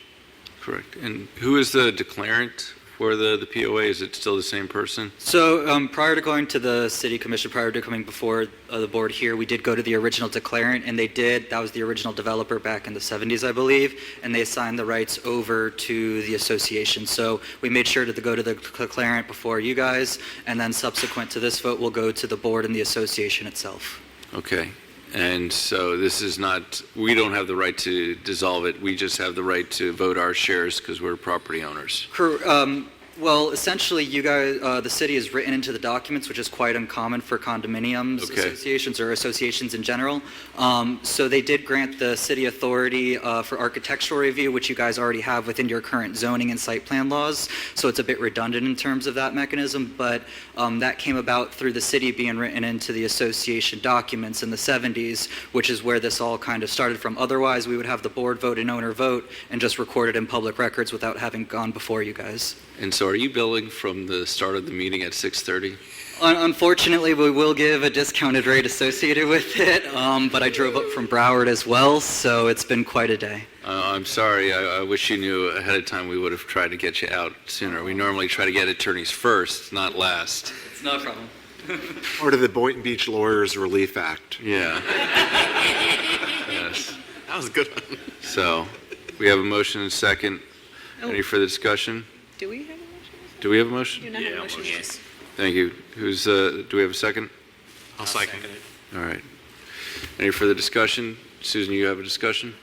Correct. And who is the declarant for the POA? Is it still the same person? So prior to going to the city commission, prior to coming before the board here, we did go to the original declarant, and that was the original developer back in the 70s, I believe, and they assigned the rights over to the association. So we made sure to go to the declarant before you guys, and then subsequent to this vote, we'll go to the board and the association itself. Okay. And so this is not, we don't have the right to dissolve it. We just have the right to vote our shares because we're property owners. Well, essentially, you guys, the city has written into the documents, which is quite uncommon for condominiums associations or associations in general. So they did grant the city authority for architectural review, which you guys already have within your current zoning and site plan laws. So it's a bit redundant in terms of that mechanism, but that came about through the city being written into the association documents in the 70s, which is where this all kind of started from. Otherwise, we would have the board vote and owner vote and just record it in public records without having gone before you guys. And so are you billing from the start of the meeting at 6:30? Unfortunately, we will give a discounted rate associated with it, but I drove up from Broward as well, so it's been quite a day. I'm sorry. I wish you knew ahead of time. We would have tried to get you out sooner. We normally try to get attorneys first, not last. It's no problem. Part of the Boynton Beach Lawyers Relief Act. Yeah. Yes. That was a good one. So we have a motion and a second. Any further discussion? Do we have a motion? Do we have a motion? Do not have a motion. Yes. Thank you. Do we have a second? I'll second it. All right. Any further discussion? Susan, you have a discussion?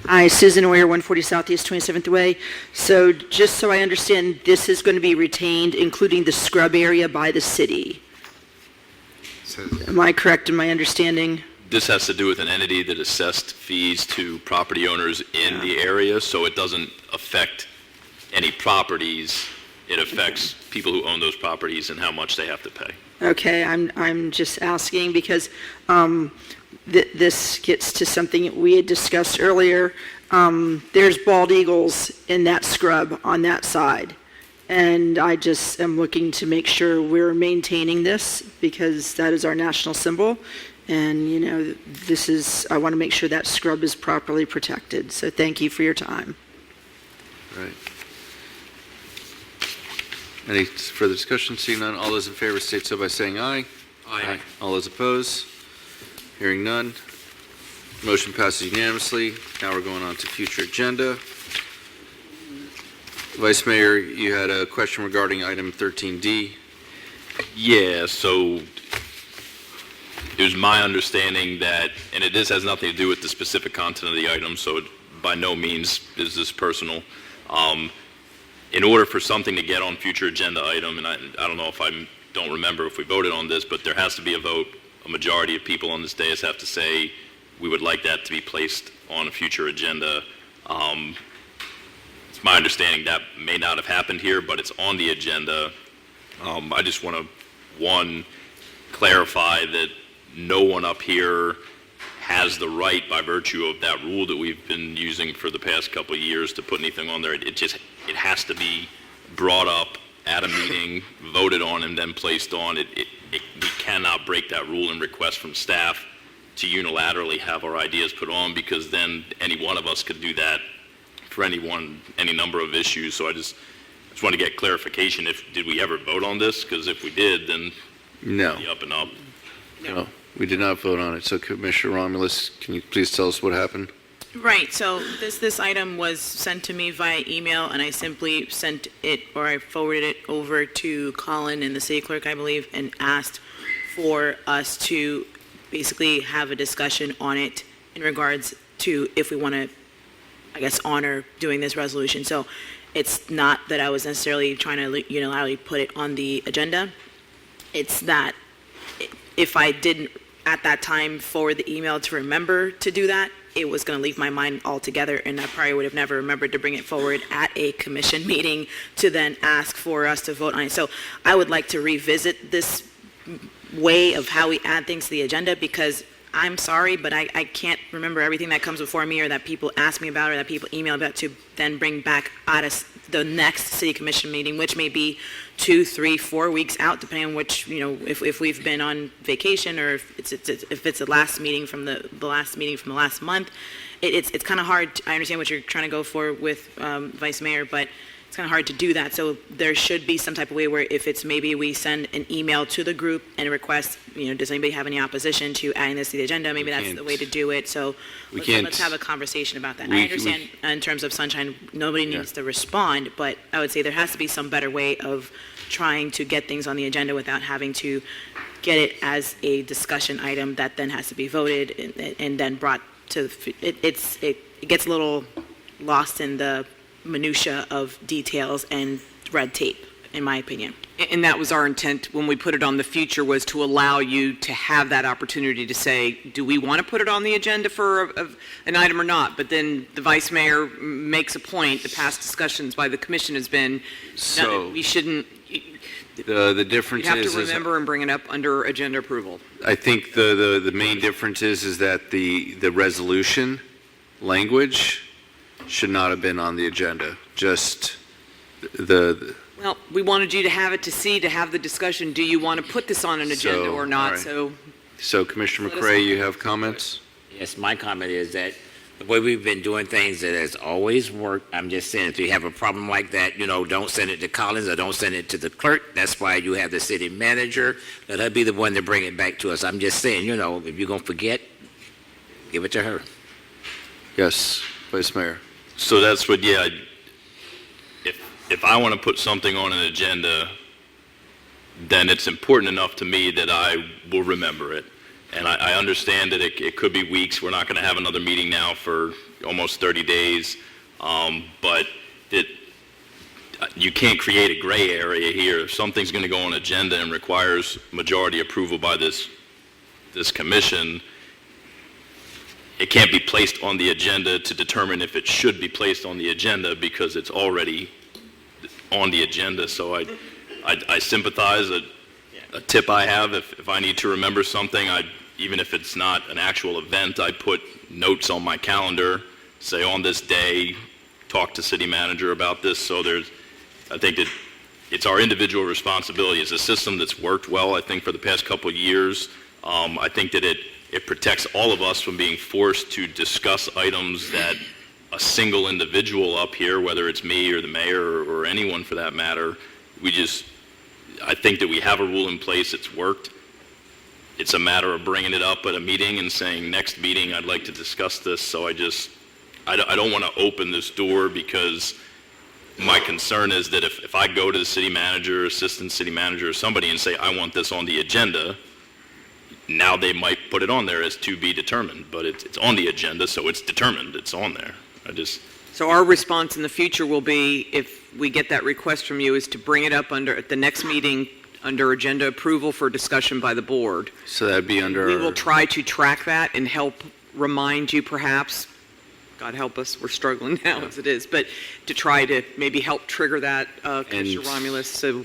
Hi, Susan Oyer, 140 Southeast 27th Way. So just so I understand, this is going to be retained, including the scrub area by the city. Am I correct in my understanding? This has to do with an entity that assessed fees to property owners in the area, so it doesn't affect any properties. It affects people who own those properties and how much they have to pay. Okay, I'm just asking because this gets to something we had discussed earlier. There's bald eagles in that scrub on that side. And I just am looking to make sure we're maintaining this because that is our national symbol. And, you know, I want to make sure that scrub is properly protected. So thank you for your time. Right. Any further discussion? Seeing none, all those in favor state so by saying aye. Aye. All those opposed? Hearing none. Motion passes unanimously. Now we're going on to future agenda. Vice Mayor, you had a question regarding item 13D. Yeah, so it was my understanding that, and this has nothing to do with the specific content of the item, so by no means is this personal. In order for something to get on future agenda item, and I don't know if don't remember if we voted on this, but there has to be a vote. A majority of people on this dais have to say we would like that to be placed on a future agenda. It's my understanding that may not have happened here, but it's on the agenda. I just want to, clarify that no one up here has the right by virtue of that rule that we've been using for the past couple of years to put anything on there. It has to be brought up at a meeting, voted on, and then placed on. We cannot break that rule and request from staff to unilaterally have our ideas put on, because then any one of us could do that for any number of issues. So I just want to get clarification. Did we ever vote on this? Because if we did, then No. be up and up. No, we did not vote on it. So Commissioner Romulus, can you please tell us what happened? Right, so this item was sent to me via email, and I simply sent it, or I forwarded it over to Colin and the city clerk, I believe, and asked for us to basically have a discussion on it in regards to if we want to, I guess, honor doing this resolution. So it's not that I was necessarily trying to unilaterally put it on the agenda. It's that if I didn't at that time forward the email to remember to do that, it was going to leave my mind altogether, and I probably would have never remembered to bring it forward at a commission meeting to then ask for us to vote on it. So I would like to revisit this way of how we add things to the agenda, because I'm sorry, but I can't remember everything that comes before me or that people ask me about or that people email about to then bring back out of the next city commission meeting, which may be 2, 3, 4 weeks out, depending on which, if we've been on vacation or if it's the last meeting from the last meeting from the last month. It's kind of hard. I understand what you're trying to go for with Vice Mayor, but it's kind of hard to do that. So there should be some type of way where if it's maybe we send an email to the group and request, does anybody have any opposition to adding this to the agenda? Maybe that's the way to do it. So let's have a conversation about that. I understand in terms of Sunshine, nobody needs to respond, but I would say there has to be some better way of trying to get things on the agenda without having to get it as a discussion item that then has to be voted and then brought to it gets a little lost in the minutia of details and red tape, in my opinion. And that was our intent when we put it on the future, was to allow you to have that opportunity to say, do we want to put it on the agenda for an item or not? But then the vice mayor makes a point, the past discussions by the commission has been, So- we shouldn't, The difference you have is to remember and bring it up under agenda approval. I think the main difference is that the resolution language should not have been on the agenda. Just the Well, we wanted you to have it to have the discussion. Do you want to put this on an agenda or not? all right. So So Commissioner Let us McCray, know. you have comments? Yes, my comment is that the way we've been doing things, it has always worked. I'm just saying, if you have a problem like that, don't send it to Collins or don't send it to the clerk. That's why you have the city manager. Let her be the one to bring it back to us. I'm just saying, if you're going to forget, give it to her. Yes, Vice Mayor. So that's what, yeah, if I want to put something on an agenda, then it's important enough to me that I will remember it. And I understand that it could be weeks. We're not going to have another meeting now for almost 30 days. But you can't create a gray area here. If something's going to go on agenda and requires majority approval by this commission, it can't be placed on the agenda to determine if it should be placed on the agenda because it's already on the agenda. So I sympathize. A tip I have, if I need to remember something, even if it's not an actual event, I put notes on my calendar, say on this day, talk to city manager about this. So I think that it's our individual responsibility. It's a system that's worked well, I think, for the past couple of years. I think that it protects all of us from being forced to discuss items that a single individual up here, whether it's me or the mayor or anyone for that matter, I think that we have a rule in place. It's worked. It's a matter of bringing it up at a meeting and saying, next meeting, I'd like to discuss this. So I don't want to open this door because my concern is that if I go to the city manager, assistant city manager, or somebody and say, I want this on the agenda, now they might put it on there as to be determined. But it's on the agenda, so it's determined. It's on there. So our response in the future will be, if we get that request from you, is to bring it up at the next meeting under agenda approval for discussion by the board. So that'd be under... We will try to track that and help remind you perhaps, God help us, we're struggling now as it is, but to try to maybe help trigger that, Commissioner Romulus. So,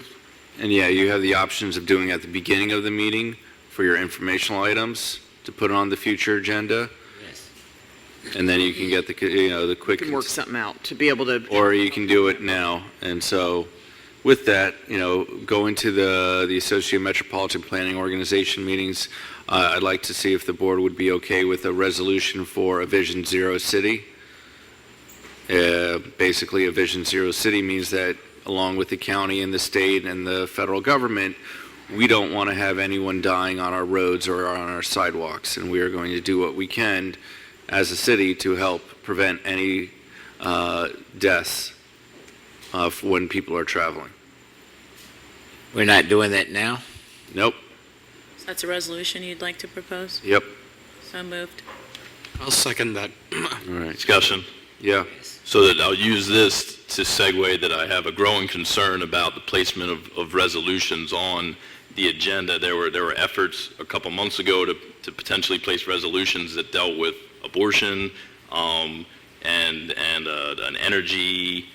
And yeah, you have the options of doing it at the beginning of the meeting for your informational items to put on the future agenda. And then you can get the quick... we can work something out to be able to... Or you can do it now. And so with that, going to the Associated Metropolitan Planning Organization meetings, I'd like to see if the board would be okay with a resolution for a Vision Zero City. Basically, a Vision Zero City means that along with the county and the state and the federal government, we don't want to have anyone dying on our roads or on our sidewalks. And we are going to do what we can as a city to help prevent any deaths when people are traveling. We're not doing that now? Nope. So that's a resolution you'd like to propose? Yep. So moved. I'll second that. All right. Discussion. Yeah. So that I'll use this to segue that I have a growing concern about the placement of resolutions on the agenda. There were efforts a couple months ago to potentially place resolutions that dealt with abortion and an energy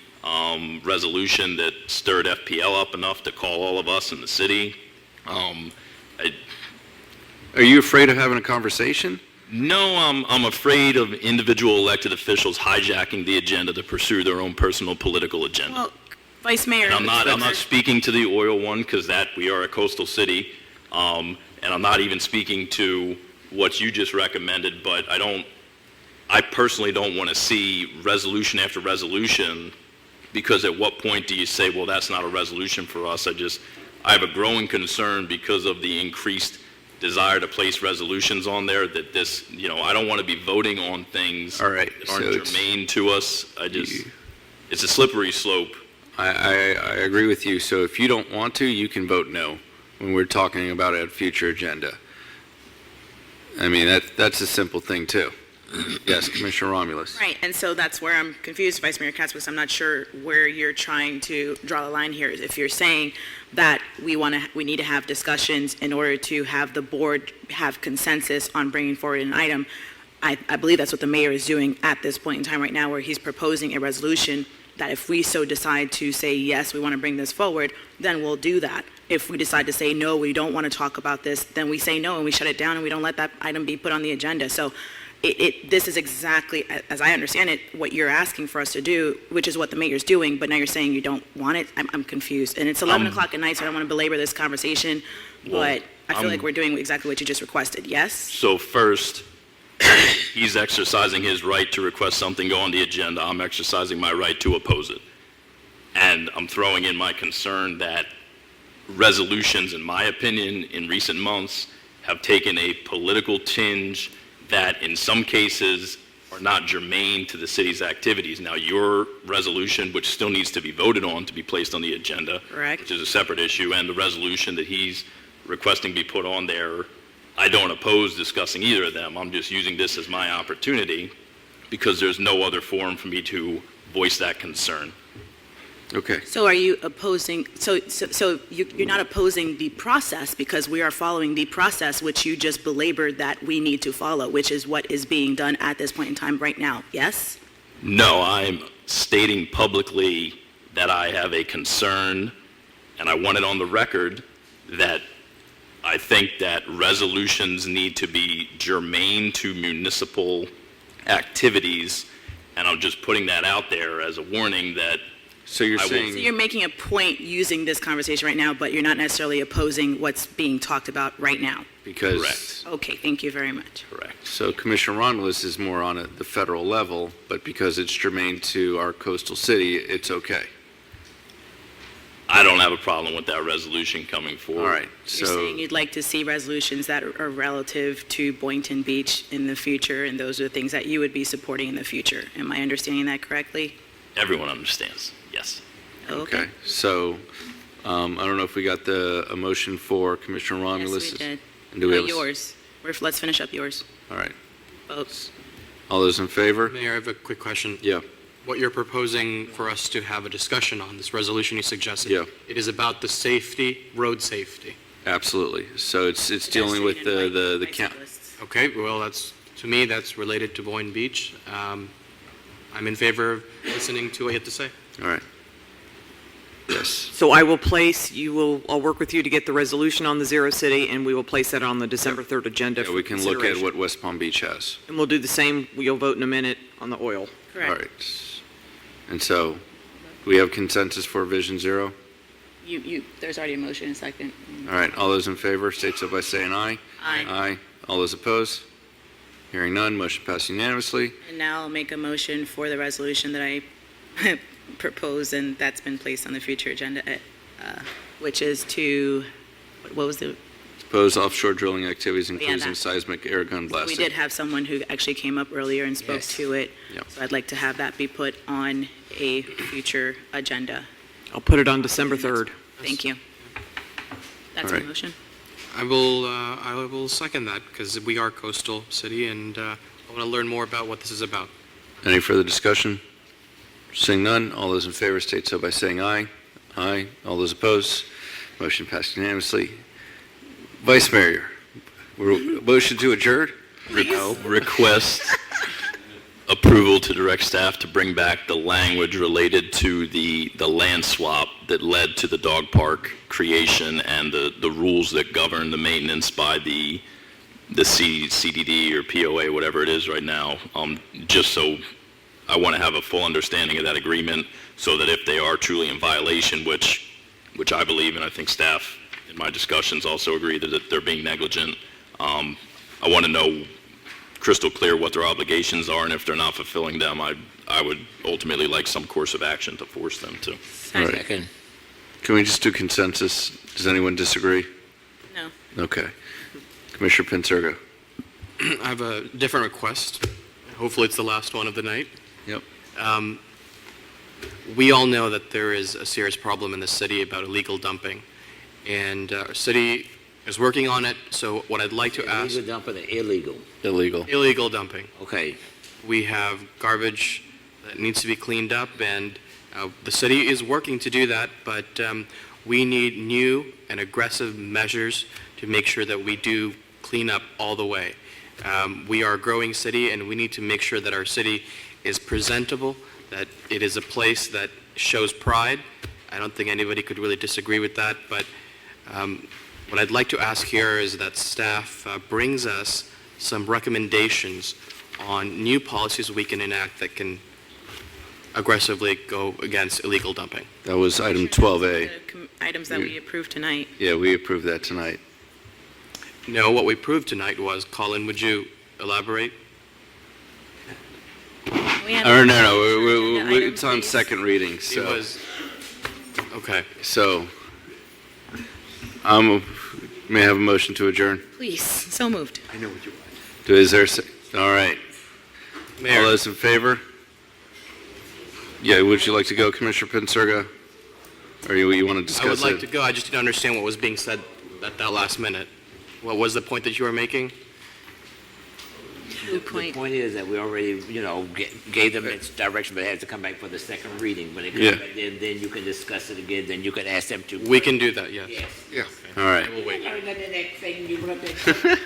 resolution that stirred FPL up enough to call all of us in the city. Are you afraid of having a conversation? No, I'm afraid of individual elected officials hijacking the agenda to pursue their own personal political agenda. Well, Vice Mayor... And I'm not speaking to the oil one because we are a coastal city, and I'm not even speaking to what you just recommended, but I personally don't want to see resolution after resolution, because at what point do you say, well, that's not a resolution for us? I have a growing concern because of the increased desire to place resolutions on there that this, I don't want to be voting on things that aren't germane to us. It's a slippery slope. I agree with you. So if you don't want to, you can vote no when we're talking about a future agenda. I mean, that's a simple thing too. Yes, Commissioner Romulus. Right, and so that's where I'm confused, Vice Mayor Katz, because I'm not sure where you're trying to draw the line here. If you're saying that we need to have discussions in order to have the board have consensus on bringing forward an item, I believe that's what the mayor is doing at this point in time right now, where he's proposing a resolution that if we so decide to say, yes, we want to bring this forward, then we'll do that. If we decide to say, no, we don't want to talk about this, then we say no and we shut it down and we don't let that item be put on the agenda. So this is exactly, as I understand it, what you're asking for us to do, which is what the mayor's doing, but now you're saying you don't want it. I'm confused. And it's 11 o'clock at night, so I don't want to belabor this conversation, but I feel like we're doing exactly what you just requested. Yes? So first, he's exercising his right to request something go on the agenda. I'm exercising my right to oppose it. And I'm throwing in my concern that resolutions, in my opinion, in recent months have taken a political tinge that in some cases are not germane to the city's activities. Now, your resolution, which still needs to be voted on to be placed on the agenda, Correct. which is a separate issue, and the resolution that he's requesting be put on there, I don't oppose discussing either of them. I'm just using this as my opportunity because there's no other forum for me to voice that concern. Okay. So are you opposing, so you're not opposing the process because we are following the process which you just belabored that we need to follow, which is what is being done at this point in time right now, yes? No, I'm stating publicly that I have a concern, and I want it on the record, that I think that resolutions need to be germane to municipal activities, and I'm just putting that out there as a warning that So you're So saying, you're making a point using this conversation right now, but you're not necessarily opposing what's being talked about right now? because, Correct. Okay, thank you very much. correct. so Commissioner Romulus is more on the federal level, but because it's germane to our coastal city, it's okay. I don't have a problem with that resolution coming forward. All right, You're so, saying you'd like to see resolutions that are relative to Boynton Beach in the future, and those are the things that you would be supporting in the future. Am I understanding that correctly? Everyone understands, yes. okay, so, I don't know if we got a motion for Commissioner Romulus. Yes, we did. And do we have a s- Yours. Let's finish up yours. All right, Votes. all those in favor? Mayor, I have a quick question. Yeah. What you're proposing for us to have a discussion on, this resolution you suggested, Yeah. it is about the safety, road safety. Absolutely. So it's dealing with the count. Okay, well, to me, that's related to Boynton Beach. I'm in favor of listening to what you have to say. All right. Yes. So I'll work with you to get the resolution on the Zero City, and we will place that on the December 3rd agenda Yeah, for we can look at consideration. what West Palm Beach has. And we'll do the same, you'll vote in a minute on the oil. Correct. All right. And so, we have consensus for Vision Zero? There's already a motion, a second. All right, all those in favor, state so by saying aye. Aye. Aye. All those opposed? Hearing none, motion passed unanimously. And now I'll make a motion for the resolution that I propose, and that's been placed on the future agenda, which is to, what was the, Oppose offshore drilling activities Yeah, including that. seismic air gun we blasting. did have someone who actually came up earlier and spoke Yes. to it. Yep. So I'd like to have that be put on a future agenda. I'll put it on December 3rd. Thank you. That's All my right. motion. I will second that because we are a coastal city, and I want to learn more about what this is about. Any further discussion? Seeing none, all those in favor state so by saying aye. Aye. All those opposed? Motion passed unanimously. Vice Mayor, motion to adjourn? Request approval to direct staff to bring back the language related to the land swap that led to the dog park creation and the rules that govern the maintenance by the CDD or POA, whatever it is right now, just so I want to have a full understanding of that agreement so that if they are truly in violation, which I believe, and I think staff in my discussions also agree that they're being negligent, I want to know crystal clear what their obligations are, and if they're not fulfilling them, I would ultimately like some course of action to force them to. All right. Can we just do consensus? Does anyone disagree? No. Okay. Commissioner Pinsurga. I have a different request. Hopefully it's the last one of the night. Yep. We all know that there is a serious problem in the city about illegal dumping. And our city is working on it. So what I'd like to ask... Illegal dumping or illegal? Illegal. Illegal dumping. Okay. We have garbage that needs to be cleaned up, and the city is working to do that, but we need new and aggressive measures to make sure that we do clean up all the way. We are a growing city, and we need to make sure that our city is presentable, that it is a place that shows pride. I don't think anybody could really disagree with that, but what I'd like to ask here is that staff brings us some recommendations on new policies we can enact that can aggressively go against illegal dumping. That was item 12A. The items that we approved tonight. Yeah, we approved that tonight. No, what we proved tonight was, Colin, would you elaborate? Or no, it's on second reading, so. It was, okay. So, may I have a motion to adjourn? Please, so moved. I know what you want. Is there, all right. Mayor. All those in favor? Yeah, would you like to go, Commissioner Pinsurga? Or you want to discuss I would like it? to go, I just didn't understand what was being said at that last minute. What was the point that you were making? The point is that we already, gave them its direction, but it has to come back for the second reading. When it comes back, then you can discuss it again, then you can ask them to. We can do that, yes. Yes. Yeah. All right. We'll wait. I learned that thing you brought up there.